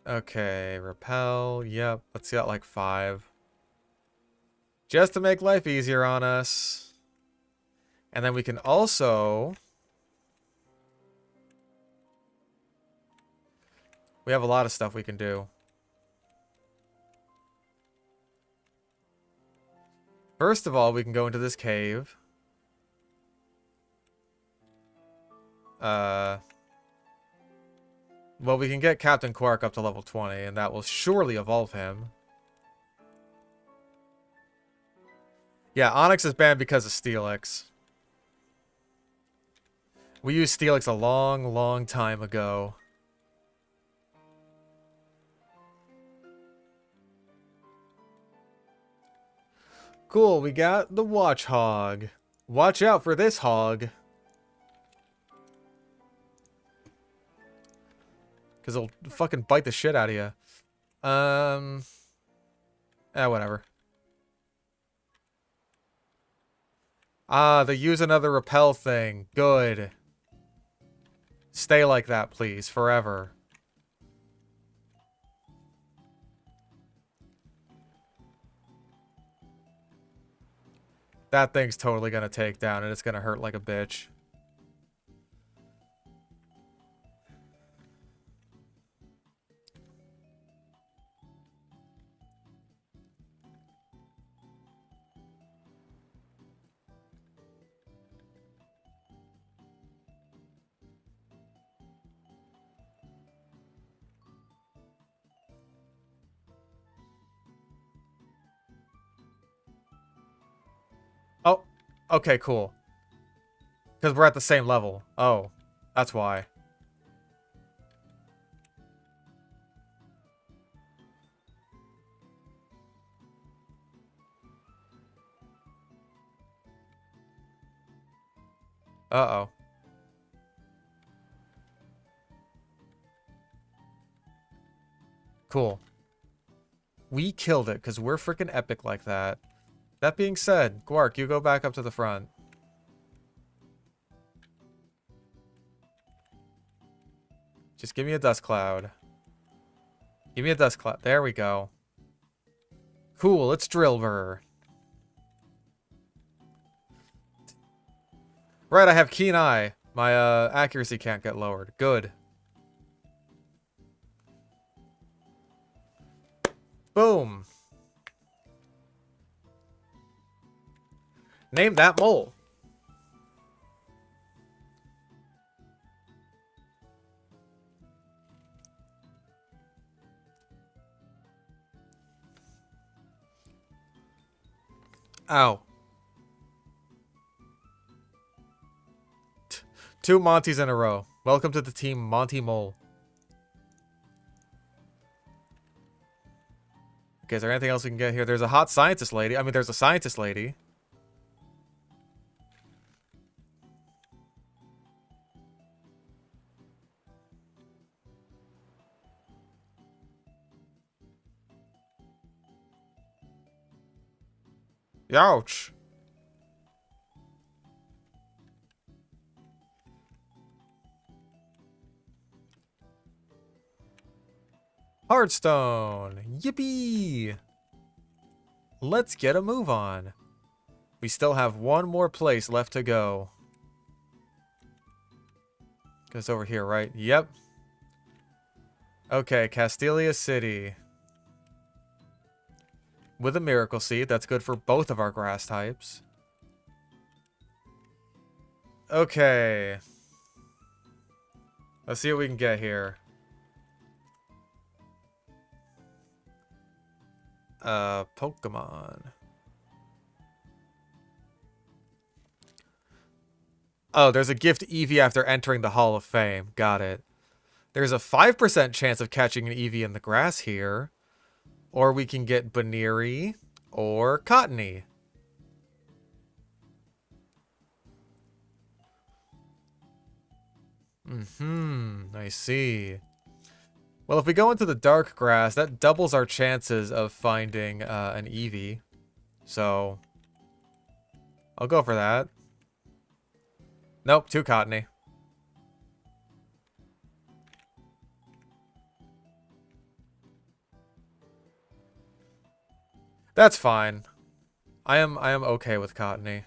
Okay, repel. Yep, let's get like 5. Just to make life easier on us. And then we can also... We have a lot of stuff we can do. First of all, we can go into this cave. Well, we can get Captain Quark up to level 20, and that will surely evolve him. Yeah, Onyx is banned because of Steelix. We used Steelix a long, long time ago. Cool, we got the Watch Hog. Watch out for this hog. Because it'll fucking bite the shit out of you. Whatever. Ah, they use another repel thing. Good. Stay like that, please. Forever. That thing's totally gonna take down, and it's gonna hurt like a bitch. Okay, cool. Because we're at the same level. Oh, that's why. Uh-oh. Cool. We killed it because we're freaking epic like that. That being said, Gwark, you go back up to the front. Just give me a dust cloud. Give me a dust cloud. There we go. Cool, it's Drillbur. Right, I have Keen Eye. My accuracy can't get lowered. Good. Boom. Name that mole. Ow. Two Montys in a row. Welcome to the team Monty Mole. Okay, is there anything else we can get here? There's a hot scientist lady. I mean, there's a scientist lady. Ouch. Heartstone. Yippee. Let's get a move on. We still have one more place left to go. Goes over here, right? Yep. Okay, Castelia City. With a Miracle Seed. That's good for both of our grass types. Okay. Let's see what we can get here. Pokémon. Oh, there's a gift Eevee after entering the Hall of Fame. Got it. There's a 5% chance of catching an Eevee in the grass here. Or we can get Baneri or Cottony. I see. Well, if we go into the dark grass, that doubles our chances of finding an Eevee. So, I'll go for that. Nope, 2 Cottony. That's fine. I am okay with Cottony.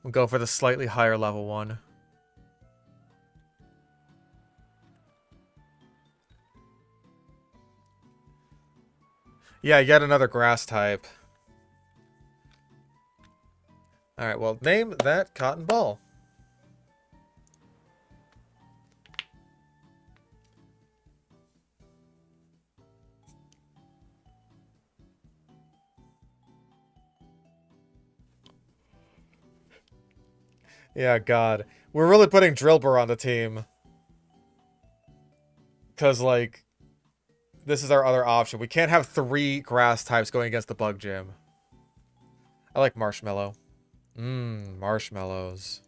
We'll go for the slightly higher level one. Yeah, yet another grass type. Alright, well, name that cotton ball. Yeah, God. We're really putting Drillbur on the team. Because, like, this is our other option. We can't have 3 grass types going against the Bug Gym. I like Marshmallow. Marshmallows.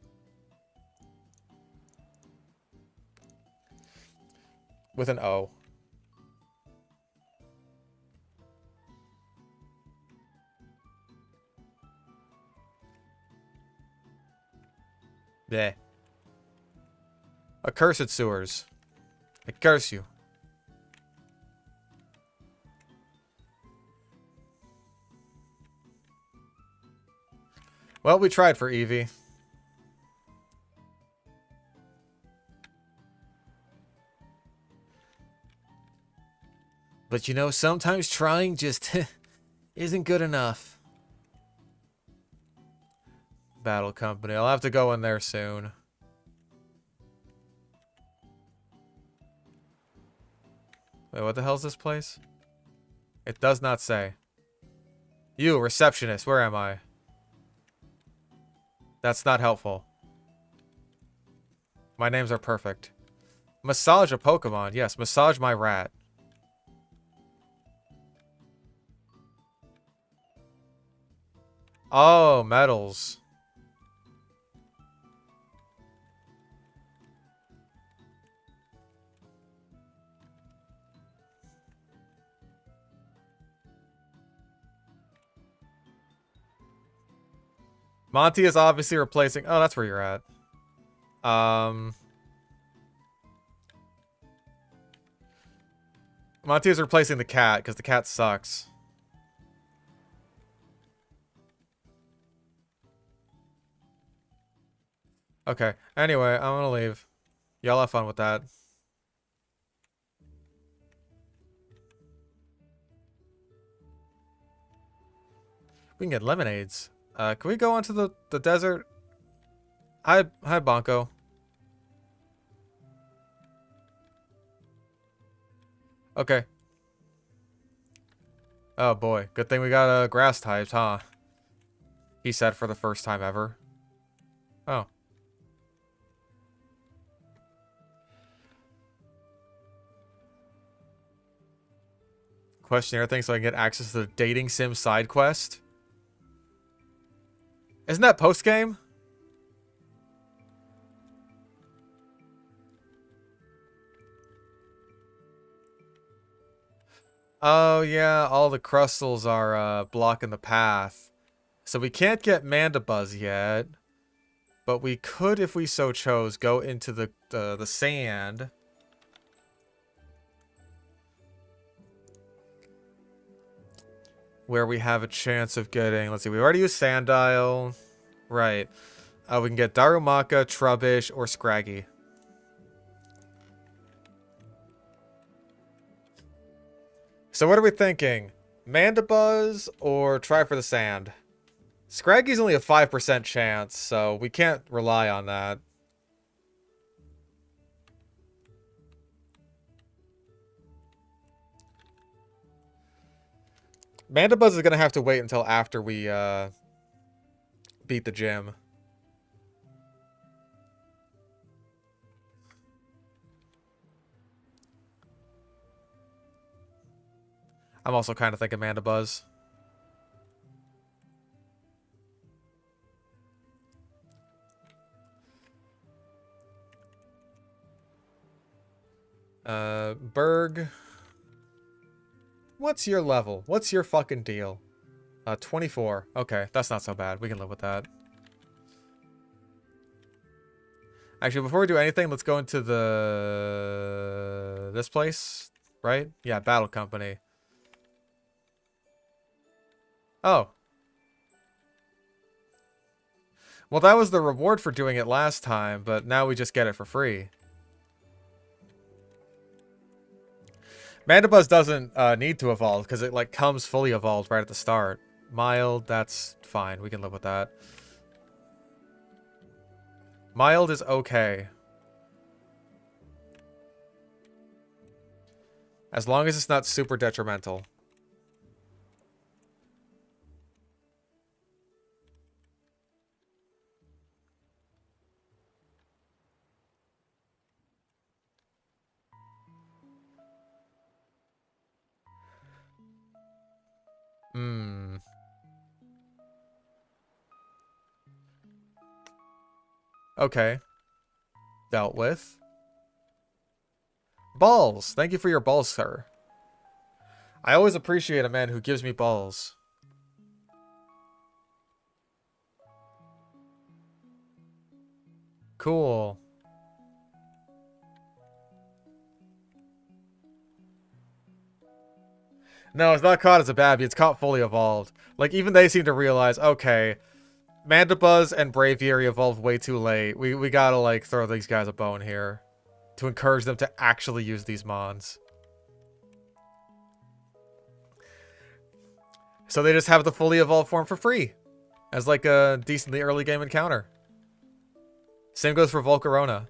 With an O. Bleh. Accursed sewers. I curse you. Well, we tried for Eevee. But you know, sometimes trying just isn't good enough. Battle Company. I'll have to go in there soon. Wait, what the hell is this place? It does not say. You, receptionist, where am I? That's not helpful. My names are perfect. Massage a Pokemon. Yes, massage my rat. Oh, medals. Monty is obviously replacing... Oh, that's where you're at. Monty is replacing the cat, because the cat sucks. Okay. Anyway, I'm gonna leave. Y'all have fun with that. We can get lemonades. Can we go onto the desert? Hi, Bonko. Okay. Oh boy, good thing we got grass types, huh? He said for the first time ever. Oh. Questionnaire thing so I can get access to the dating sim side quest. Isn't that post game? Oh yeah, all the crystals are blocking the path. So we can't get Mandibuzz yet. But we could, if we so chose, go into the sand. Where we have a chance of getting... Let's see, we already used Sandile. Right. We can get Darumaka, Trubbish, or Scraggy. So what are we thinking? Mandibuzz or try for the sand? Scraggy's only a 5% chance, so we can't rely on that. Mandibuzz is going to have to wait until after we beat the gym. I'm also kind of thinking Mandibuzz. Berg. What's your level? What's your fucking deal? 24. Okay, that's not so bad. We can live with that. Actually, before we do anything, let's go into this place, right? Yeah, Battle Company. Oh. Well, that was the reward for doing it last time, but now we just get it for free. Mandibuzz doesn't need to evolve because it like comes fully evolved right at the start. Mild, that's fine. We can live with that. Mild is okay. As long as it's not super detrimental. Hmm. Okay. Dealt with. Balls. Thank you for your balls, sir. I always appreciate a man who gives me balls. Cool. No, it's not caught as a babby. It's caught fully evolved. Like, even they seem to realize, okay, Mandibuzz and Braviary evolved way too late. We gotta, like, throw these guys a bone here to encourage them to actually use these mons. So they just have the fully evolved form for free as, like, a decently early game encounter. Same goes for Volcarona.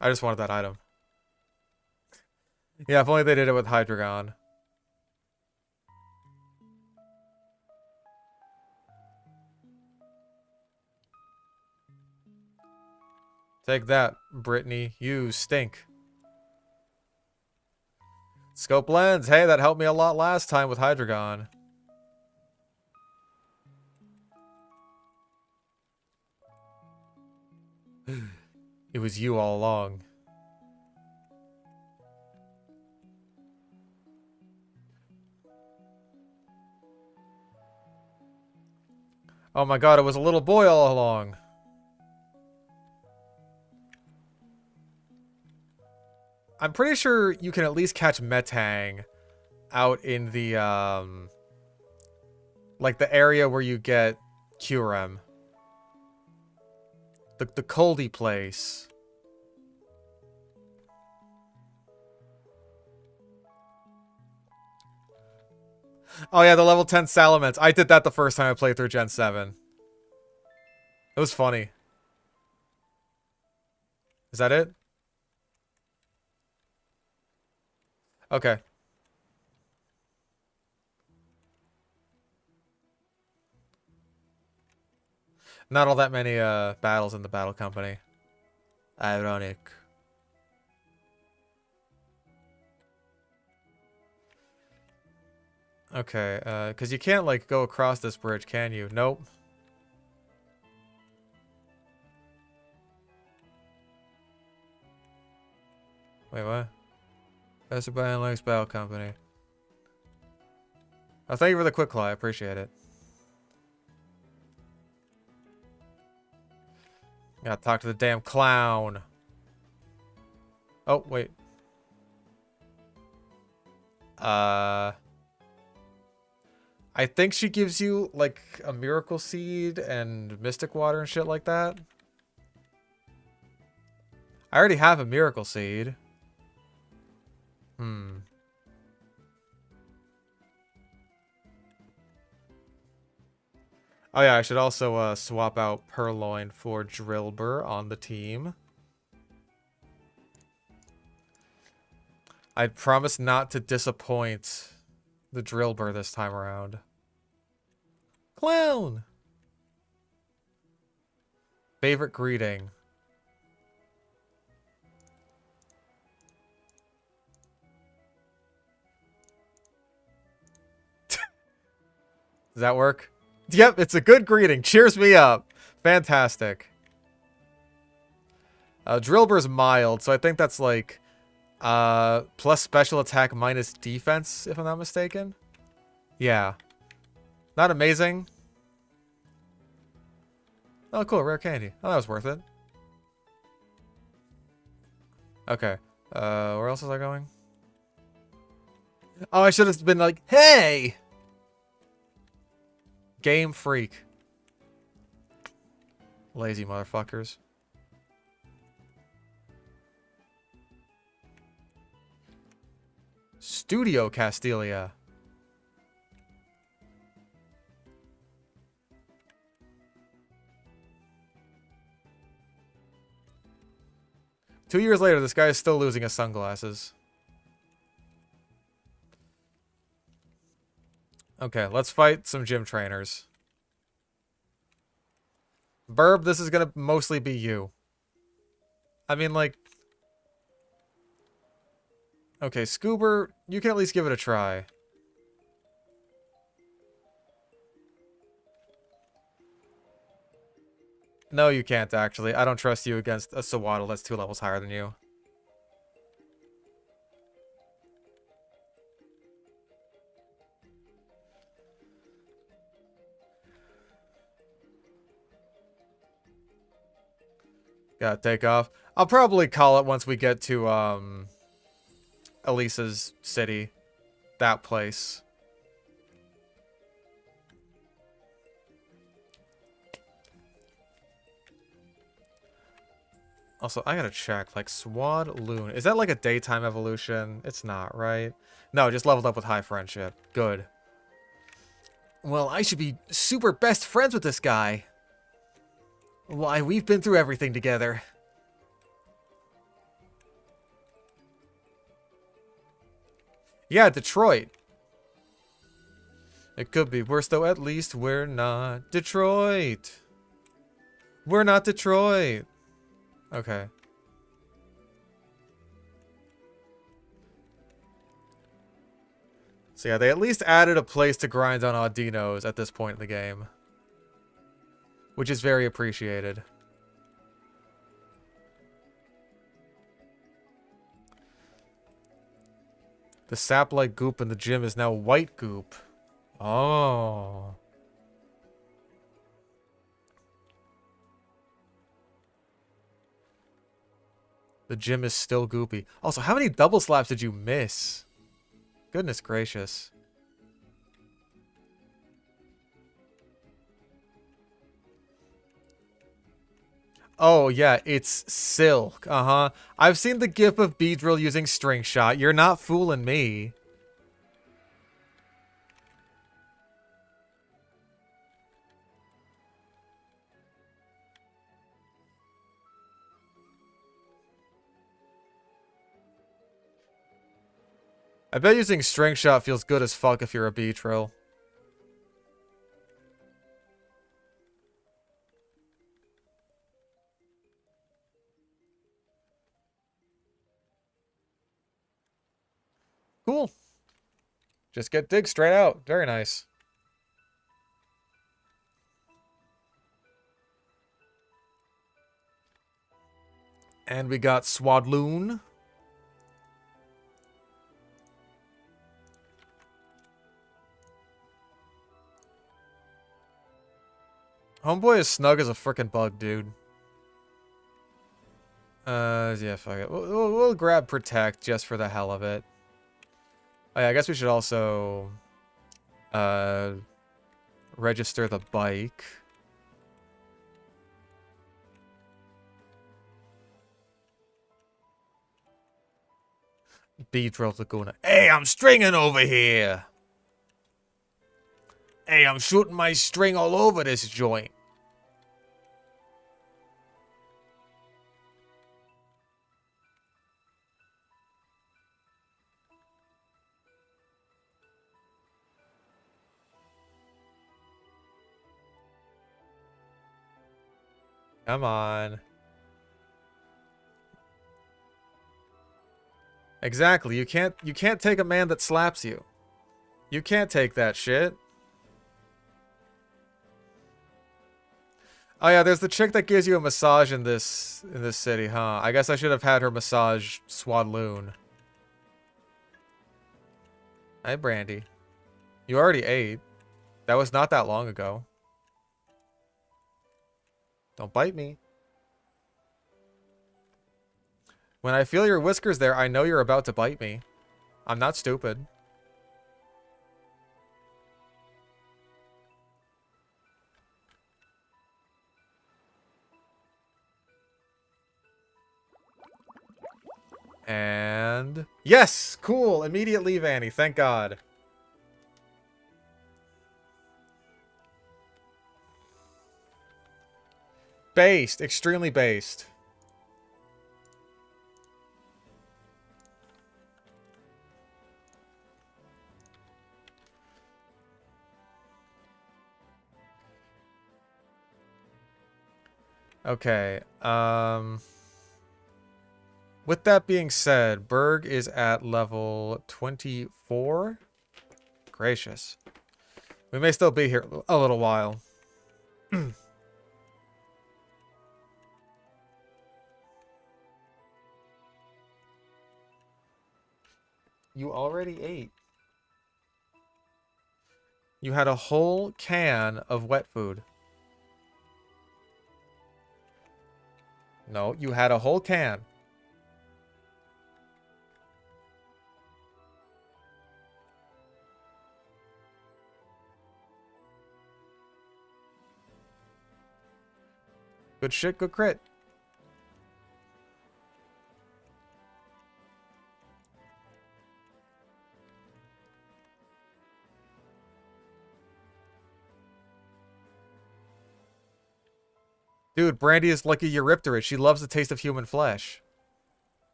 I just wanted that item. Yeah, if only they did it with Hydreigon. Take that, Brittany. You stink. Scope lens. Hey, that helped me a lot last time with Hydreigon. It was you all along. Oh my god, it was a little boy all along. I'm pretty sure you can at least catch Metang out in the, like the area where you get Kyurem. The coldy place. Oh yeah, the level 10 Salamence. I did that the first time I played through Gen 7. It was funny. Is that it? Okay. Not all that many battles in the battle company. Ironic. Okay, because you can't, like, go across this bridge, can you? Nope. Wait, what? That's a buy and likes battle company. Oh, thank you for the quick claw. I appreciate it. Gotta talk to the damn clown. Oh, wait. I think she gives you, like, a miracle seed and mystic water and shit like that. I already have a miracle seed. Oh yeah, I should also swap out Purloin for Drillbur on the team. I promise not to disappoint the Drillbur this time around. Clown! Favorite greeting. Does that work? Yep, it's a good greeting. Cheers me up. Fantastic. Drillbur's mild, so I think that's like plus special attack minus defense, if I'm not mistaken. Yeah. Not amazing. Oh, cool. Rare candy. Oh, that was worth it. Okay. Where else was I going? Oh, I should have been like, hey! Game freak. Lazy motherfuckers. Studio Castelia. Two years later, this guy is still losing his sunglasses. Okay, let's fight some gym trainers. Burb, this is gonna mostly be you. I mean, like... Okay, Scoober, you can at least give it a try. No, you can't, actually. I don't trust you against a Sawaddle that's 2 levels higher than you. Gotta take off. I'll probably call it once we get to, Elisa's city. That place. Also, I gotta check, like, Swadloon. Is that like a daytime evolution? It's not, right? No, just leveled up with high friendship. Good. Well, I should be super best friends with this guy. Why, we've been through everything together. Yeah, Detroit. It could be worse, though at least we're not Detroit. We're not Detroit. Okay. So yeah, they at least added a place to grind on Audinos at this point in the game. Which is very appreciated. The sap-like goop in the gym is now white goop. Oh. The gym is still goopy. Also, how many double slaps did you miss? Goodness gracious. Oh, yeah, it's silk. Uh-huh. I've seen the gif of Beedrill using string shot. You're not fooling me. I bet using string shot feels good as fuck if you're a Beedrill. Cool. Just get dig straight out. Very nice. And we got Swadloon. Homeboy is snug as a frickin' bug, dude. Yeah, fuck it. We'll grab Protect just for the hell of it. Oh, yeah, I guess we should also register the bike. Beedrill Laguna. Hey, I'm stringing over here. Hey, I'm shooting my string all over this joint. Come on. Exactly. You can't take a man that slaps you. You can't take that shit. Oh yeah, there's the chick that gives you a massage in this city, huh? I guess I should have had her massage Swadloon. Hi, Brandy. You already ate. That was not that long ago. Don't bite me. When I feel your whiskers there, I know you're about to bite me. I'm not stupid. And... yes! Cool! Immediate leave, Annie. Thank God. Based. Extremely based. Okay. With that being said, Berg is at level 24. Gracious. We may still be here a little while. You already ate. You had a whole can of wet food. No, you had a whole can. Good shit, good crit. Dude, Brandy is like a Eurypterid. She loves the taste of human flesh.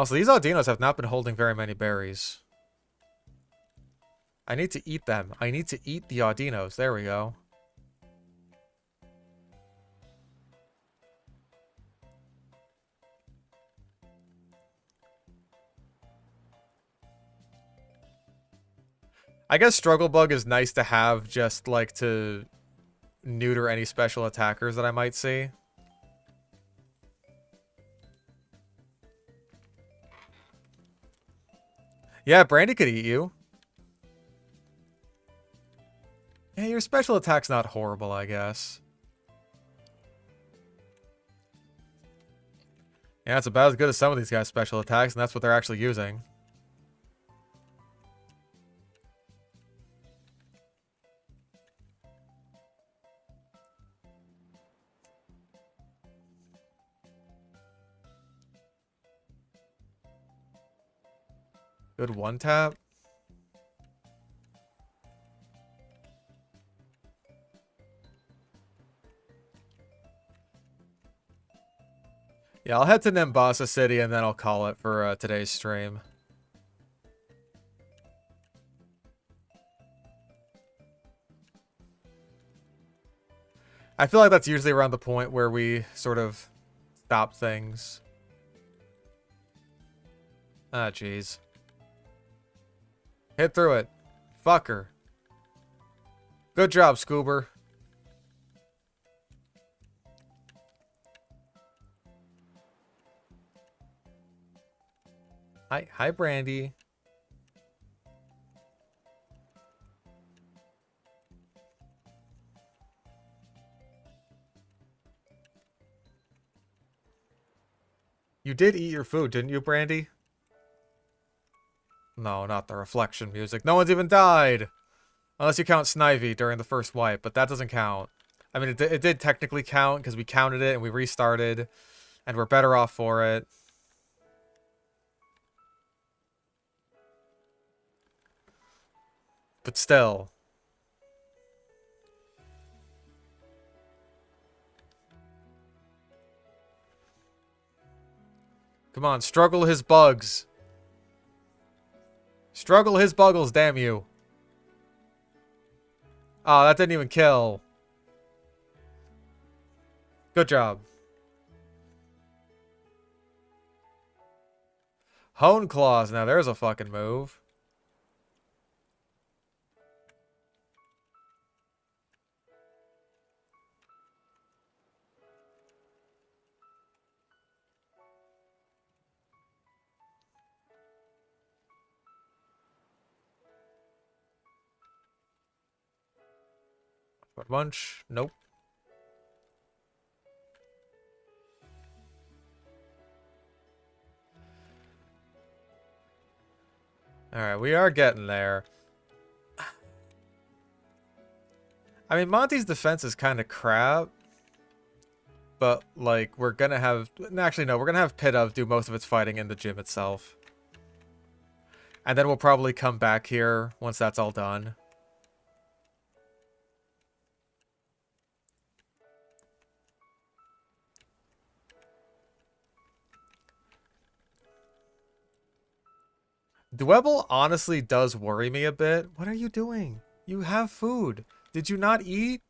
Also, these Audinos have not been holding very many berries. I need to eat them. I need to eat the Audinos. There we go. I guess Struggle Bug is nice to have just like to neuter any special attackers that I might see. Yeah, Brandy could eat you. Yeah, your special attack's not horrible, I guess. Yeah, it's about as good as some of these guys' special attacks, and that's what they're actually using. Good one tap. Yeah, I'll head to Nimbasa City and then I'll call it for today's stream. I feel like that's usually around the point where we sort of stop things. Ah, jeez. Hit through it. Fucker. Good job, Scoober. Hi, Brandy. You did eat your food, didn't you, Brandy? No, not the reflection music. No one's even died! Unless you count Snivy during the first wipe, but that doesn't count. I mean, it did technically count, because we counted it and we restarted. And we're better off for it. But still. Come on, struggle his bugs. Struggle his buggles, damn you. Oh, that didn't even kill. Good job. Hone Claws, now there's a fucking move. Bunch. Nope. Alright, we are getting there. I mean, Monty's defense is kind of crap. But, like, we're gonna have... Actually, no, we're gonna have Pidove do most of its fighting in the gym itself. And then we'll probably come back here once that's all done. Dwebble honestly does worry me a bit. What are you doing? You have food. Did you not eat?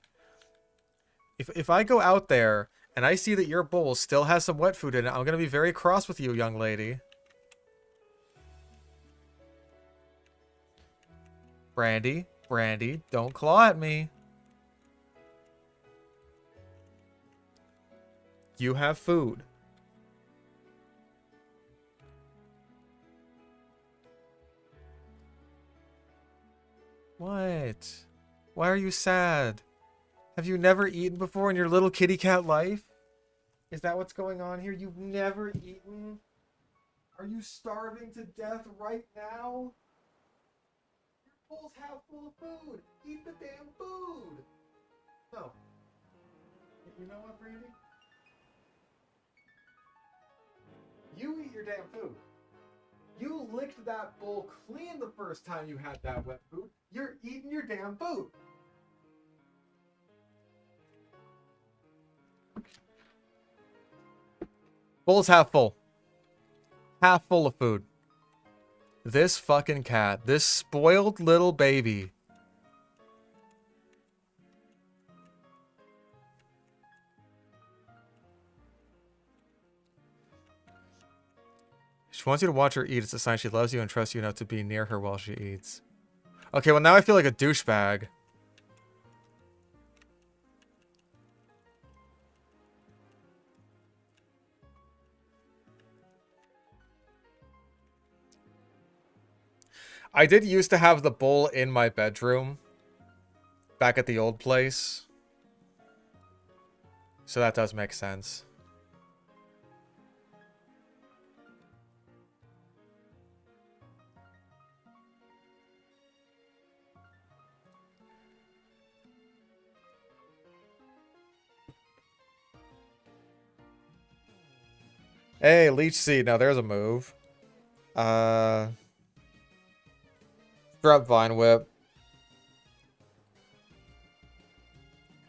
If I go out there and I see that your bowl still has some wet food in it, I'm going to be very cross with you, young lady. Brandy, Brandy, don't claw at me. You have food. What? Why are you sad? Have you never eaten before in your little kitty cat life? Is that what's going on here? You've never eaten? Are you starving to death right now? Your bowl's half full of food. Eat the damn food. No. You know what, Brandy? You eat your damn food. You licked that bowl clean the first time you had that wet food. You're eating your damn food. Bowl's half full. half full of food. This fucking cat. This spoiled little baby. She wants you to watch her eat. It's a sign she loves you and trusts you enough to be near her while she eats. Okay, well now I feel like a douchebag. I did used to have the bowl in my bedroom. Back at the old place. So that does make sense. Hey, Leech Seed. Now there's a move. Drop Vine Whip.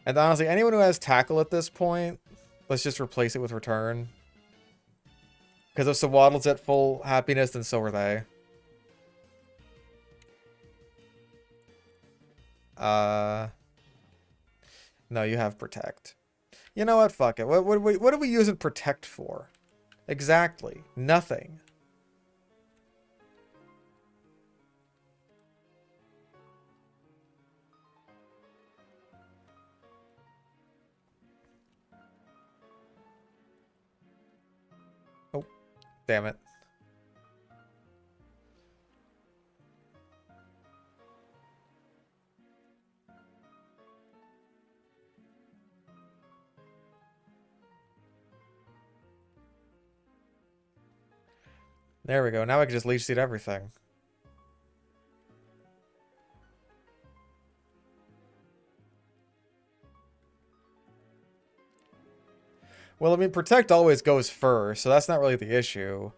And honestly, anyone who has Tackle at this point, let's just replace it with Return. Because if Sawaddle's at full happiness, then so are they. No, you have Protect. You know what? Fuck it. What are we using Protect for? Exactly. Nothing. Oh, damn it. There we go. Now I can just Leech Seed everything. Well, I mean, Protect always goes first, so that's not really the issue.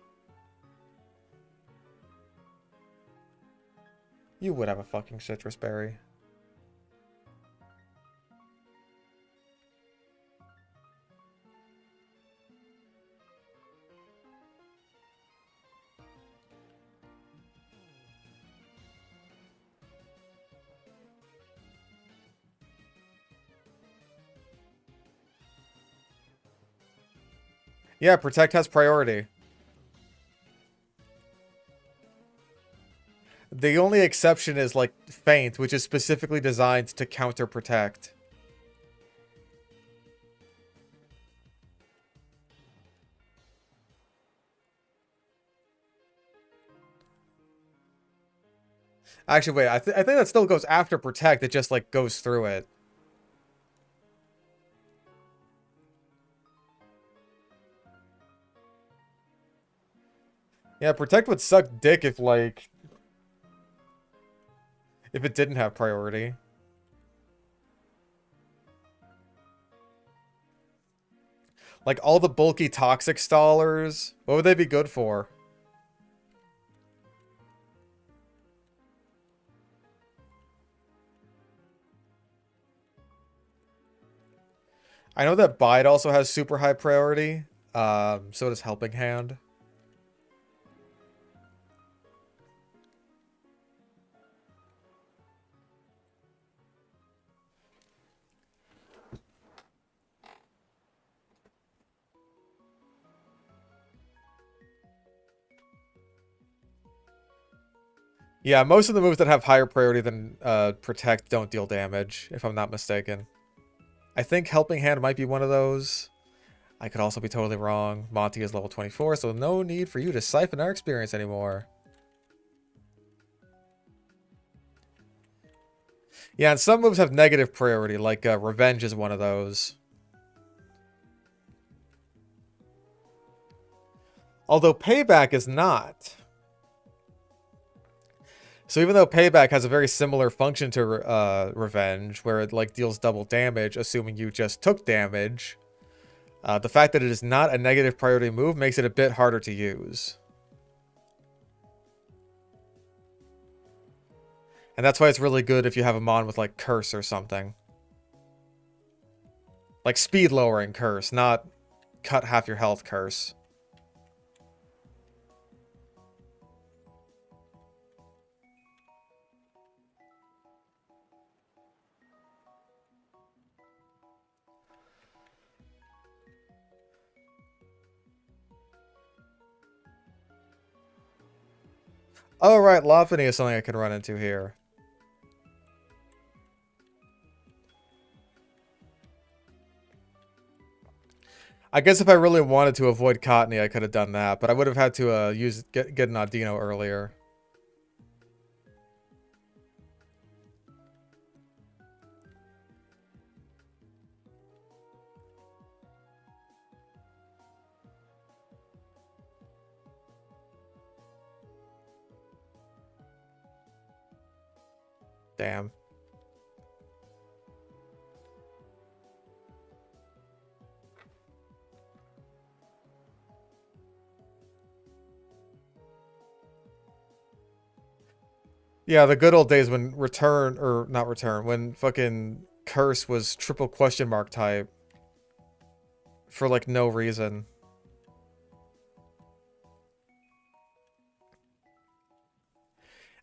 You would have a fucking Citrus Berry. Yeah, Protect has priority. The only exception is, like, Feint, which is specifically designed to counter Protect. Actually, wait, I think that still goes after Protect, it just, like, goes through it. Yeah, Protect would suck dick if, like... if it didn't have priority. Like, all the bulky Toxic Stallers, what would they be good for? I know that Bide also has super high priority. So does Helping Hand. Yeah, most of the moves that have higher priority than Protect don't deal damage, if I'm not mistaken. I think Helping Hand might be one of those. I could also be totally wrong. Monty is level 24, so no need for you to siphon our experience anymore. Yeah, and some moves have negative priority, like Revenge is one of those. Although Payback is not. So even though Payback has a very similar function to Revenge, where it like deals double damage, assuming you just took damage, the fact that it is not a negative priority move makes it a bit harder to use. And that's why it's really good if you have a mon with like Curse or something. Like speed lowering Curse, not cut half your health Curse. Oh, right. Lophany is something I can run into here. I guess if I really wanted to avoid Cottony, I could have done that, but I would have had to get an Audino earlier. Damn. Yeah, the good old days when return, or not return, when fucking Curse was triple question mark type. For like no reason.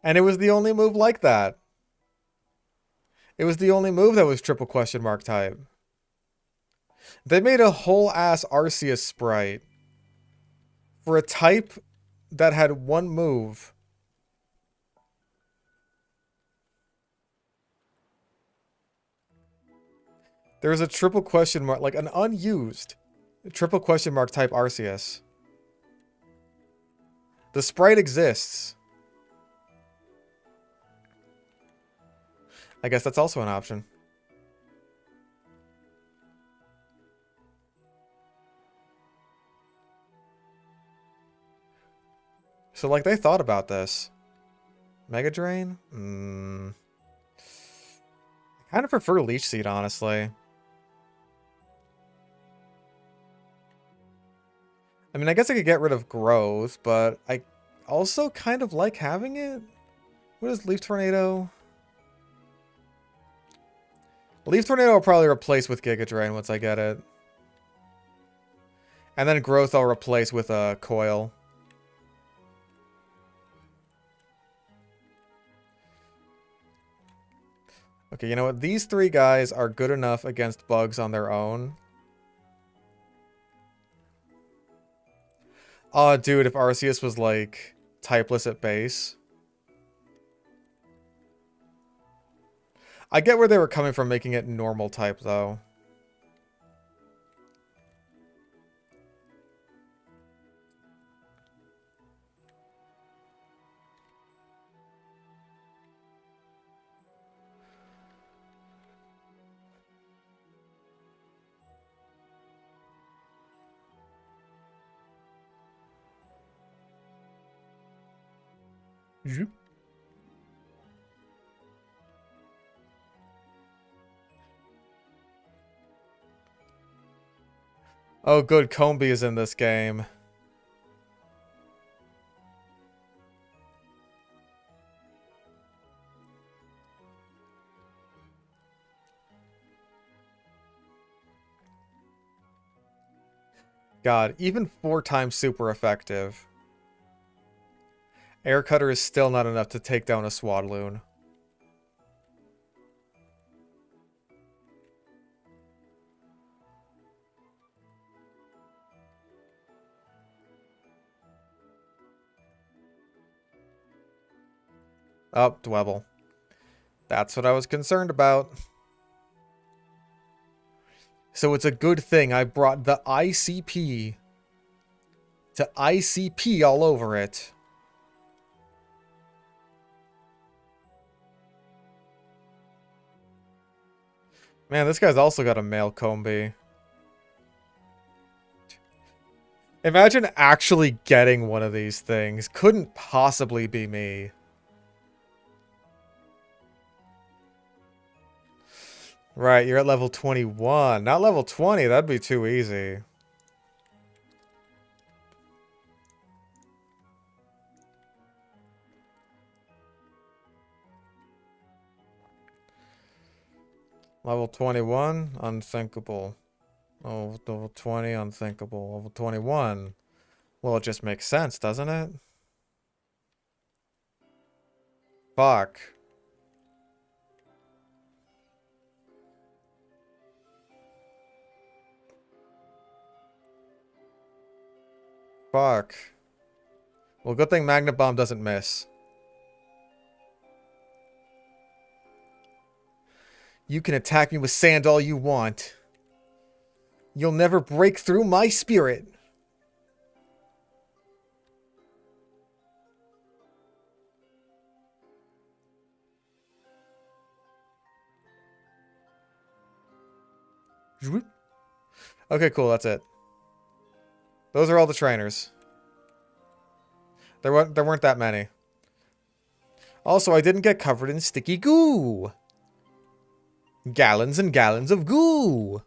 And it was the only move like that. It was the only move that was triple question mark type. They made a whole ass Arceus sprite for a type that had one move. There's a triple question mark, like an unused triple question mark type Arceus. The sprite exists. I guess that's also an option. So, like, they thought about this. Mega Drain? I kind of prefer Leech Seed, honestly. I mean, I guess I could get rid of Growth, but I also kind of like having it. What is Leaf Tornado? Leaf Tornado will probably replace with Giga Drain once I get it. And then Growth I'll replace with a Coil. Okay, you know what? These three guys are good enough against bugs on their own. Oh, dude, if Arceus was, like, typeless at base. I get where they were coming from making it normal type, though. Oh, good. Combi is in this game. God, even 4 times super effective. Air Cutter is still not enough to take down a Swadloon. Oh, Dwebble. That's what I was concerned about. So it's a good thing I brought the ICP to ICP all over it. Man, this guy's also got a male Combi. Imagine actually getting one of these things. Couldn't possibly be me. Right, you're at level 21. Not level 20, that'd be too easy. Level 21, unthinkable. Oh, level 20, unthinkable. Level 21. Well, it just makes sense, doesn't it? Fuck. Fuck. Well, good thing Magnet Bomb doesn't miss. You can attack me with sand all you want. You'll never break through my spirit. Okay, cool, that's it. Those are all the trainers. There weren't that many. Also, I didn't get covered in sticky goo. Gallons and gallons of goo.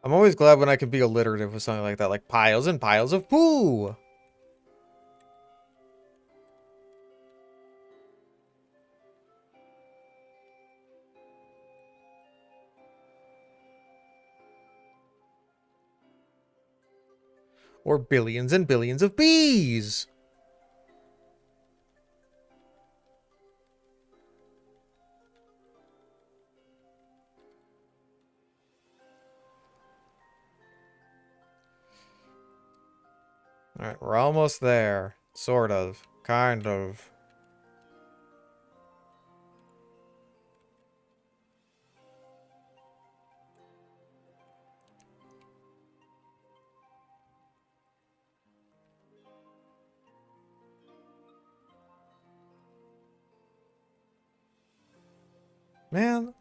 I'm always glad when I can be alliterative with something like that, like piles and piles of poo. Or billions and billions of bees. Alright, we're almost there. Sort of. Kind of. Man.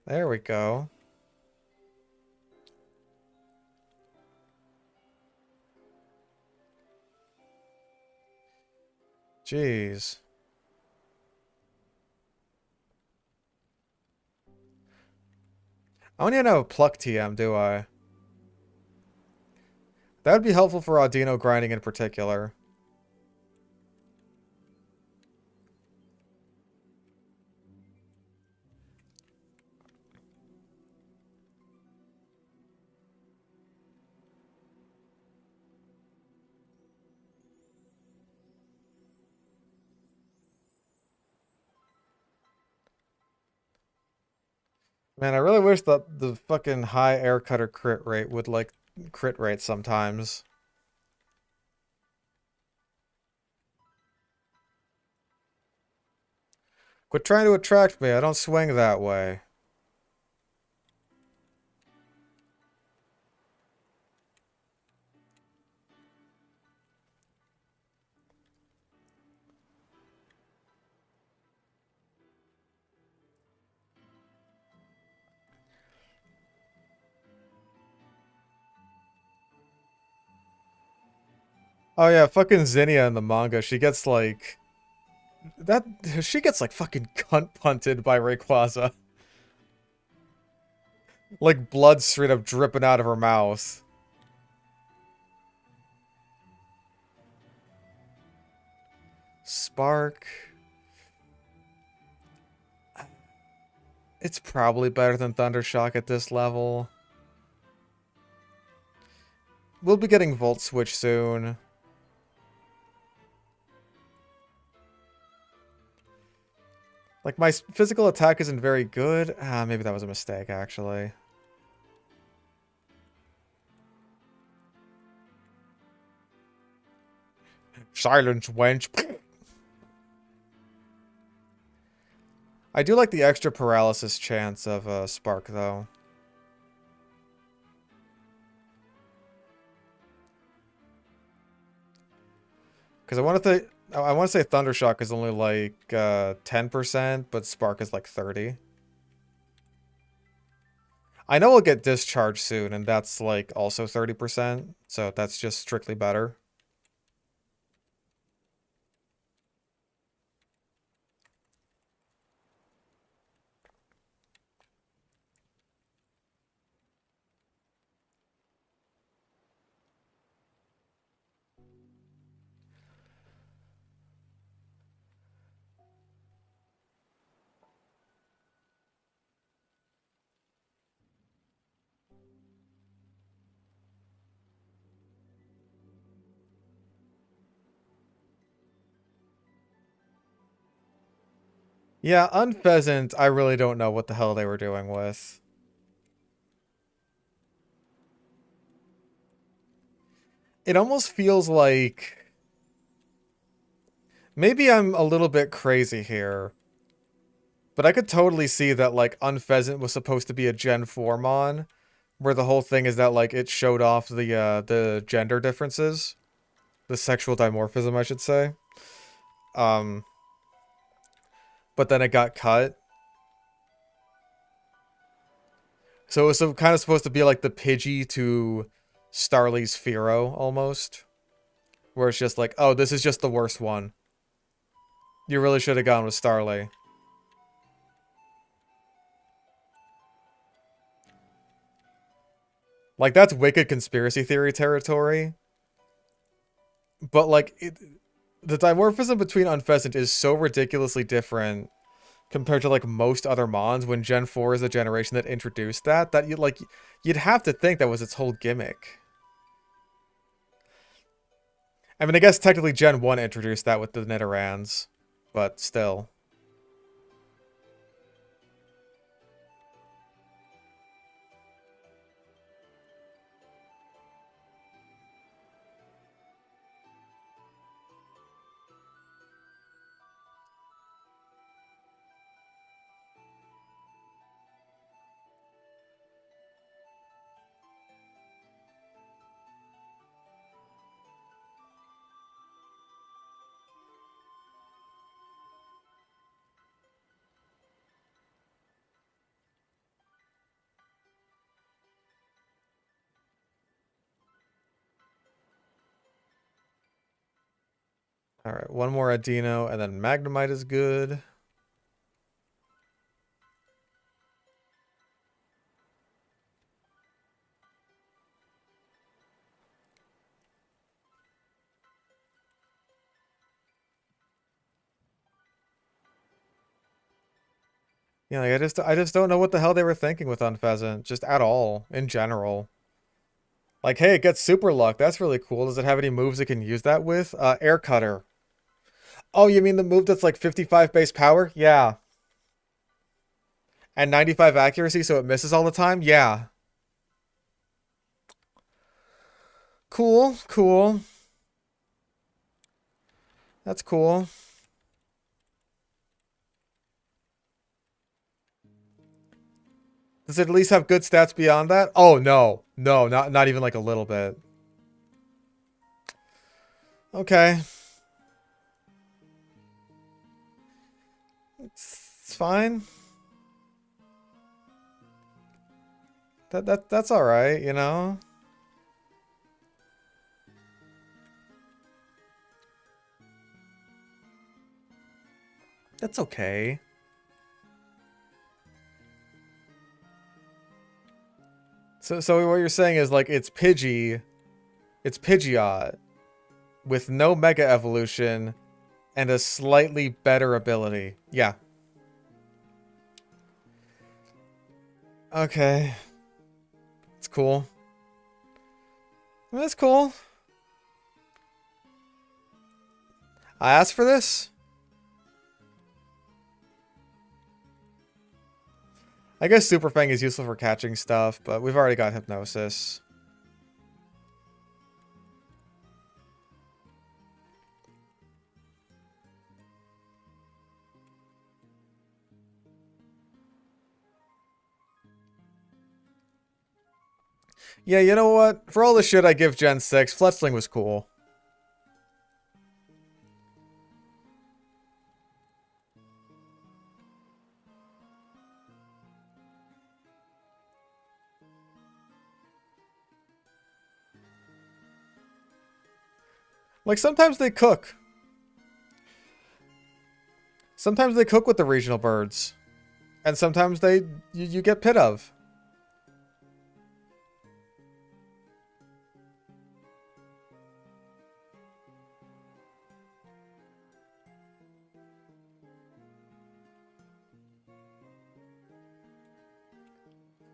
There we go. Jeez. I don't even have a pluck TM, do I? That would be helpful for Audino grinding in particular. Man, I really wish that the fucking high air cutter crit rate would, like, crit rate sometimes. Quit trying to attract me, I don't swing that way. Oh yeah, fucking Zinnia in the manga, she gets like... She gets like fucking cunt punted by Rayquaza. Like blood straight up dripping out of her mouth. Spark. It's probably better than Thundershock at this level. We'll be getting Volt Switch soon. Like, my physical attack isn't very good. Ah, maybe that was a mistake, actually. Silence, wench. I do like the extra paralysis chance of Spark, though. Because I want to say Thundershock is only like 10%, but Spark is like 30. I know we'll get Discharge soon, and that's like also 30%, so that's just strictly better. Yeah, Unpheasant, I really don't know what the hell they were doing with. It almost feels like... Maybe I'm a little bit crazy here. But I could totally see that, like, Unpheasant was supposed to be a Gen 4 Mon, where the whole thing is that, like, it showed off the gender differences. The sexual dimorphism, I should say. But then it got cut. So it was kind of supposed to be like the Pidgey to Starly's Fearow, almost. Where it's just like, oh, this is just the worst one. You really should have gone with Starly. Like, that's wicked conspiracy theory territory. But, like, the dimorphism between Unpheasant is so ridiculously different compared to, like, most other Mons when Gen 4 is the generation that introduced that you'd have to think that was its whole gimmick. I mean, I guess technically Gen 1 introduced that with the Nidorans, but still. Alright, one more Adino, and then Magnemite is good. Yeah, like, I just don't know what the hell they were thinking with Unpheasant, just at all, in general. Like, hey, it gets Super Luck, that's really cool. Does it have any moves it can use that with? Air Cutter. Oh, you mean the move that's like 55 base power? Yeah. And 95 accuracy, so it misses all the time? Yeah. Cool, cool. That's cool. Does it at least have good stats beyond that? Oh, no. No, not even like a little bit. Okay. It's fine. That's all right, you know. That's okay. So what you're saying is like it's Pidgey, it's Pidgeot with no Mega Evolution and a slightly better ability. Yeah. Okay. It's cool. That's cool. I asked for this? I guess Super Fang is useful for catching stuff, but we've already got Hypnosis. Yeah, you know what? For all the shit I give Gen 6, Fletchling was cool. Like, sometimes they cook. Sometimes they cook with the regional birds. And sometimes you get Pit of.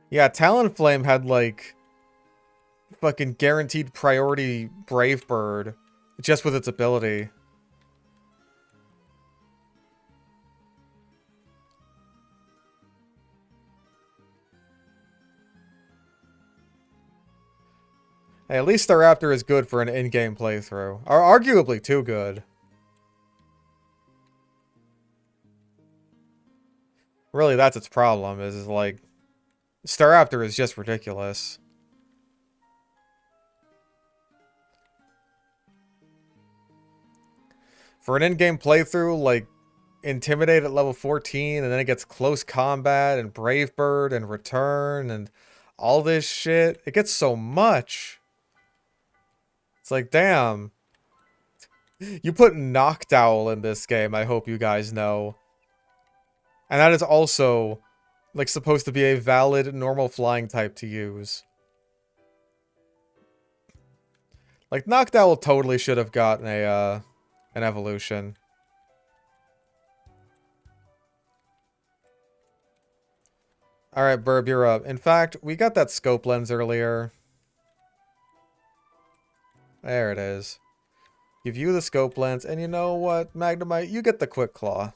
Yeah, Talonflame had, like, fucking guaranteed priority Brave Bird just with its ability. Hey, at least Staraptor is good for an in-game playthrough. Or arguably too good. Really, that's its problem, is like... Staraptor is just ridiculous. For an in-game playthrough, like, Intimidate at level 14, and then it gets Close Combat, and Brave Bird, and Return, and all this shit. It gets so much. It's like, damn. You put Noctowl in this game, I hope you guys know. And that is also, like, supposed to be a valid, normal flying type to use. Like, Noctowl totally should have gotten a, an evolution. Alright, Burb, you're up. In fact, we got that scope lens earlier. There it is. Give you the scope lens, and you know what, Magnemite? You get the Quick Claw.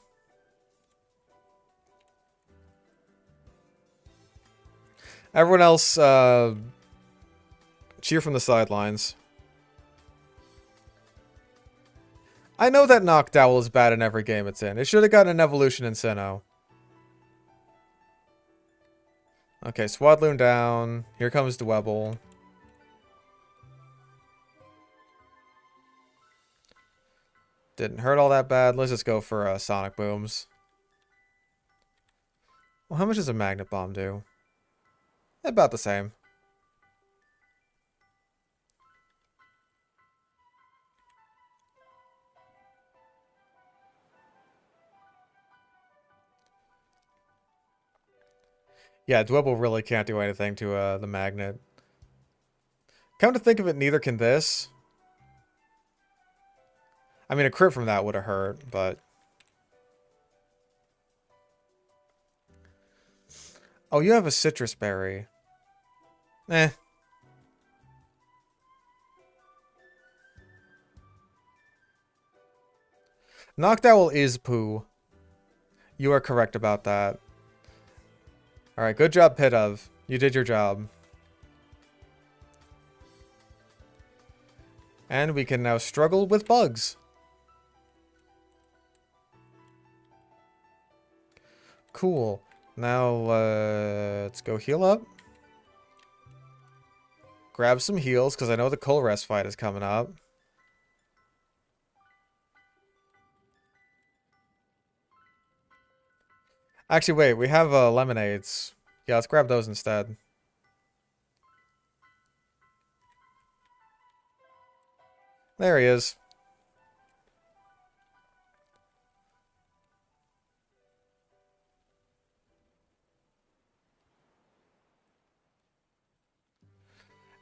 Everyone else, cheer from the sidelines. I know that Noctowl is bad in every game it's in. It should have gotten an evolution in Sinnoh. Okay, Swadloon down. Here comes Dwebble. Didn't hurt all that bad. Let's just go for Sonic Booms. Well, how much does a Magnet Bomb do? About the same. Yeah, Dwebble really can't do anything to the Magnet. Come to think of it, neither can this. I mean, a crit from that would have hurt, but... Oh, you have a Citrus Berry. Eh. Noctowl is poo. You are correct about that. Alright, good job, Pidove. You did your job. And we can now struggle with bugs. Cool. Now, let's go heal up. Grab some heals, because I know the Colress fight is coming up. Actually, wait, we have lemonades. Yeah, let's grab those instead. There he is.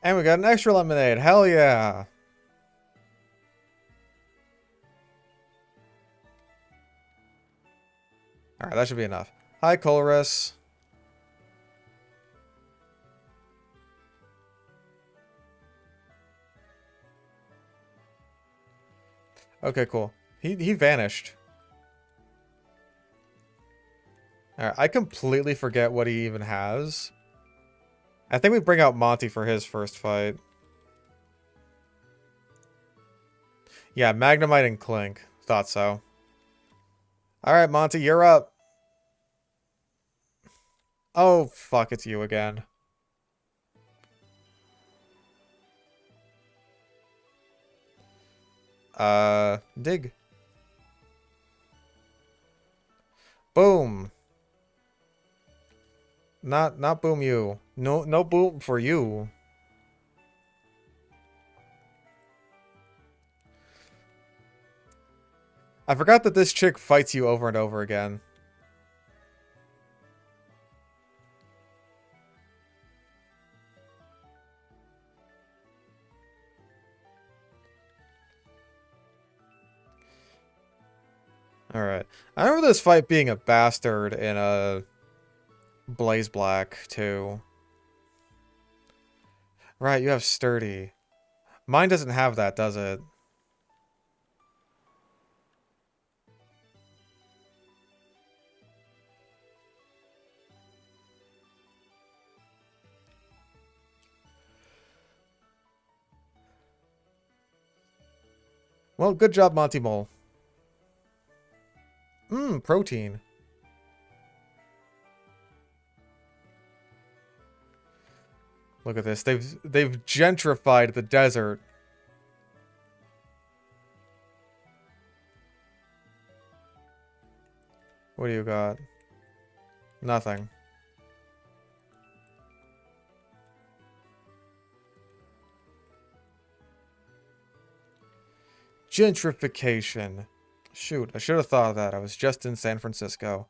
And we got an extra lemonade. Hell yeah. Alright, that should be enough. Hi, Colress. Okay, cool. He vanished. Alright, I completely forget what he even has. I think we bring out Monty for his first fight. Yeah, Magnemite and Clink. Thought so. Alright, Monty, you're up. Oh, fuck, it's you again. Dig. Boom. Not boom you. No boom for you. I forgot that this chick fights you over and over again. Alright. I remember this fight being a bastard in a Blaze Black, too. Right, you have Sturdy. Mine doesn't have that, does it? Well, good job, Monty Mole. Protein. Look at this. They've gentrified the desert. What do you got? Nothing. Gentrification. Shoot, I should have thought of that. I was just in San Francisco.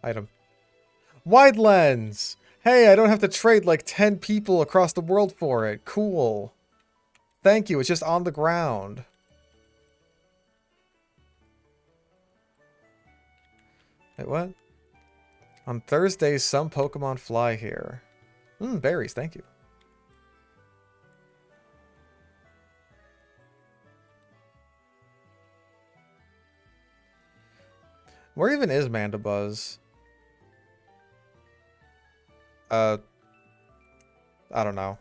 Item. Wide lens! Hey, I don't have to trade like 10 people across the world for it. Cool. Thank you, it's just on the ground. Wait, what? On Thursdays, some Pokemon fly here. Berries, thank you. Where even is Mandibuzz? I don't know.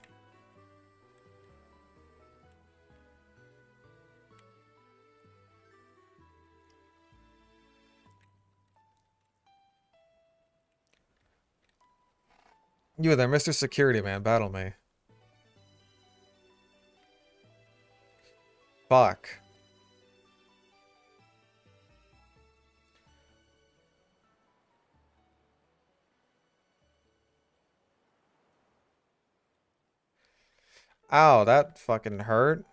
You there, Mr. Security Man, battle me. Fuck. Ow, that fucking hurt.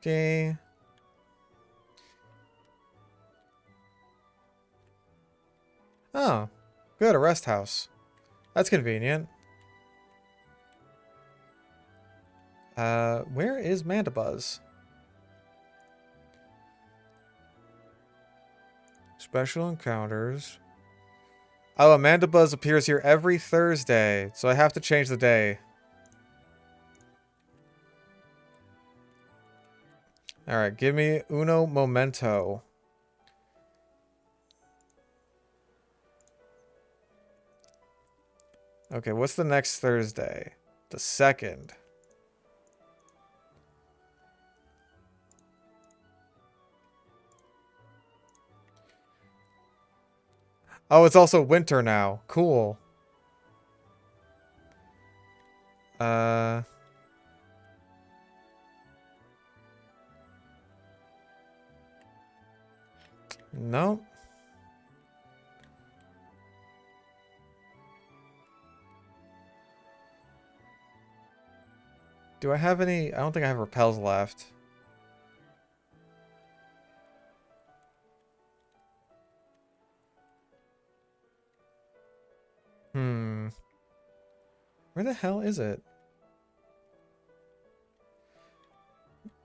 Okay. Oh, good, a rest house. That's convenient. Where is Mandibuzz? Special encounters. Oh, Mandibuzz appears here every Thursday, so I have to change the day. Alright, give me uno momento. Okay, what's the next Thursday? The 2nd. Oh, it's also winter now. Cool. No. Do I have any? I don't think I have repels left. Where the hell is it?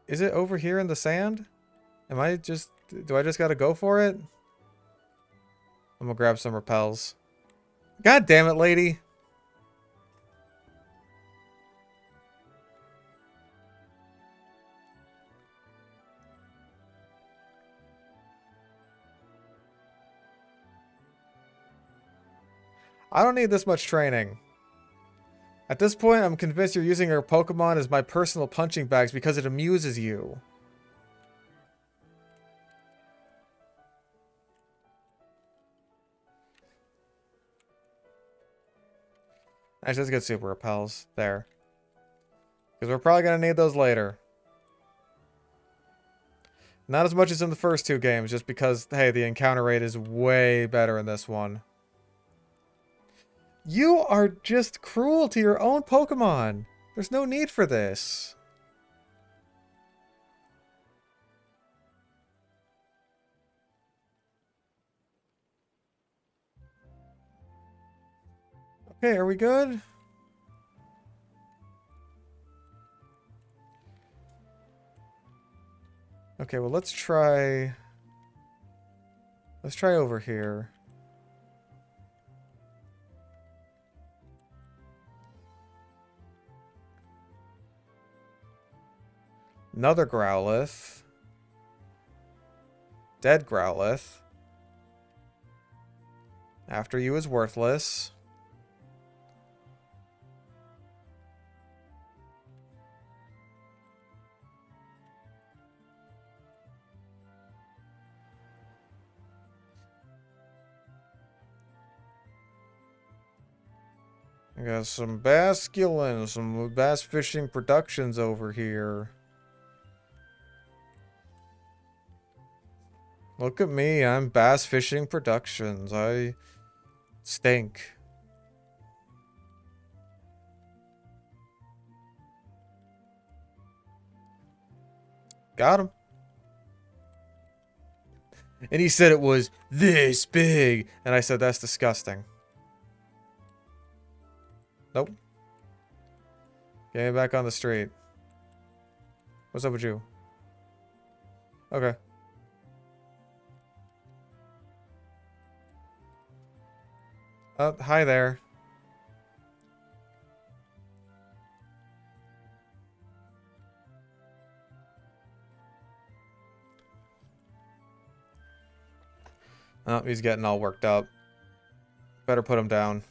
Is it over here in the sand? Am I just... Do I just gotta go for it? I'm gonna grab some repels. God damn it, lady! I don't need this much training. At this point, I'm convinced you're using your Pokemon as my personal punching bags because it amuses you. Actually, let's get super repels. There. Because we're probably going to need those later. Not as much as in the first two games, just because, hey, the encounter rate is way better in this one. You are just cruel to your own Pokemon. There's no need for this. Okay, are we good? Okay, well, let's try over here. Another Growlithe. Dead Growlithe. After you is worthless. I got some Basculin, some Bass Fishing Productions over here. Look at me, I'm Bass Fishing Productions. I stink. Got him. And he said it was this big. And I said, that's disgusting. Nope. Get me back on the street. What's up with you? Okay. Hi there. Oh, he's getting all worked up. Better put him down.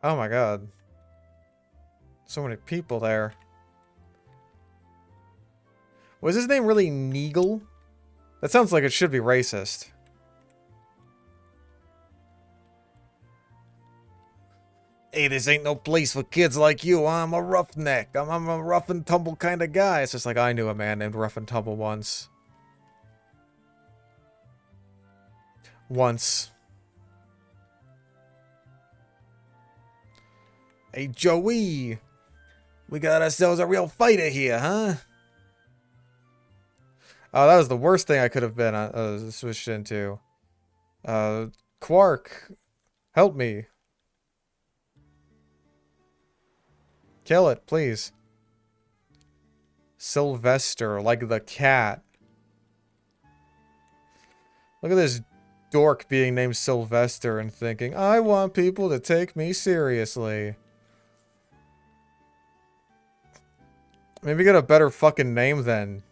Oh my god. So many people there. Was his name really Neagle? That sounds like it should be racist. Hey, this ain't no place for kids like you. I'm a roughneck. I'm a rough and tumble kind of guy. It's just like I knew a man named Rough and Tumble once. Hey, Joey. We got ourselves a real fighter here, huh? Oh, that was the worst thing I could have been switched into. Quark. Help me. Kill it, please. Sylvester, like the cat. Look at this dork being named Sylvester and thinking, I want people to take me seriously. Maybe get a better fucking name then.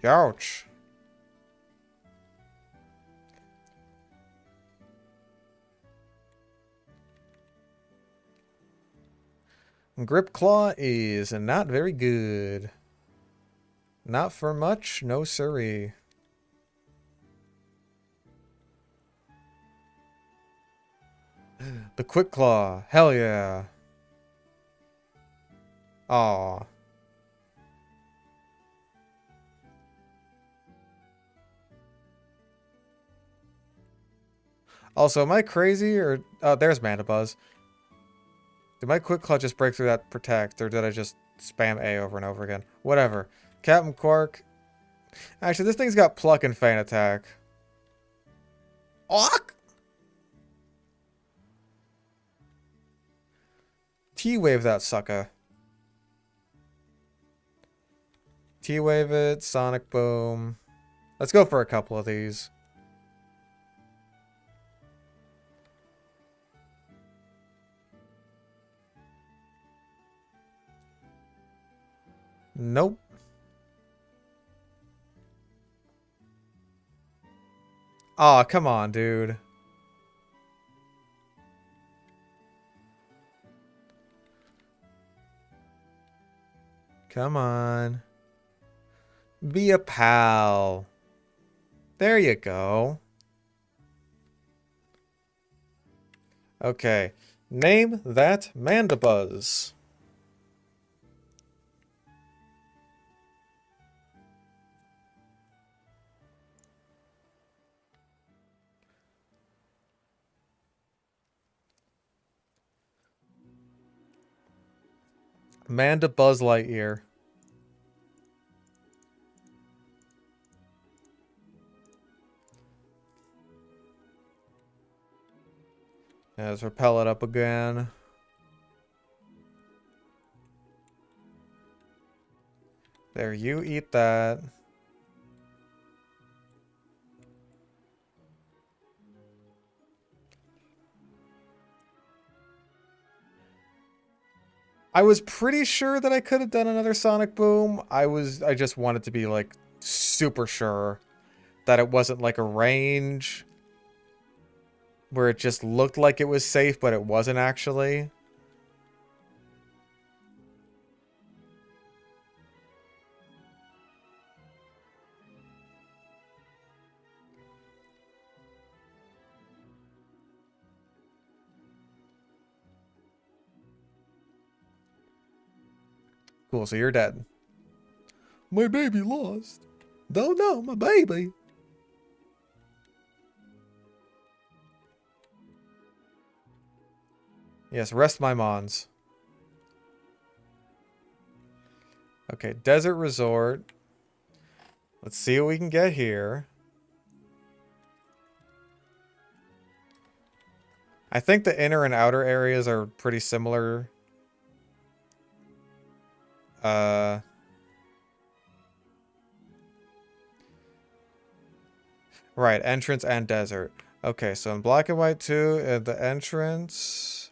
Ouch. Grip Claw is not very good. Not for much, no siree. The Quick Claw, hell yeah. Aw. Also, am I crazy or... Oh, there's Mandibuzz. Did my Quick Claw just break through that Protect, or did I just spam A over and over again? Whatever. Captain Quark. Actually, this thing's got Pluck and Feint Attack. Awk! T-Wave that sucker. T-Wave it, Sonic Boom. Let's go for a couple of these. Nope. Aw, come on, dude. Come on. Be a pal. There you go. Okay. Name that Mandibuzz. Mandibuzz Lightyear. Yeah, let's repel it up again. There, you eat that. I was pretty sure that I could have done another Sonic Boom. I just wanted to be like super sure that it wasn't like a range where it just looked like it was safe, but it wasn't actually. Cool, so you're dead. My baby lost. Don't know, my baby. Yes, rest my mons. Okay, Desert Resort. Let's see what we can get here. I think the inner and outer areas are pretty similar. Right, entrance and desert. Okay, so in black and white 2, at the entrance.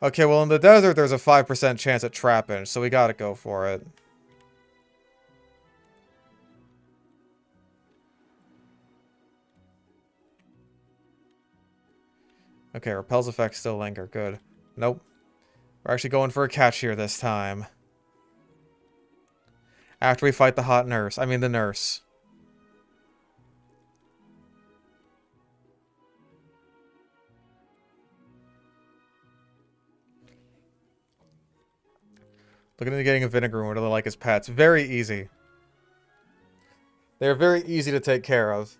Okay, well in the desert there's a 5% chance at trapping, so we gotta go for it. Okay, repel's effects still linger. Good. Nope. We're actually going for a catch here this time. After we fight the hot nurse. I mean the nurse. Looking into getting a vinegar wound to like as pets. Very easy. They're very easy to take care of.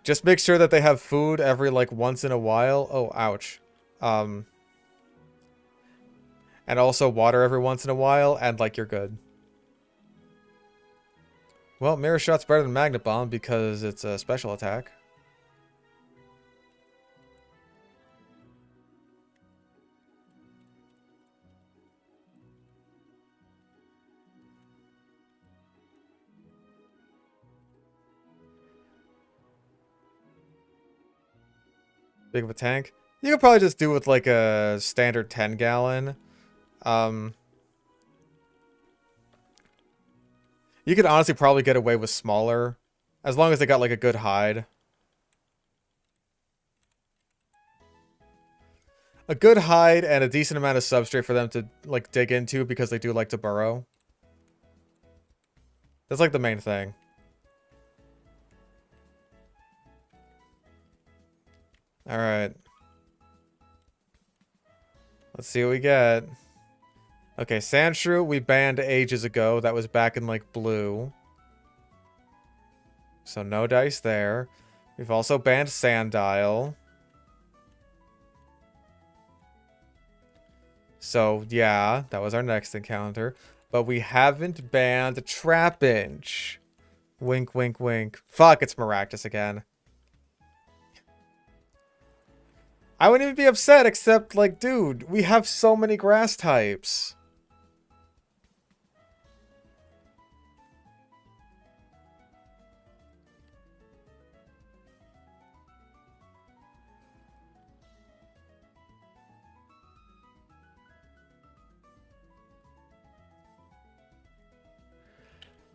Just make sure that they have food every, like, once in a while. Oh, ouch. And also water every once in a while, and, like, you're good. Well, Mirror Shot's better than Magnet Bomb because it's a special attack. Big of a tank. You could probably just do with like a standard 10 gallon. You could honestly probably get away with smaller, as long as they got like a good hide. A good hide and a decent amount of substrate for them to like dig into because they do like to burrow. That's like the main thing. Alright. Let's see what we get. Okay, Sandshrew we banned ages ago. That was back in, like, blue. So no dice there. We've also banned Sandile. So, yeah, that was our next encounter. But we haven't banned Trapinch. Wink, wink, wink. Fuck, it's Maractus again. I wouldn't even be upset, except, like, dude, we have so many grass types.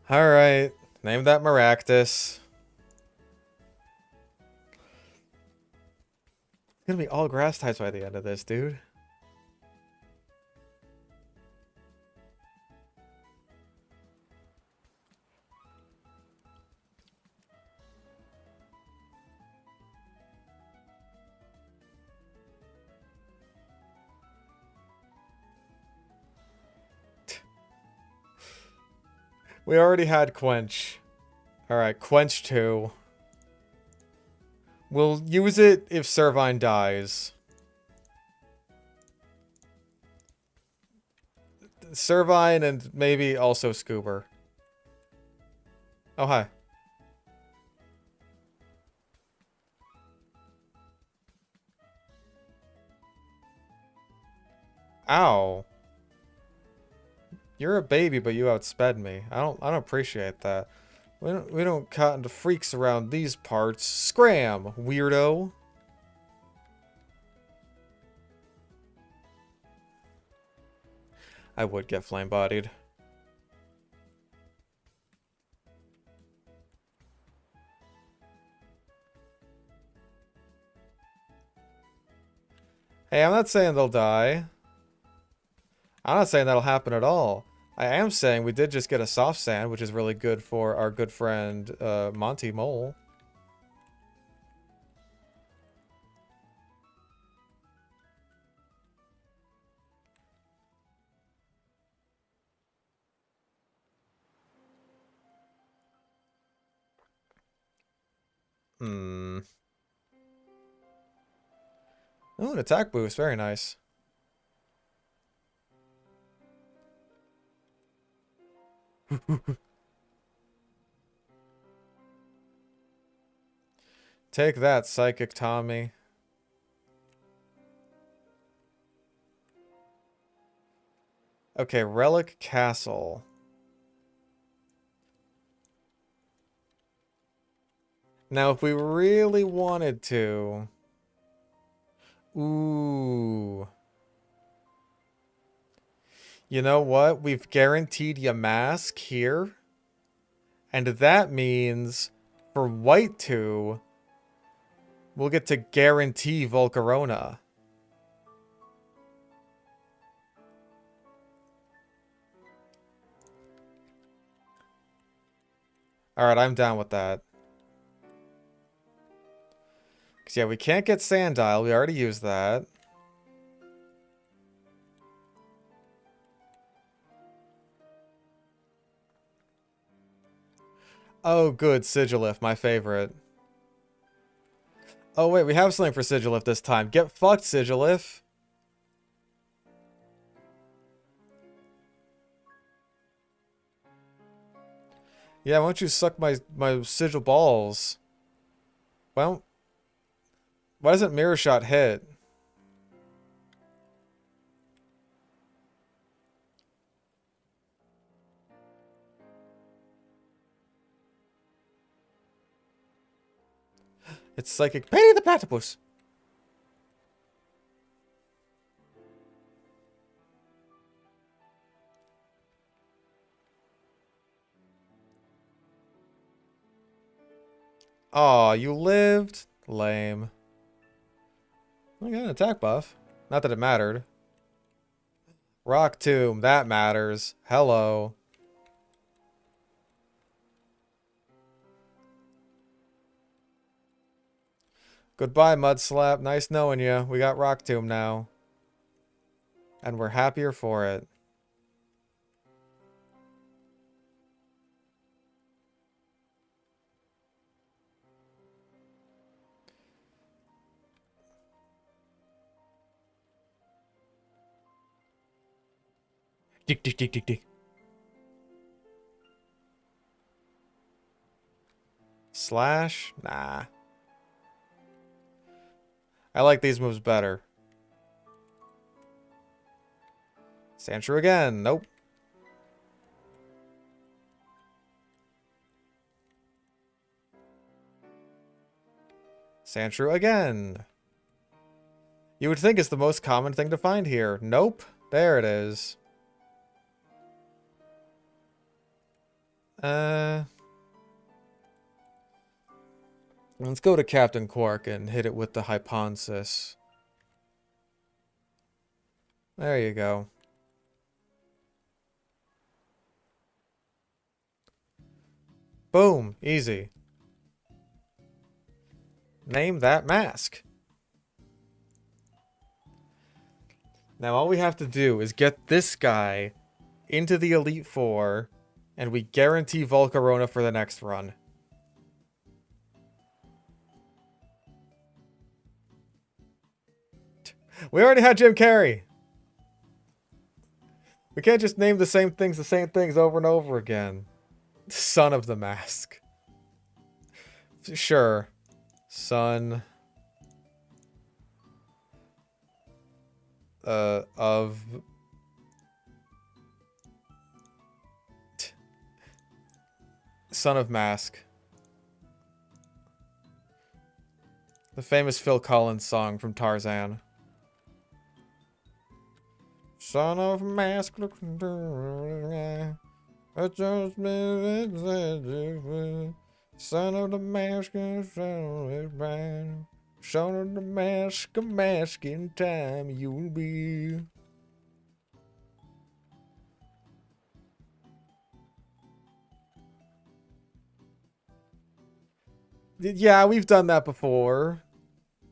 Alright, name that Maractus. It's gonna be all grass types by the end of this, dude. We already had Quench. Alright, Quench 2. We'll use it if Servine dies. Servine and maybe also Scoober. Oh, hi. Ow. You're a baby, but you outsped me. I don't appreciate that. We don't cut into freaks around these parts. Scram, weirdo. I would get flame-bodied. Hey, I'm not saying they'll die. I'm not saying that'll happen at all. I am saying we did just get a soft sand, which is really good for our good friend, Monty Mole. Hmm. Oh, an attack boost. Very nice. Take that, Psychic Tommy. Okay, Relic Castle. Now, if we really wanted to... Ooh. You know what? We've guaranteed you mask here. And that means for white 2, we'll get to guarantee Volcarona. Alright, I'm down with that. Because, yeah, we can't get Sandile. We already used that. Oh, good. Sigilif, my favorite. Oh, wait, we have something for Sigilif this time. Get fucked, Sigilif. Yeah, why don't you suck my sigil balls? Well, why doesn't Mirror Shot hit? It's Psychic Penny the Platypus. Aw, you lived? Lame. I got an attack buff. Not that it mattered. Rock Tomb, that matters. Hello. Goodbye, Mudslap. Nice knowing you. We got Rock Tomb now. And we're happier for it. Dick, dick, dick, dick, dick. Slash? Nah. I like these moves better. Sandshrew again. Nope. Sandshrew again. You would think it's the most common thing to find here. Nope. There it is. Let's go to Captain Quark and hit it with the Hyponsis. There you go. Boom. Easy. Name that mask. Now all we have to do is get this guy into the Elite Four, and we guarantee Volcarona for the next run. We already had Jim Carrey. We can't just name the same things over and over again. Son of the Mask. Sure. Son of Son of Mask. The famous Phil Collins song from Tarzan. Son of Mask, son of the mask, son of the mask, a mask in time you'll be. Yeah, we've done that before.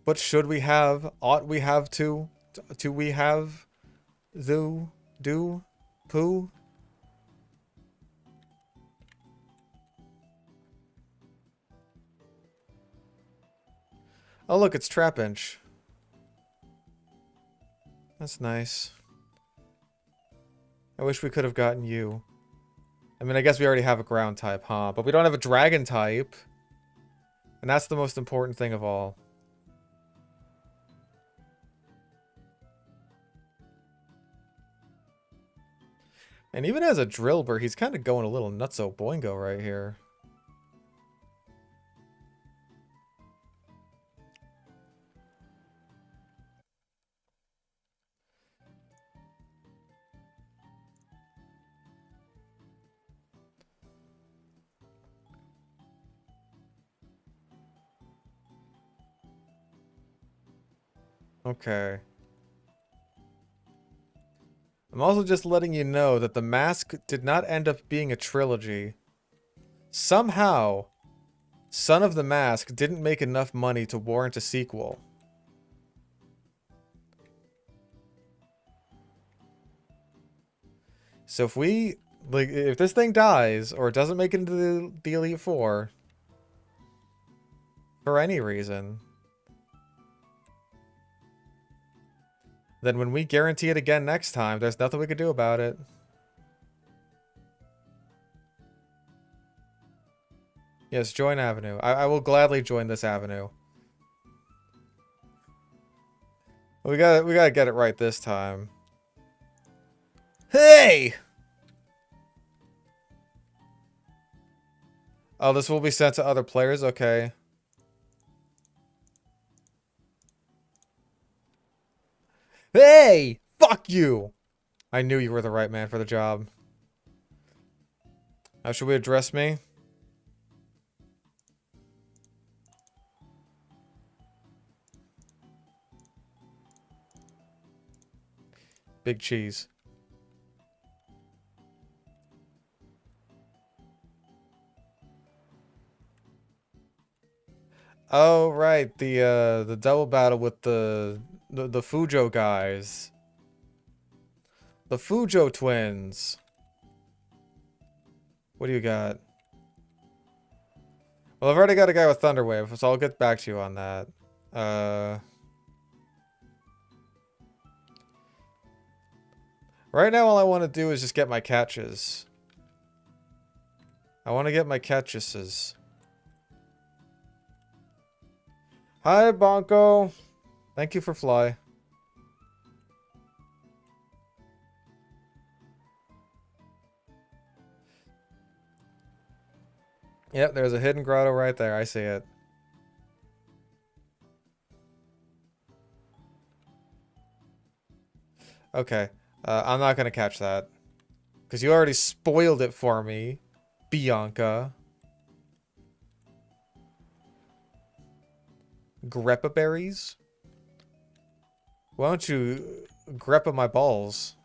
But should we have? Ought we have to? Do we have? Do? Poo? Oh look, it's Trapinch. That's nice. I wish we could have gotten you. I mean, I guess we already have a ground type, huh? But we don't have a dragon type. And that's the most important thing of all. And even as a Drillbur, he's kind of going a little nutso boingo right here. Okay. I'm also just letting you know that the mask did not end up being a trilogy. Somehow, Son of the Mask didn't make enough money to warrant a sequel. So if we, like, if this thing dies, or it doesn't make it into the Elite Four, for any reason, then when we guarantee it again next time, there's nothing we can do about it. Yes, join Avenue. I will gladly join this Avenue. We gotta get it right this time. Hey! Oh, this will be sent to other players? Okay. Hey! Fuck you! I knew you were the right man for the job. How should we address me? Big cheese. Oh, right. The double battle with the Fujo guys. The Fujo twins. What do you got? Well, I've already got a guy with Thunder Wave, so I'll get back to you on that. Right now, all I want to do is just get my catches. I want to get my catches. Hi, Bonko. Thank you for fly. Yep, there's a hidden grotto right there. I see it. Okay. I'm not going to catch that. Because you already spoiled it for me, Bianca. Greppa berries? Why don't you greppa my balls?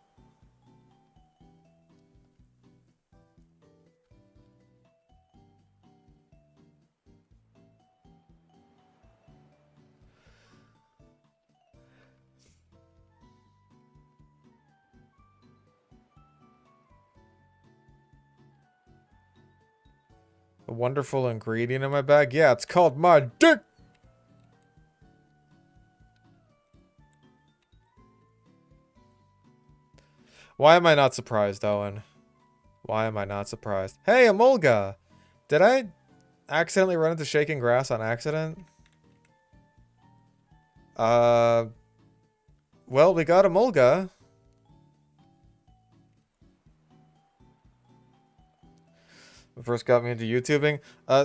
A wonderful ingredient in my bag? Yeah, it's called my dick! Why am I not surprised, Owen? Why am I not surprised? Hey, Emolga! Did I accidentally run into shaking grass on accident? Well, we got a Mulga. First got me into YouTubing.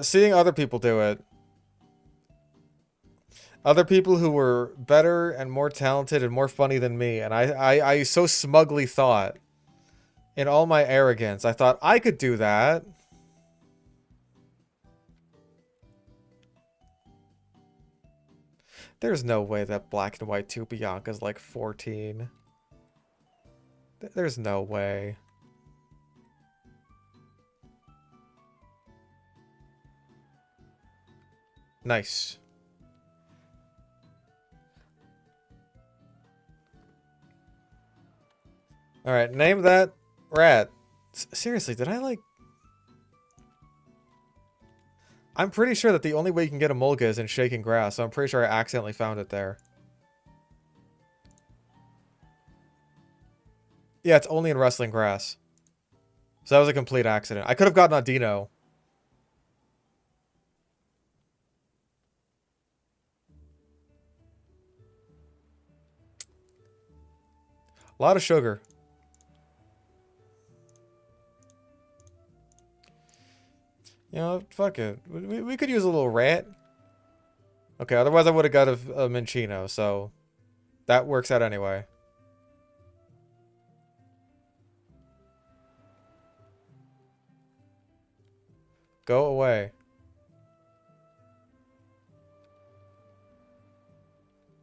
Seeing other people do it. Other people who were better and more talented and more funny than me. And I so smugly thought, in all my arrogance, I thought I could do that. There's no way that Black and White 2 Bianca's like 14. There's no way. Nice. Alright, name that rat. Seriously, did I like... I'm pretty sure that the only way you can get a Mulga is in shaking grass, so I'm pretty sure I accidentally found it there. Yeah, it's only in wrestling grass. So that was a complete accident. I could have gotten a Dino. A lot of sugar. You know, fuck it. We could use a little rat. Okay, otherwise I would have got a Minchino, so that works out anyway. Go away.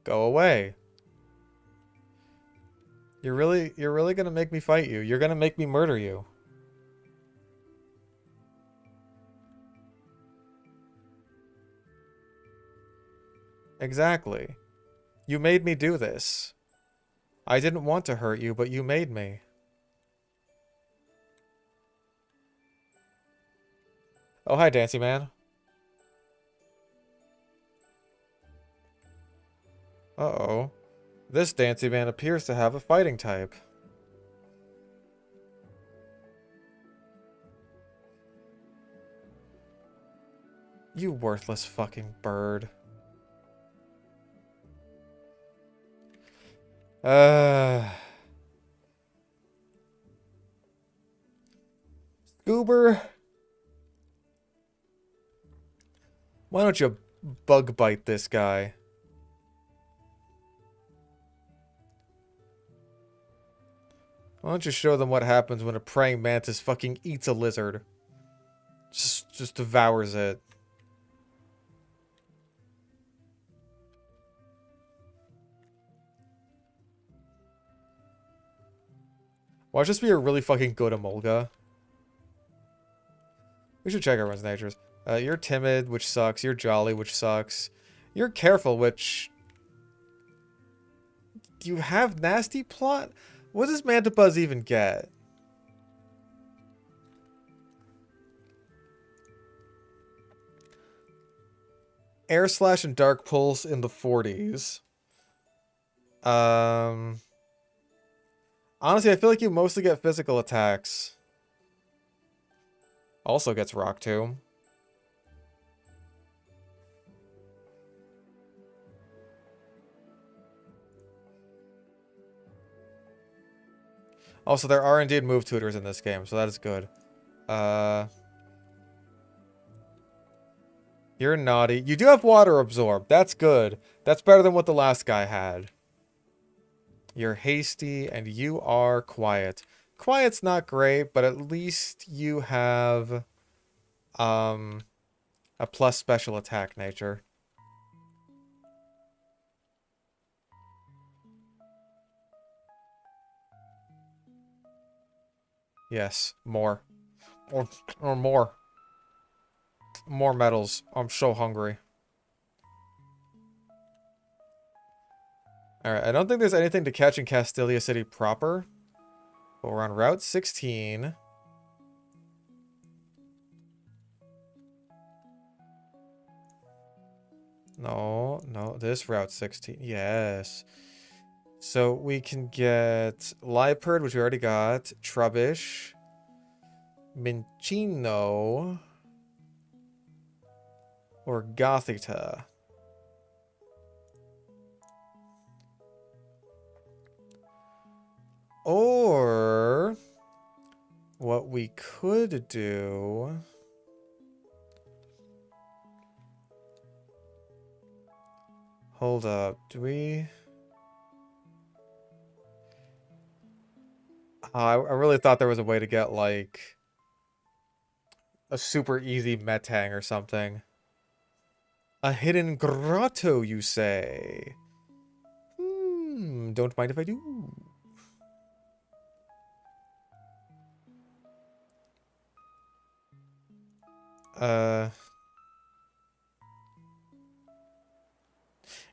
Go away. You're really gonna make me fight you. You're gonna make me murder you. Exactly. You made me do this. I didn't want to hurt you, but you made me. Oh, hi, Dancy Man. Uh-oh. This Dancy Man appears to have a fighting type. You worthless fucking bird. Goober. Why don't you bug bite this guy? Why don't you show them what happens when a praying mantis fucking eats a lizard? Just devours it. Watch this be a really fucking good Emolga. We should check everyone's natures. You're timid, which sucks. You're jolly, which sucks. You're careful, which... You have nasty plot? What does Mantipuzz even get? Air Slash and Dark Pulse in the 40s. Honestly, I feel like you mostly get physical attacks. Also gets Rock Tomb. Also, there are indeed move tutors in this game, so that is good. You're naughty. You do have water absorb. That's good. That's better than what the last guy had. You're hasty, and you are quiet. Quiet's not great, but at least you have a plus special attack nature. Yes, more. Or more. More medals. I'm so hungry. Alright, I don't think there's anything to catch in Castilia City proper. But we're on Route 16. No, this Route 16. Yes. So we can get Liepard, which we already got. Trubbish. Minchino. Or Gothita. Or what we could do... Hold up, do we... I really thought there was a way to get, like, a super easy Metang or something. A hidden grotto, you say? Don't mind if I do.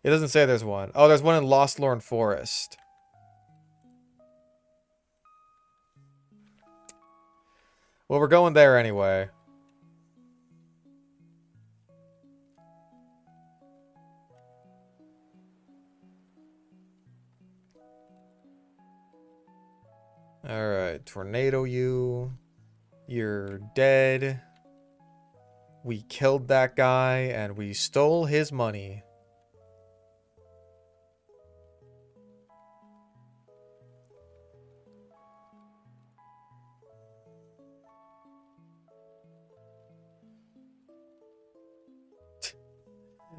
It doesn't say there's one. Oh, there's one in Lost Lorn Forest. Well, we're going there anyway. Alright, tornado you. You're dead. We killed that guy and we stole his money.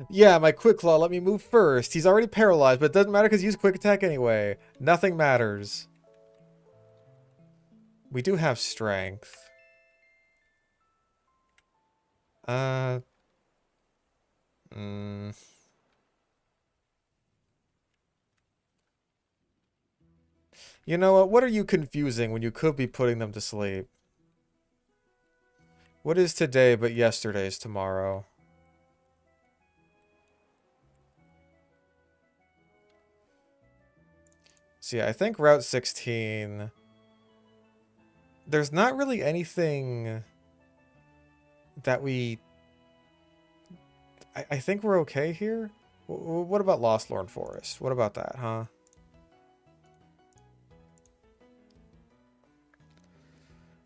Yeah, my Quick Claw let me move first. He's already paralyzed, but it doesn't matter because he used Quick Attack anyway. Nothing matters. We do have Strength. You know what? What are you confusing when you could be putting them to sleep? What is today but yesterday's tomorrow? See, I think Route 16... There's not really anything that we... I think we're okay here. What about Lost Lorn Forest? What about that, huh?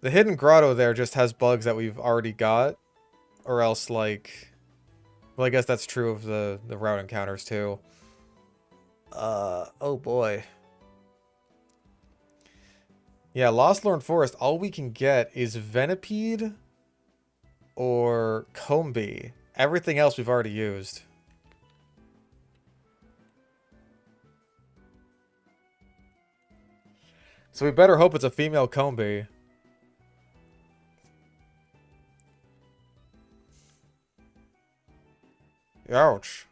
The hidden grotto there just has bugs that we've already got. Or else, like... Well, I guess that's true of the route encounters, too. Oh boy. Yeah, Lost Lorn Forest, all we can get is Venipede or Combee. Everything else we've already used. So we better hope it's a female Combee. Ouch.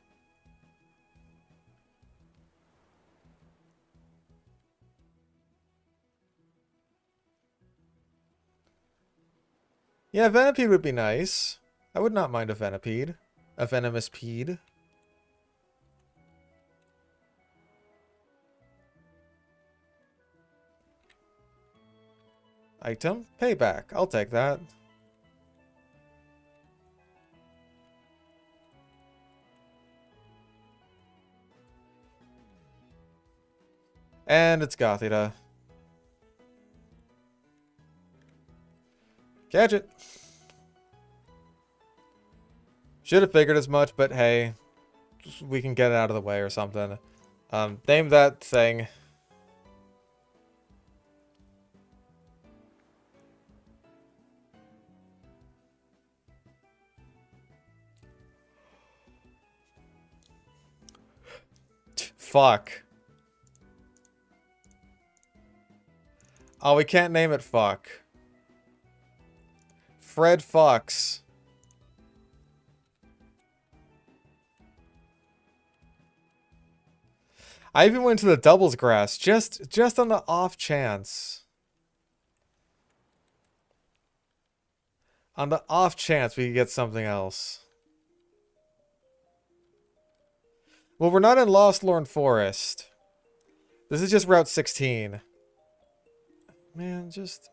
Yeah, Venipede would be nice. I would not mind a Venipede. A venomous pede. Item? Payback. I'll take that. And it's Gothita. Catch it. Should have figured as much, but hey, we can get it out of the way or something. Name that thing. Fuck. Oh, we can't name it fuck. Fred Fox. I even went to the doubles grass just on the off chance. On the off chance we could get something else. Well, we're not in Lost Lorn Forest. This is just Route 16. Man, just...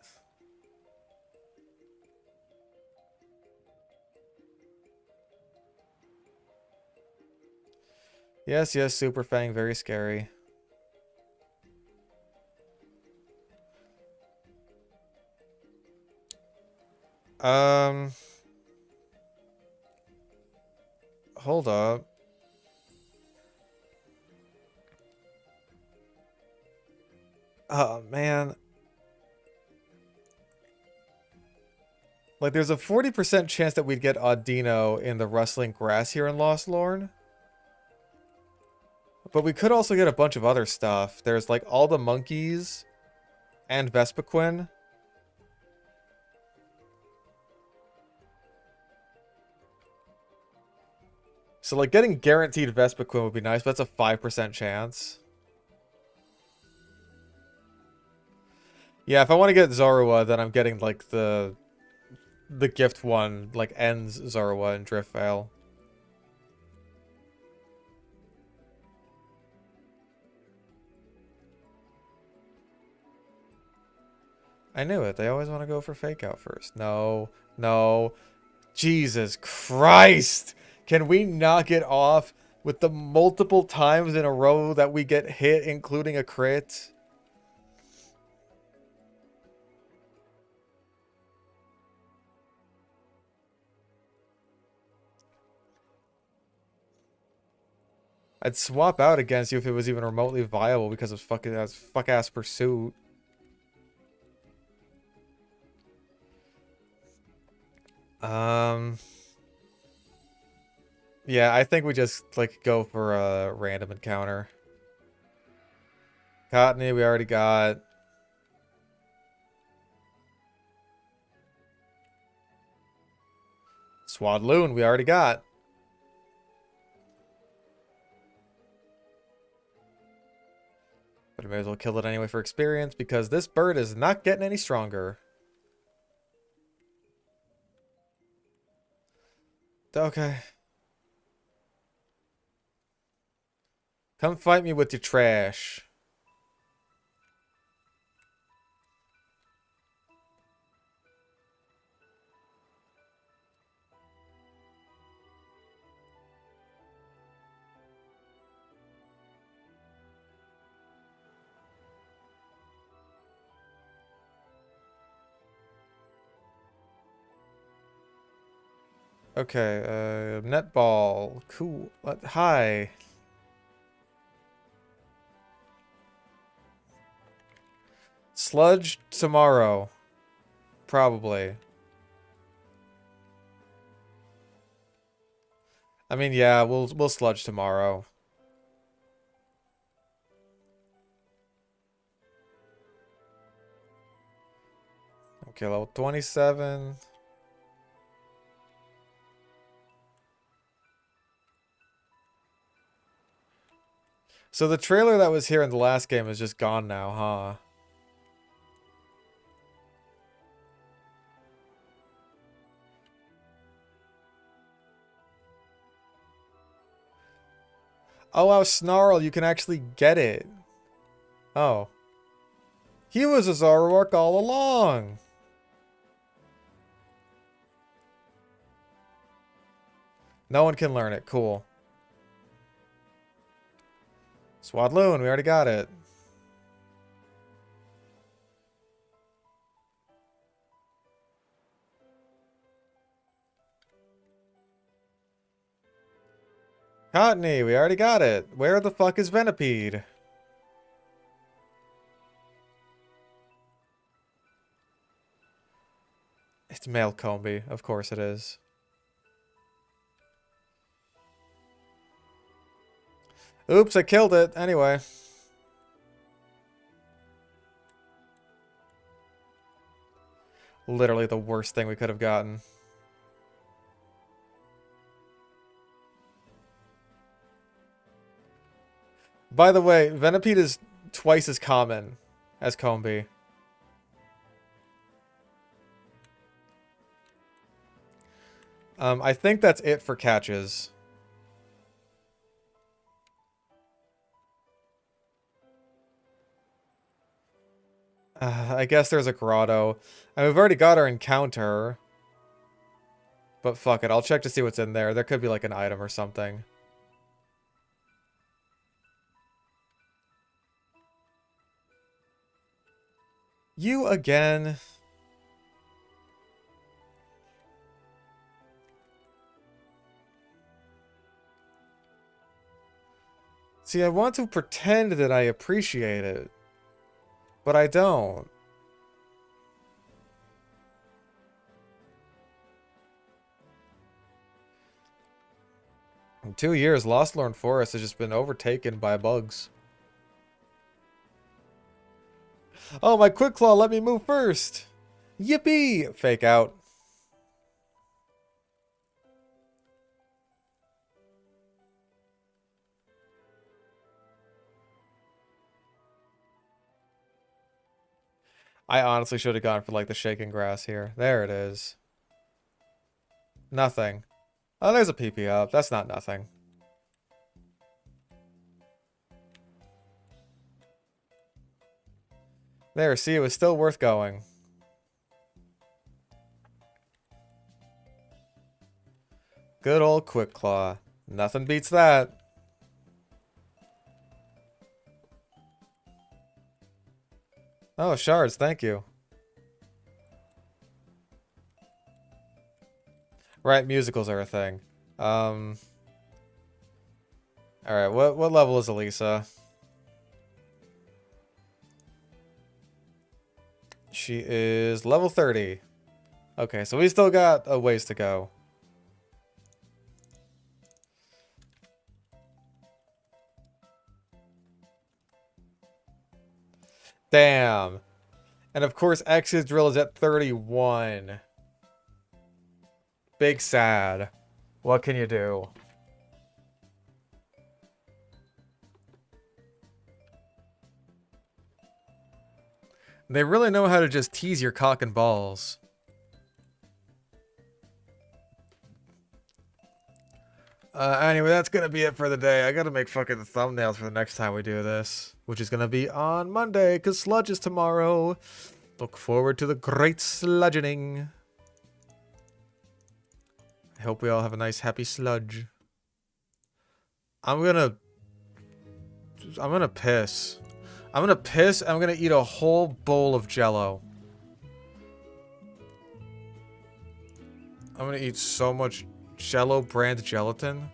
Yes, yes, Super Fang, very scary. Hold up. Oh, man. Like, there's a 40% chance that we'd get Audino in the rustling grass here in Lost Lorn. But we could also get a bunch of other stuff. There's, like, all the monkeys and Vespiquen. So, like, getting guaranteed Vespiquen would be nice, but that's a 5% chance. Yeah, if I want to get Zorua, then I'm getting, like, the gift one, like, ends Zorua and Driftveil. I knew it. They always want to go for fake out first. No, no. Jesus Christ! Can we knock it off with the multiple times in a row that we get hit, including a crit? I'd swap out against you if it was even remotely viable because of fucking fuck-ass pursuit. Yeah, I think we just, like, go for a random encounter. Cottony, we already got. Swadloon, we already got. But I may as well kill it anyway for experience, because this bird is not getting any stronger. Okay. Come fight me with your trash. Okay, netball. Cool. Hi. Sludge tomorrow. Probably. I mean, yeah, we'll sludge tomorrow. Okay, level 27. So the trailer that was here in the last game is just gone now, huh? Oh, wow, Snarl, you can actually get it. Oh. He was a Zoroark all along. No one can learn it. Cool. Swadloon, we already got it. Cottony, we already got it. Where the fuck is Venipede? It's male Combi. Of course it is. Oops, I killed it. Anyway. Literally the worst thing we could have gotten. By the way, Venipede is twice as common as Combi. I think that's it for catches. I guess there's a grotto. And we've already got our encounter. But fuck it, I'll check to see what's in there. There could be like an item or something. You again. See, I want to pretend that I appreciate it. But I don't. In 2 years, Lostlorn Forest has just been overtaken by bugs. Oh, my Quick Claw let me move first! Yippee! Fake out. I honestly should have gone for like the shaking grass here. There it is. Nothing. Oh, there's a PP up. That's not nothing. There, see, it was still worth going. Good old Quick Claw. Nothing beats that. Oh, shards, thank you. Right, musicals are a thing. Alright, what level is Elisa? She is level 30. Okay, so we still got a ways to go. Damn. And of course, X's drill is at 31. Big sad. What can you do? They really know how to just tease your cock and balls. Anyway, that's gonna be it for the day. I gotta make fucking thumbnails for the next time we do this, which is gonna be on Monday, because Sludge is tomorrow. Look forward to the great sludgening. I hope we all have a nice, happy sludge. I'm gonna piss. I'm gonna piss, and I'm gonna eat a whole bowl of Jello. I'm gonna eat so much Jello brand gelatin.